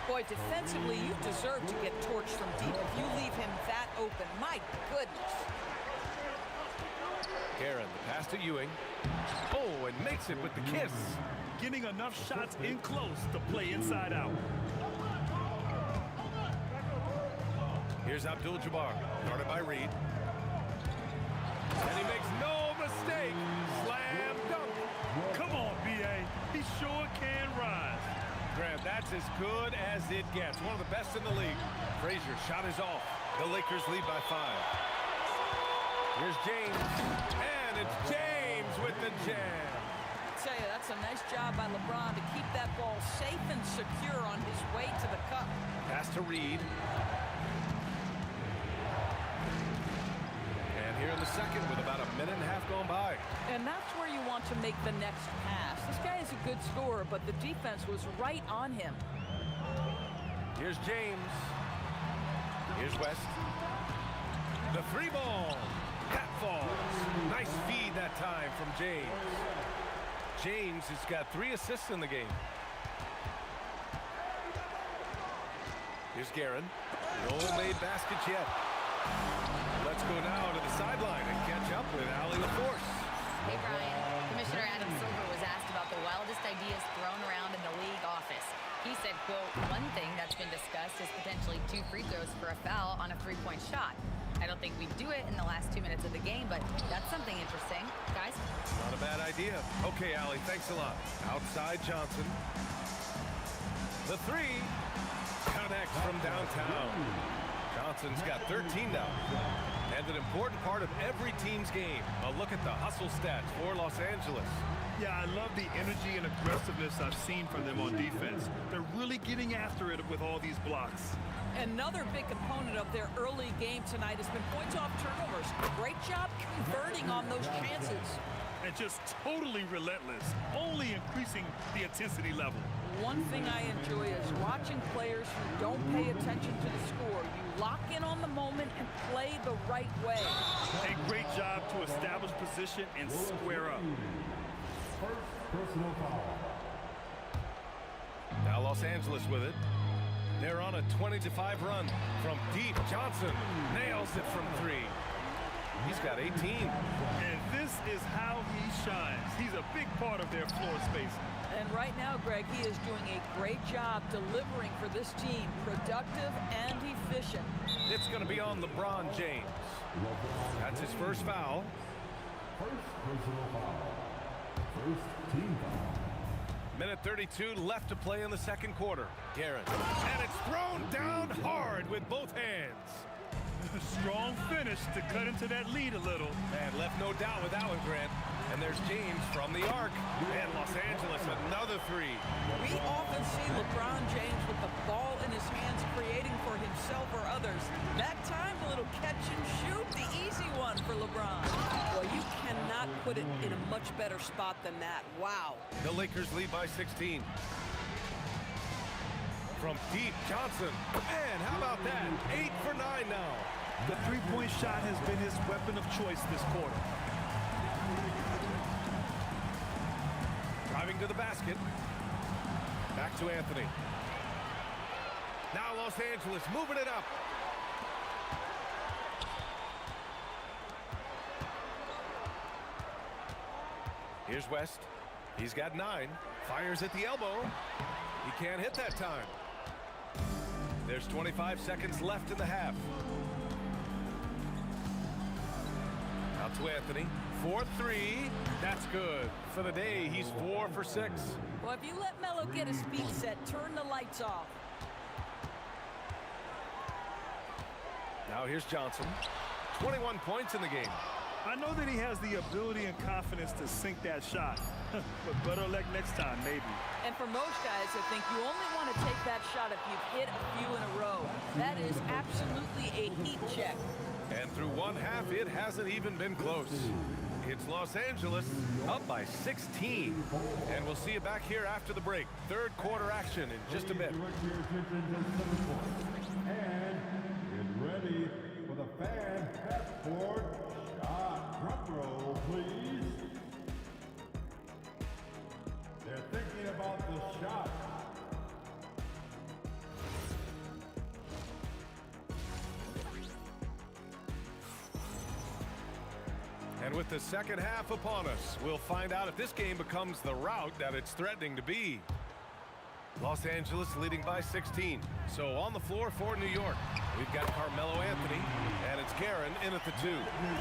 Speaker 6: Boy, defensively, you deserve to get torched from deep if you leave him that open. My goodness.
Speaker 1: Guerin, the pass to Ewing. Oh, and makes it with the kiss.
Speaker 3: Getting enough shots in close to play inside out.
Speaker 1: Here's Abdul-Jabbar, guarded by Reed. And he makes no mistake. Slam dunk.
Speaker 3: Come on, B.A. He sure can rise.
Speaker 1: Grant, that's as good as it gets. One of the best in the league. Frazier shot is off. The Lakers lead by 5. Here's James. And it's James with the jam.
Speaker 6: I tell you, that's a nice job by LeBron to keep that ball safe and secure on his way to the cup.
Speaker 1: Pass to Reed. And here in the second with about a minute and a half gone by.
Speaker 6: And that's where you want to make the next pass. This guy is a good scorer, but the defense was right on him.
Speaker 1: Here's James. Here's West. The 3 ball. That falls. Nice feed that time from James. James has got 3 assists in the game. Here's Guerin. No made baskets yet. Let's go now to the sideline and catch up with Allie LaForce.
Speaker 4: Hey, Brian. Commissioner Adam Silver was asked about the wildest ideas thrown around in the league office. He said, quote, one thing that's been discussed is potentially 2 free throws for a foul on a 3-point shot. I don't think we'd do it in the last 2 minutes of the game, but that's something interesting. Guys?
Speaker 1: Not a bad idea. Okay, Allie, thanks a lot. Outside Johnson. The 3 connects from downtown. Johnson's got 13 now. And an important part of every team's game. A look at the hustle stats for Los Angeles.
Speaker 3: Yeah, I love the energy and aggressiveness I've seen from them on defense. They're really getting after it with all these blocks.
Speaker 6: Another big component of their early game tonight has been points off turnovers. Great job converting on those chances.
Speaker 3: And just totally relentless, only increasing the intensity level.
Speaker 6: One thing I enjoy is watching players who don't pay attention to the score. You lock in on the moment and play the right way.
Speaker 3: A great job to establish position and square up.
Speaker 14: First personal foul.
Speaker 1: Now Los Angeles with it. They're on a 20-5 run. From deep, Johnson nails it from 3. He's got 18.
Speaker 3: And this is how he shines. He's a big part of their floor space.
Speaker 6: And right now, Greg, he is doing a great job delivering for this team. Productive and efficient.
Speaker 1: It's going to be on LeBron James. That's his first foul.
Speaker 14: First personal foul. First team foul.
Speaker 1: Minute 32 left to play in the second quarter. Guerin. And it's thrown down hard with both hands.
Speaker 3: Strong finish to cut into that lead a little.
Speaker 1: And left no doubt with that one, Grant. And there's James from the arc. And Los Angeles, another 3.
Speaker 6: We often see LeBron James with the ball in his hands, creating for himself or others. That time, a little catch and shoot, the easy one for LeBron. Well, you cannot put it in a much better spot than that. Wow.
Speaker 1: The Lakers lead by 16. From deep, Johnson. And how about that? 8 for 9 now.
Speaker 3: The 3-point shot has been his weapon of choice this quarter.
Speaker 1: Driving to the basket. Back to Anthony. Now Los Angeles moving it up. Here's West. He's got 9. Fires at the elbow. He can't hit that time. There's 25 seconds left in the half. Out to Anthony. 4-3. That's good. For the day, he's 4 for 6.
Speaker 6: Well, if you let Melo get his feet set, turn the lights off.
Speaker 1: Now here's Johnson. 21 points in the game.
Speaker 3: I know that he has the ability and confidence to sink that shot, but better luck next time, maybe.
Speaker 6: And for most guys, I think you only want to take that shot if you've hit a few in a row. That is absolutely a heat check.
Speaker 1: And through one half, it hasn't even been close. It's Los Angeles up by 16. And we'll see you back here after the break. Third quarter action in just a bit.
Speaker 14: And get ready for the fan half-court shot. Drum roll, please. They're thinking about the shot.
Speaker 1: And with the second half upon us, we'll find out if this game becomes the rout that it's threatening to be. Los Angeles leading by 16. So on the floor for New York, we've got Carmelo Anthony, and it's Guerin in at the 2.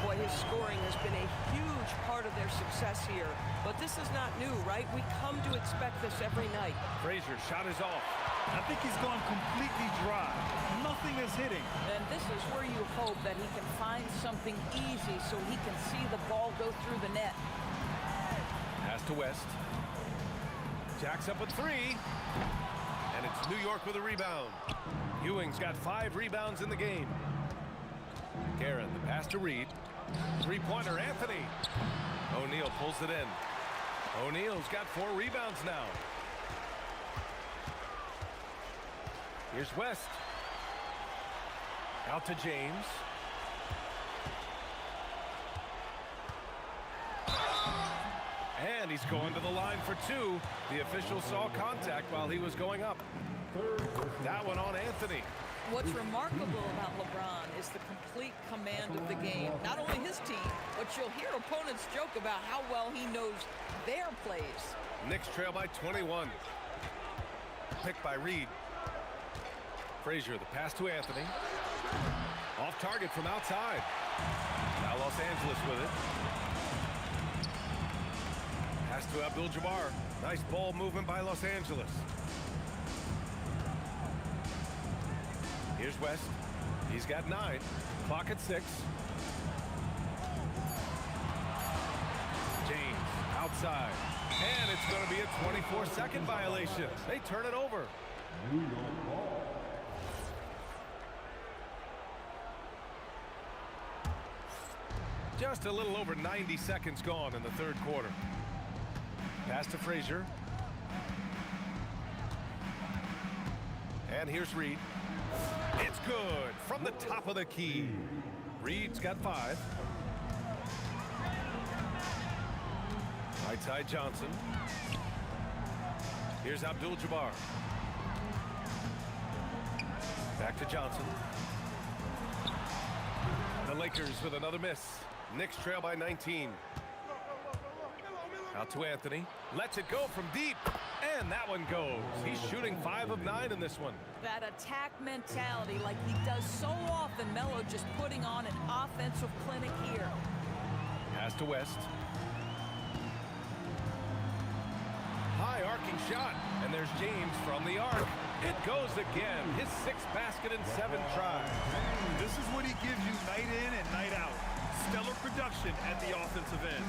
Speaker 8: Boy, his scoring has been a huge part of their success here. But this is not new, right? We come to expect this every night.
Speaker 1: Frazier shot is off.
Speaker 3: I think he's gone completely dry. Nothing is hitting.
Speaker 6: And this is where you hope that he can find something easy so he can see the ball go through the net.
Speaker 1: Pass to West. Jacks up with 3. And it's New York with a rebound. Ewing's got 5 rebounds in the game. Guerin, the pass to Reed. Three-pointer, Anthony. O'Neal pulls it in. O'Neal's got 4 rebounds now. Here's West. Out to James. And he's going to the line for 2. The official saw contact while he was going up. That one on Anthony.
Speaker 6: What's remarkable about LeBron is the complete command of the game. Not only his team, but you'll hear opponents joke about how well he knows their plays.
Speaker 1: Knicks trail by 21. Picked by Reed. Frazier, the pass to Anthony. Off target from outside. Now Los Angeles with it. Pass to Abdul-Jabbar. Nice ball movement by Los Angeles. Here's West. He's got 9. Clock at 6. James outside. And it's going to be a 24-second violation. They turn it over.
Speaker 14: New York ball.
Speaker 1: Just a little over 90 seconds gone in the third quarter. Pass to Frazier. And here's Reed. It's good from the top of the key. Reed's got 5. Right side Johnson. Here's Abdul-Jabbar. Back to Johnson. The Lakers with another miss. Knicks trail by 19. Out to Anthony. Lets it go from deep. And that one goes. He's shooting 5 of 9 in this one.
Speaker 6: That attack mentality like he does so often. Melo just putting on an offensive clinic here.
Speaker 1: Pass to West. High arcing shot. And there's James from the arc. It goes again. His 6th basket in 7 tries.
Speaker 3: This is what he gives you night in and night out. Stellar production at the offensive end.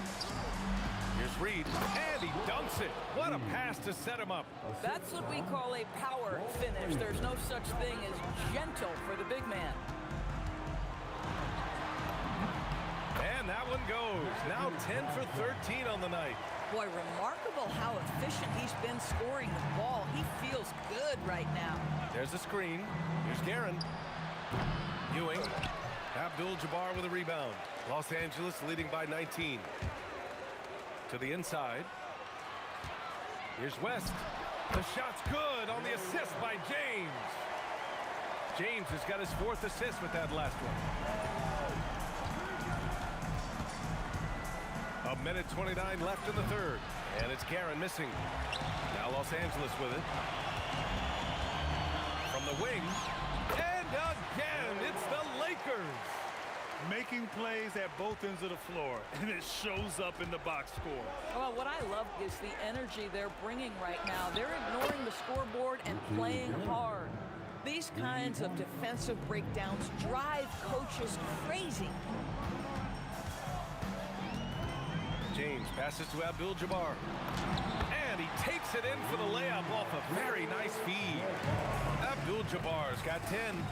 Speaker 1: Here's Reed, and he dunks it. What a pass to set him up.
Speaker 6: That's what we call a power finish. There's no such thing as gentle for the big man.
Speaker 1: And that one goes. Now 10 for 13 on the night.
Speaker 6: Boy, remarkable how efficient he's been scoring the ball. He feels good right now.
Speaker 1: There's a screen. Here's Guerin. Ewing. Abdul-Jabbar with a rebound. Los Angeles leading by 19. To the inside. Here's West. The shot's good on the assist by James. James has got his 4th assist with that last one. A minute 29 left in the third. And it's Guerin missing. Now Los Angeles with it. From the wing. And again, it's the Lakers.
Speaker 3: Making plays at both ends of the floor, and it shows up in the box score.
Speaker 6: Well, what I love is the energy they're bringing right now. They're ignoring the scoreboard and playing hard. These kinds of defensive breakdowns drive coaches crazy.
Speaker 1: James passes to Abdul-Jabbar. And he takes it in for the layup off a very nice feed. Abdul-Jabbar's got 10.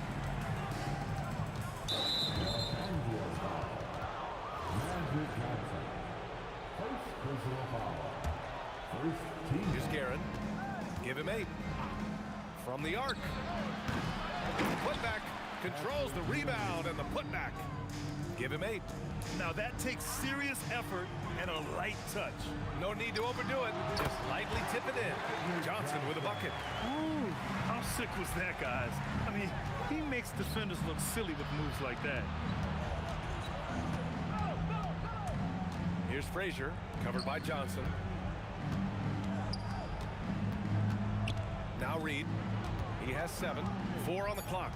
Speaker 1: Here's Guerin. Give him 8. From the arc. Putback. Controls the rebound and the putback. Give him 8.
Speaker 3: Now that takes serious effort and a light touch.
Speaker 1: No need to overdo it. Just lightly tip it in. Johnson with a bucket.
Speaker 3: Ooh, how sick was that, guys? I mean, he makes defenders look silly with moves like that.
Speaker 1: Here's Frazier, covered by Johnson. Now Reed. He has 7. 4 on the clock.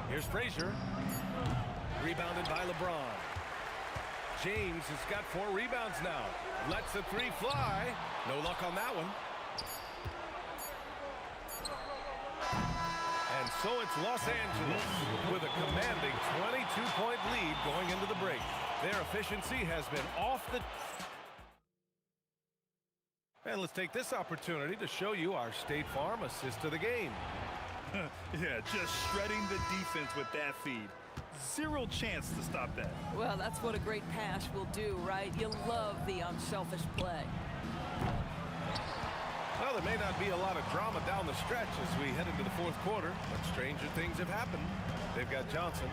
Speaker 1: Here's Frazier. Rebounded by LeBron. James has got 4 rebounds now. Lets the 3 fly. No luck on that one. And so it's Los Angeles with a commanding 22-point lead going into the break. Their efficiency has been off the... And let's take this opportunity to show you our State Farm assist of the game.
Speaker 3: Yeah, just shredding the defense with that feed. Zero chance to stop that.
Speaker 6: Well, that's what a great pass will do, right? You love the unselfish play.
Speaker 1: Well, there may not be a lot of drama down the stretch as we head into the fourth quarter, but stranger things have happened. They've got Johnson,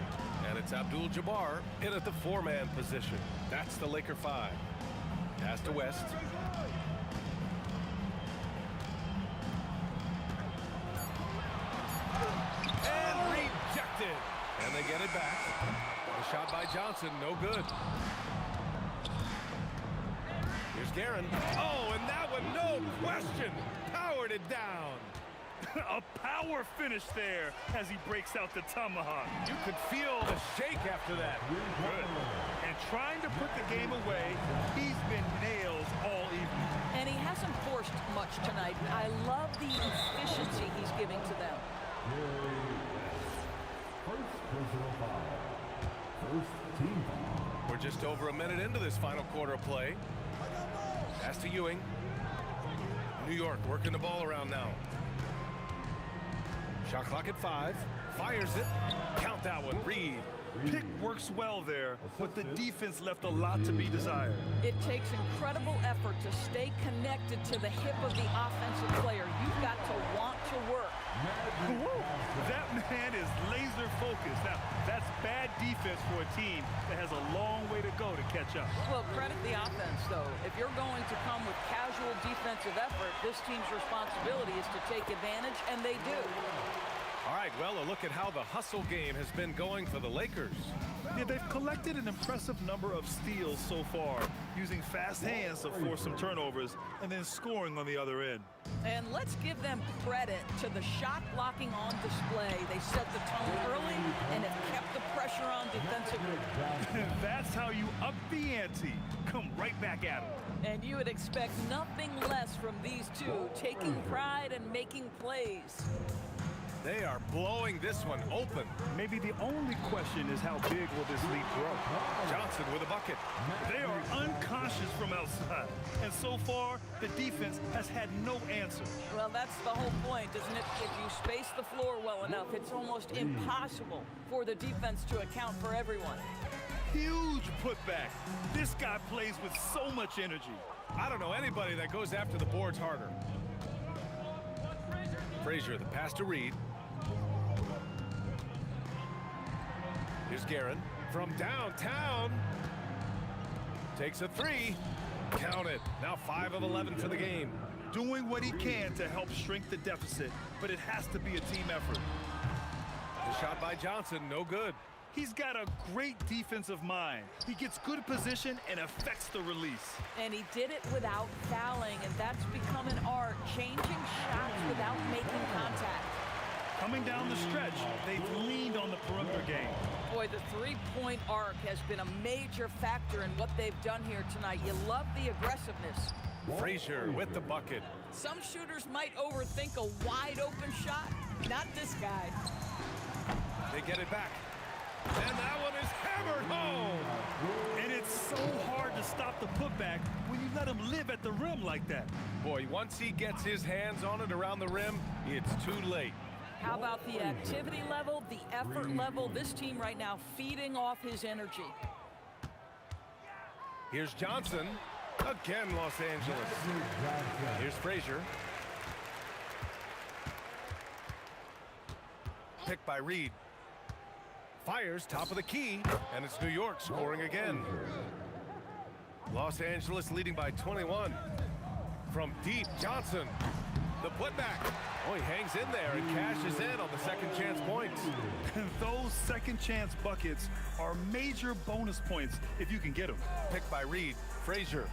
Speaker 1: and it's Abdul-Jabbar in at the 4-man position. That's the Laker 5. Pass to West. And rejected. And they get it back. The shot by Johnson, no good. Here's Guerin. Oh, and that one, no question, powered it down.
Speaker 3: A power finish there as he breaks out the tomahawk.
Speaker 1: You could feel the shake after that.
Speaker 3: Good. And trying to put the game away, he's been nails all evening.
Speaker 6: And he hasn't forced much tonight. I love the efficiency he's giving to them.
Speaker 14: First personal foul. First team foul.
Speaker 1: We're just over a minute into this final quarter of play. Pass to Ewing. New York working the ball around now. Shot clock at 5. Fires it. Count that one. Reed.
Speaker 3: Pick works well there, but the defense left a lot to be desired.
Speaker 6: It takes incredible effort to stay connected to the hip of the offensive player. You've got to want to work.
Speaker 3: That man is laser focused. Now, that's bad defense for a team that has a long way to go to catch up.
Speaker 6: Well, credit the offense, though. If you're going to come with casual defensive effort, this team's responsibility is to take advantage, and they do.
Speaker 1: All right, well, a look at how the hustle game has been going for the Lakers.
Speaker 3: Yeah, they've collected an impressive number of steals so far, using fast hands to force some turnovers and then scoring on the other end.
Speaker 6: And let's give them credit to the shot blocking on display. They set the tone early and have kept the pressure on defensively.
Speaker 3: That's how you up the ante. Come right back at them.
Speaker 6: And you would expect nothing less from these two, taking pride and making plays.
Speaker 1: They are blowing this one open.
Speaker 3: Maybe the only question is how big will this lead grow?
Speaker 1: Johnson with a bucket.
Speaker 3: They are unconscious from outside. And so far, the defense has had no answer.
Speaker 6: Well, that's the whole point, isn't it? If you space the floor well enough, it's almost impossible for the defense to account for everyone.
Speaker 3: Huge putback. This guy plays with so much energy.
Speaker 1: I don't know anybody that goes after the boards harder. Frazier, the pass to Reed. Here's Guerin from downtown. Takes a 3. Count it. Now 5 of 11 for the game.
Speaker 3: Doing what he can to help shrink the deficit, but it has to be a team effort.
Speaker 1: The shot by Johnson, no good.
Speaker 3: He's got a great defensive mind. He gets good position and affects the release.
Speaker 6: And he did it without fouling, and that's become an art, changing shots without making contact.
Speaker 3: Coming down the stretch, they've leaned on the perimeter game.
Speaker 6: Boy, the three-point arc has been a major factor in what they've done here tonight. You love the aggressiveness.
Speaker 1: Frazier with the bucket.
Speaker 6: Some shooters might overthink a wide-open shot. Not this guy.
Speaker 1: They get it back. And that one is hammered home.
Speaker 3: And it's so hard to stop the putback when you let him live at the rim like that.
Speaker 1: Boy, once he gets his hands on it around the rim, it's too late.
Speaker 6: How about the activity level, the effort level? This team right now feeding off his energy.
Speaker 1: Here's Johnson. Again, Los Angeles. Here's Frazier. Picked by Reed. Fires top of the key, and it's New York scoring again. Los Angeles leading by 21. From deep, Johnson. The putback. Oh, he hangs in there and cashes in on the second chance points.
Speaker 3: Those second chance buckets are major bonus points if you can get them.
Speaker 1: Picked by Reed. Frazier.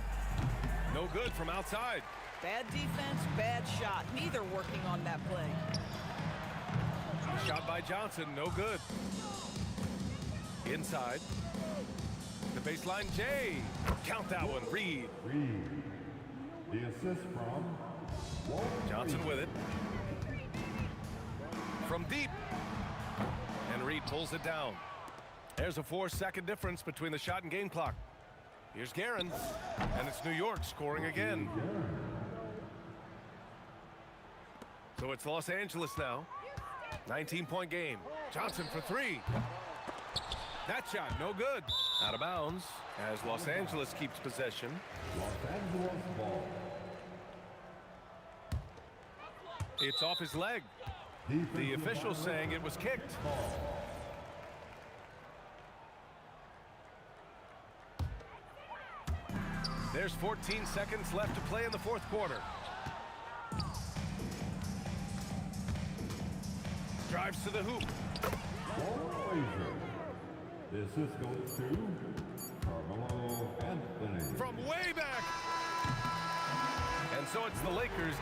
Speaker 1: No good from outside.
Speaker 6: Bad defense, bad shot. Neither working on that play.
Speaker 1: Shot by Johnson, no good. Inside. The baseline, Jay. Count that one, Reed.
Speaker 14: The assist from
Speaker 1: Johnson with it. From deep. And Reed pulls it down. There's a 4-second difference between the shot and game clock. Here's Guerin. And it's New York scoring again. So it's Los Angeles now. 19-point game. Johnson for three. That shot, no good. Out of bounds as Los Angeles keeps possession.
Speaker 14: Los Angeles ball.
Speaker 1: It's off his leg. The official saying it was kicked. There's 14 seconds left to play in the fourth quarter. Drives to the hoop.
Speaker 14: The assist goes to Carmelo Anthony.
Speaker 1: From way back. And so it's the Lakers.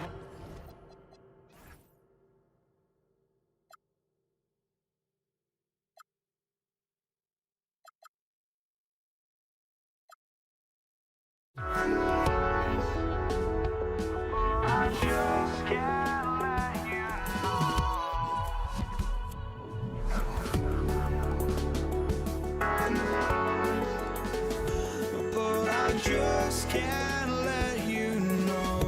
Speaker 13: I just can't let you know. But I just can't let you know.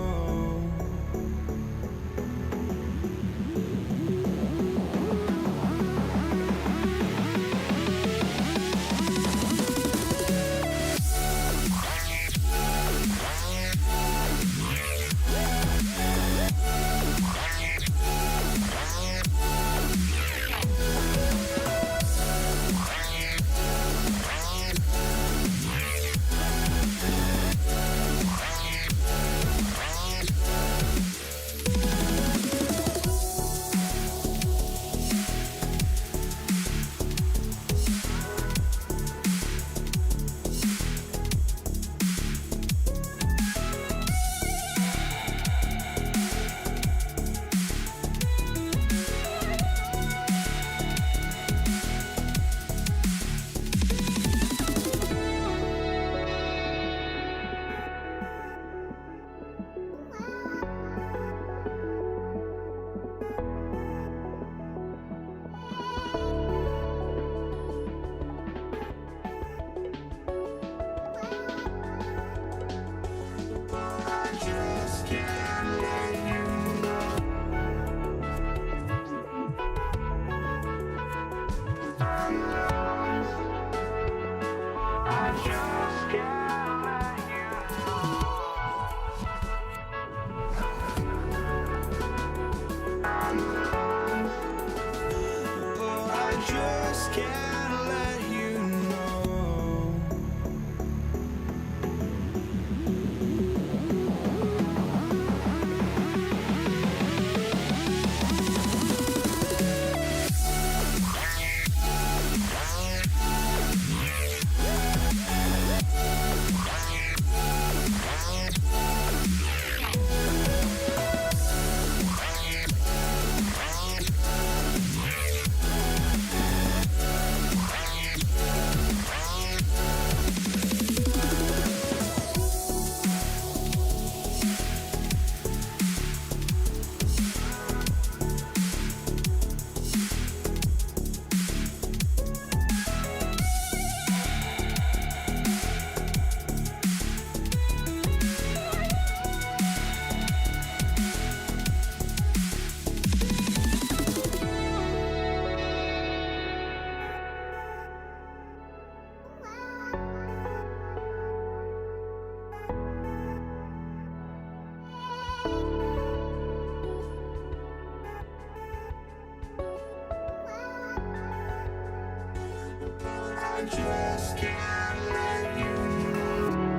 Speaker 13: just can't let you know.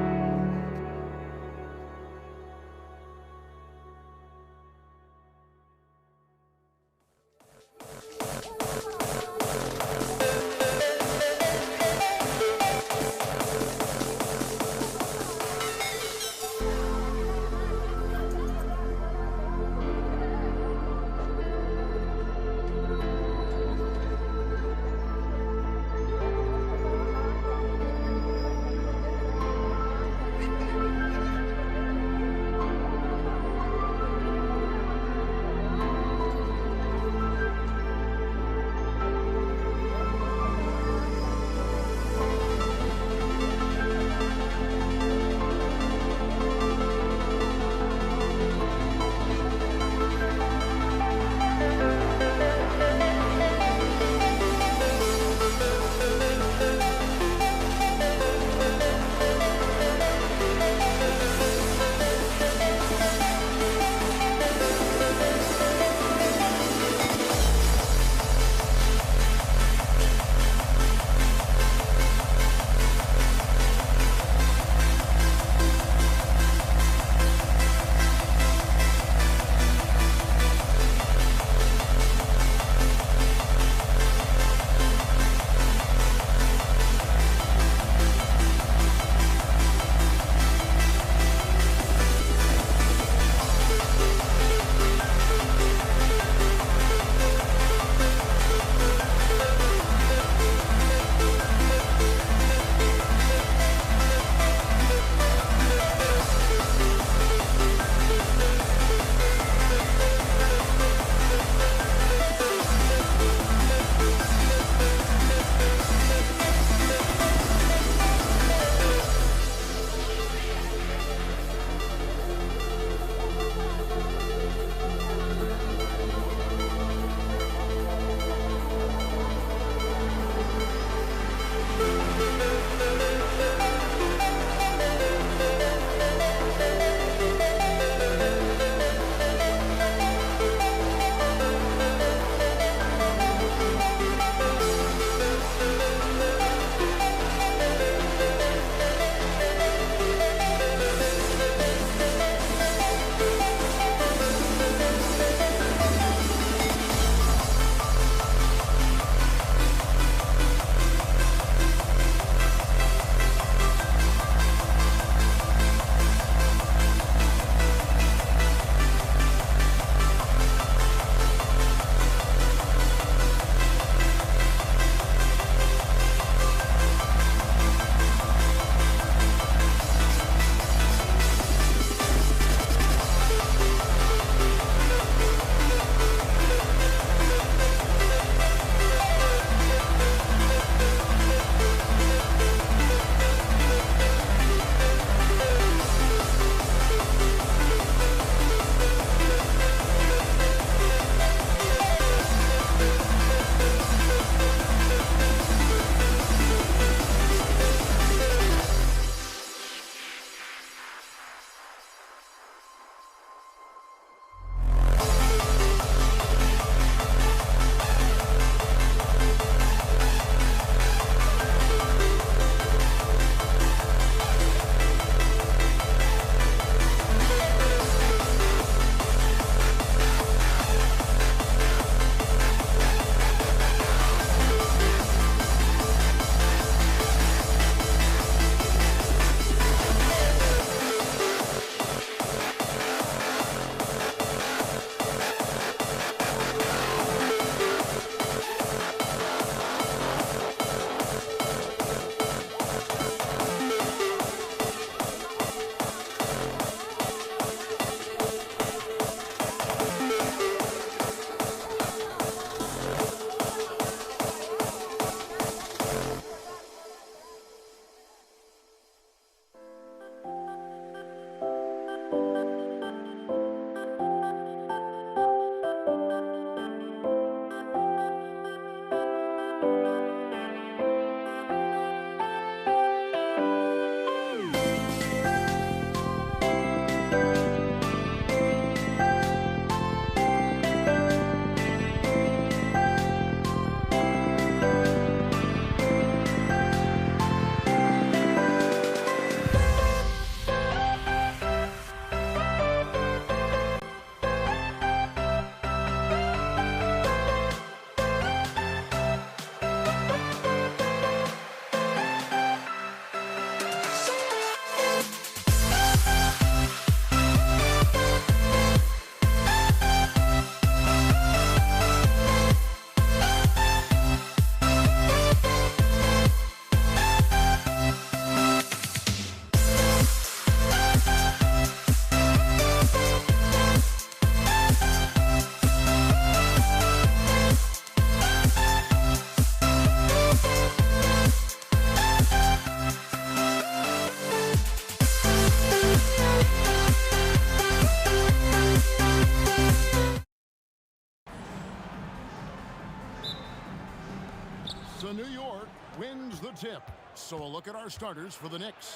Speaker 5: The New York wins the tip. So a look at our starters for the Knicks.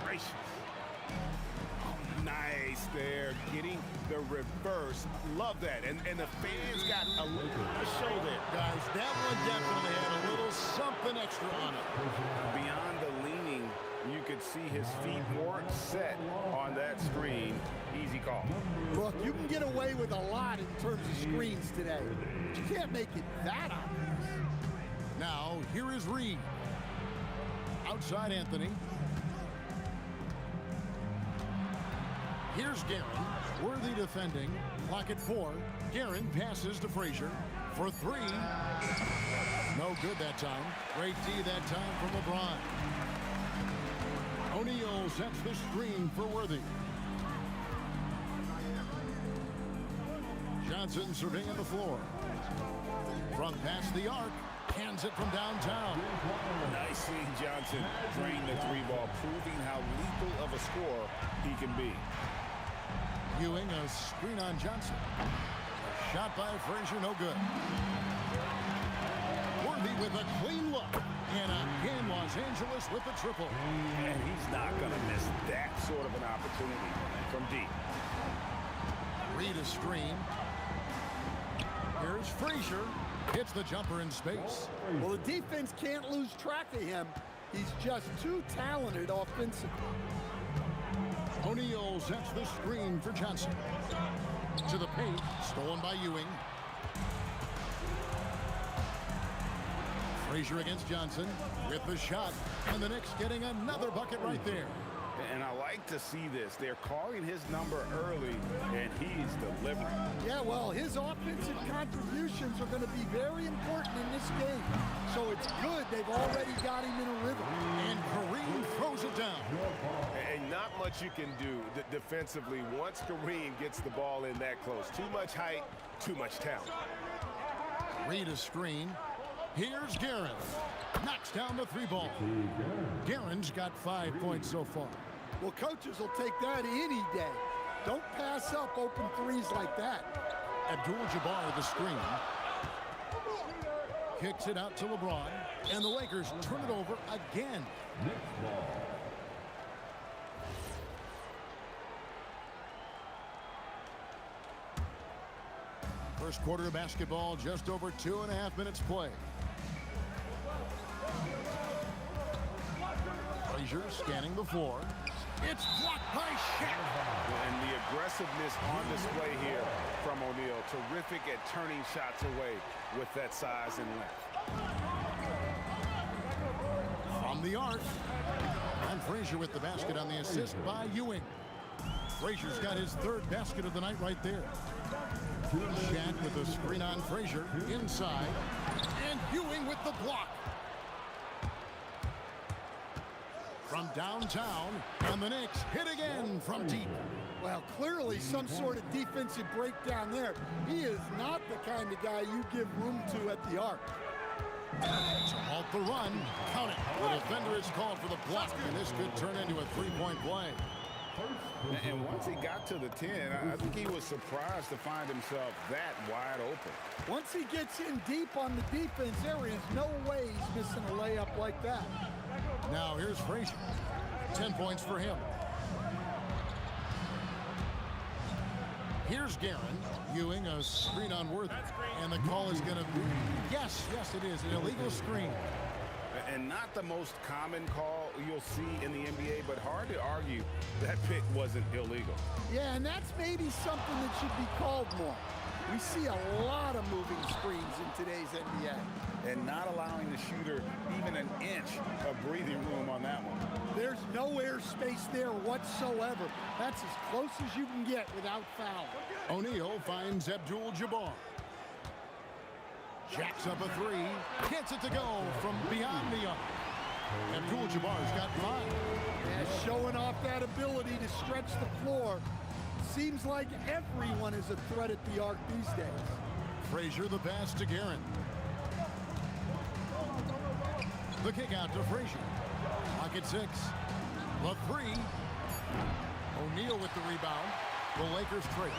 Speaker 7: Gracious. Nice there, getting the reverse. Love that. And the fans got a little to show there.
Speaker 5: Guys, that one definitely had a little something extra on it.
Speaker 7: Beyond the leaning, you could see his feet weren't set on that screen. Easy call.
Speaker 10: Look, you can get away with a lot in terms of screens today. But you can't make it that obvious.
Speaker 5: Now, here is Reed. Outside Anthony. Here's Guerin. Worthy defending. Clock at 4. Guerin passes to Frazier for 3. No good that time. Great D that time from LeBron. O'Neal sets the screen for Worthy. Johnson surveying the floor. From past the arc. Hands it from downtown.
Speaker 7: Nice seeing Johnson drain the 3-ball, proving how lethal of a scorer he can be.
Speaker 5: Ewing, a screen on Johnson. A shot by Frazier, no good. Worthy with a clean look. And again, Los Angeles with the triple.
Speaker 7: And he's not going to miss that sort of an opportunity from deep.
Speaker 5: Reed a screen. Here's Frazier. Hits the jumper in space.
Speaker 10: Well, the defense can't lose track of him. He's just too talented offensively.
Speaker 5: O'Neal sets the screen for Johnson. To the paint, stolen by Ewing. Frazier against Johnson with the shot. And the Knicks getting another bucket right there.
Speaker 7: And I like to see this. They're calling his number early, and he's delivering.
Speaker 10: Yeah, well, his offensive contributions are going to be very important in this game. So it's good they've already got him in a rhythm.
Speaker 5: And Kareem throws it down.
Speaker 1: And not much you can do defensively once Kareem gets the ball in that close. Too much height, too much talent.
Speaker 5: Reed a screen. Here's Guerin. Knocks down the 3-ball. Guerin's got 5 points so far.
Speaker 10: Well, coaches will take that any day. Don't pass up open threes like that.
Speaker 5: Abdul-Jabbar the screen. Kicks it out to LeBron. And the Lakers turn it over again. First quarter of basketball, just over 2.5 minutes play. Frazier scanning the floor. It's blocked by Shaq.
Speaker 7: And the aggressiveness on display here from O'Neal. Terrific at turning shots away with that size and length.
Speaker 5: From the arc. And Frazier with the basket on the assist by Ewing. Frazier's got his 3rd basket of the night right there. Shaq with the screen on Frazier. Inside. And Ewing with the block. From downtown, and the Knicks hit again from deep.
Speaker 10: Well, clearly some sort of defensive breakdown there. He is not the kind of guy you give room to at the arc.
Speaker 5: To halt the run, count it. The defender is called for the block, and this could turn into a 3-point play.
Speaker 7: And once he got to the 10, I think he was surprised to find himself that wide open.
Speaker 10: Once he gets in deep on the defense, there is no way he's missing a layup like that.
Speaker 5: Now here's Frazier. 10 points for him. Here's Guerin. Ewing, a screen on Worthy. And the call is going to be, yes, it is, an illegal screen.
Speaker 7: And not the most common call you'll see in the NBA, but hard to argue that pick wasn't illegal.
Speaker 10: Yeah, and that's maybe something that should be called more. We see a lot of moving screens in today's NBA.
Speaker 7: And not allowing the shooter even an inch of breathing room on that one.
Speaker 10: There's no airspace there whatsoever. That's as close as you can get without foul.
Speaker 5: O'Neal finds Abdul-Jabbar. Jacks up a 3. Gets it to go from beyond the arc. Abdul-Jabbar's got 5.
Speaker 10: Yeah, showing off that ability to stretch the floor. Seems like everyone is a threat at the arc these days.
Speaker 5: Frazier the pass to Guerin. The kick out to Frazier. Clock at 6. The 3. O'Neal with the rebound. The Lakers trail.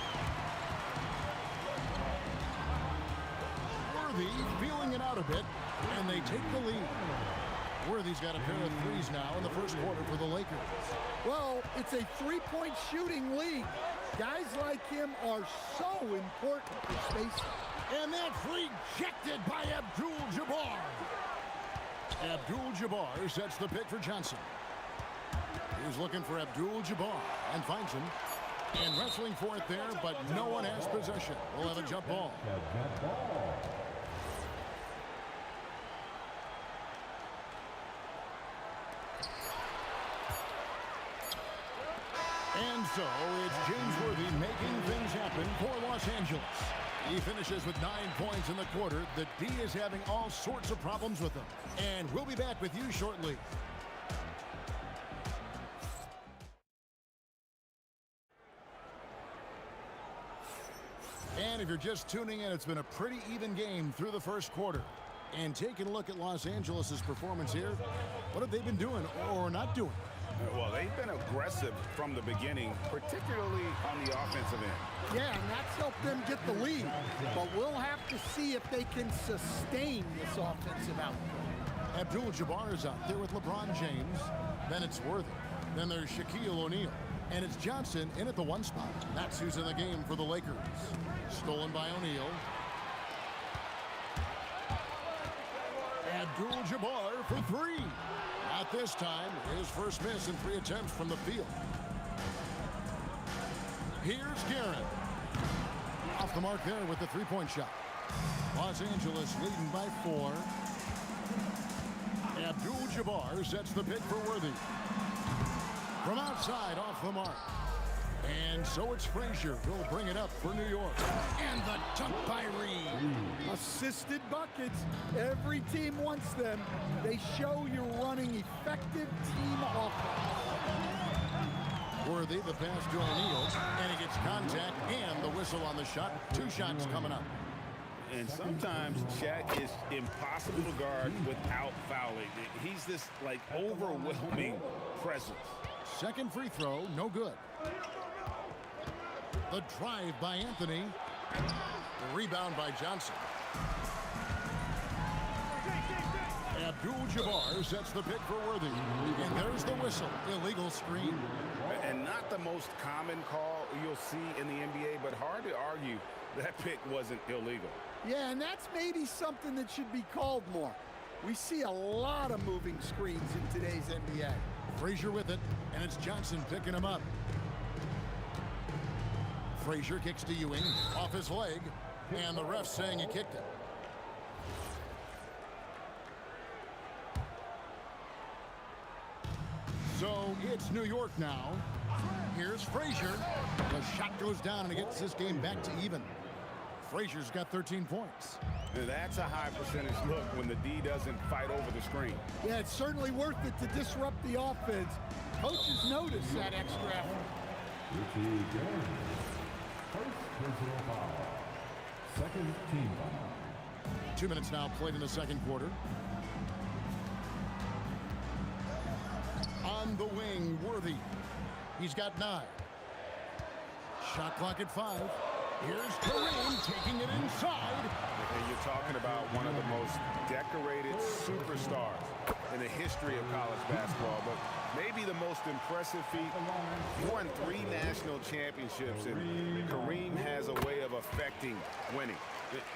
Speaker 5: Worthy feeling it out a bit, and they take the lead. Worthy's got a pair of threes now in the first quarter for the Lakers.
Speaker 10: Well, it's a three-point shooting league. Guys like him are so important for spacing.
Speaker 5: And that's rejected by Abdul-Jabbar. Abdul-Jabbar sets the pick for Johnson. He's looking for Abdul-Jabbar and finds him. And wrestling for it there, but no one has possession. We'll have a jump ball. And so it's James Worthy making things happen for Los Angeles. He finishes with 9 points in the quarter. The D is having all sorts of problems with him. And we'll be back with you shortly. And if you're just tuning in, it's been a pretty even game through the first quarter. And taking a look at Los Angeles' performance here, what have they been doing or not doing?
Speaker 7: Well, they've been aggressive from the beginning, particularly on the offensive end.
Speaker 10: Yeah, and that's helped them get the lead. But we'll have to see if they can sustain this offensive output.
Speaker 5: Abdul-Jabbar is out there with LeBron James. Then it's Worthy. Then there's Shaquille O'Neal. And it's Johnson in at the 1 spot. That's who's in the game for the Lakers. Stolen by O'Neal. Abdul-Jabbar for 3. Not this time. His first miss in 3 attempts from the field. Here's Garrett. Off the mark there with the 3-point shot. Los Angeles leading by 4. Abdul-Jabbar sets the pick for Worthy. From outside, off the mark. And so it's Frazier who'll bring it up for New York. And the dunk by Reed.
Speaker 10: Assisted buckets. Every team wants them. They show you're running effective team offense.
Speaker 5: Worthy, the pass to O'Neal. And he gets contact and the whistle on the shot. 2 shots coming up.
Speaker 7: And sometimes Shaq is impossible to guard without fouling. He's this, like, overwhelming presence.
Speaker 5: Second free throw, no good. The drive by Anthony. The rebound by Johnson. Abdul-Jabbar sets the pick for Worthy. And there's the whistle. Illegal screen.
Speaker 7: And not the most common call you'll see in the NBA, but hard to argue that pick wasn't illegal.
Speaker 10: Yeah, and that's maybe something that should be called more. We see a lot of moving screens in today's NBA.
Speaker 5: Frazier with it, and it's Johnson picking him up. Frazier kicks to Ewing, off his leg, and the ref saying he kicked it. So it's New York now. Here's Frazier. The shot goes down, and it gets this game back to even. Frazier's got 13 points.
Speaker 7: And that's a high percentage look when the D doesn't fight over the screen.
Speaker 10: Yeah, it's certainly worth it to disrupt the offense. Coaches notice that extra effort.
Speaker 14: First personal foul. Second team foul.
Speaker 5: 2 minutes now played in the second quarter. On the wing, Worthy. He's got 9. Shot clock at 5. Here's Kareem taking it inside.
Speaker 7: And you're talking about one of the most decorated superstars in the history of college basketball, but maybe the most impressive feat. He won 3 national championships, and Kareem has a way of affecting winning.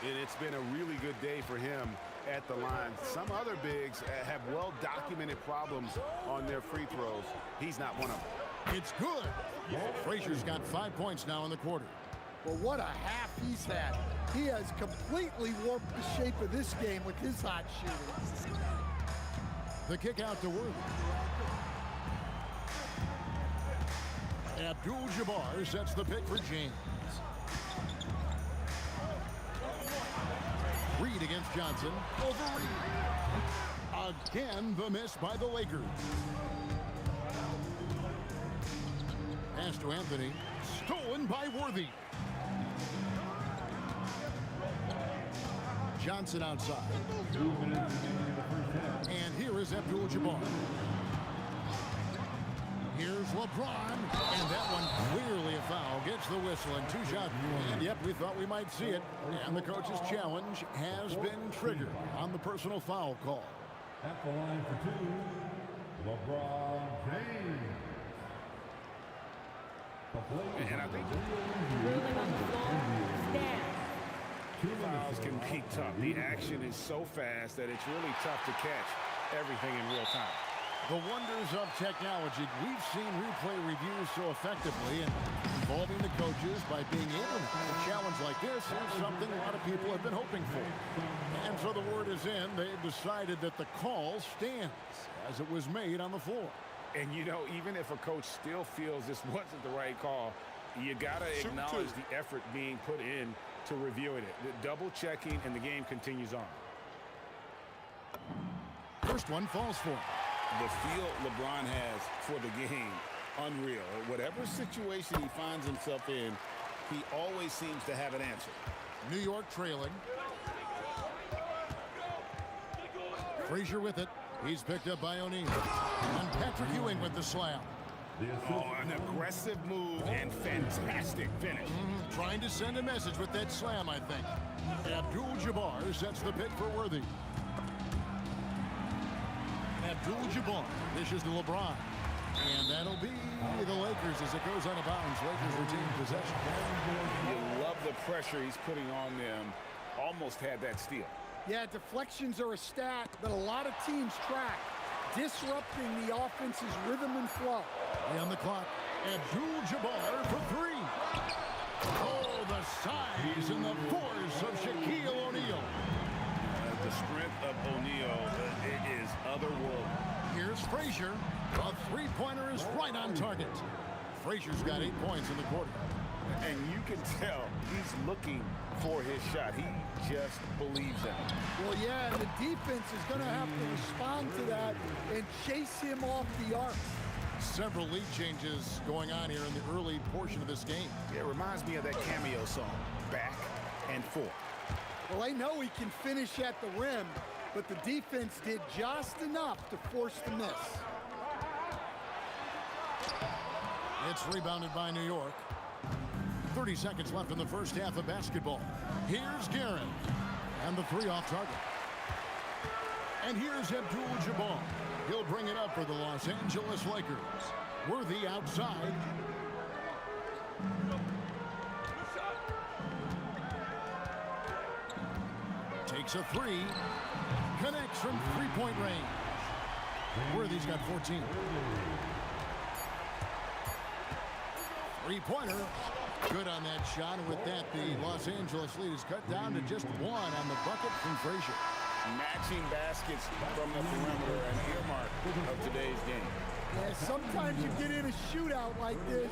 Speaker 7: And it's been a really good day for him at the line. Some other bigs have well-documented problems on their free throws. He's not one of them.
Speaker 5: It's good. Frazier's got 5 points now in the quarter.
Speaker 10: Well, what a half he's had. He has completely warped the shape of this game with his hot shooting.
Speaker 5: The kick out to Worthy. Abdul-Jabbar sets the pick for James. Reed against Johnson. Over Reed. Again, the miss by the Lakers. Pass to Anthony. Stolen by Worthy. Johnson outside. And here is Abdul-Jabbar. Here's LeBron, and that one clearly a foul. Gets the whistle and 2 shots. And yep, we thought we might see it. And the coach's challenge has been triggered on the personal foul call.
Speaker 14: At the line for 2, LeBron James.
Speaker 7: And I think
Speaker 6: Ruling on the floor, stand.
Speaker 7: fouls can be tough. The action is so fast that it's really tough to catch everything in real time.
Speaker 5: The wonders of technology. We've seen replay reviews so effectively and involving the coaches by being able to. A challenge like this is something a lot of people have been hoping for. And so the word is in. They've decided that the call stands as it was made on the floor.
Speaker 7: And, you know, even if a coach still feels this wasn't the right call, you got to acknowledge the effort being put in to reviewing it. The double checking, and the game continues on.
Speaker 5: First one falls for him.
Speaker 12: The feel LeBron has for the game, unreal. Whatever situation he finds himself in, he always seems to have an answer.
Speaker 5: New York trailing. Frazier with it. He's picked up by O'Neal. And Patrick Ewing with the slam.
Speaker 7: Oh, an aggressive move and fantastic finish.
Speaker 5: Trying to send a message with that slam, I think. Abdul-Jabbar sets the pick for Worthy. Abdul-Jabbar dishes to LeBron. And that'll be the Lakers as it goes out of bounds. Lakers retain possession.
Speaker 7: You love the pressure he's putting on them. Almost had that steal.
Speaker 10: Yeah, deflections are a stat that a lot of teams track, disrupting the offense's rhythm and flow.
Speaker 5: On the clock, Abdul-Jabbar for 3. Oh, the size and the force of Shaquille O'Neal.
Speaker 7: The strength of O'Neal, it is otherworldly.
Speaker 5: Here's Frazier. A three-pointer is right on target. Frazier's got 8 points in the quarter.
Speaker 7: And you can tell he's looking for his shot. He just believes in it.
Speaker 10: Well, yeah, and the defense is going to have to respond to that and chase him off the arc.
Speaker 5: Several lead changes going on here in the early portion of this game.
Speaker 7: It reminds me of that cameo song, Back and Forth.
Speaker 10: Well, they know he can finish at the rim, but the defense did just enough to force the miss.
Speaker 5: It's rebounded by New York. 30 seconds left in the first half of basketball. Here's Guerin. And the 3 off target. And here's Abdul-Jabbar. He'll bring it up for the Los Angeles Lakers. Worthy outside. Takes a 3. Connects from three-point range. Worthy's got 14. Three-pointer. Good on that shot. And with that, the Los Angeles lead is cut down to just 1 on the bucket from Frazier.
Speaker 12: Matching baskets from the perimeter, an earmark of today's game.
Speaker 10: Yeah, sometimes you get in a shootout like this,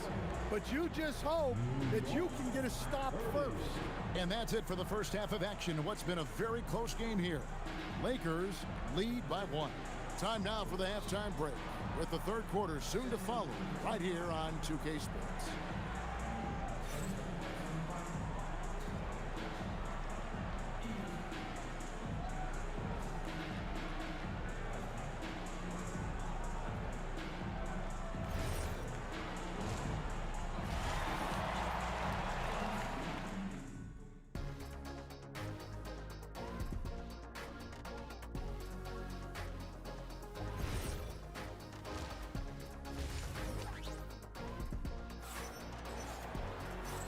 Speaker 10: but you just hope that you can get a stop first.
Speaker 5: And that's it for the first half of action. What's been a very close game here. Lakers lead by 1. Time now for the halftime break, with the third quarter soon to follow right here on 2K Sports.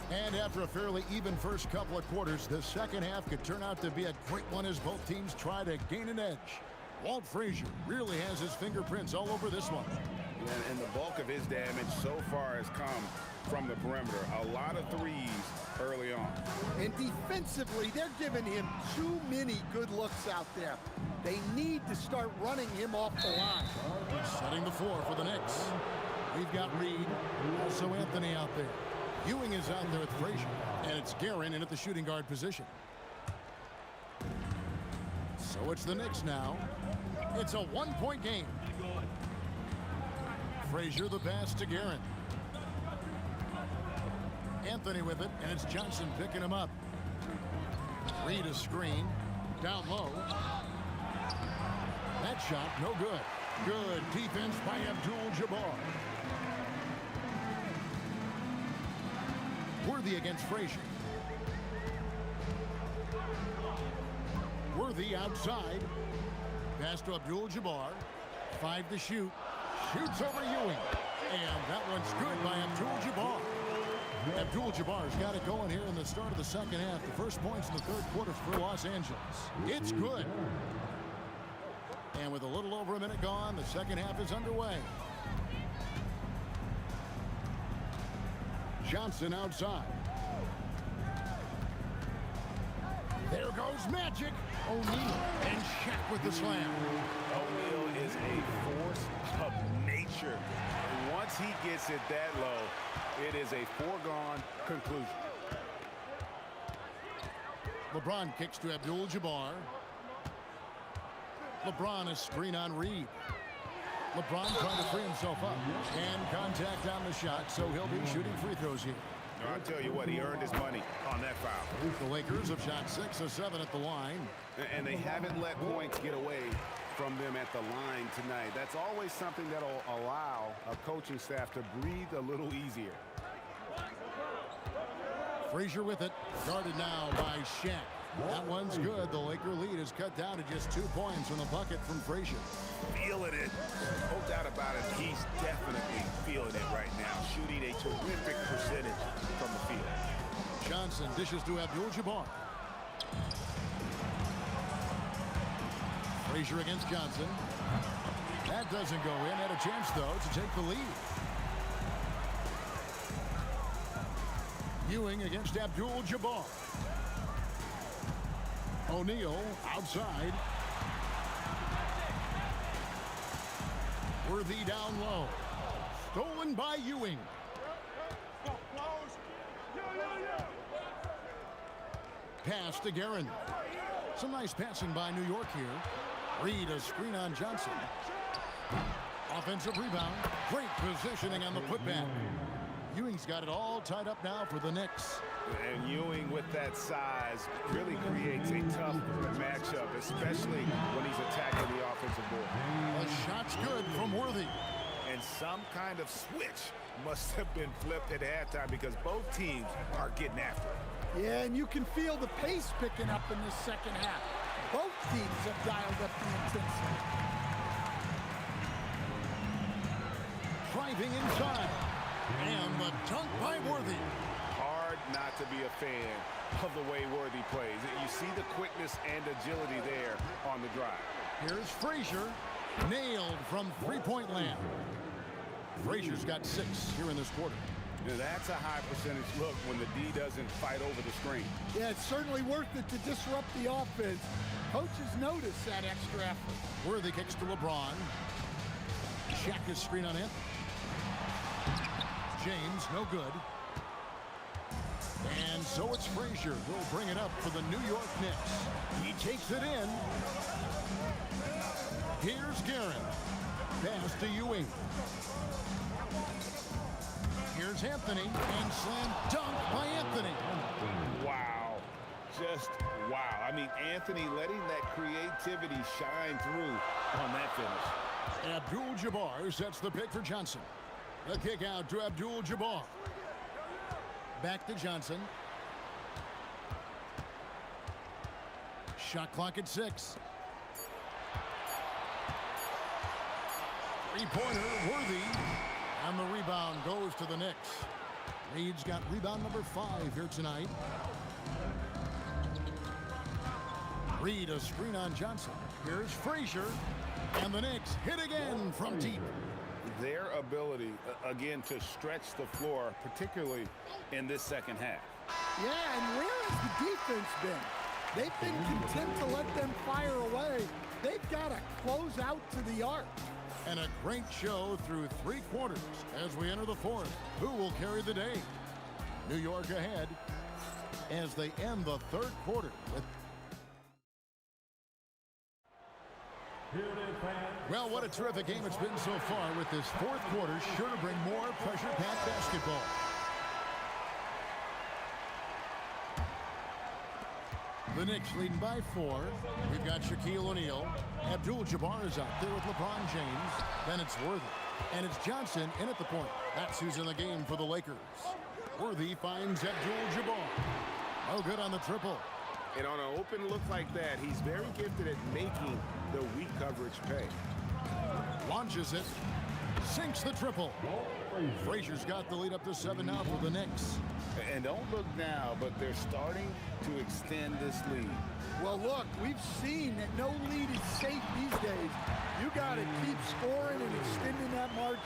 Speaker 5: And after a fairly even first couple of quarters, the second half could turn out to be a great one as both teams try to gain an edge. Walt Frazier really has his fingerprints all over this one.
Speaker 7: And the bulk of his damage so far has come from the perimeter. A lot of threes early on.
Speaker 10: And defensively, they're giving him too many good looks out there. They need to start running him off the line.
Speaker 5: Setting the floor for the Knicks. We've got Reed, also Anthony out there. Ewing is out there with Frazier, and it's Guerin in at the shooting guard position. So it's the Knicks now. It's a 1-point game. Frazier the pass to Guerin. Anthony with it, and it's Johnson picking him up. Reed a screen, down low. That shot, no good. Good defense by Abdul-Jabbar. Worthy against Frazier. Worthy outside. Pass to Abdul-Jabbar. 5 to shoot. Shoots over Ewing. And that one's good by Abdul-Jabbar. Abdul-Jabbar's got it going here in the start of the second half. The first points in the third quarter for Los Angeles. It's good. And with a little over a minute gone, the second half is underway. Johnson outside. There goes Magic. O'Neal and Shaq with the slam.
Speaker 7: O'Neal is a force of nature. And once he gets it that low, it is a foregone conclusion.
Speaker 5: LeBron kicks to Abdul-Jabbar. LeBron is screen on Reed. LeBron trying to free himself up. And contact on the shot, so he'll be shooting free throws here.
Speaker 7: I'll tell you what, he earned his money on that foul.
Speaker 5: The Lakers have shot 6 of 7 at the line.
Speaker 7: And they haven't let points get away from them at the line tonight. That's always something that'll allow a coaching staff to breathe a little easier.
Speaker 5: Frazier with it. Guarded now by Shaq. That one's good. The Laker lead is cut down to just 2 points from the bucket from Frazier.
Speaker 7: Feeling it. No doubt about it. He's definitely feeling it right now. Shooting a terrific percentage from the field.
Speaker 5: Johnson dishes to Abdul-Jabbar. Frazier against Johnson. That doesn't go in. Had a chance, though, to take the lead. Ewing against Abdul-Jabbar. O'Neal outside. Worthy down low. Stolen by Ewing. Pass to Guerin. Some nice passing by New York here. Reed a screen on Johnson. Offensive rebound. Great positioning on the putback. Ewing's got it all tied up now for the Knicks.
Speaker 7: And Ewing with that size really creates a tough matchup, especially when he's attacking the offensive board.
Speaker 5: The shot's good from Worthy.
Speaker 7: And some kind of switch must have been flipped at halftime because both teams are getting after it.
Speaker 10: Yeah, and you can feel the pace picking up in the second half. Both teams have dialed up the intensity.
Speaker 5: Driving inside. And the dunk by Worthy.
Speaker 7: Hard not to be a fan of the way Worthy plays. You see the quickness and agility there on the drive.
Speaker 5: Here's Frazier. Nailed from three-point land. Frazier's got 6 here in this quarter.
Speaker 7: Now that's a high percentage look when the D doesn't fight over the screen.
Speaker 10: Yeah, it's certainly worth it to disrupt the offense. Coaches notice that extra effort.
Speaker 5: Worthy kicks to LeBron. Shaq is screen on him. James, no good. And so it's Frazier who'll bring it up for the New York Knicks. He takes it in. Here's Guerin. Pass to Ewing. Here's Anthony. And slam dunk by Anthony.
Speaker 7: Wow. Just wow. I mean, Anthony letting that creativity shine through on that finish.
Speaker 5: Abdul-Jabbar sets the pick for Johnson. The kick out to Abdul-Jabbar. Back to Johnson. Shot clock at 6. Three-pointer, Worthy. And the rebound goes to the Knicks. Reed's got rebound number 5 here tonight. Reed a screen on Johnson. Here's Frazier. And the Knicks hit again from deep.
Speaker 7: Their ability, again, to stretch the floor, particularly in this second half.
Speaker 10: Yeah, and where has the defense been? They've been content to let them fire away. They've got to close out to the arc.
Speaker 5: And a great show through 3 quarters as we enter the 4th. Who will carry the day? New York ahead as they end the 3rd quarter with. Well, what a terrific game it's been so far, with this 4th quarter sure to bring more pressure-packed basketball. The Knicks leading by 4. We've got Shaquille O'Neal. Abdul-Jabbar is out there with LeBron James. Then it's Worthy. And it's Johnson in at the point. That's who's in the game for the Lakers. Worthy finds Abdul-Jabbar. Oh, good on the triple.
Speaker 7: And on an open look like that, he's very gifted at making the weak coverage pay.
Speaker 5: Launches it. Sinks the triple. Frazier's got the lead up to 7 now for the Knicks.
Speaker 7: And don't look now, but they're starting to extend this lead.
Speaker 10: Well, look, we've seen that no lead is safe these days. You got to keep scoring and extending that margin.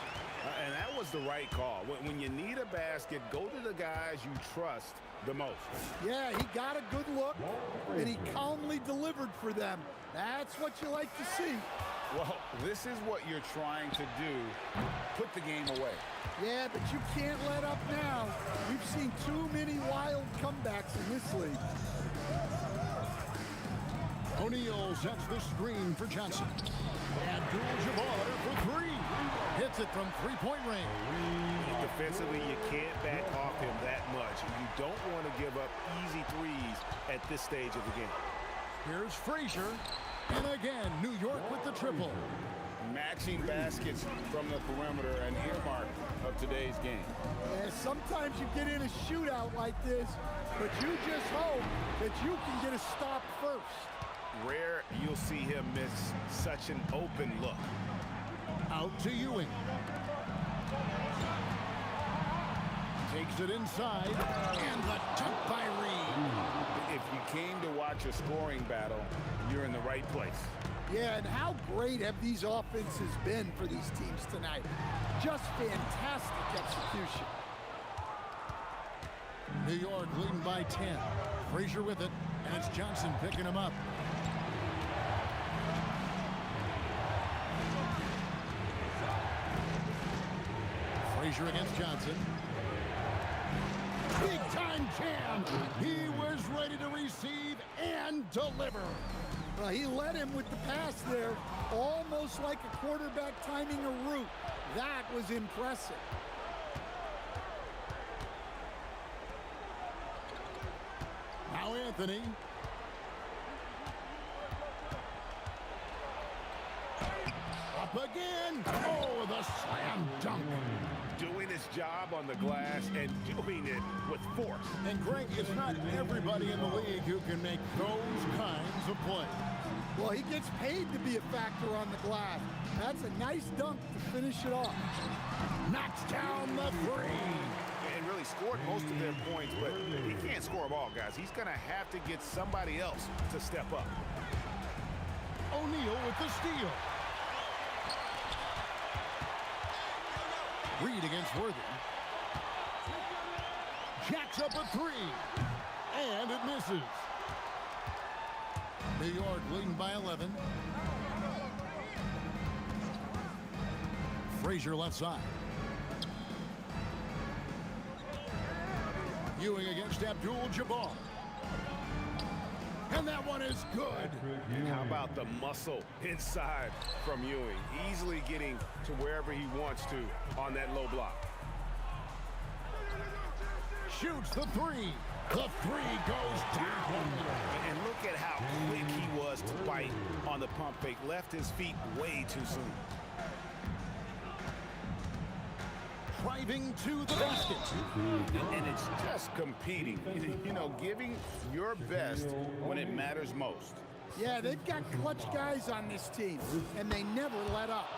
Speaker 7: And that was the right call. When you need a basket, go to the guys you trust the most.
Speaker 10: Yeah, he got a good look, and he calmly delivered for them. That's what you like to see.
Speaker 7: Well, this is what you're trying to do. Put the game away.
Speaker 10: Yeah, but you can't let up now. We've seen too many wild comebacks in this league.
Speaker 5: O'Neal sets the screen for Johnson. Abdul-Jabbar for 3. Hits it from three-point range.
Speaker 7: Defensively, you can't back off him that much. You don't want to give up easy threes at this stage of the game.
Speaker 5: Here's Frazier. And again, New York with the triple.
Speaker 7: Matching baskets from the perimeter, an earmark of today's game.
Speaker 10: Yeah, sometimes you get in a shootout like this, but you just hope that you can get a stop first.
Speaker 7: Rare you'll see him miss such an open look.
Speaker 5: Out to Ewing. Takes it inside, and the dunk by Reed.
Speaker 7: If you came to watch a scoring battle, you're in the right place.
Speaker 10: Yeah, and how great have these offenses been for these teams tonight? Just fantastic execution.
Speaker 5: New York leading by 10. Frazier with it, and it's Johnson picking him up. Frazier against Johnson. Big time jam. He was ready to receive and deliver.
Speaker 10: Well, he led him with the pass there, almost like a quarterback timing a route. That was impressive.
Speaker 5: Now Anthony. Up again. Oh, the slam dunk.
Speaker 7: Doing his job on the glass and doing it with force.
Speaker 5: And Greg, it's not everybody in the league who can make those kinds of plays.
Speaker 10: Well, he gets paid to be a factor on the glass. That's a nice dunk to finish it off.
Speaker 5: Knocks down the three.
Speaker 7: And really scored most of their points, but he can't score them all, guys. He's going to have to get somebody else to step up.
Speaker 5: O'Neal with the steal. Reed against Worthy. Jacks up a three. And it misses. New York leading by 11. Frazier left side. Ewing against Abdul-Jabbar. And that one is good.
Speaker 7: And how about the muscle inside from Ewing? Easily getting to wherever he wants to on that low block.
Speaker 5: Shoots the three. The three goes down.
Speaker 7: And look at how quick he was to bite on the pump fake. Left his feet way too soon.
Speaker 5: Driving to the basket.
Speaker 7: And it's just competing. You know, giving your best when it matters most.
Speaker 10: Yeah, they've got clutch guys on this team, and they never let up.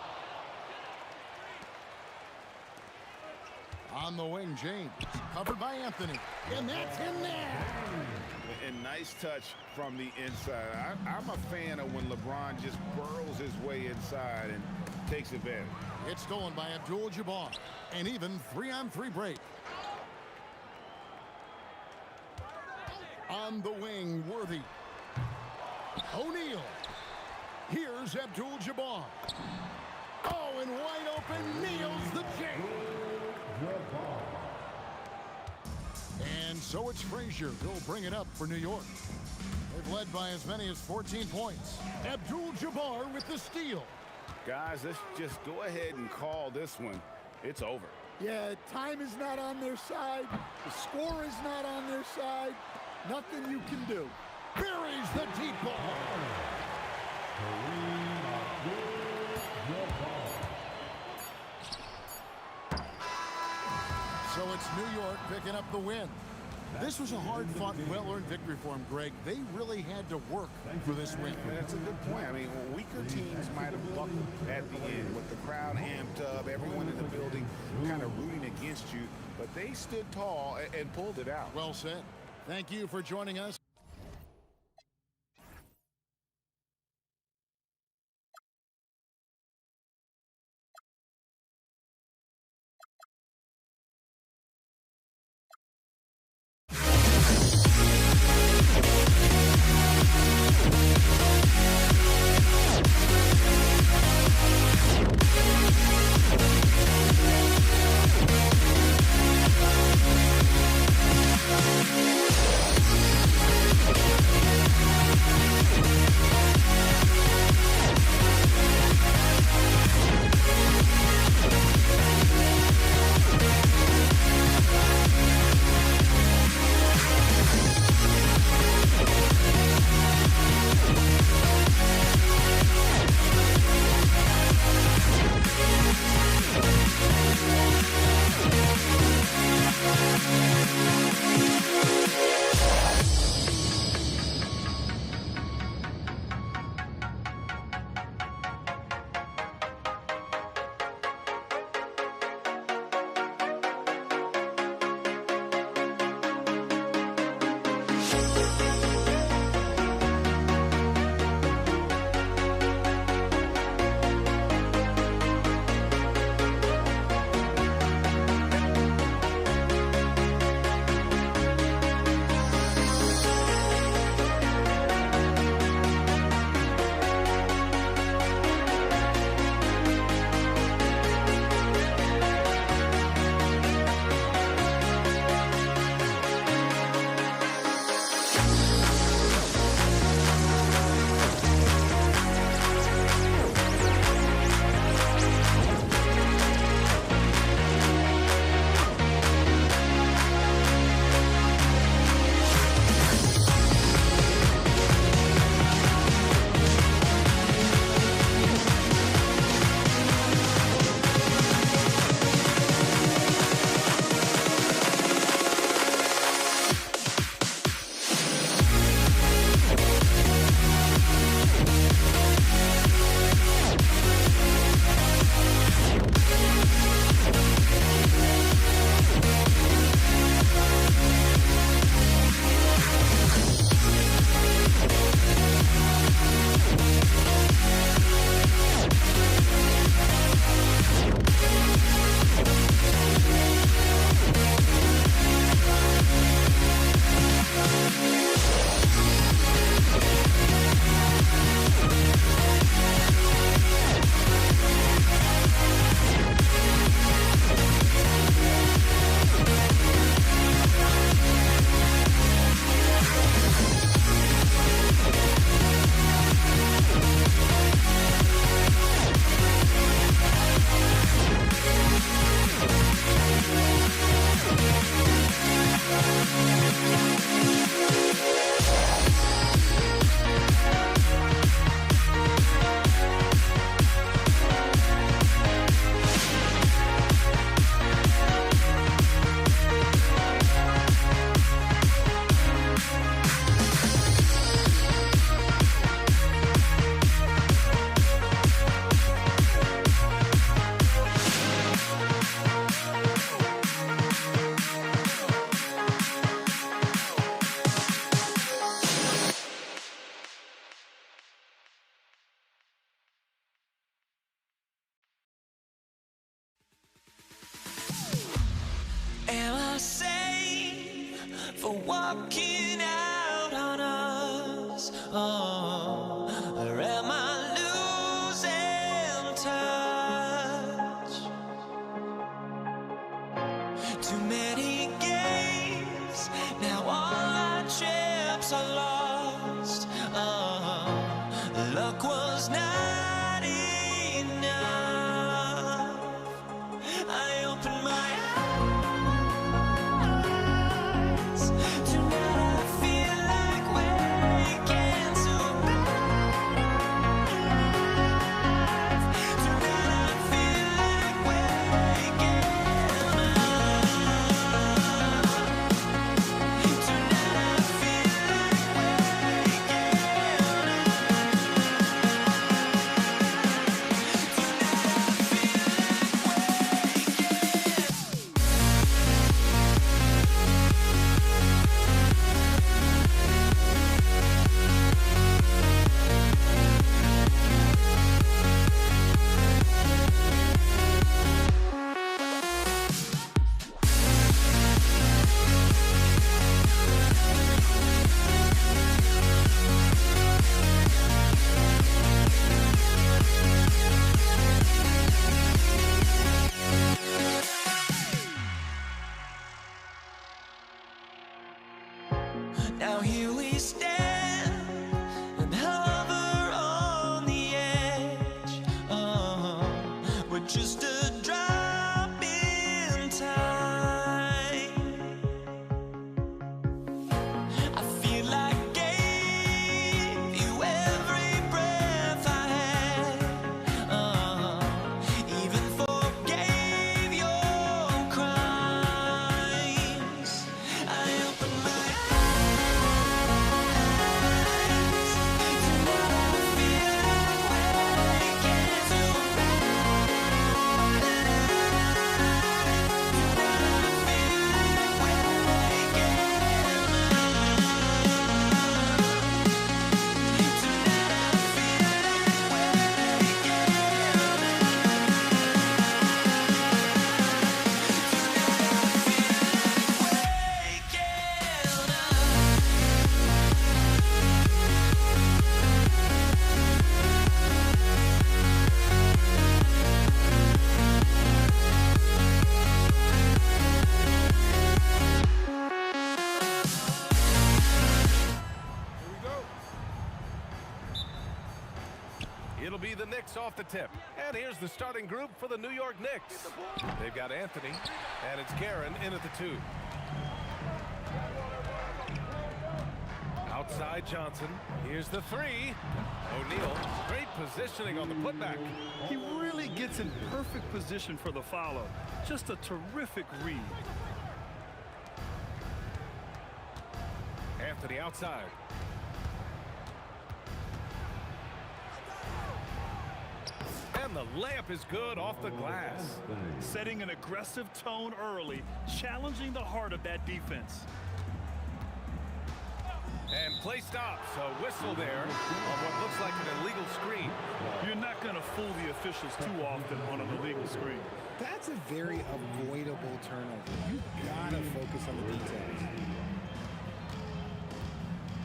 Speaker 5: On the wing, James. Covered by Anthony. And that's in there.
Speaker 7: And nice touch from the inside. I'm a fan of when LeBron just burrows his way inside and takes advantage.
Speaker 5: It's stolen by Abdul-Jabbar. An even 3-on-3 break. On the wing, Worthy. O'Neal. Here's Abdul-Jabbar. Oh, and wide open, nails the J. And so it's Frazier. He'll bring it up for New York. They've led by as many as 14 points. Abdul-Jabbar with the steal.
Speaker 7: Guys, let's just go ahead and call this one. It's over.
Speaker 10: Yeah, time is not on their side. The score is not on their side. Nothing you can do.
Speaker 5: Buries the deep ball. So it's New York picking up the win. This was a hard-fought, well-earned victory for them, Greg. They really had to work for this win.
Speaker 7: That's a good point. I mean, weaker teams might have buckled at the end with the crowd amped up, everyone in the building kind of rooting against you, but they stood tall and pulled it out.
Speaker 5: Well said. Thank you for joining us.
Speaker 15: for walking out on us? Oh, or am I losing touch? Too many games, now all our chips are lost. Oh, luck was not enough. I opened my
Speaker 1: It'll be the Knicks off the tip. And here's the starting group for the New York Knicks. They've got Anthony, and it's Guerin in at the 2. Outside Johnson. Here's the 3. O'Neal, great positioning on the putback.
Speaker 3: He really gets in perfect position for the follow. Just a terrific read.
Speaker 1: Anthony outside. And the layup is good off the glass.
Speaker 3: Setting an aggressive tone early, challenging the heart of that defense.
Speaker 1: And play stops. A whistle there on what looks like an illegal screen.
Speaker 3: You're not going to fool the officials too often on an illegal screen.
Speaker 11: That's a very avoidable turnover. You gotta focus on the details.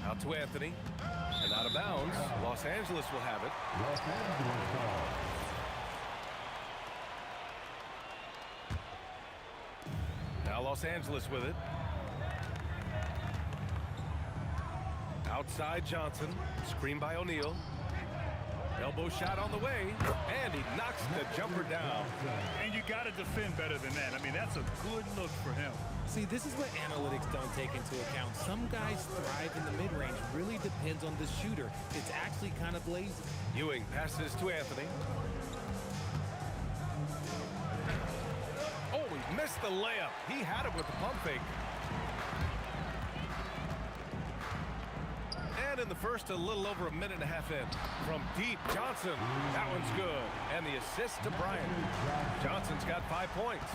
Speaker 1: Out to Anthony. And out of bounds. Los Angeles will have it.
Speaker 14: Los Angeles ball.
Speaker 1: Now Los Angeles with it. Outside Johnson. Screen by O'Neal. Elbow shot on the way. And he knocks the jumper down.
Speaker 3: And you got to defend better than that. I mean, that's a good look for him.
Speaker 11: See, this is what analytics don't take into account. Some guys thrive in the mid-range. Really depends on the shooter. It's actually kind of lazy.
Speaker 1: Ewing passes to Anthony. Oh, he missed the layup. He had it with the pump fake. And in the first, a little over a minute and a half in. From deep, Johnson. That one's good. And the assist to Bryant. Johnson's got 5 points.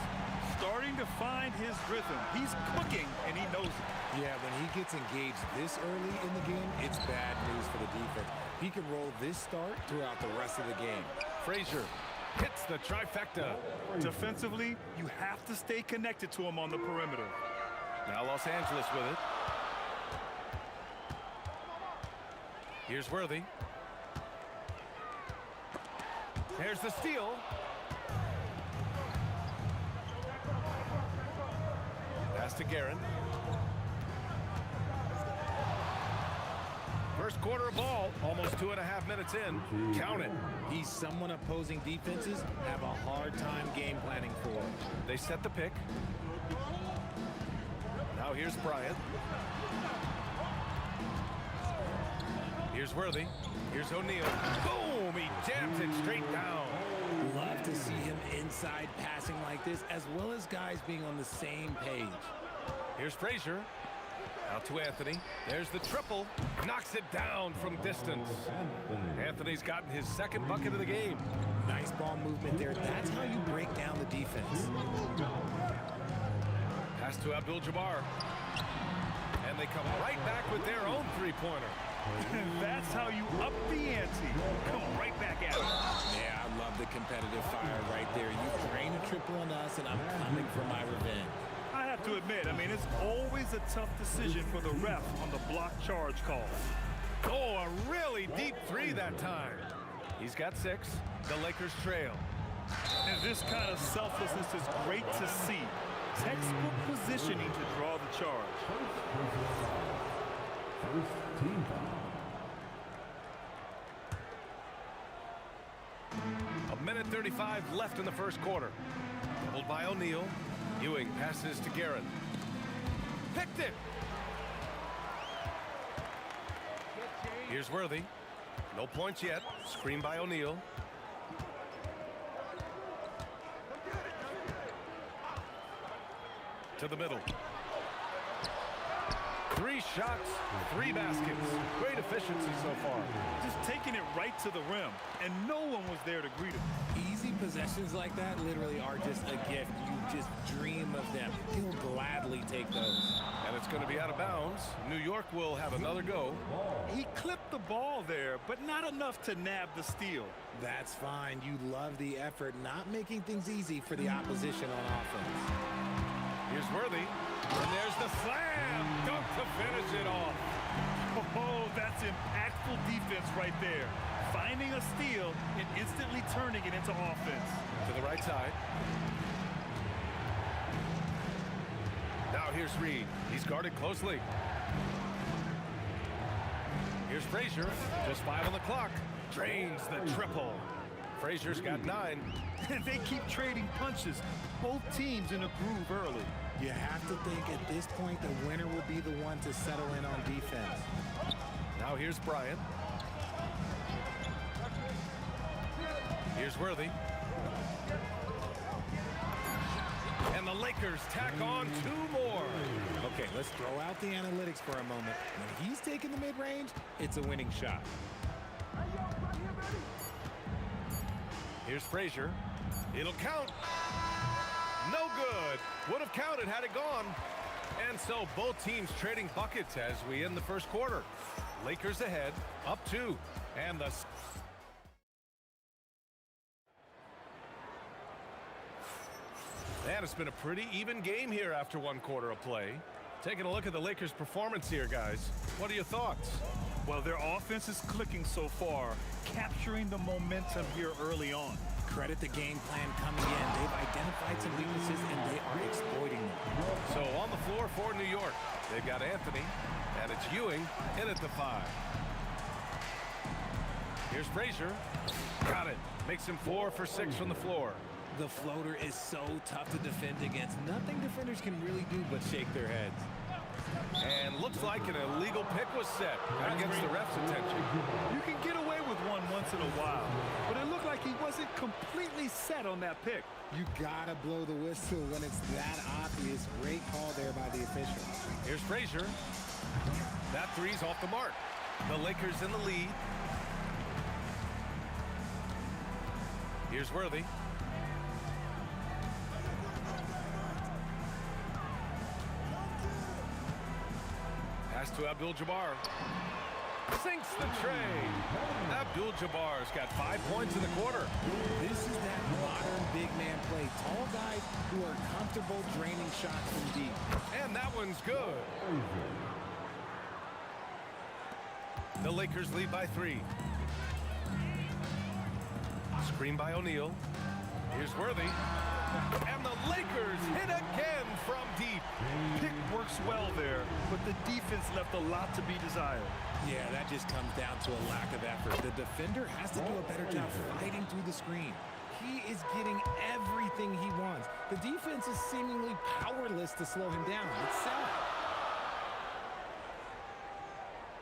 Speaker 3: Starting to find his rhythm. He's cooking, and he knows it.
Speaker 11: Yeah, when he gets engaged this early in the game, it's bad news for the defense. He can roll this start throughout the rest of the game.
Speaker 1: Frazier hits the trifecta.
Speaker 3: Defensively, you have to stay connected to him on the perimeter.
Speaker 1: Now Los Angeles with it. Here's Worthy. There's the steal. Pass to Guerin. First quarter of ball, almost 2.5 minutes in. Count it.
Speaker 11: He's someone opposing defenses have a hard time game planning for.
Speaker 1: They set the pick. Now here's Bryant. Here's Worthy. Here's O'Neal. Boom! He jams it straight down.
Speaker 11: Love to see him inside passing like this, as well as guys being on the same page.
Speaker 1: Here's Frazier. Out to Anthony. There's the triple. Knocks it down from distance. Anthony's gotten his second bucket of the game.
Speaker 11: Nice ball movement there. That's how you break down the defense.
Speaker 1: Pass to Abdul-Jabbar. And they come right back with their own three-pointer.
Speaker 3: That's how you up the ante. Come right back at it.
Speaker 11: Yeah, I love the competitive fire right there. You drain a triple on us, and I'm coming for my revenge.
Speaker 3: I have to admit, I mean, it's always a tough decision for the ref on the block charge call.
Speaker 1: Oh, a really deep three that time. He's got 6. The Lakers trail.
Speaker 3: And this kind of selflessness is great to see. Textbook positioning to draw the charge.
Speaker 14: First team foul.
Speaker 1: A minute 35 left in the first quarter. Doubled by O'Neal. Ewing passes to Guerin. Picked it. Here's Worthy. No points yet. Screen by O'Neal. To the middle. 3 shots, 3 baskets. Great efficiency so far.
Speaker 3: Just taking it right to the rim, and no one was there to greet him.
Speaker 11: Easy possessions like that literally are just a gift. You just dream of them. He'll gladly take those.
Speaker 1: And it's going to be out of bounds. New York will have another go.
Speaker 3: He clipped the ball there, but not enough to nab the steal.
Speaker 11: That's fine. You love the effort, not making things easy for the opposition on offense.
Speaker 1: Here's Worthy. And there's the slam. Dunk to finish it off.
Speaker 3: Oh, that's impactful defense right there. Finding a steal and instantly turning it into offense.
Speaker 1: To the right side. Now here's Reed. He's guarded closely. Here's Frazier. Just 5 on the clock. Drains the triple. Frazier's got 9.
Speaker 3: And they keep trading punches. Both teams in a groove early.
Speaker 11: You have to think at this point the winner will be the one to settle in on defense.
Speaker 1: Now here's Bryant. Here's Worthy. And the Lakers tack on 2 more.
Speaker 11: Okay, let's throw out the analytics for a moment. When he's taking the mid-range, it's a winning shot.
Speaker 1: Here's Frazier. It'll count. No good. Would have counted had it gone. And so both teams trading buckets as we end the first quarter. Lakers ahead, up 2. And the... And it's been a pretty even game here after 1 quarter of play. Taking a look at the Lakers' performance here, guys. What are your thoughts?
Speaker 3: Well, their offense is clicking so far, capturing the momentum here early on.
Speaker 11: Credit the game plan coming in. They've identified some weaknesses, and they are exploiting them.
Speaker 1: So on the floor for New York, they've got Anthony, and it's Ewing in at the 5. Here's Frazier. Got it. Makes him 4 for 6 from the floor.
Speaker 11: The floater is so tough to defend against. Nothing defenders can really do but shake their heads.
Speaker 1: And looks like an illegal pick was set. That gets the ref's attention.
Speaker 3: You can get away with one once in a while, but it looked like he wasn't completely set on that pick.
Speaker 11: You gotta blow the whistle when it's that obvious. Great call there by the official.
Speaker 1: Here's Frazier. That 3's off the mark. The Lakers in the lead. Here's Worthy. Pass to Abdul-Jabbar. Sinks the tray. Abdul-Jabbar's got 5 points in the quarter.
Speaker 11: This is that modern big man play. Tall guys who are comfortable draining shots from deep.
Speaker 1: And that one's good. The Lakers lead by 3. Screen by O'Neal. Here's Worthy. And the Lakers hit again from deep.
Speaker 3: Pick works well there, but the defense left a lot to be desired.
Speaker 11: Yeah, that just comes down to a lack of effort. The defender has to do a better job fighting through the screen. He is getting everything he wants. The defense is seemingly powerless to slow him down. It's sad.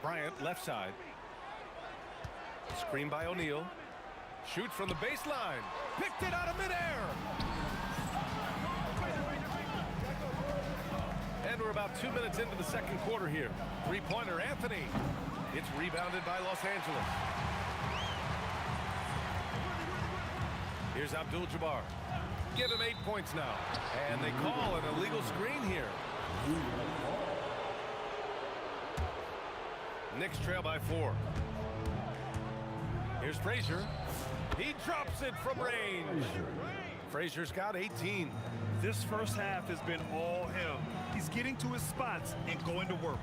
Speaker 1: Bryant, left side. Screen by O'Neal. Shoots from the baseline. Picked it out of midair. And we're about 2 minutes into the second quarter here. 3-pointer, Anthony. It's rebounded by Los Angeles. Here's Abdul-Jabbar. Give him 8 points now. And they call an illegal screen here. Knicks trail by 4. Here's Frazier. He drops it from range. Frazier's got 18.
Speaker 3: This first half has been all him. He's getting to his spots and going to work.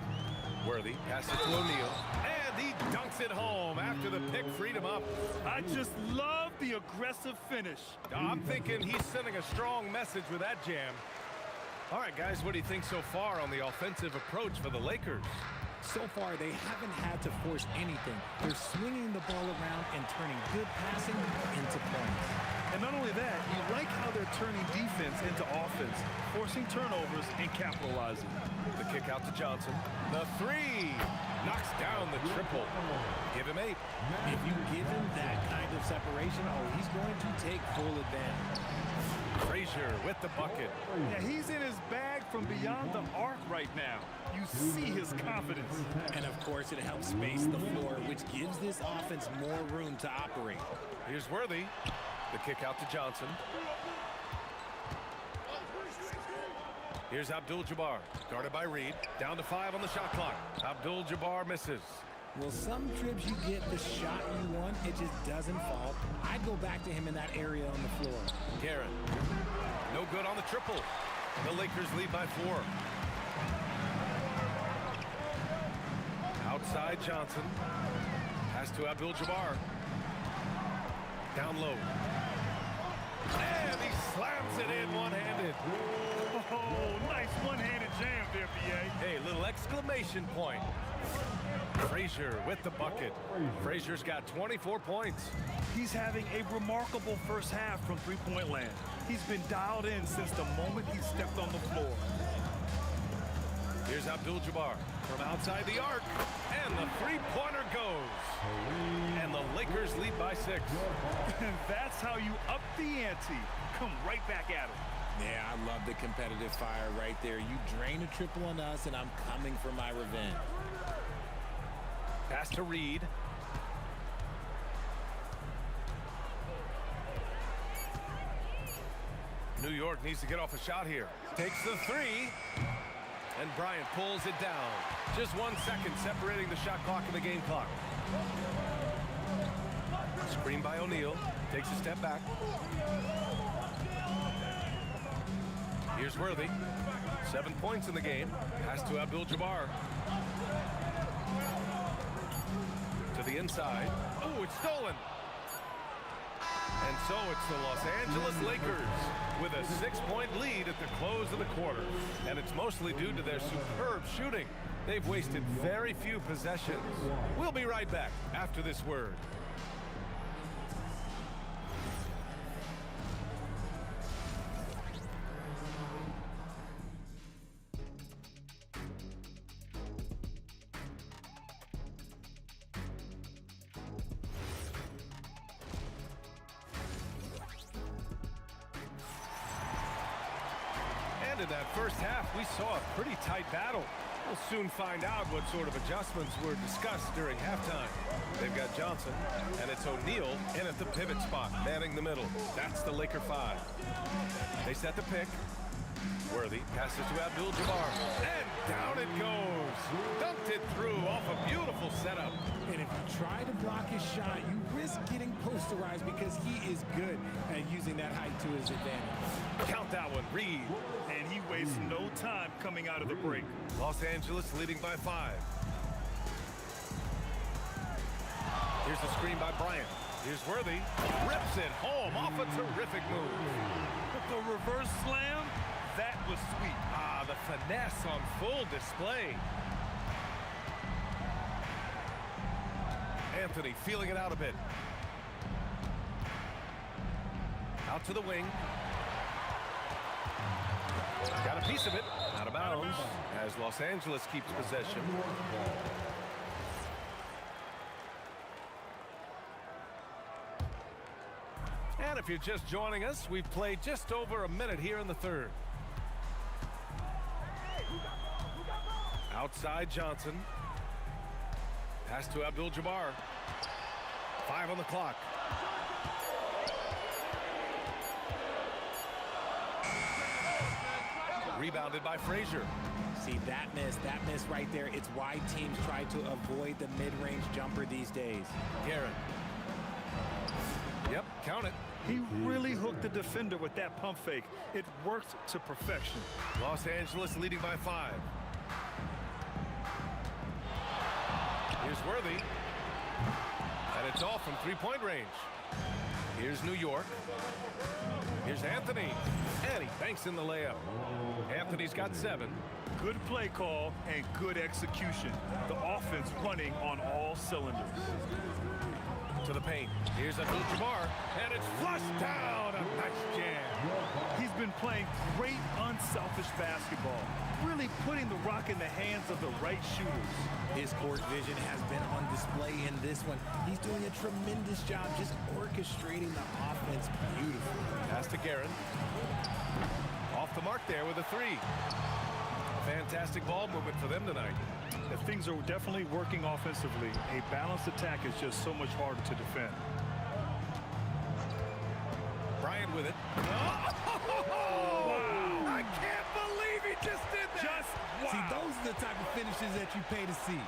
Speaker 1: Worthy passes to O'Neal. And he dunks it home after the pick freed him up.
Speaker 3: I just love the aggressive finish.
Speaker 1: I'm thinking he's sending a strong message with that jam. All right, guys, what do you think so far on the offensive approach for the Lakers?
Speaker 11: So far, they haven't had to force anything. They're swinging the ball around and turning good passing into points.
Speaker 3: And not only that, you like how they're turning defense into offense, forcing turnovers and capitalizing.
Speaker 1: The kick out to Johnson. The 3 knocks down the triple. Give him 8.
Speaker 11: If you give him that kind of separation, he's going to take full advantage.
Speaker 1: Frazier with the bucket.
Speaker 3: Yeah, he's in his bag from beyond the arc right now. You see his confidence.
Speaker 11: And of course, it helps space the floor, which gives this offense more room to operate.
Speaker 1: Here's Worthy. The kick out to Johnson. Here's Abdul-Jabbar, guarded by Reed. Down to 5 on the shot clock. Abdul-Jabbar misses.
Speaker 11: Well, some trips you get the shot you want, it just doesn't fall. I'd go back to him in that area on the floor.
Speaker 1: Garrett, no good on the triple. The Lakers lead by 4. Outside Johnson. Pass to Abdul-Jabbar. Down low. And he slams it in one-handed.
Speaker 3: Oh, nice one-handed jam there, B.A.
Speaker 1: Hey, little exclamation point. Frazier with the bucket. Frazier's got 24 points.
Speaker 3: He's having a remarkable first half from three-point land. He's been dialed in since the moment he stepped on the floor.
Speaker 1: Here's Abdul-Jabbar from outside the arc, and the three-pointer goes. And the Lakers lead by 6.
Speaker 3: And that's how you up the ante. Come right back at him.
Speaker 11: Yeah, I love the competitive fire right there. You drain a triple on us, and I'm coming for my revenge.
Speaker 1: Pass to Reed. New York needs to get off a shot here. Takes the 3. And Bryant pulls it down. Just 1 second separating the shot clock and the game clock. Screen by O'Neal. Takes a step back. Here's Worthy. 7 points in the game. Pass to Abdul-Jabbar. To the inside. Oh, it's stolen. And so it's the Los Angeles Lakers with a 6-point lead at the close of the quarter. And it's mostly due to their superb shooting. They've wasted very few possessions. We'll be right back after this word. In that first half, we saw a pretty tight battle. We'll soon find out what sort of adjustments were discussed during halftime. They've got Johnson, and it's O'Neal in at the pivot spot, manning the middle. That's the Laker 5. They set the pick. Worthy passes to Abdul-Jabbar, and down it goes. Dunked it through off a beautiful setup.
Speaker 11: And if you try to block his shot, you risk getting posterized because he is good at using that height to his advantage.
Speaker 1: Count that one, Reed.
Speaker 3: And he wastes no time coming out of the break.
Speaker 1: Los Angeles leading by 5. Here's the screen by Bryant. Here's Worthy. Rips it home off a terrific move.
Speaker 3: But the reverse slam, that was sweet.
Speaker 1: Ah, the finesse on full display. Anthony feeling it out a bit. Out to the wing. Got a piece of it. Out of bounds as Los Angeles keeps possession. And if you're just joining us, we've played just over a minute here in the third. Outside Johnson. Pass to Abdul-Jabbar. 5 on the clock. Rebounded by Frazier.
Speaker 11: See, that miss right there. It's why teams try to avoid the mid-range jumper these days.
Speaker 1: Garrett. Yep, count it.
Speaker 3: He really hooked the defender with that pump fake. It worked to perfection.
Speaker 1: Los Angeles leading by 5. Here's Worthy. And it's off from three-point range. Here's New York. Here's Anthony. And he banks in the layup. Anthony's got 7.
Speaker 3: Good play call and good execution. The offense running on all cylinders.
Speaker 1: To the paint. Here's Abdul-Jabbar. And it's flushed down. A nice jam.
Speaker 3: He's been playing great, unselfish basketball. Really putting the rock in the hands of the right shooters.
Speaker 11: His court vision has been on display in this one. He's doing a tremendous job just orchestrating the offense beautifully.
Speaker 1: Pass to Garrett. Off the mark there with a 3. Fantastic ball movement for them tonight.
Speaker 3: Things are definitely working offensively. A balanced attack is just so much harder to defend.
Speaker 1: Bryant with it. Oh! Wow. I can't believe he just did that.
Speaker 11: Wow. See, those are the type of finishes that you pay to see.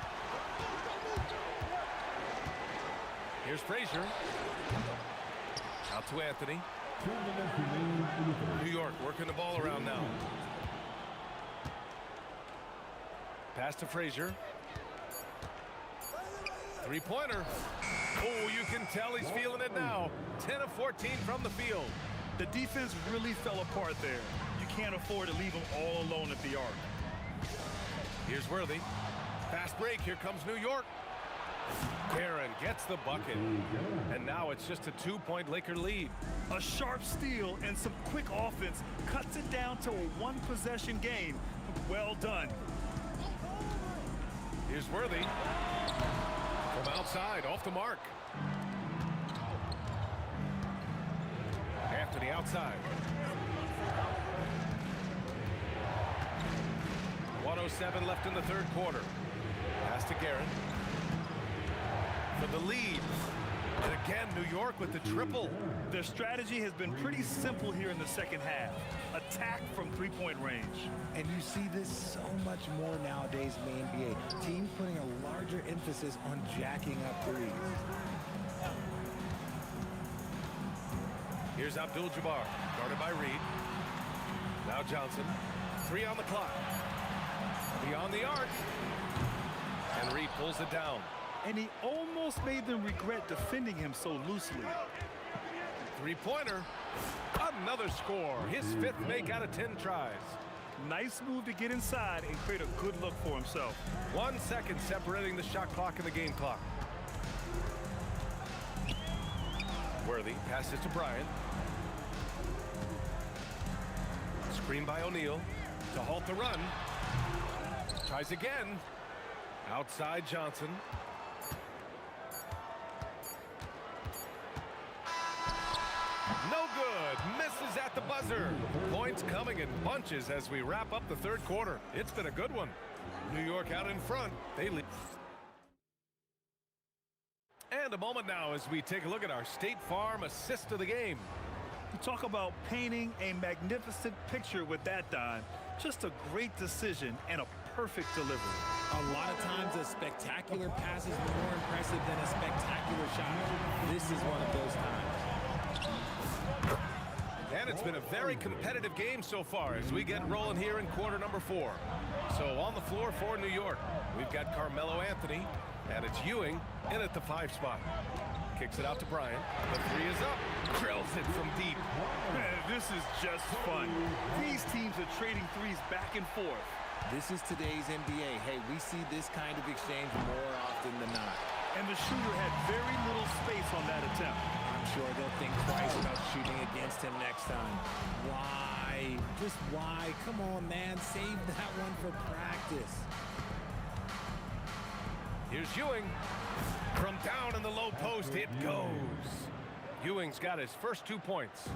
Speaker 1: Here's Frazier. Out to Anthony. New York working the ball around now. Pass to Frazier. Three-pointer. Oh, you can tell he's feeling it now. 10 of 14 from the field.
Speaker 3: The defense really fell apart there. You can't afford to leave them all alone at the arc.
Speaker 1: Here's Worthy. Fast break. Here comes New York. Guerin gets the bucket. And now it's just a 2-point Laker lead.
Speaker 3: A sharp steal and some quick offense cuts it down to a one-possession game. Well done.
Speaker 1: Here's Worthy. From outside, off the mark. Anthony outside. 1:07 left in the third quarter. Pass to Guerin. For the lead. And again, New York with the triple.
Speaker 3: Their strategy has been pretty simple here in the second half. Attack from three-point range.
Speaker 11: And you see this so much more nowadays in the NBA. Teams putting a larger emphasis on jacking up threes.
Speaker 1: Here's Abdul-Jabbar, guarded by Reed. Now Johnson. 3 on the clock. Beyond the arc. And Reed pulls it down.
Speaker 3: And he almost made them regret defending him so loosely.
Speaker 1: Three-pointer. Another score. His 5th make out of 10 tries.
Speaker 3: Nice move to get inside and create a good look for himself.
Speaker 1: 1 second separating the shot clock and the game clock. Worthy passes to Bryant. Screen by O'Neal to halt the run. Tries again. Outside Johnson. No good. Misses at the buzzer. Points coming in bunches as we wrap up the third quarter. It's been a good one. New York out in front. They lead. And a moment now as we take a look at our State Farm assist of the game.
Speaker 3: You talk about painting a magnificent picture with that dime. Just a great decision and a perfect delivery.
Speaker 11: A lot of times a spectacular pass is more impressive than a spectacular shot. This is one of those times.
Speaker 1: And it's been a very competitive game so far as we get rolling here in quarter number 4. So on the floor for New York, we've got Carmelo Anthony, and it's Ewing in at the 5 spot. Kicks it out to Bryant. The 3 is up. Drills it from deep.
Speaker 3: Man, this is just fun. These teams are trading threes back and forth.
Speaker 11: This is today's NBA. Hey, we see this kind of exchange more often than not.
Speaker 3: And the shooter had very little space on that attempt.
Speaker 11: I'm sure they'll think twice about shooting against him next time. Why? Just why? Come on, man. Save that one for practice.
Speaker 1: Here's Ewing. From down in the low post, it goes. Ewing's got his first 2 points.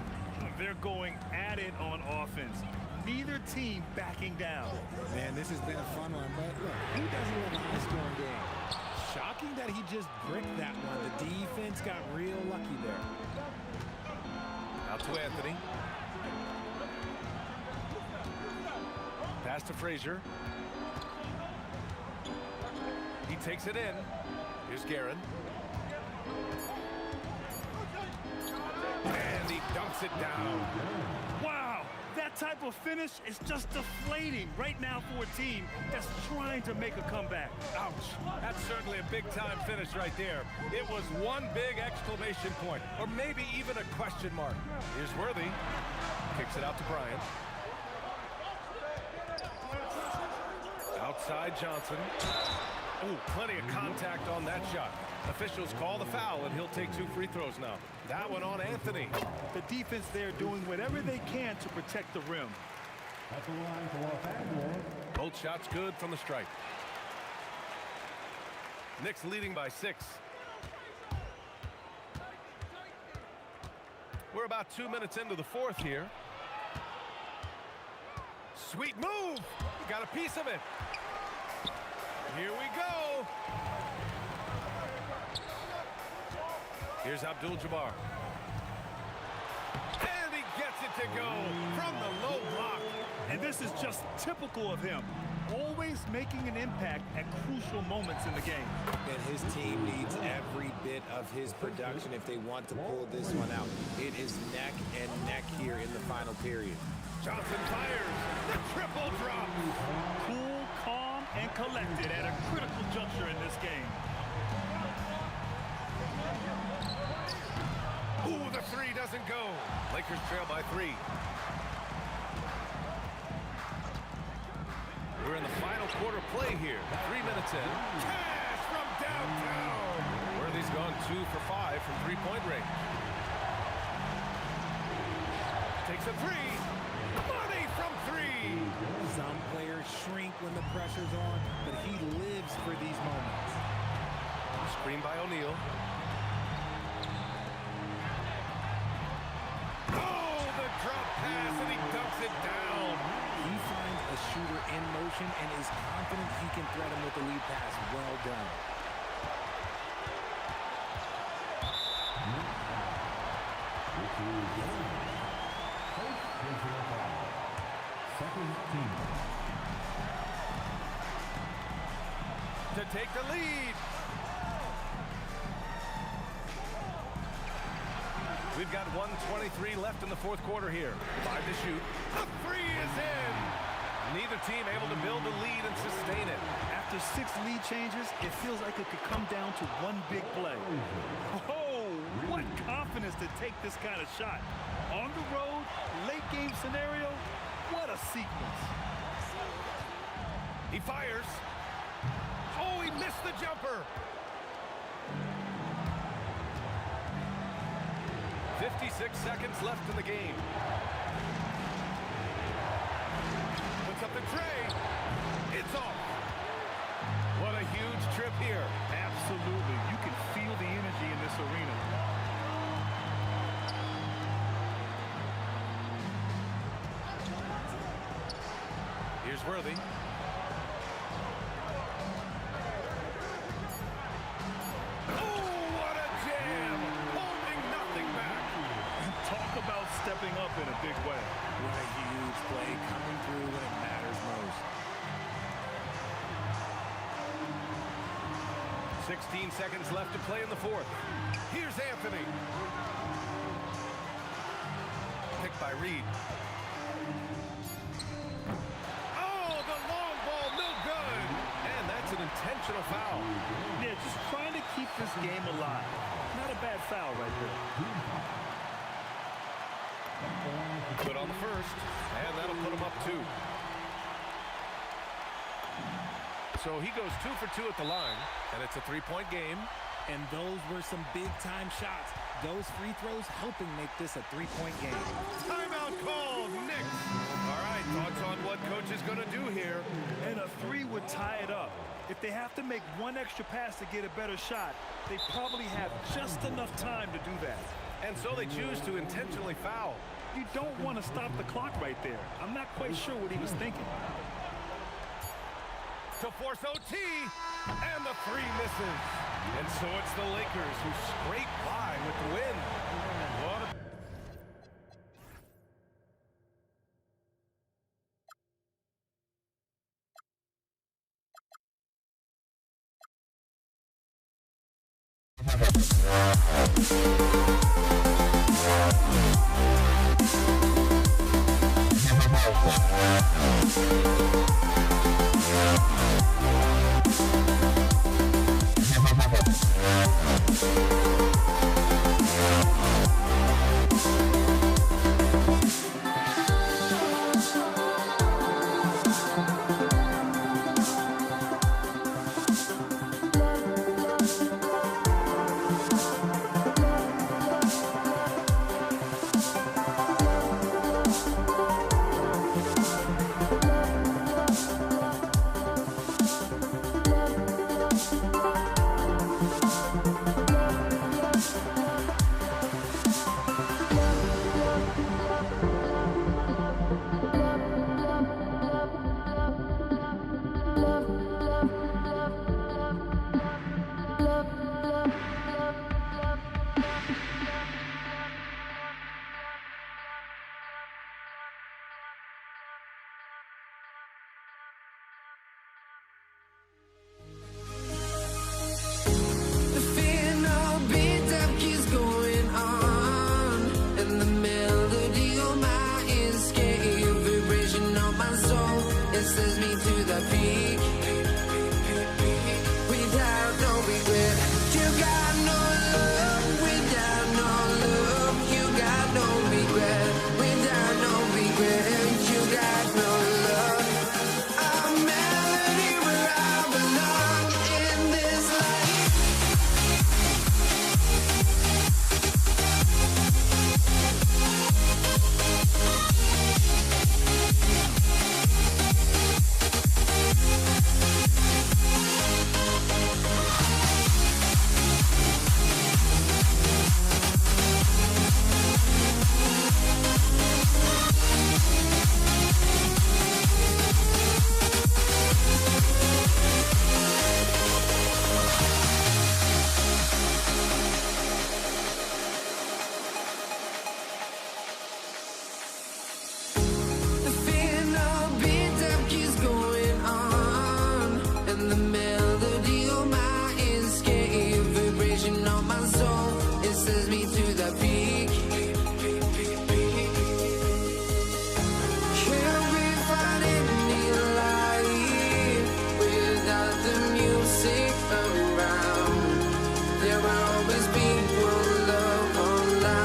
Speaker 3: They're going at it on offense. Neither team backing down.
Speaker 11: Man, this has been a fun one, but look, who doesn't love a high-scoring game? Shocking that he just bricked that one. The defense got real lucky there.
Speaker 1: Out to Anthony. Pass to Frazier. He takes it in. Here's Guerin. And he dunks it down.
Speaker 3: Wow, that type of finish is just deflating right now for a team that's trying to make a comeback.
Speaker 1: Ouch. That's certainly a big-time finish right there. It was one big exclamation point, or maybe even a question mark. Here's Worthy. Kicks it out to Bryant. Outside Johnson. Ooh, plenty of contact on that shot. Officials call the foul, and he'll take 2 free throws now. That one on Anthony.
Speaker 3: The defense there doing whatever they can to protect the rim.
Speaker 14: At the line for Los Angeles.
Speaker 1: Both shots good from the stripe. Knicks leading by 6. We're about 2 minutes into the fourth here. Sweet move. Got a piece of it. Here we go. Here's Abdul-Jabbar. And he gets it to go from the low block.
Speaker 3: And this is just typical of him. Always making an impact at crucial moments in the game.
Speaker 11: And his team needs every bit of his production if they want to pull this one out. It is neck and neck here in the final period.
Speaker 1: Johnson fires. The triple drop.
Speaker 3: Cool, calm, and collected at a critical juncture in this game.
Speaker 1: Ooh, the three doesn't go. Lakers trail by 3. We're in the final quarter play here. 3 minutes in. Cash from downtown. Worthy's gone 2 for 5 from three-point range. Takes a 3. Money from 3.
Speaker 11: Some players shrink when the pressure's on, but he lives for these moments.
Speaker 1: Screen by O'Neal. Oh, the drop pass, and he dumps it down.
Speaker 11: He finds a shooter in motion and is confident he can threat him with the lead pass. Well done.
Speaker 14: Second team.
Speaker 1: To take the lead. We've got 1:23 left in the fourth quarter here. 5 to shoot. The 3 is in. Neither team able to build a lead and sustain it.
Speaker 3: After 6 lead changes, it feels like it could come down to one big play. Oh, what confidence to take this kind of shot. On the road, late game scenario, what a sequence.
Speaker 1: He fires. Oh, he missed the jumper. 56 seconds left in the game. Puts up the tray. It's off. What a huge trip here.
Speaker 3: Absolutely. You can feel the energy in this arena.
Speaker 1: Here's Worthy.
Speaker 3: Stepping up in a big way.
Speaker 11: What a huge play coming through when it matters most.
Speaker 1: 16 seconds left to play in the fourth. Here's Anthony. Picked by Reed. Oh, the long ball, no good. And that's an intentional foul.
Speaker 3: Yeah, just trying to keep this game alive. Not a bad foul right there.
Speaker 1: Good on the first, and that'll put him up 2. So he goes 2 for 2 at the line, and it's a 3-point game.
Speaker 11: And those were some big-time shots. Those free throws helping make this a 3-point game.
Speaker 1: Timeout call, Knicks. All right, thoughts on what coach is going to do here?
Speaker 3: And a 3 would tie it up. If they have to make one extra pass to get a better shot, they probably have just enough time to do that.
Speaker 1: And so they choose to intentionally foul.
Speaker 3: You don't want to stop the clock right there. I'm not quite sure what he was thinking.
Speaker 1: To force OT, and the 3 misses. And so it's the Lakers who scrape by with the win. What a
Speaker 15: forces me to the peak. Can't we find any light without the music around? There will always be one love on life.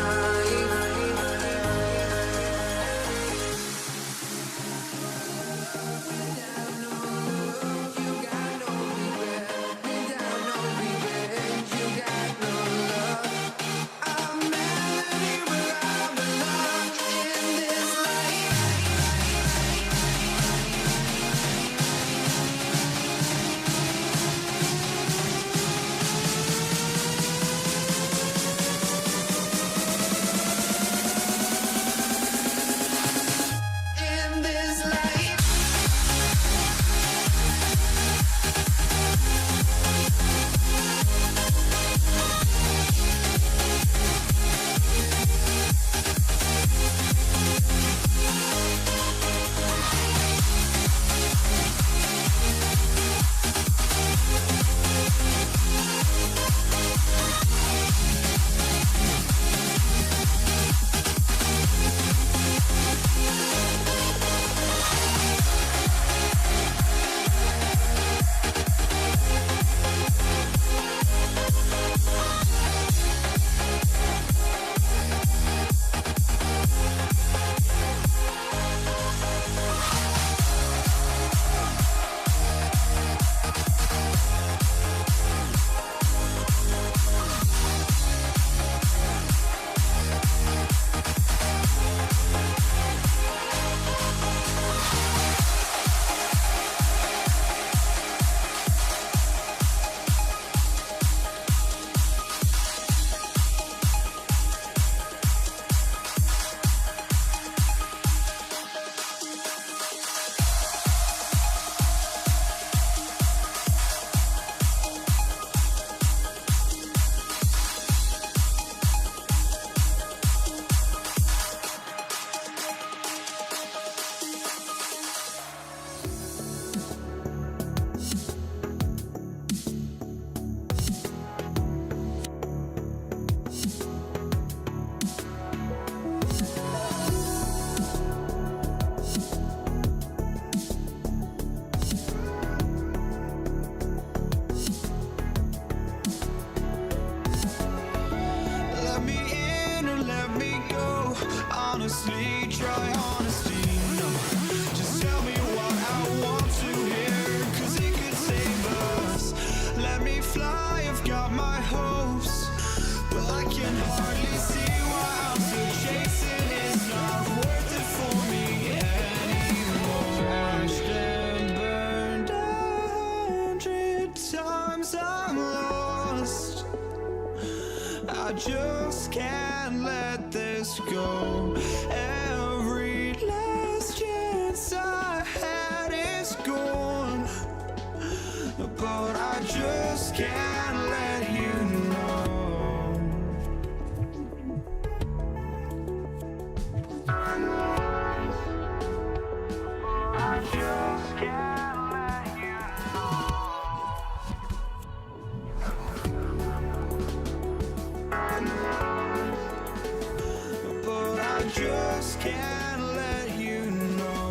Speaker 16: Honestly, try honesty, no. Just tell me what I want to hear, 'cause it could save us. Let me fly, I've got my hopes, but I can hardly see why I'm still chasing. It's not worth it for me anymore. Crashed and burned 100 times, I'm lost. I just can't let this go. Every last chance I had is gone, but I just can't let you know. I just can't let you but I just can't let you know.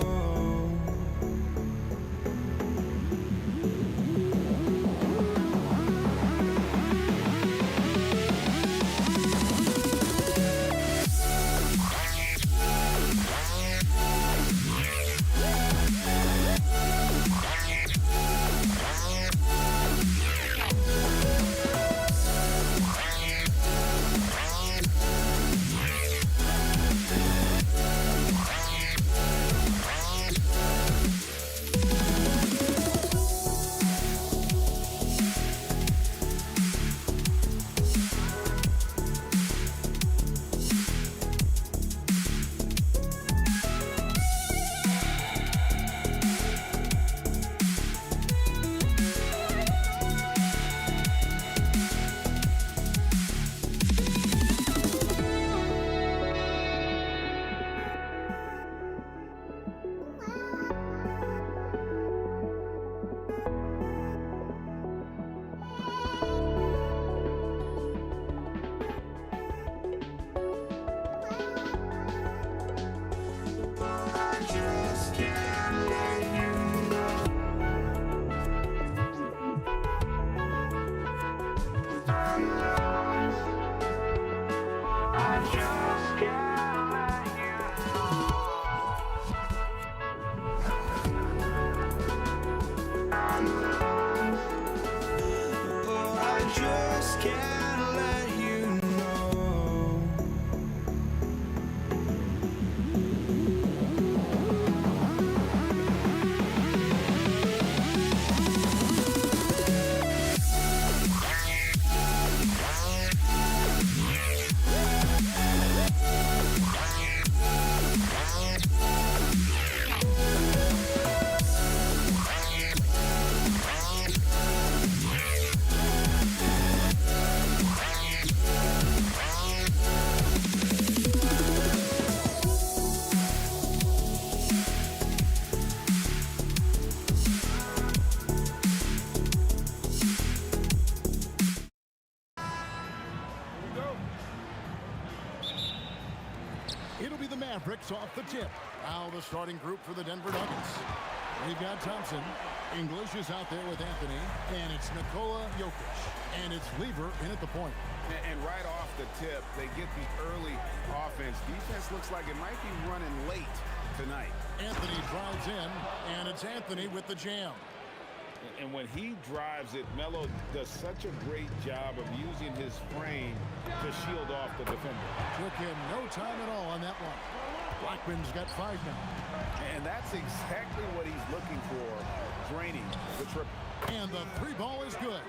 Speaker 5: It'll be the Mavericks off the tip. Now the starting group for the Denver Nuggets. We've got Thompson. English is out there with Anthony. And it's Nikola Jokic. And it's Lever in at the point.
Speaker 7: And right off the tip, they get the early offense. Defense looks like it might be running late tonight.
Speaker 5: Anthony drives in, and it's Anthony with the jam.
Speaker 7: And when he drives it, Melo does such a great job of using his frame to shield off the defender.
Speaker 5: Took him no time at all on that one. Blackman's got 5 now.
Speaker 7: And that's exactly what he's looking for, draining the triple.
Speaker 5: And the 3 ball is good.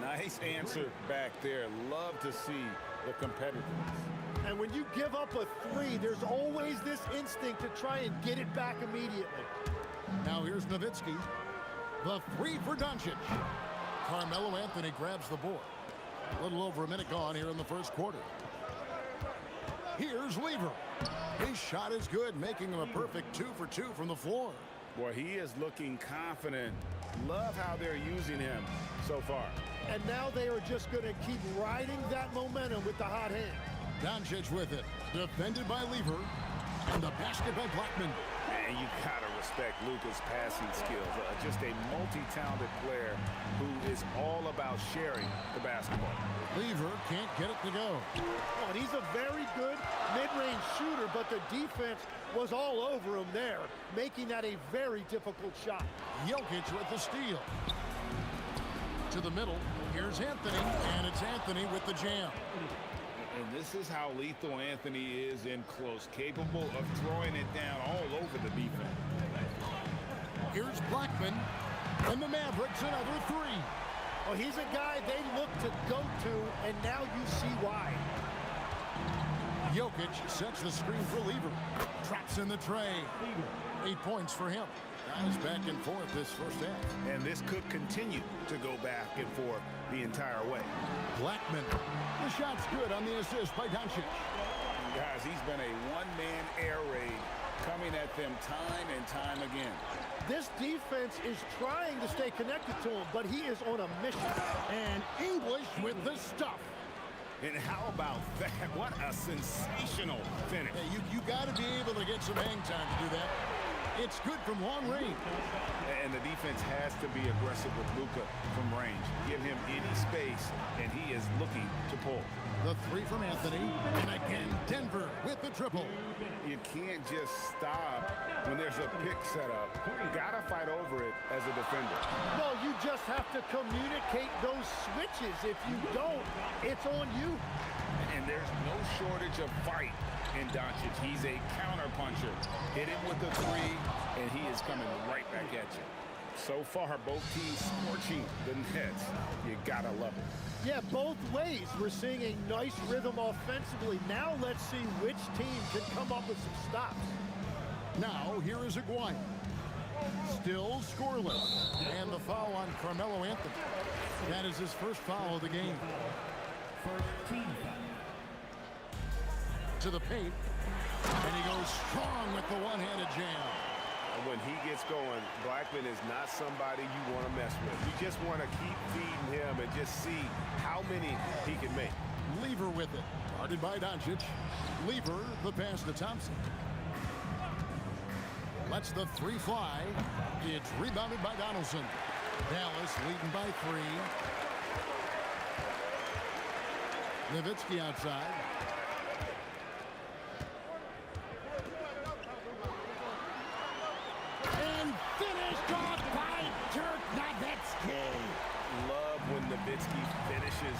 Speaker 7: Nice answer back there. Love to see the competitiveness.
Speaker 10: And when you give up a 3, there's always this instinct to try and get it back immediately.
Speaker 5: Now here's Nowitzki. The 3 for Doncic. Carmelo Anthony grabs the board. A little over a minute gone here in the first quarter. Here's Lever. His shot is good, making him a perfect 2 for 2 from the floor.
Speaker 7: Boy, he is looking confident. Love how they're using him so far.
Speaker 10: And now they are just going to keep riding that momentum with the hot hand.
Speaker 5: Doncic with it. Defended by Lever. And the basket by Blackman.
Speaker 7: And you gotta respect Luka's passing skills. Just a multi-talented player who is all about sharing the basketball.
Speaker 5: Lever can't get it to go.
Speaker 10: Oh, and he's a very good mid-range shooter, but the defense was all over him there, making that a very difficult shot.
Speaker 5: Jokic with the steal. To the middle. Here's Anthony, and it's Anthony with the jam.
Speaker 7: And this is how lethal Anthony is in close, capable of throwing it down all over the defense.
Speaker 5: Here's Blackman, and the Mavericks another 3.
Speaker 10: Well, he's a guy they look to go to, and now you see why.
Speaker 5: Jokic sets the screen for Lever. Traps in the tray. 8 points for him. Guys back and forth this first half.
Speaker 7: And this could continue to go back and forth the entire way.
Speaker 5: Blackman. The shot's good on the assist by Doncic.
Speaker 7: Guys, he's been a one-man air raid coming at them time and time again.
Speaker 10: This defense is trying to stay connected to him, but he is on a mission.
Speaker 5: And English with the stuff.
Speaker 7: And how about that? What a sensational finish.
Speaker 5: Hey, you got to be able to get some hang time to do that. It's good from long range.
Speaker 7: And the defense has to be aggressive with Luka from range. Give him any space, and he is looking to pull.
Speaker 5: The 3 from Anthony, and again Denver with the triple.
Speaker 7: You can't just stop when there's a pick set up. You gotta fight over it as a defender.
Speaker 10: No, you just have to communicate those switches. If you don't, it's on you.
Speaker 7: And there's no shortage of fight in Doncic. He's a counterpuncher. Hit him with the 3, and he is coming right back at you. So far, both teams scorching the nets. You gotta love it.
Speaker 10: Yeah, both ways. We're seeing a nice rhythm offensively. Now let's see which team can come up with some stops.
Speaker 5: Now here is Aguirre. Still scoreless. And the foul on Carmelo Anthony. That is his first foul of the game. To the paint. And he goes strong with the one-handed jam.
Speaker 1: When he gets going, Blackman is not somebody you want to mess with. You just want to keep feeding him and just see how many he can make.
Speaker 5: Lever with it. Guarded by Doncic. Lever, the pass to Thompson. Lets the 3 fly. It's rebounded by Donaldson. Dallas leading by 3. Nowitzki outside. Finished off by Dirk Nowitzki.
Speaker 1: Love when Nowitzki finishes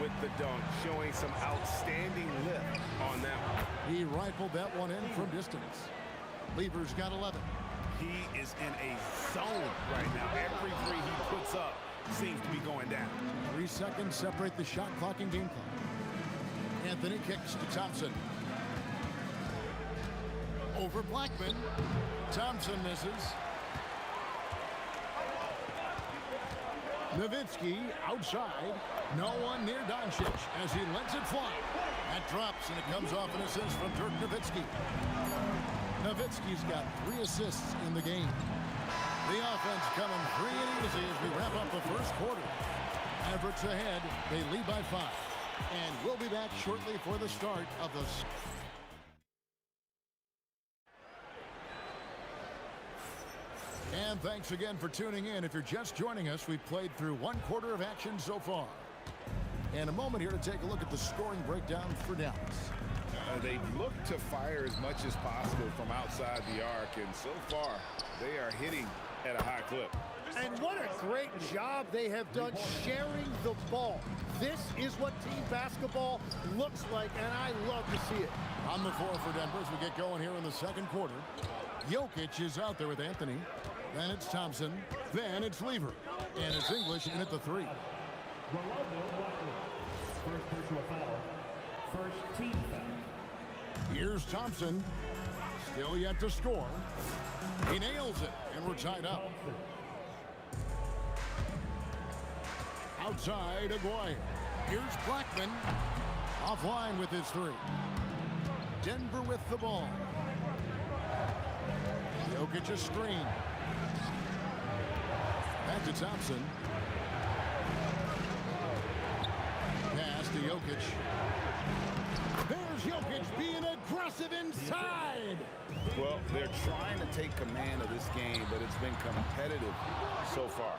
Speaker 1: with the dunk, showing some outstanding lift on that one.
Speaker 5: He rifled that one in from distance. Lever's got 11.
Speaker 1: He is in a zone right now. Every 3 he puts up seems to be going down.
Speaker 5: 3 seconds separate the shot clock and game clock. Anthony kicks to Thompson. Over Blackman. Thompson misses. Nowitzki outside. No one near Doncic as he lets it fly. That drops, and it comes off an assist from Dirk Nowitzki. Nowitzki's got 3 assists in the game. The offense coming free and easy as we wrap up the first quarter. Mavericks ahead. They lead by 5. And we'll be back shortly for the start of the And thanks again for tuning in. If you're just joining us, we've played through one quarter of action so far. And a moment here to take a look at the scoring breakdown for Dallas.
Speaker 7: They look to fire as much as possible from outside the arc, and so far, they are hitting at a high clip.
Speaker 10: And what a great job they have done sharing the ball. This is what team basketball looks like, and I love to see it.
Speaker 5: On the floor for Denver as we get going here in the second quarter. Jokic is out there with Anthony. Then it's Thompson. Then it's Lever. And it's English in at the three.
Speaker 14: First personal foul. First team foul.
Speaker 5: Here's Thompson. Still yet to score. He nails it, and we're tied up. Outside, Aguirre. Here's Blackman. Offline with his three. Denver with the ball. Jokic a screen. Back to Thompson. Pass to Jokic. There's Jokic being aggressive inside.
Speaker 7: Well, they're trying to take command of this game, but it's been competitive so far.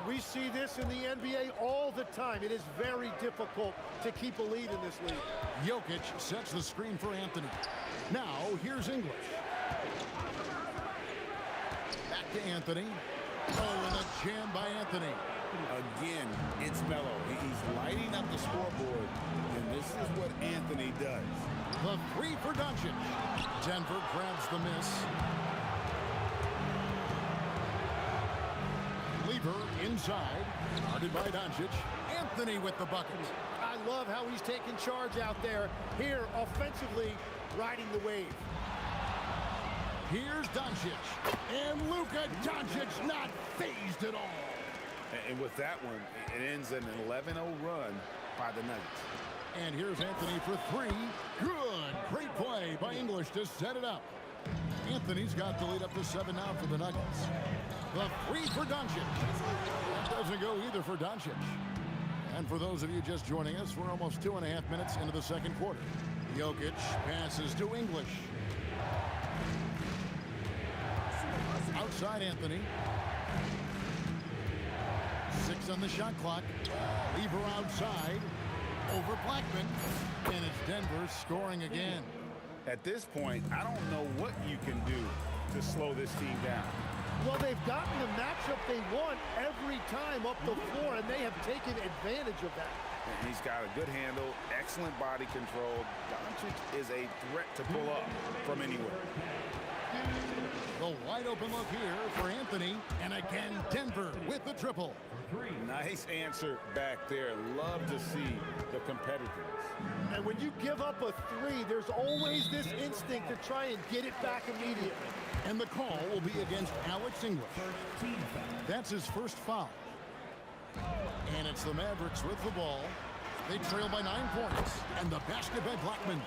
Speaker 10: We see this in the NBA all the time. It is very difficult to keep a lead in this league.
Speaker 5: Jokic sets the screen for Anthony. Now, here's English. Back to Anthony. Oh, and a jam by Anthony.
Speaker 7: Again, it's Melo. He's lighting up the scoreboard, and this is what Anthony does.
Speaker 5: The three for Doncic. Denver grabs the miss. Lever inside. Guarded by Doncic. Anthony with the bucket.
Speaker 10: I love how he's taking charge out there. Here, offensively, riding the wave.
Speaker 5: Here's Doncic. And Luka Doncic not phased at all.
Speaker 7: And with that one, it ends an 11-0 run by the Nuggets.
Speaker 5: And here's Anthony for three. Good. Great play by English to set it up. Anthony's got the lead up to 7 now for the Nuggets. The three for Doncic. That doesn't go either for Doncic. And for those of you just joining us, we're almost 2.5 minutes into the second quarter. Jokic passes to English. Outside Anthony. 6 on the shot clock. Lever outside. Over Blackman. And it's Denver scoring again.
Speaker 7: At this point, I don't know what you can do to slow this team down.
Speaker 10: Well, they've gotten the matchup they want every time up the floor, and they have taken advantage of that.
Speaker 7: And he's got a good handle, excellent body control. Doncic is a threat to pull up from anywhere.
Speaker 5: The wide open look here for Anthony. And again, Denver with the triple.
Speaker 7: Nice answer back there. Love to see the competitiveness.
Speaker 10: And when you give up a three, there's always this instinct to try and get it back immediately.
Speaker 5: And the call will be against Alex English. That's his first foul. And it's the Mavericks with the ball. They trail by 9 points. And the basket by Blackman.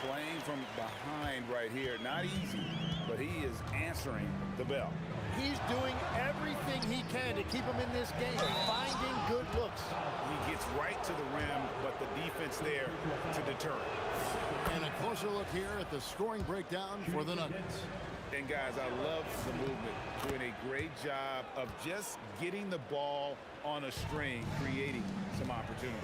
Speaker 7: Playing from behind right here. Not easy, but he is answering the bell.
Speaker 10: He's doing everything he can to keep him in this game, finding good looks.
Speaker 7: He gets right to the rim, but the defense there to deter it.
Speaker 5: And a closer look here at the scoring breakdown for the Nuggets.
Speaker 7: And guys, I love the movement. Doing a great job of just getting the ball on a string, creating some opportunities.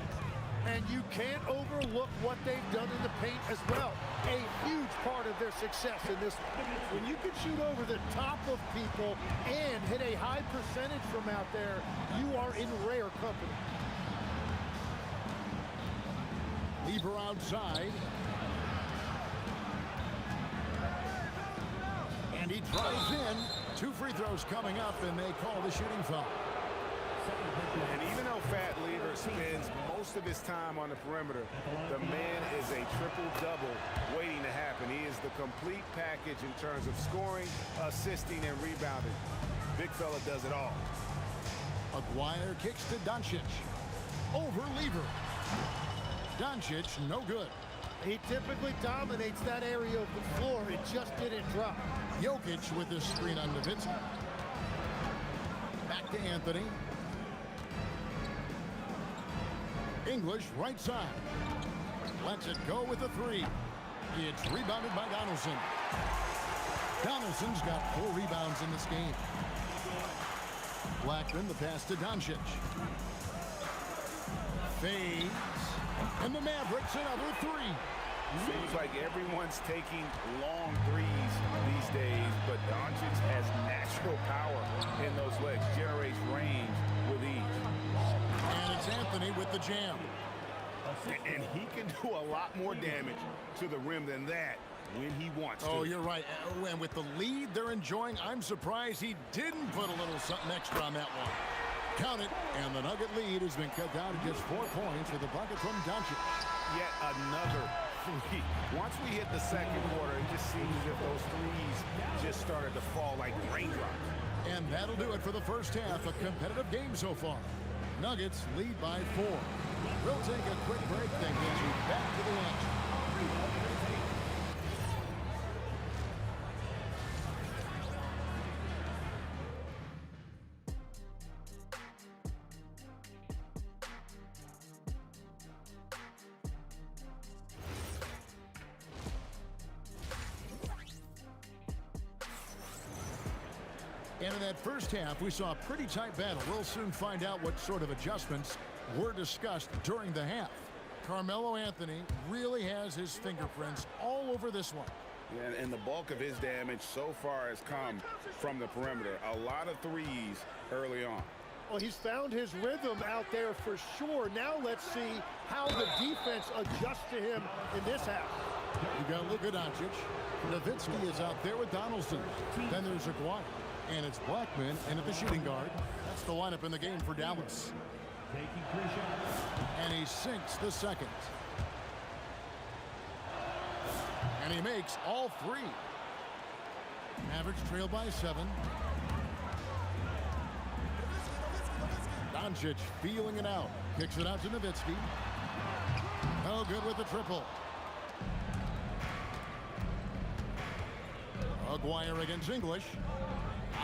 Speaker 10: And you can't overlook what they've done in the paint as well. A huge part of their success in this one. When you can shoot over the top of people and hit a high percentage from out there, you are in rare company.
Speaker 5: Lever outside. And he drives in. 2 free throws coming up, and they call the shooting foul.
Speaker 7: And even though Fat Lever spends most of his time on the perimeter, the man is a triple-double waiting to happen. He is the complete package in terms of scoring, assisting, and rebounding. Big fella does it all.
Speaker 5: Aguirre kicks to Doncic. Over Lever. Doncic, no good.
Speaker 10: He typically dominates that area of the floor. It just didn't drop.
Speaker 5: Jokic with his screen on Nowitzki. Back to Anthony. English right side. Lets it go with a three. It's rebounded by Donaldson. Donaldson's got 4 rebounds in this game. Blackman, the pass to Doncic. Fades. And the Mavericks another three.
Speaker 7: Seems like everyone's taking long threes these days, but Doncic has natural power in those legs, generates range with ease.
Speaker 5: And it's Anthony with the jam.
Speaker 7: And he can do a lot more damage to the rim than that when he wants to.
Speaker 5: Oh, you're right. And with the lead they're enjoying, I'm surprised he didn't put a little something extra on that one. Count it, and the Nugget lead has been cut down to just 4 points with a bucket from Doncic.
Speaker 7: Yet another three. Once we hit the second quarter, it just seems as if those threes just started to fall like raindrops.
Speaker 5: And that'll do it for the first half. A competitive game so far. Nuggets lead by 4. We'll take a quick break, then get you back to the action. And in that first half, we saw a pretty tight battle. We'll soon find out what sort of adjustments were discussed during the half. Carmelo Anthony really has his fingerprints all over this one.
Speaker 7: Yeah, and the bulk of his damage so far has come from the perimeter. A lot of threes early on.
Speaker 17: Well, he's found his rhythm out there for sure. Now let's see how the defense adjusts to him in this half.
Speaker 5: You got Luka Doncic. Nowitzki is out there with Donaldson. Then there's Aguirre. And it's Blackman in at the shooting guard. That's the lineup in the game for Dallas. And he sinks the second. And he makes all 3. Mavericks trail by 7. Doncic feeling it out. Kicks it out to Nowitzki. No good with the triple. Aguirre against English.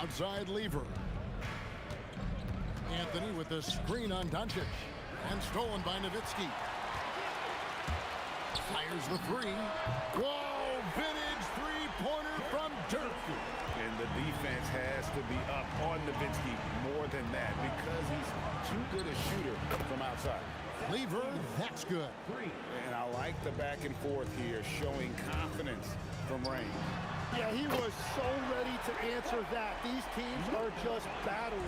Speaker 5: Outside Lever. Anthony with the screen on Doncic. And stolen by Nowitzki. Fires the 3. Whoa! Vintage three-pointer from Dirk.
Speaker 7: And the defense has to be up on Nowitzki more than that because he's too good a shooter from outside.
Speaker 5: Lever, that's good.
Speaker 7: And I like the back and forth here, showing confidence from range.
Speaker 17: Yeah, he was so ready to answer that. These teams are just battling.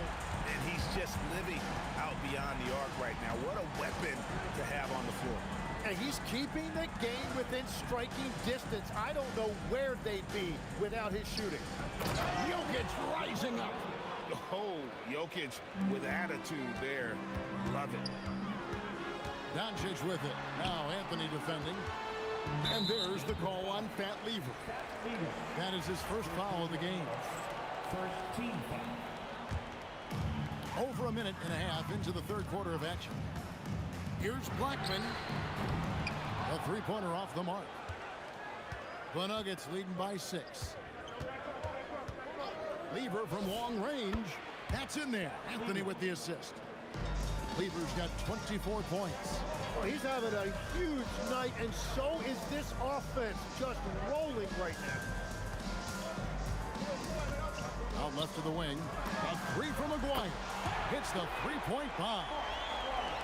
Speaker 7: And he's just living out beyond the arc right now. What a weapon to have on the floor.
Speaker 17: And he's keeping the game within striking distance. I don't know where they'd be without his shooting.
Speaker 5: Jokic rising up.
Speaker 7: Oh, Jokic with attitude there. Love it.
Speaker 5: Doncic with it. Now Anthony defending. And there's the call on Fat Lever. That is his first foul of the game.
Speaker 14: First team foul.
Speaker 5: Over a minute and a half into the third quarter of action. Here's Blackman. A three-pointer off the mark. The Nuggets leading by 6. Lever from long range. That's in there. Anthony with the assist. Lever's got 24 points.
Speaker 17: Well, he's having a huge night, and so is this offense, just rolling right now.
Speaker 5: Out left of the wing. A 3 from Aguirre. Hits the three-point bomb.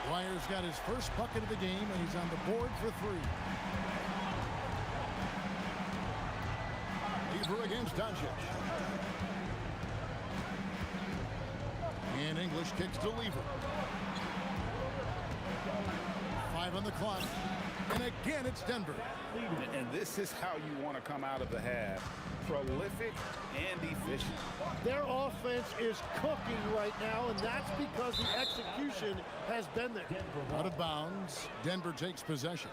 Speaker 5: Aguirre's got his first bucket of the game, and he's on the board for 3. Lever against Doncic. And English kicks to Lever. 5 on the clock. And again, it's Denver.
Speaker 7: And this is how you want to come out of the half. Prolific and efficient.
Speaker 17: Their offense is cooking right now, and that's because the execution has been there.
Speaker 5: Out of bounds. Denver takes possession.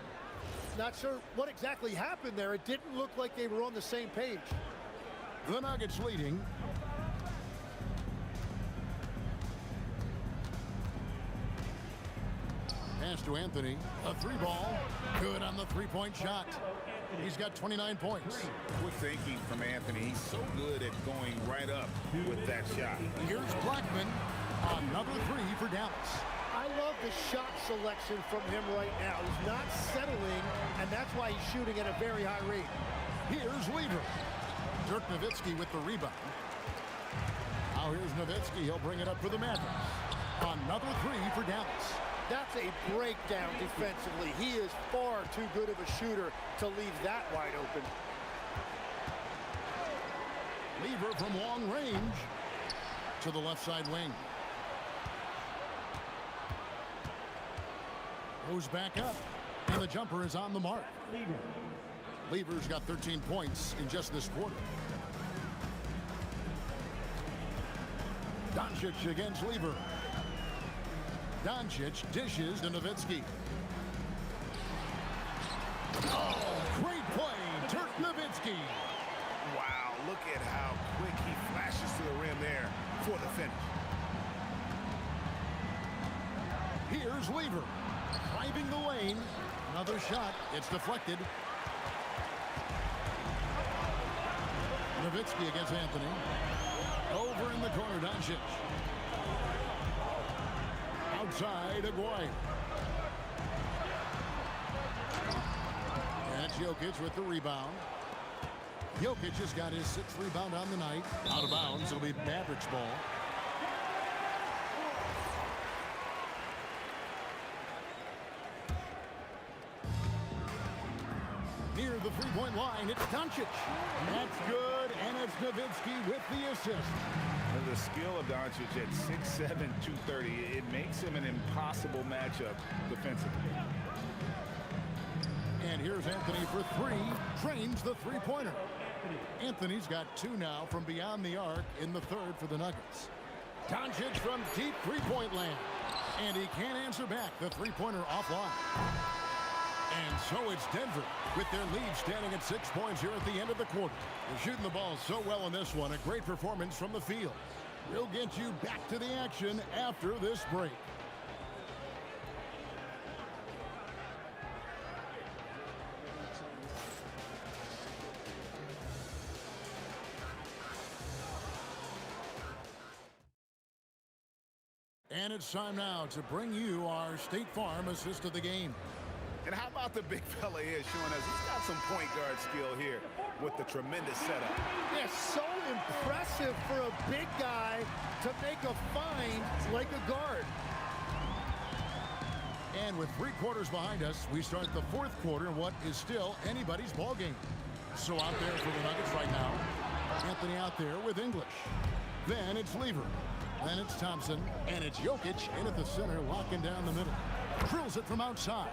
Speaker 17: Not sure what exactly happened there. It didn't look like they were on the same page.
Speaker 5: The Nuggets leading. Pass to Anthony. A 3-ball. Good on the three-point shot. He's got 29 points.
Speaker 7: Quick thinking from Anthony. He's so good at going right up with that shot.
Speaker 5: Here's Blackman. Another 3 for Dallas.
Speaker 17: I love the shot selection from him right now. He's not settling, and that's why he's shooting at a very high rate.
Speaker 5: Here's Lever. Dirk Nowitzki with the rebound. Now here's Nowitzki. He'll bring it up for the Mavericks. Another three for Dallas.
Speaker 17: That's a breakdown defensively. He is far too good of a shooter to leave that wide open.
Speaker 5: Lever from long range to the left side wing. Goes back up, and the jumper is on the mark. Lever's got 13 points in just this quarter. Doncic against Lever. Doncic dishes to Nowitzki. Oh, great play, Dirk Nowitzki.
Speaker 7: Wow, look at how quick he flashes to the rim there for the finish.
Speaker 5: Here's Lever, driving the lane. Another shot, it's deflected. Nowitzki against Anthony. Over in the corner, Doncic. Outside, Aguirre. And it's Jokic with the rebound. Jokic has got his 6th rebound on the night. Out of bounds, it'll be Mavericks ball. Near the three-point line, it's Doncic. That's good, and it's Nowitzki with the assist.
Speaker 7: And the skill of Doncic at 6'7", 230, it makes him an impossible matchup defensively.
Speaker 5: And here's Anthony for three. Trains the three-pointer. Anthony's got 2 now from beyond the arc in the 3rd for the Nuggets. Doncic from deep three-point land. And he can't answer back. The three-pointer offline. And so it's Denver with their lead standing at 6 points here at the end of the quarter. They're shooting the ball so well in this one. A great performance from the field. We'll get you back to the action after this break. And it's time now to bring you our State Farm assist of the game.
Speaker 7: And how about the big fella here showing us he's got some point guard skill here with the tremendous setup.
Speaker 17: Yeah, so impressive for a big guy to make a find like a guard.
Speaker 5: And with 3 quarters behind us, we start the 4th quarter in what is still anybody's ball game. So out there for the Nuggets right now, Anthony out there with English. Then it's Lever. Then it's Thompson. And it's Jokic in at the center, locking down the middle. Drills it from outside.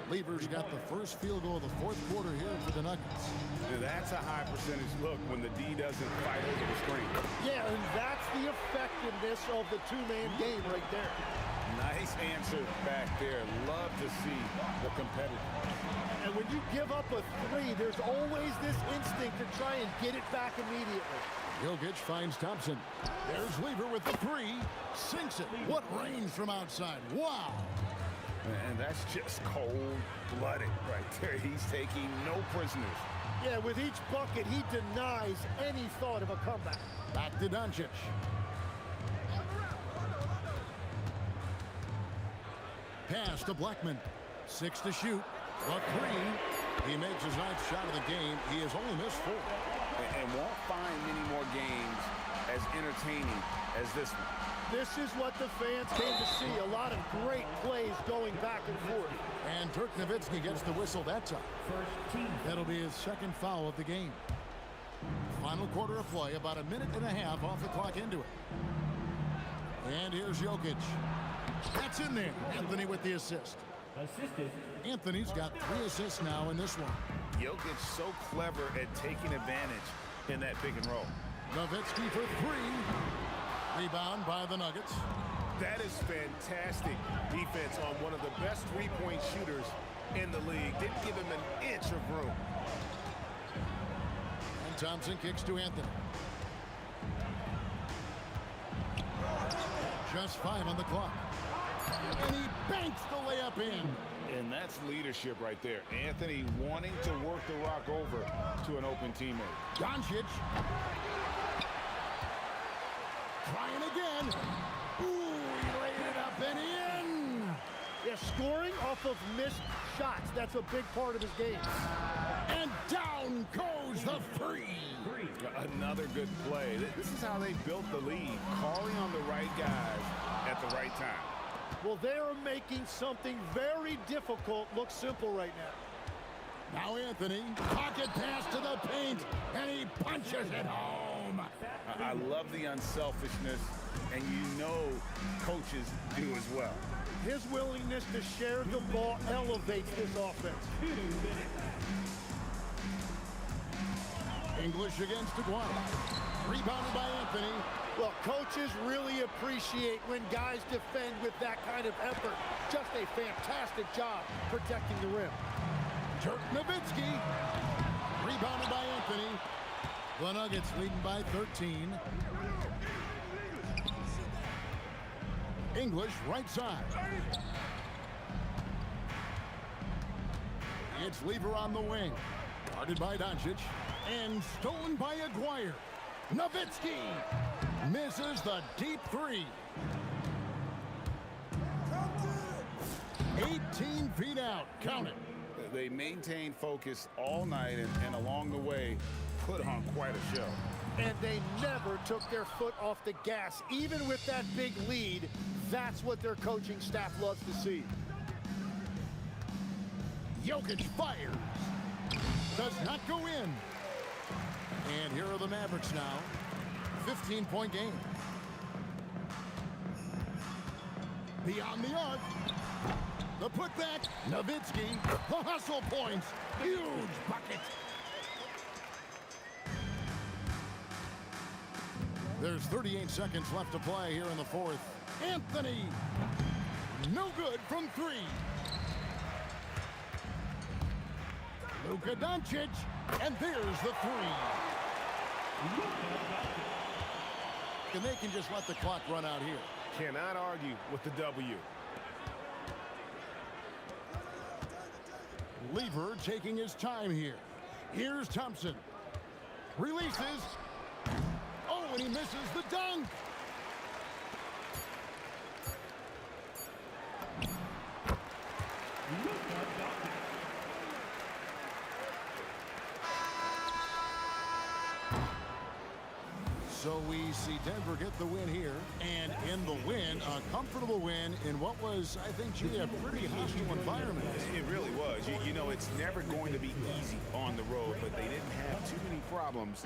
Speaker 5: Lever's got the first field goal of the 4th quarter here for the Nuggets.
Speaker 7: That's a high percentage look when the D doesn't fight over the screen.
Speaker 17: Yeah, and that's the effectiveness of the two-man game right there.
Speaker 7: Nice answer back there. Love to see the competitor.
Speaker 17: And when you give up a 3, there's always this instinct to try and get it back immediately.
Speaker 5: Jokic finds Thompson. There's Lever with the 3. Sinks it. What range from outside. Wow.
Speaker 7: And that's just cold-blooded right there. He's taking no prisoners.
Speaker 17: Yeah, with each bucket, he denies any thought of a comeback.
Speaker 5: Back to Doncic. Pass to Blackman. 6 to shoot. The 3. He makes his 9th shot of the game. He has only missed 4.
Speaker 7: And won't find many more games as entertaining as this one.
Speaker 17: This is what the fans came to see. A lot of great plays going back and forth.
Speaker 5: And Dirk Nowitzki gets the whistle that time. That'll be his 2nd foul of the game. Final quarter of play, about a minute and a half off the clock into it. And here's Jokic. That's in there. Anthony with the assist. Anthony's got 3 assists now in this one.
Speaker 7: Jokic so clever at taking advantage in that pick and roll.
Speaker 5: Nowitzki for 3. Rebound by the Nuggets.
Speaker 7: That is fantastic defense on one of the best three-point shooters in the league. Didn't give him an inch of room.
Speaker 5: And Thompson kicks to Anthony. Just 5 on the clock. And he banks the layup in.
Speaker 7: And that's leadership right there. Anthony wanting to work the rock over to an open teammate.
Speaker 5: Doncic. Trying again. Ooh, he laid it up and in.
Speaker 17: Yeah, scoring off of missed shots. That's a big part of his game.
Speaker 5: And down goes the 3.
Speaker 7: Another good play. This is how they built the lead, calling on the right guys at the right time.
Speaker 17: Well, they are making something very difficult look simple right now.
Speaker 5: Now Anthony, pocket pass to the paint, and he punches it home.
Speaker 7: I love the unselfishness, and you know coaches do as well.
Speaker 17: His willingness to share the ball elevates this offense.
Speaker 5: English against Iguana. Rebounded by Anthony.
Speaker 17: Well, coaches really appreciate when guys defend with that kind of effort. Just a fantastic job protecting the rim.
Speaker 5: Dirk Nowitzki. Rebounded by Anthony. The Nuggets leading by 13. English right side. It's Lever on the wing. Guarded by Doncic. And stolen by Aguirre. Nowitzki misses the deep three. 18 feet out. Count it.
Speaker 7: They maintained focus all night and along the way put on quite a show.
Speaker 17: And they never took their foot off the gas. Even with that big lead, that's what their coaching staff loves to see.
Speaker 5: Jokic fires. Does not go in. And here are the Mavericks now. 15-point game. Beyond the arc. The putback. Nowitzki. The hustle points. Huge bucket. There's 38 seconds left to play here in the fourth. Anthony. No good from three. Luka Doncic. And there's the three. And they can just let the clock run out here.
Speaker 1: Cannot argue with the W.
Speaker 5: Lever taking his time here. Here's Thompson. Releases. Oh, and he misses the dunk. So we see Denver get the win here, and in the win, a comfortable win in what was, I think, G, a pretty hostile environment.
Speaker 7: It really was. You know, it's never going to be easy on the road, but they didn't have too many problems